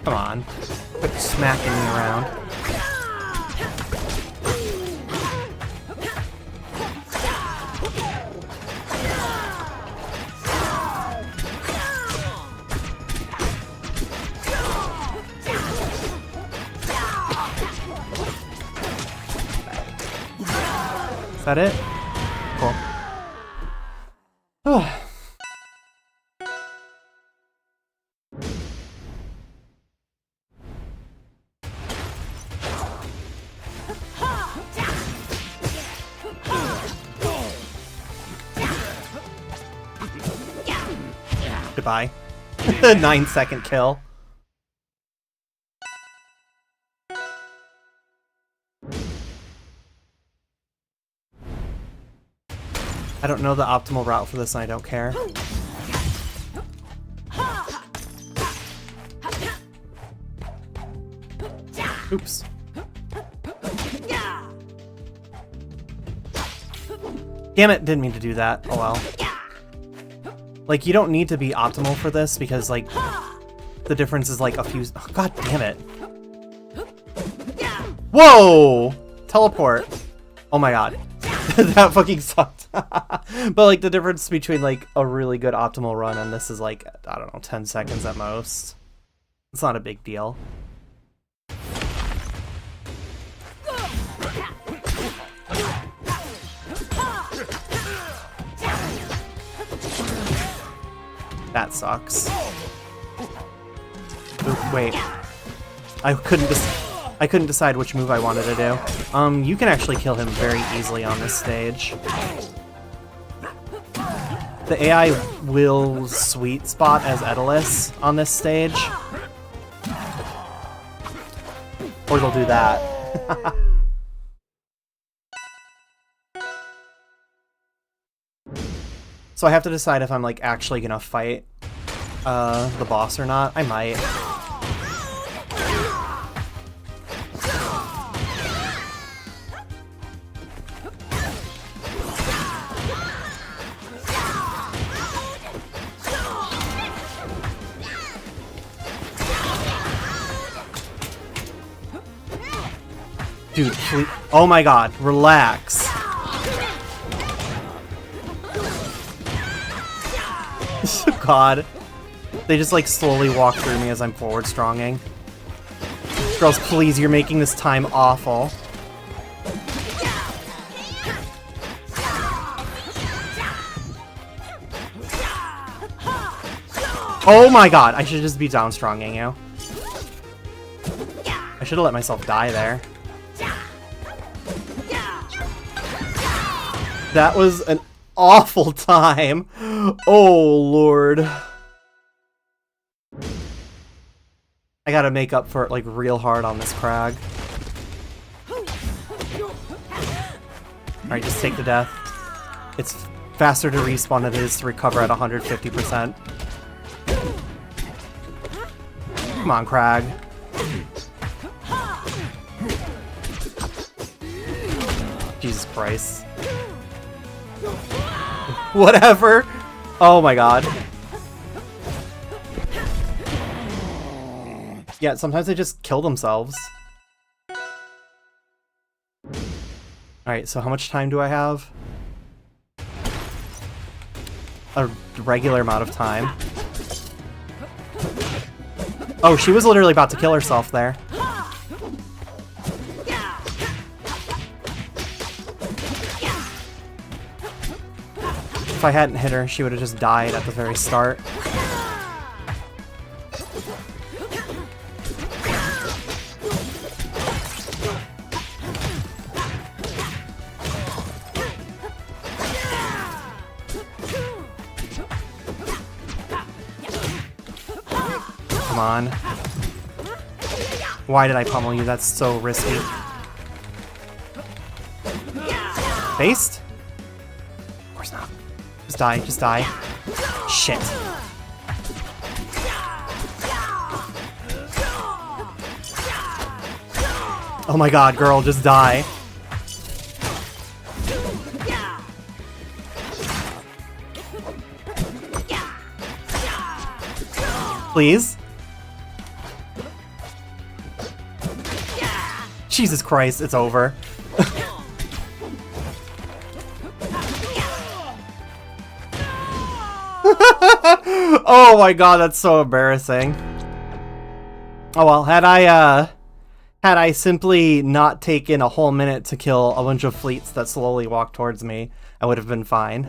Come on. Quit smacking me around. Is that it? Cool. Goodbye. 9-second kill. I don't know the optimal route for this and I don't care. Oops. Damn it, didn't mean to do that. Oh well. Like, you don't need to be optimal for this because, like, the difference is like a few... Oh, God damn it. Whoa! Teleport. Oh my god. That fucking sucked. But like the difference between like a really good optimal run and this is like, I don't know, 10 seconds at most. It's not a big deal. That sucks. Oop, wait. I couldn't decide which move I wanted to do. You can actually kill him very easily on this stage. The AI will sweet spot as Edelus on this stage. Or they'll do that. So I have to decide if I'm like actually gonna fight the boss or not. I might. Dude, please. Oh my god, relax. God. They just like slowly walk through me as I'm forward stronging. Girls, please, you're making this time awful. Oh my god, I should just be down stronging you. I should have let myself die there. That was an awful time. Oh, Lord. I gotta make up for it, like, real hard on this crag. Alright, just take the death. It's faster to respawn than it is to recover at 150%. Come on, crag. Jesus Christ. Whatever. Oh my god. Yeah, sometimes they just kill themselves. Alright, so how much time do I have? A regular amount of time. Oh, she was literally about to kill herself there. If I hadn't hit her, she would have just died at the very start. Come on. Why did I pummel you? That's so risky. Based? Of course not. Just die, just die. Shit. Oh my god, girl, just die. Please? Jesus Christ, it's over. Oh my god, that's so embarrassing. Oh well, had I simply not taken a whole minute to kill a bunch of fleets that slowly walk towards me, I would have been fine.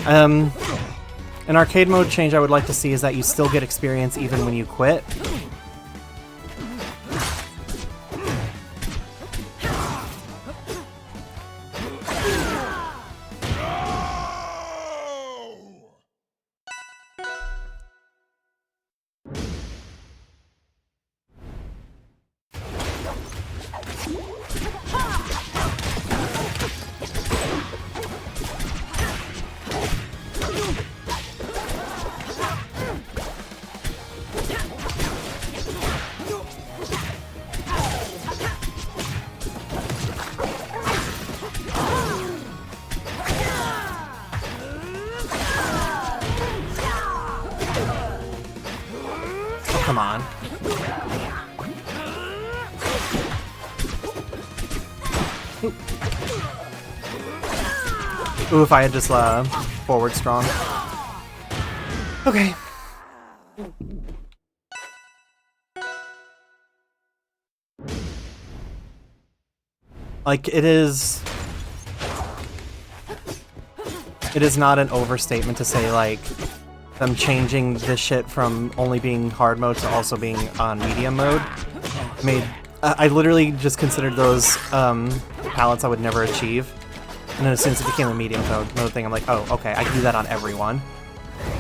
An arcade mode change I would like to see is that you still get experience even when you quit. come on. Ooh, if I had just forward strong. Okay. Like, it is not an overstatement to say, like, them changing this shit from only being hard mode to also being on medium mode made... I literally just considered those palettes I would never achieve. And then as soon as it became a medium mode thing, I'm like, oh, okay, I can do that on everyone.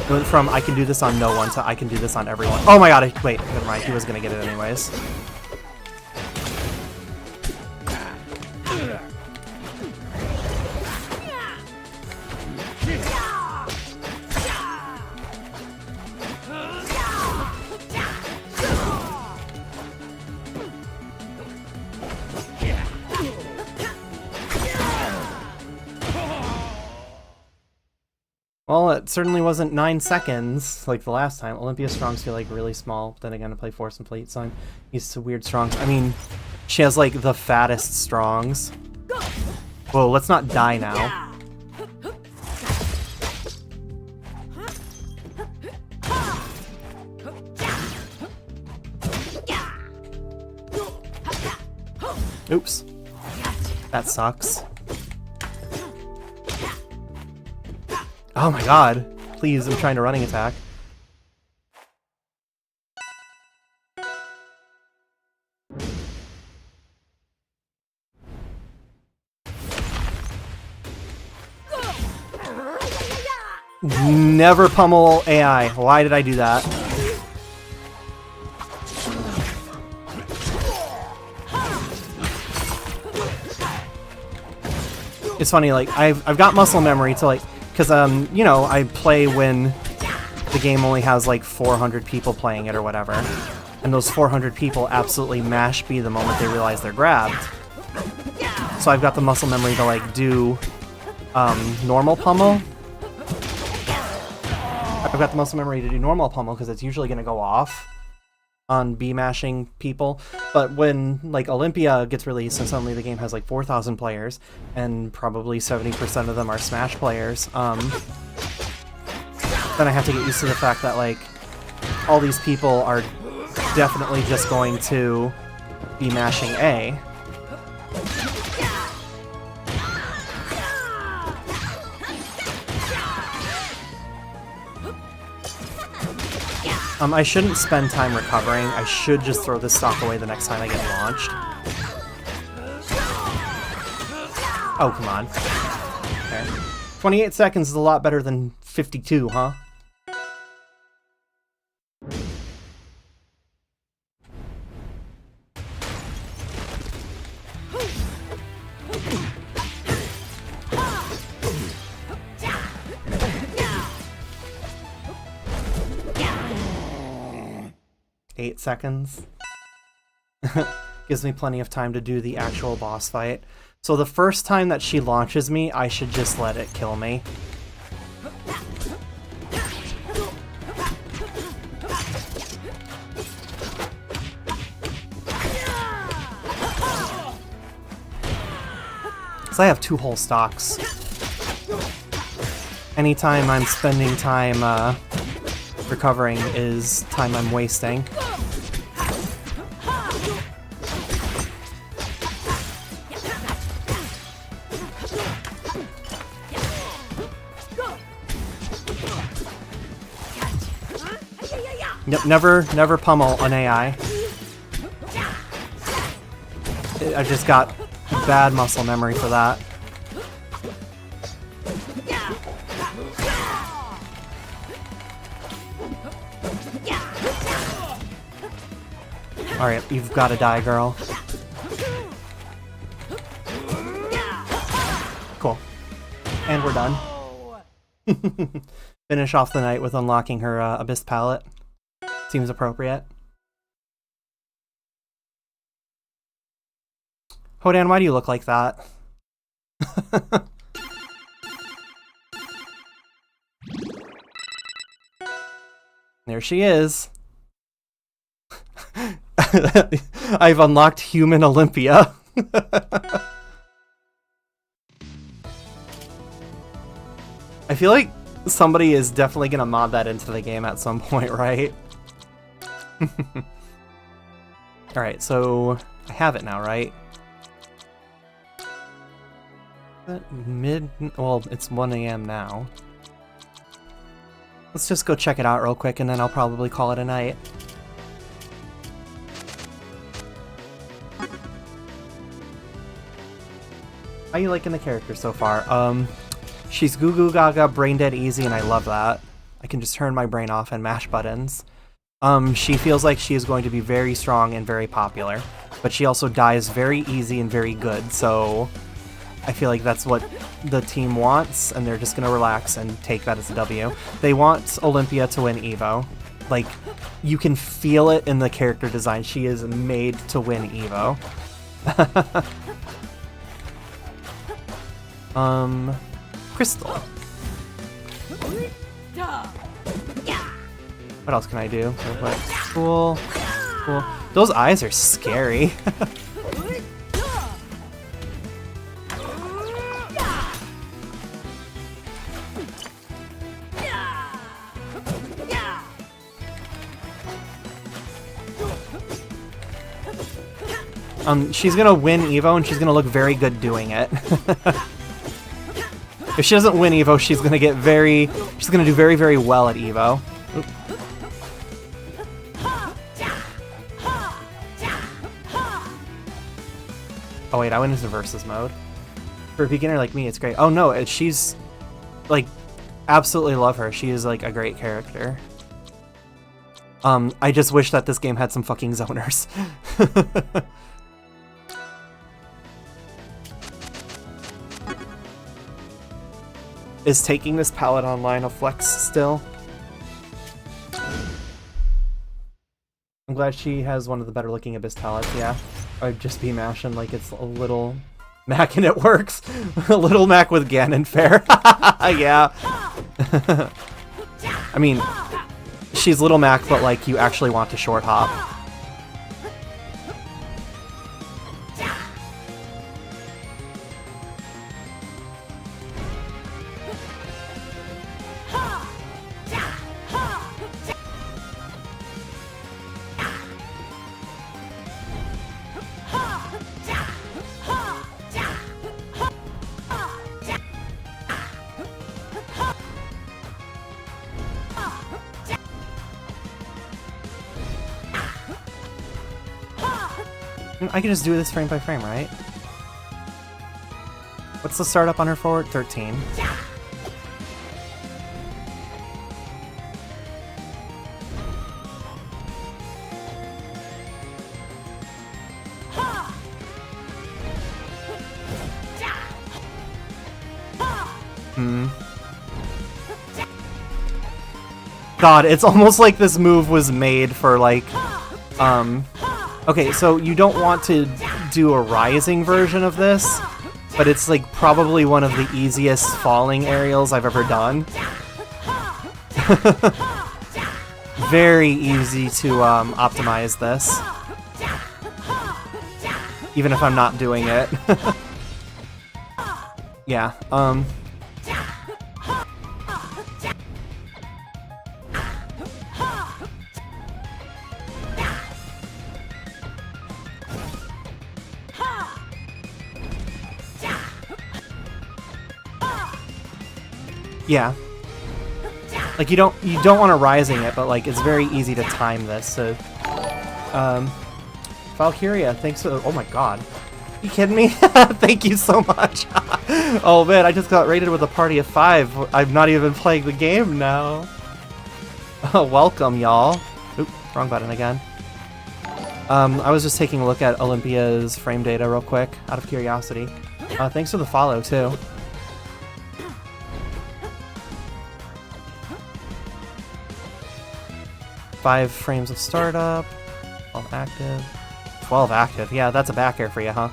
It went from I can do this on no one to I can do this on everyone. Oh my god, wait, never mind, he was gonna get it anyways. Well, it certainly wasn't 9 seconds like the last time. Olympia's strongs feel like really small. Then again, I play Force and Plate, so I'm used to weird strongs. I mean, she has like the fattest strongs. Whoa, let's not die now. Oops. That sucks. Oh my god. Please, I'm trying to running attack. Never pummel AI. Why did I do that? It's funny, like, I've got muscle memory to, like, because, you know, I play when the game only has, like, 400 people playing it or whatever. And those 400 people absolutely mash B the moment they realize they're grabbed. So I've got the muscle memory to, like, do normal pummel. I've got the muscle memory to do normal pummel because it's usually going to go off on B-mashing people. But when, like, Olympia gets released and suddenly the game has, like, 4,000 players, and probably 70% of them are Smash players, then I have to get used to the fact that, like, all these people are definitely just going to be mashing A. I shouldn't spend time recovering. I should just throw this stock away the next time I get launched. Oh, come on. Okay. 28 seconds is a lot better than 52, huh? Eight seconds. Gives me plenty of time to do the actual boss fight. So the first time that she launches me, I should just let it kill me. Because I have 2 whole stocks. Anytime I'm spending time recovering is time I'm wasting. Yep, never pummel an AI. I just got bad muscle memory for that. Alright, you've got to die, girl. Cool. And we're done. Finish off the night with unlocking her Abyss palette. Seems appropriate. Hodan, why do you look like that? There she is. I've unlocked human Olympia. I feel like somebody is definitely gonna mod that into the game at some point, right? Alright, so I have it now, right? Well, it's 1 AM now. Let's just go check it out real quick and then I'll probably call it a night. How you liking the character so far? She's goo goo gaga, brain dead easy, and I love that. I can just turn my brain off and mash buttons. She feels like she is going to be very strong and very popular, but she also dies very easy and very good, so I feel like that's what the team wants, and they're just gonna relax and take that as a W. They want Olympia to win EVO. Like, you can feel it in the character design. She is made to win EVO. Crystal. What else can I do? Cool. Cool. Those eyes are scary. She's gonna win EVO and she's gonna look very good doing it. If she doesn't win EVO, she's gonna do very, very well at EVO. Oop. Oh wait, I went into versus mode. For a beginner like me, it's great. Oh no, she's, like, absolutely love her. She is, like, a great character. I just wish that this game had some fucking zoners. Is taking this palette online a flex still? I'm glad she has one of the better looking Abyss palettes, yeah. I'd just be mashing like it's a little Mac and it works. A little Mac with Ganon fair. Yeah. I mean, she's Little Mac, but like you actually want to short hop. I can just do this frame by frame, right? What's the startup on her forward? 13. God, it's almost like this move was made for, like, okay, so you don't want to do a rising version of this, but it's, like, probably one of the easiest falling aerials I've ever done. Very easy to, optimize this. Even if I'm not doing it. Yeah, yeah. Like, you don't want to rising it, but, like, it's very easy to time this, so... Valkyria, thanks for... Oh my god. You kidding me? Thank you so much. Oh man, I just got rated with a party of 5. I'm not even playing the game now. Welcome, y'all. Oop, wrong button again. I was just taking a look at Olympia's frame data real quick, out of curiosity. Thanks for the follow, too. Five frames of startup, 12 active. 12 active, yeah, that's a back air for you, huh?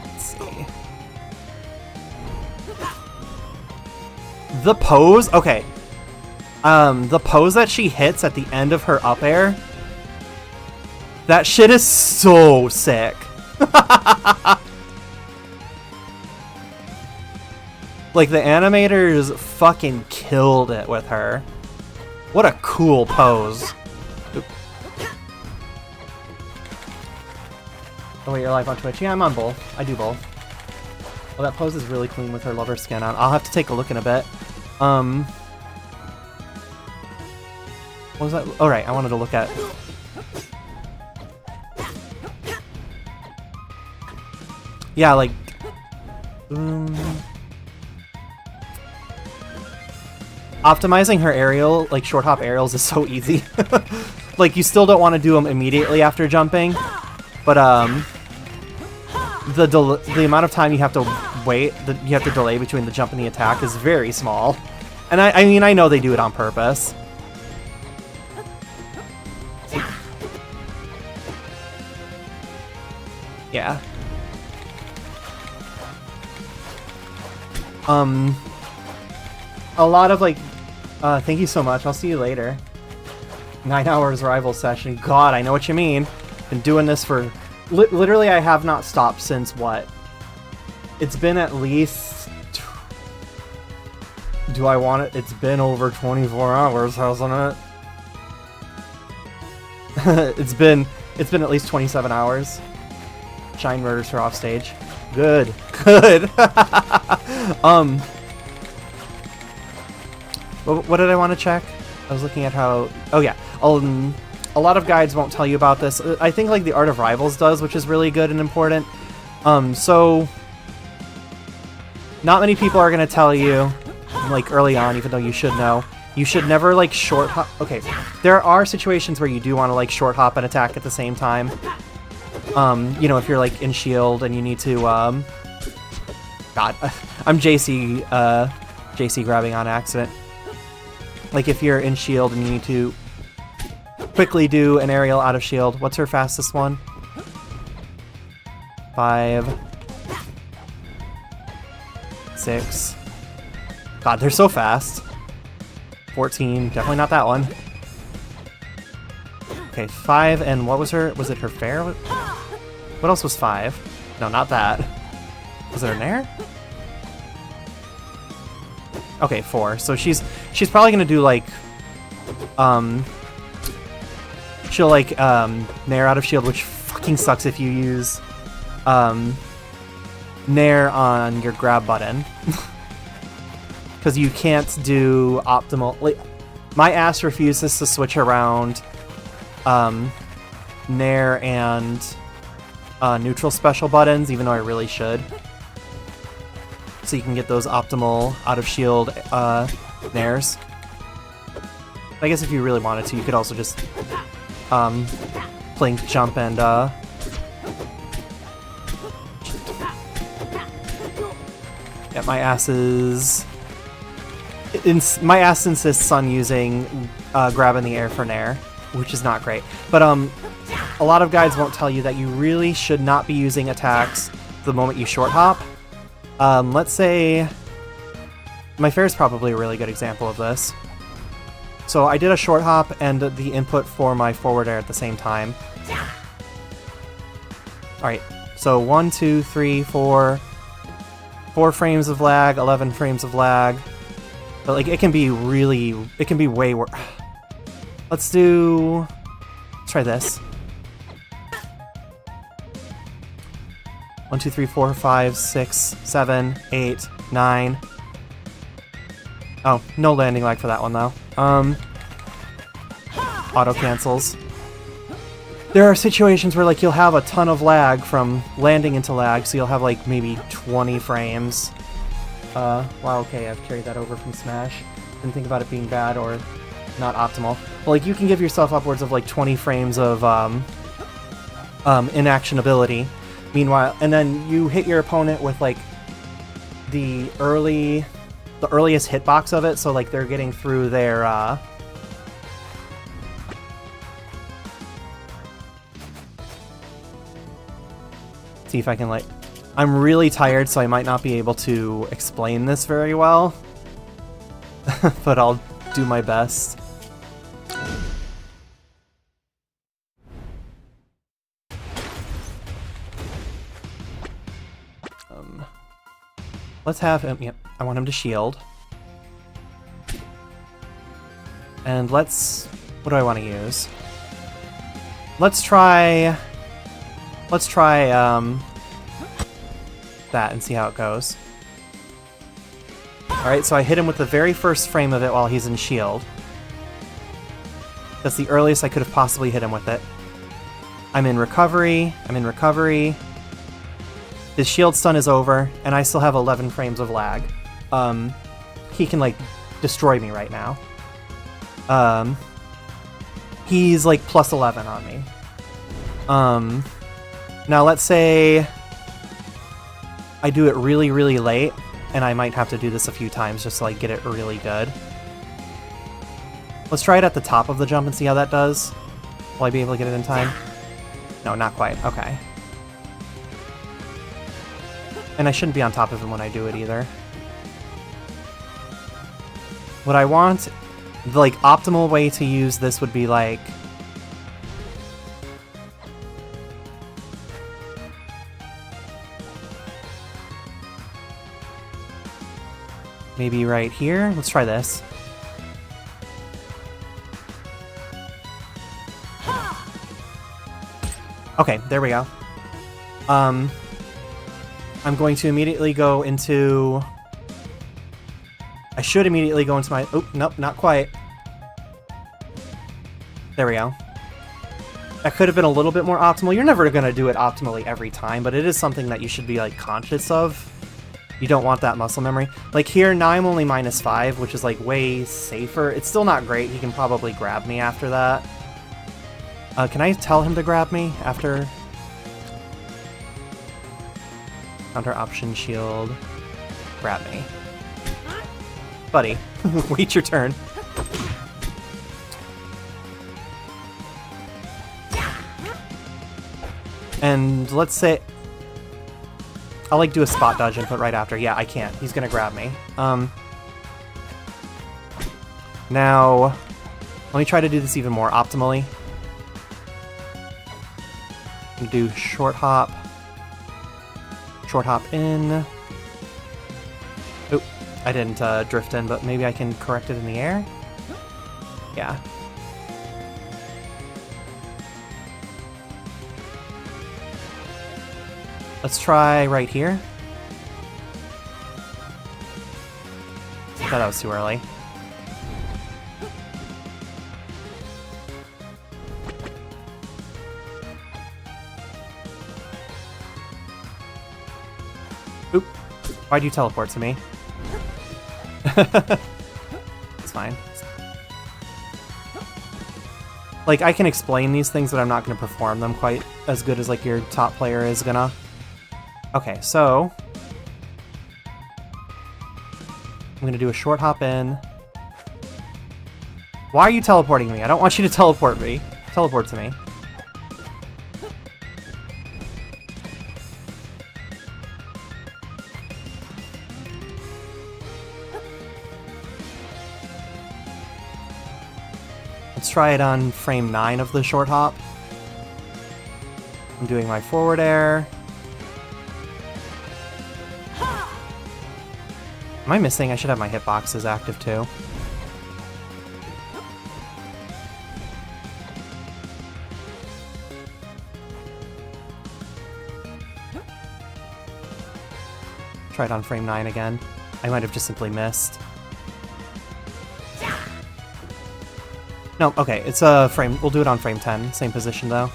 Let's see. The pose? Okay. The pose that she hits at the end of her up air, that shit is so sick. Like, the animators fucking killed it with her. What a cool pose. Oop. Oh wait, you're live on Twitch? Yeah, I'm on both. I do both. Oh, that pose is really clean with her lover skin on. I'll have to take a look in a bit. What was that? Oh, right, I wanted to look at... Yeah, like... Optimizing her aerial, like short hop aerials, is so easy. Like, you still don't want to do them immediately after jumping, but the amount of time you have to wait, you have to delay between the jump and the attack is very small. And I mean, I know they do it on purpose. Yeah. A lot of, like, thank you so much. I'll see you later. 9 hours rival session. God, I know what you mean. Been doing this for... literally, I have not stopped since, what? It's been at least... Do I want it? It's been over 24 hours, hasn't it? It's been at least 27 hours. Shine murders her off stage. Good. Good. What did I want to check? I was looking at how... Oh, yeah. A lot of guides won't tell you about this. I think, like, the Art of Rivals does, which is really good and important. So... Not many people are going to tell you, like, early on, even though you should know. You should never, like, short hop... Okay, there are situations where you do want to, like, short hop and attack at the same time. You know, if you're, like, in shield and you need to, God, I'm JC grabbing on accident. Like, if you're in shield and you need to quickly do an aerial out of shield. What's her fastest one? 5... 6... God, they're so fast. 14, definitely not that one. Okay, 5, and what was her... Was it her fair? What else was 5? No, not that. Was it her nair? Okay, 4. So she's probably gonna do, like... She'll, like, nair out of shield, which fucking sucks if you use... nair on your grab button. Because you can't do optimal... Like, my ass refuses to switch around nair and neutral special buttons, even though I really should. So you can get those optimal out-of-shield nairs. I guess if you really wanted to, you could also just blink, jump, and... Yeah, my ass is... my ass insists on using grab in the air for nair, which is not great. But a lot of guides won't tell you that you really should not be using attacks the moment you short hop. Let's say... My fair is probably a really good example of this. So I did a short hop and the input for my forward air at the same time. Alright, so 1, 2, 3, 4... 4 frames of lag, 11 frames of lag. But, like, it can be really... It can be way worse. Let's try this. 1, 2, 3, 4, 5, 6, 7, 8, 9. Oh, no landing lag for that one, though. Auto cancels. There are situations where, like, you'll have a ton of lag from landing into lag, so you'll have, like, maybe 20 frames. Wow, okay, I've carried that over from Smash. Didn't think about it being bad or not optimal. Well, like, you can give yourself upwards of, like, 20 frames of, inactionability. Meanwhile, and then you hit your opponent with, like, the earliest hitbox of it, so, like, they're getting through their, see if I can, like... I'm really tired, so I might not be able to explain this very well. But I'll do my best. Let's have him. Yep, I want him to shield. And let's. What do I want to use? Let's try. Let's try that and see how it goes. Alright, so I hit him with the very first frame of it while he's in shield. That's the earliest I could have possibly hit him with it. I'm in recovery. I'm in recovery. His shield stun is over, and I still have 11 frames of lag. He can, like, destroy me right now. He's, like, plus 11 on me. Now let's say I do it really, really late, and I might have to do this a few times just to, like, get it really good. Let's try it at the top of the jump and see how that does. Will I be able to get it in time? No, not quite. Okay. And I shouldn't be on top of him when I do it either. What I want, the, like, optimal way to use this would be, like... maybe right here? Let's try this. Okay, there we go. I'm going to immediately go into... I should immediately go into my... Oh, nope, not quite. There we go. That could have been a little bit more optimal. You're never going to do it optimally every time, but it is something that you should be, like, conscious of. You don't want that muscle memory. Like, here, now I'm only -5, which is, like, way safer. It's still not great. He can probably grab me after that. Can I tell him to grab me after... Counter option shield. Grab me. Buddy, wait your turn. And let's say... I'll, like, do a spot dodge and put right after. Yeah, I can't. He's gonna grab me. Now... let me try to do this even more optimally. I'm gonna do short hop. Short hop in. Oop, I didn't drift in, but maybe I can correct it in the air? Yeah. Let's try right here. Thought that was too early. Oop. Why'd you teleport to me? It's fine. Like, I can explain these things, but I'm not going to perform them quite as good as, like, your top player is gonna. Okay, so... I'm going to do a short hop in. Why are you teleporting me? I don't want you to teleport me. Teleport to me. Let's try it on frame 9 of the short hop. I'm doing my forward air. Am I missing? I should have my hitboxes active too. Try it on frame 9 again. I might have just simply missed. No, okay, it's a frame. We'll do it on frame 10. Same position though.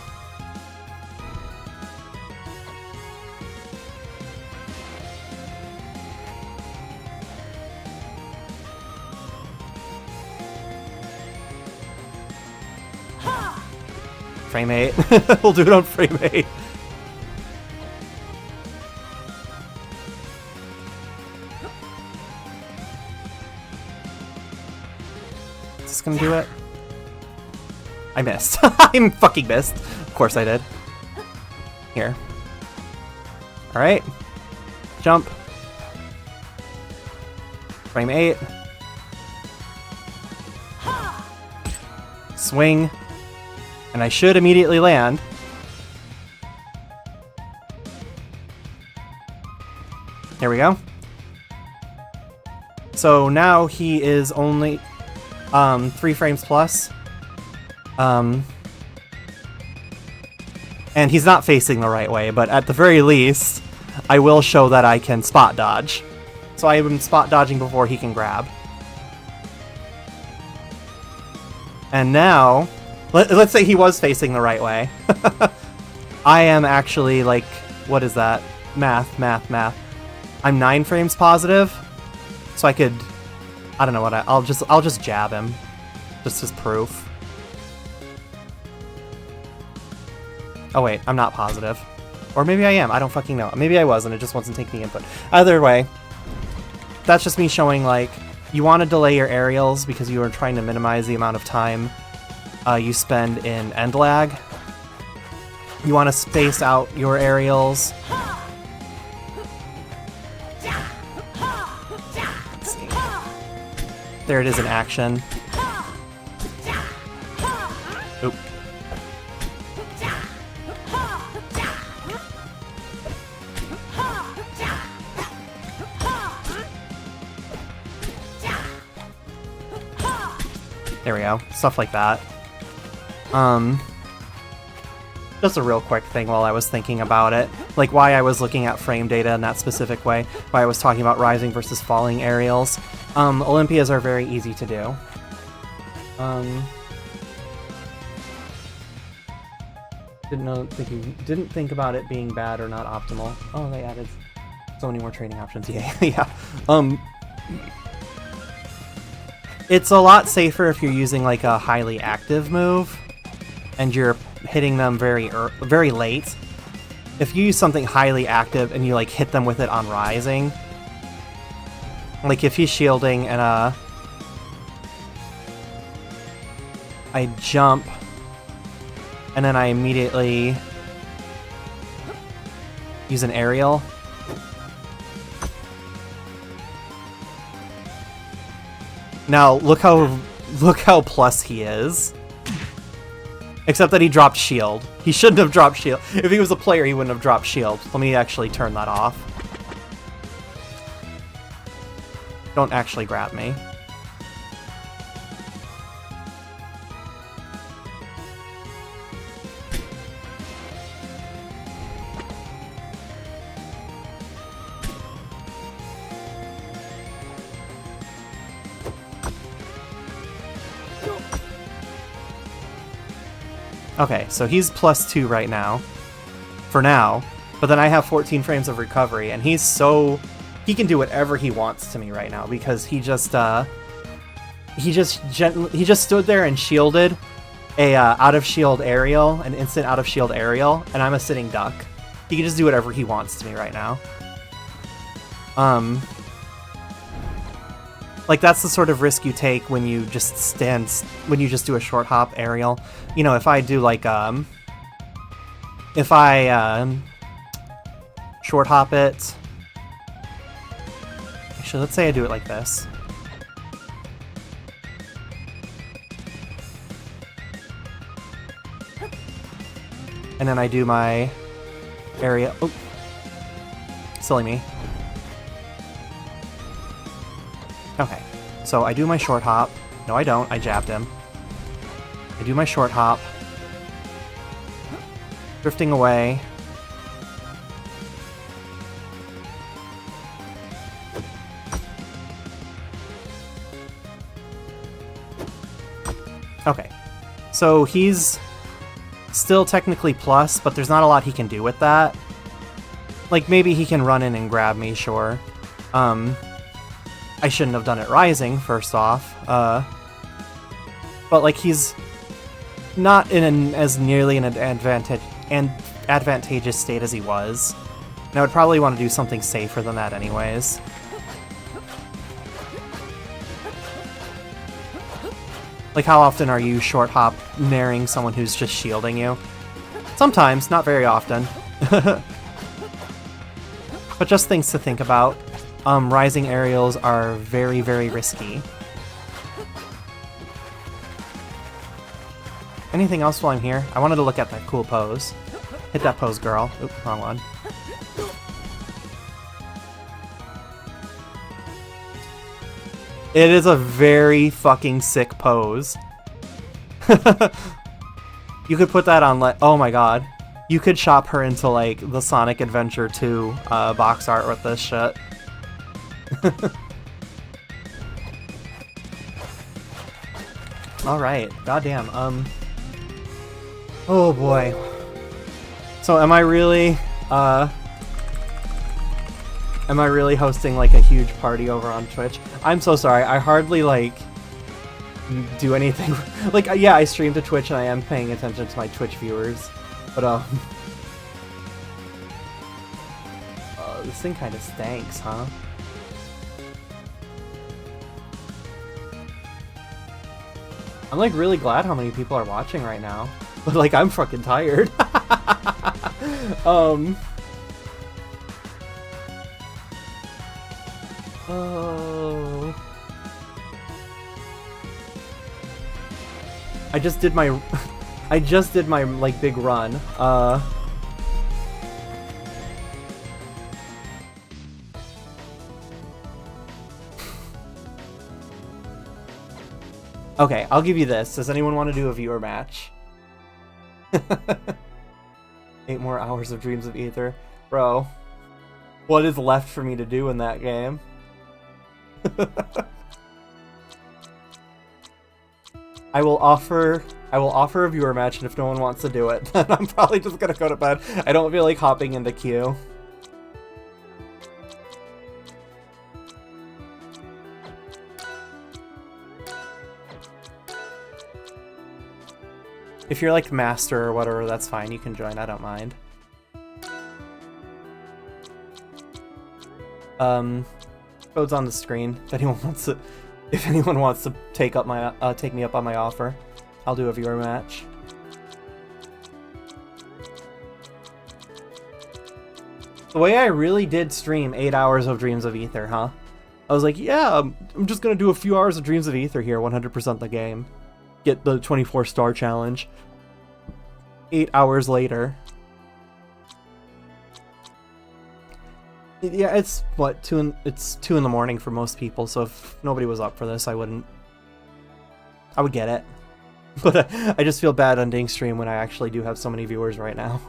Frame 8. We'll do it on frame 8. Is this gonna do it? I missed. I fucking missed. Of course I did. Here. Alright. Jump. Frame 8. Swing. And I should immediately land. Here we go. So now he is only 3 frames plus. And he's not facing the right way, but at the very least, I will show that I can spot dodge. So I am spot dodging before he can grab. And now, let's say he was facing the right way. I am actually like, what is that? Math. I'm 9 frames positive, so I could, I don't know what I'll just jab him, just as proof. Oh wait, I'm not positive. Or maybe I am, I don't fucking know. Maybe I was and it just wasn't taking the input. Either way, that's just me showing, like, you want to delay your aerials because you are trying to minimize the amount of time you spend in end lag. You want to space out your aerials. Let's see. There it is in action. Oop. There we go. Stuff like that. Just a real quick thing while I was thinking about it. Like why I was looking at frame data in that specific way. Why I was talking about rising versus falling aerials. Olympias are very easy to do. Didn't think about it being bad or not optimal. Oh, they added so many more training options. Yeah. It's a lot safer if you're using like a highly active move and you're hitting them very late. If you use something highly active and you like hit them with it on rising, like if he's shielding and I jump and then I immediately use an aerial. Now, look how plus he is. Except that he dropped shield. He shouldn't have dropped shield. If he was a player, he wouldn't have dropped shield. Let me actually turn that off. Don't actually grab me. Okay, so he's +2 right now. For now. But then I have 14 frames of recovery, and he can do whatever he wants to me right now, because he just stood there and shielded a out of shield aerial, an instant out of shield aerial, and I'm a sitting duck. He can just do whatever he wants to me right now. Like, that's the sort of risk you take when you just do a short hop aerial. You know, if I do, like, if I, short hop it... Actually, let's say I do it like this. And then I do my area... Oh! Silly me. Okay, so I do my short hop. No, I don't. I jabbed him. I do my short hop. Drifting away. Okay, so he's still technically plus, but there's not a lot he can do with that. Like, maybe he can run in and grab me, sure. I shouldn't have done it rising, first off. But, like, he's not in as nearly an advantageous state as he was. And I would probably want to do something safer than that anyways. Like, how often are you short hop naring someone who's just shielding you? Sometimes, not very often. But just things to think about. Rising aerials are very, very risky. Anything else while I'm here? I wanted to look at that cool pose. Hit that pose, girl. Oop, wrong one. It is a very fucking sick pose. You could put that on, like, oh my god. You could shop her into, like, the Sonic Adventure 2 box art with this shit. Alright, goddamn, oh boy. So am I really hosting, like, a huge party over on Twitch? I'm so sorry, I hardly, like, do anything. Like, yeah, I stream to Twitch and I am paying attention to my Twitch viewers, but, this thing kinda stanks, huh? I'm, like, really glad how many people are watching right now. But, like, I'm fucking tired. Oh. I just did my like big run. Okay, I'll give you this. Does anyone want to do a viewer match? 8 more hours of Dreams of Aether. Bro, what is left for me to do in that game? I will offer a viewer match, and if no one wants to do it, then I'm probably just gonna go to bed. I don't feel like hopping into queue. If you're like master or whatever, that's fine. You can join. I don't mind. Code's on the screen. If anyone wants to take me up on my offer, I'll do a viewer match. The way I really did stream 8 hours of Dreams of Aether, huh? I was like, yeah, I'm just gonna do a few hours of Dreams of Aether here, 100% the game. Get the 24-star challenge. 8 hours later. Yeah, it's what, 2 in the morning for most people, so if nobody was up for this, I would get it. But I just feel bad ending stream when I actually do have so many viewers right now.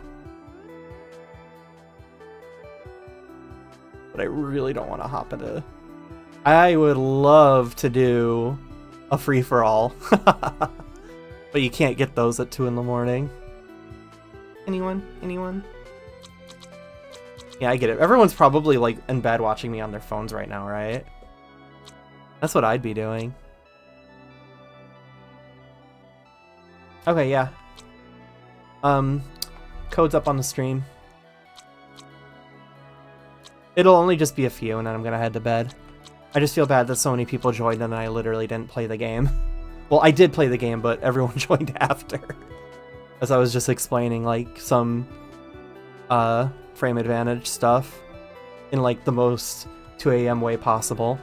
But I really don't want to hop into... I would love to do a free-for-all. But you can't get those at 2 in the morning. Anyone? Anyone? Yeah, I get it. Everyone's probably, like, in bed watching me on their phones right now, right? That's what I'd be doing. Okay, yeah. Code's up on the stream. It'll only just be a few, and then I'm gonna head to bed. I just feel bad that so many people joined and I literally didn't play the game. Well, I did play the game, but everyone joined after. As I was just explaining, like, some, frame advantage stuff in, like, the most 2 a.m. way possible.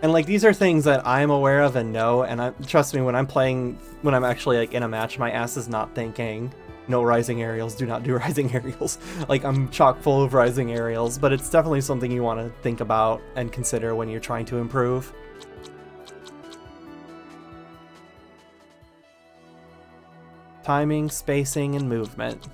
And, like, these are things that I'm aware of and know, and trust me, when I'm actually, like, in a match, my ass is not thinking, no rising aerials, do not do rising aerials. Like, I'm chock full of rising aerials, but it's definitely something you want to think about and consider when you're trying to improve. Timing, spacing, and movement.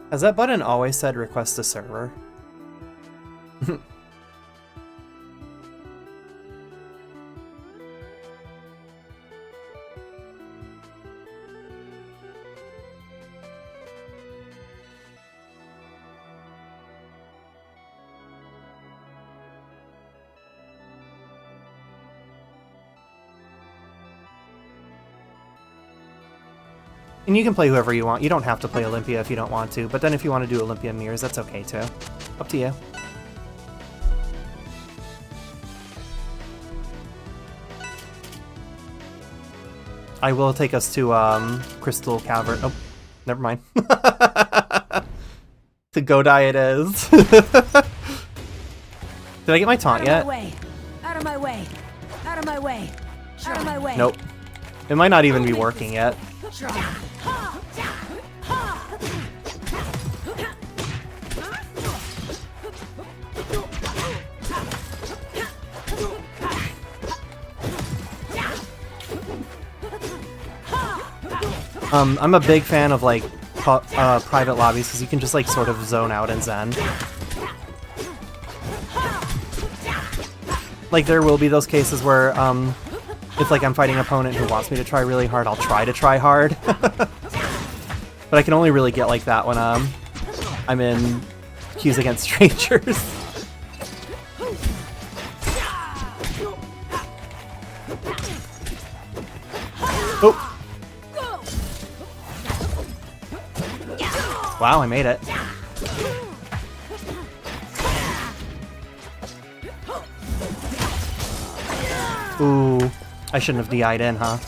Has that button always said request a server? And you can play whoever you want. You don't have to play Olympia if you don't want to, but then if you want to do Olympia and Mirrors, that's okay too. Up to you. I will take us to Crystal Cavern. Oh, never mind. To Godai it is. Did I get my taunt yet? Out of my way. Out of my way. Out of my way. Nope. It might not even be working yet. I'm a big fan of like private lobbies because you can just like sort of zone out and zen. Like there will be those cases where if like I'm fighting an opponent who wants me to try really hard, I'll try to try hard. But I can only really get like that when I'm in queues against strangers. Oh. Wow, I made it. Ooh, I shouldn't have DI'd in, huh?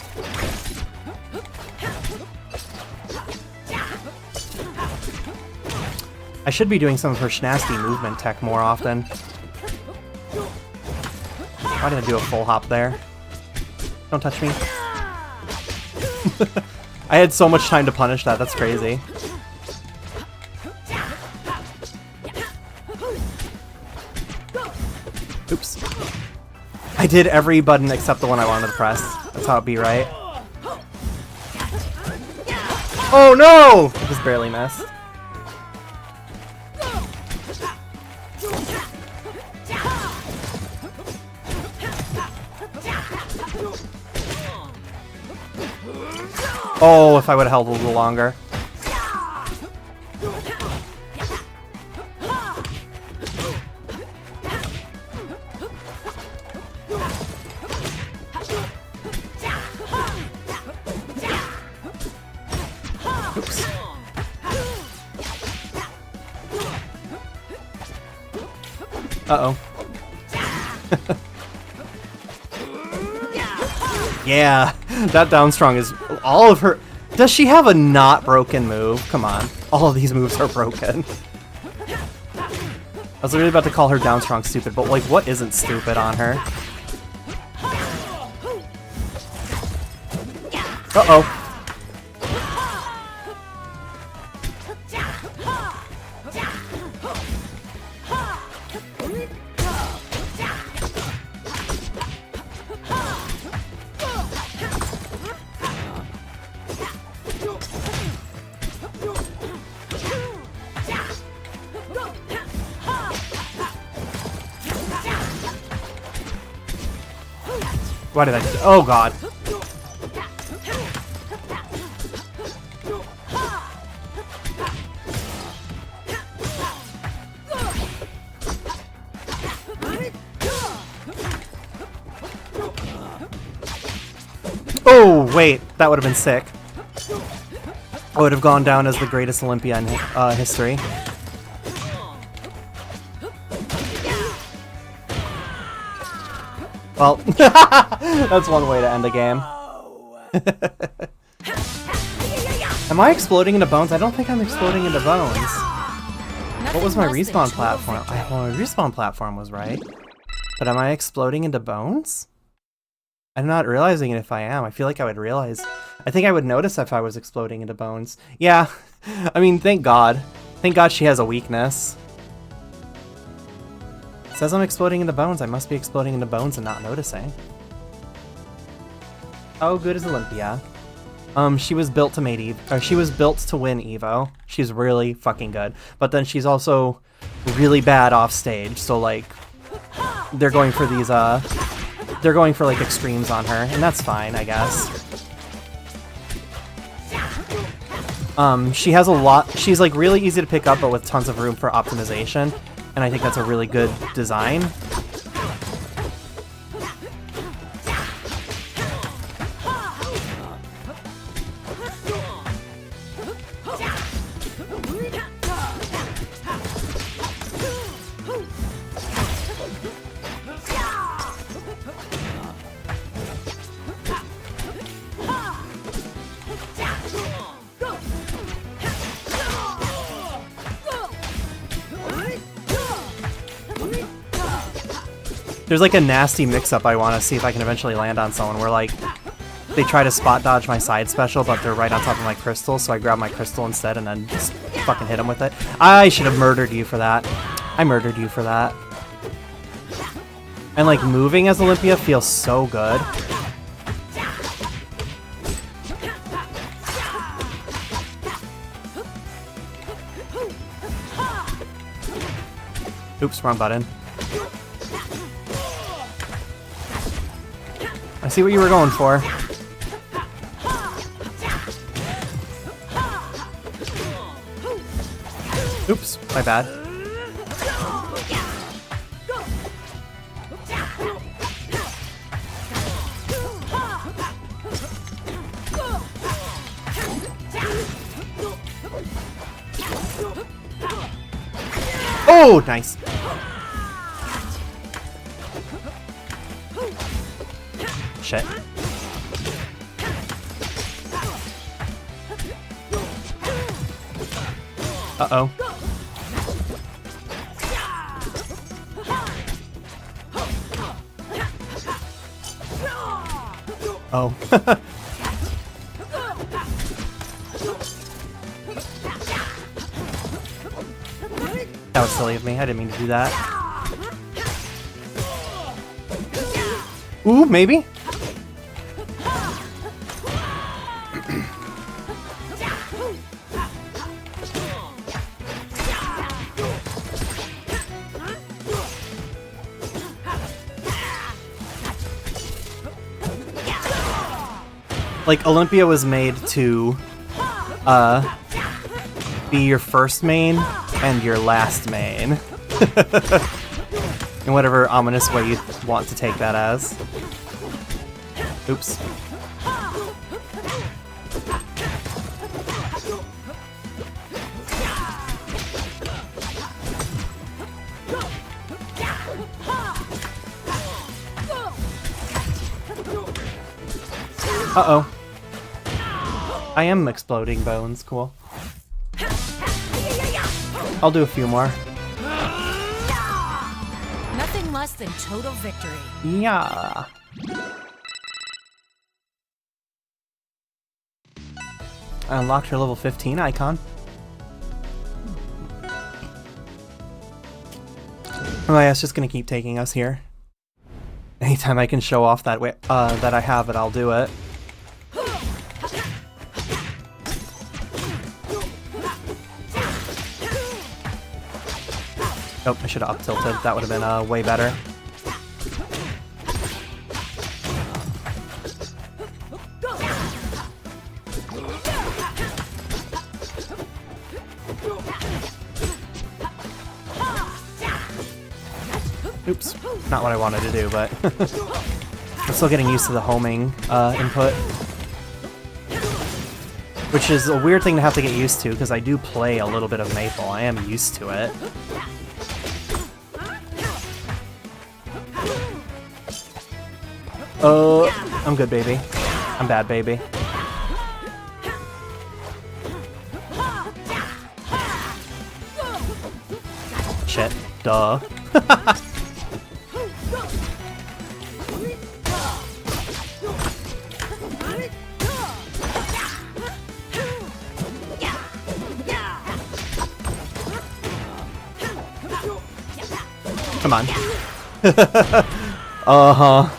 I should be doing some of her Schnasty movement tech more often. Why did I do a full hop there? Don't touch me. I had so much time to punish that, that's crazy. Oops. I did every button except the one I wanted to press. That's how it be, right? Oh no! I just barely missed. Oh, if I would have held a little longer. Oops. Uh-oh. Yeah, that down strong is all of her. Does she have a not broken move? Come on. All of these moves are broken. I was literally about to call her down strong stupid, but like what isn't stupid on her? Uh-oh. Why did I do that? Oh god. Oh, wait. That would have been sick. I would have gone down as the greatest Olympia in history. Well, that's one way to end the game. Am I exploding into bones? I don't think I'm exploding into bones. What was my respawn platform? Well, my respawn platform was right. But am I exploding into bones? I'm not realizing it if I am. I feel like I would realize. I think I would notice if I was exploding into bones. Yeah. I mean, thank God. Thank God she has a weakness. It says I'm exploding into bones. I must be exploding into bones and not noticing. How good is Olympia? She was built to mate she was built to win Evo. She's really fucking good. But then she's also really bad off stage. So like, they're going for these they're going for like extremes on her, and that's fine, I guess. She has a lot. She's like really easy to pick up, but with tons of room for optimization. And I think that's a really good design. There's like a nasty mix-up I want to see if I can eventually land on someone where like they try to spot dodge my side special, but they're right on top of my crystal, so I grab my crystal instead and then just fucking hit them with it. I should have murdered you for that. I murdered you for that. And like moving as Olympia feels so good. Oops, wrong button. I see what you were going for. Oops, my bad. Oh, nice. Shit. Uh-oh. Oh. That was silly of me. I didn't mean to do that. Ooh, maybe? Like, Olympia was made to, be your first main and your last main. In whatever ominous way you want to take that as. Oops. Uh-oh. I am exploding bones, cool. I'll do a few more. Nothing less than total victory. Yeah. I unlocked her level 15 icon. Oh yeah, it's just gonna keep taking us here. Anytime I can show off that way, that I have it, I'll do it. Oh, I should have up-tilted. That would have been way better. Oops. Not what I wanted to do, but I'm still getting used to the homing input. Which is a weird thing to have to get used to, because I do play a little bit of Maple. I am used to it. Oh, I'm good, baby. I'm bad, baby. Shit. Duh. Come on. Uh-huh.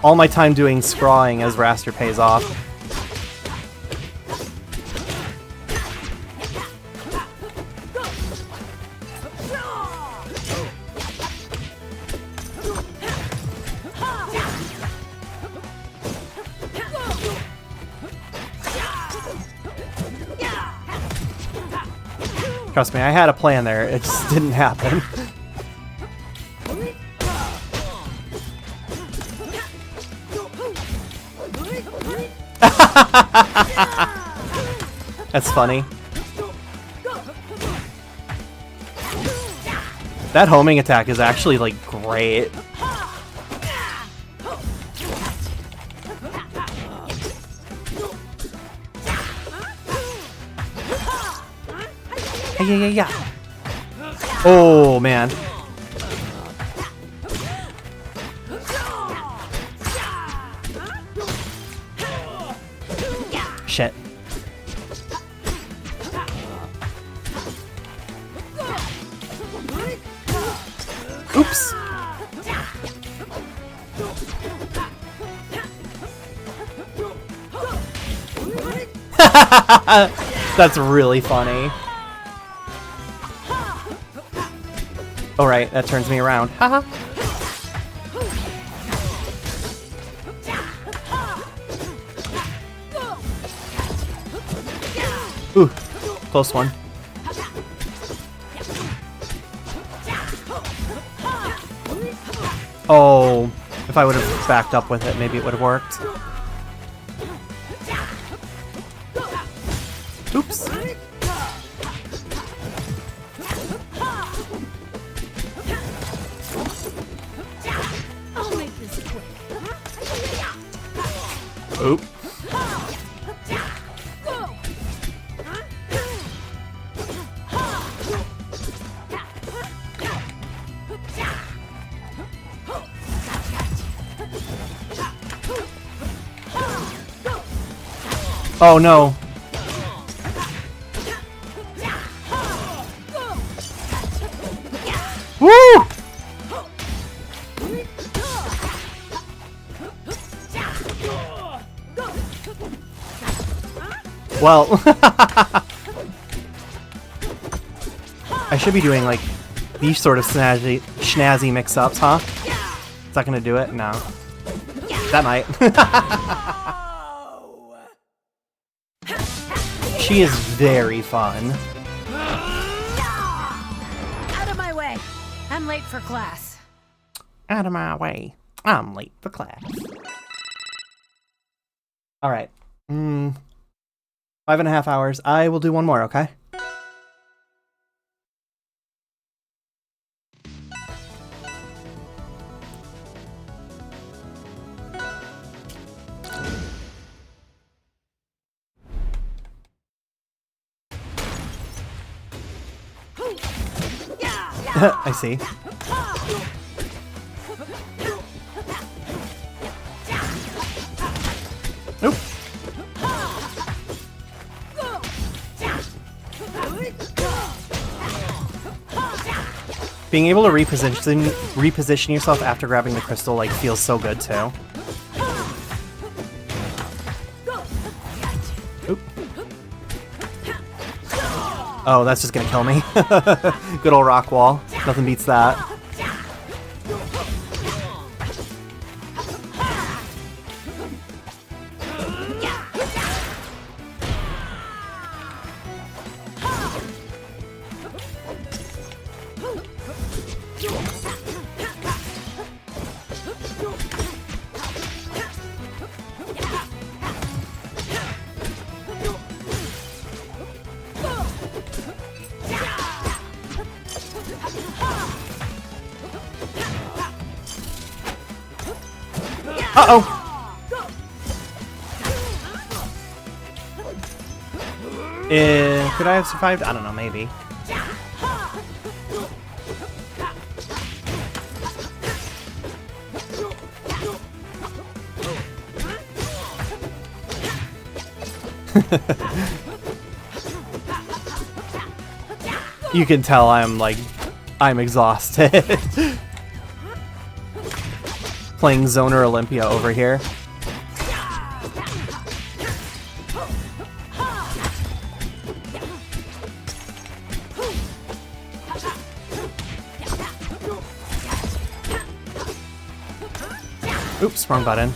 All my time doing scrawling as Raster pays off. Trust me, I had a plan there, it just didn't happen. That's funny. That homing attack is actually, like, great. Yeah. Oh, man. Oops! That's really funny. Oh right, that turns me around. Haha. Ooh, close one. Oh, if I would have backed up with it, maybe it would have worked. Oops. I'll make this quick. Oop. Oh no. Woo! Well, I should be doing like these sort of snazzy mix-ups, huh? Is that gonna do it? No. That might. She is very fun. Out of my way. I'm late for class. Out of my way. I'm late for class. Alright. 5.5 hours. I will do one more, okay? I see. Nope. Being able to reposition yourself after grabbing the crystal like feels so good too. Oop. Oh, that's just gonna kill me. Good old rock wall. Nothing beats that. Uh-oh! Could I have survived? I don't know, maybe. You can tell I'm exhausted. Playing Zoner Olympia over here. Oops, wrong button.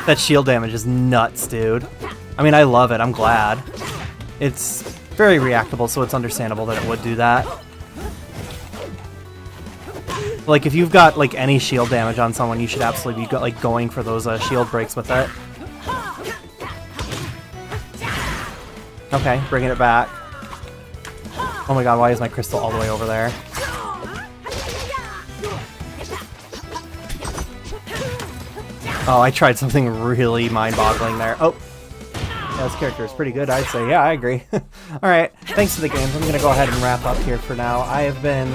That shield damage is nuts, dude. I mean, I love it. I'm glad. It's very reactable, so it's understandable that it would do that. Like, if you've got, like, any shield damage on someone, you should absolutely be, like, going for those shield breaks with it. Okay, bringing it back. Oh my god, why is my crystal all the way over there? Oh, I tried something really mind-boggling there. Oh. Yeah, this character is pretty good, I'd say. Yeah, I agree. Alright, thanks to the games. I'm gonna go ahead and wrap up here for now. I've been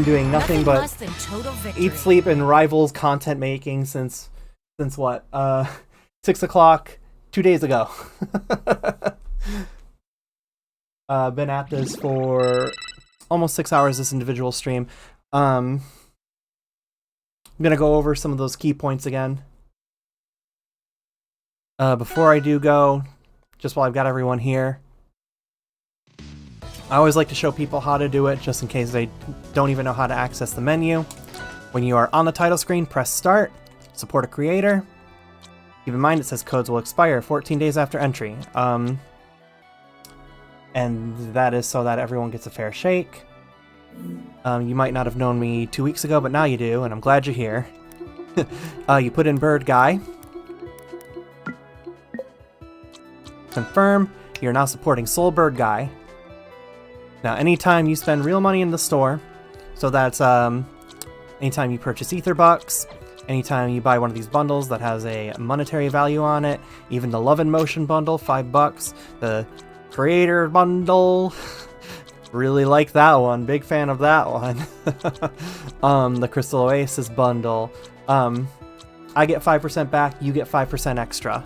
doing nothing but less than total victory. eat, sleep, and Rivals content making since what? 6 o'clock 2 days ago. Been at this for almost 6 hours, this individual stream. I'm gonna go over some of those key points again. Before I do go, just while I've got everyone here, I always like to show people how to do it, just in case they don't even know how to access the menu. When you are on the title screen, press Start, support a creator. Keep in mind it says codes will expire 14 days after entry. And that is so that everyone gets a fair shake. You might not have known me 2 weeks ago, but now you do, and I'm glad you're here. You put in Bird Guy. Confirm, you're now supporting Soul Bird Guy. Now, anytime you spend real money in the store, so that's anytime you purchase Aether Bucks, anytime you buy one of these bundles that has a monetary value on it, even the Love and Motion bundle, $5, the Creator bundle, really like that one, big fan of that one. The Crystal Oasis bundle, I get 5% back, you get 5% extra.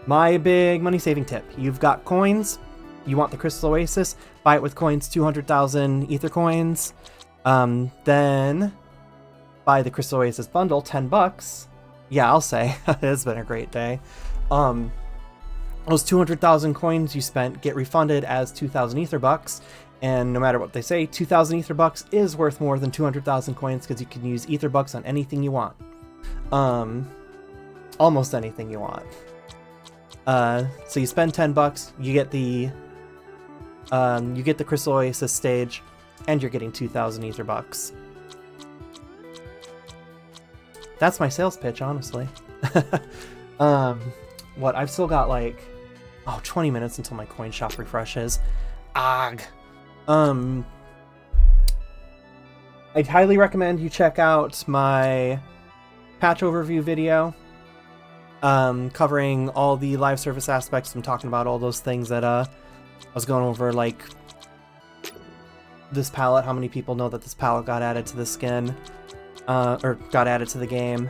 My big money saving tip, you've got coins, you want the Crystal Oasis, buy it with coins, 200,000 Aether coins, then buy the Crystal Oasis bundle, $10. Yeah, I'll say, it's been a great day. Those 200,000 coins you spent get refunded as 2,000 Aether bucks, and no matter what they say, 2,000 Aether bucks is worth more than 200,000 coins because you can use Aether bucks on anything you want. Almost anything you want. So you spend $10, you get the Crystal Oasis stage, and you're getting 2,000 Aether bucks. That's my sales pitch, honestly. What, I've still got like 20 minutes until my coin shop refreshes. I'd highly recommend you check out my patch overview video, covering all the live service aspects. I'm talking about all those things that I was going over, like this palette, how many people know that this palette got added to the skin, or got added to the game.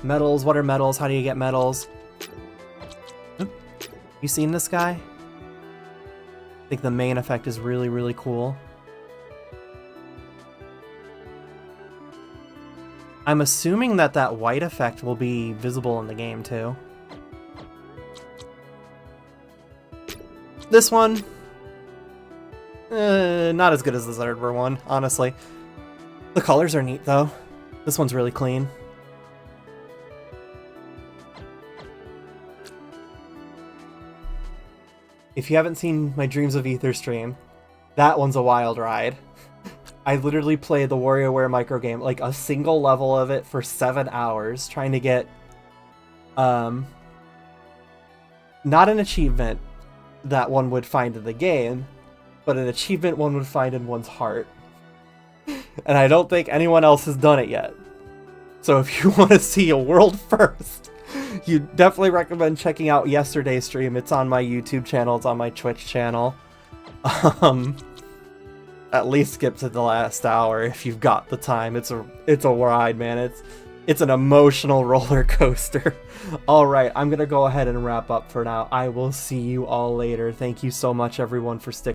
Medals, what are medals? How do you get medals? You seen this guy? I think the main effect is really, really cool. I'm assuming that that white effect will be visible in the game too. This one, not as good as the Zardwer one, honestly. The colors are neat though. This one's really clean. If you haven't seen my Dreams of Aether stream, that one's a wild ride. I literally played the WarioWare microgame, like a single level of it for 7 hours, trying to get, not an achievement that one would find in the game, but an achievement one would find in one's heart. And I don't think anyone else has done it yet. So if you want to see a world first, you definitely recommend checking out yesterday's stream. It's on my YouTube channel, it's on my Twitch channel. At least skip to the last hour if you've got the time. It's a ride, man. It's an emotional roller coaster. All right, I'm gonna go ahead and wrap up for now. I will see you all later. Thank you so much, everyone, for sticking.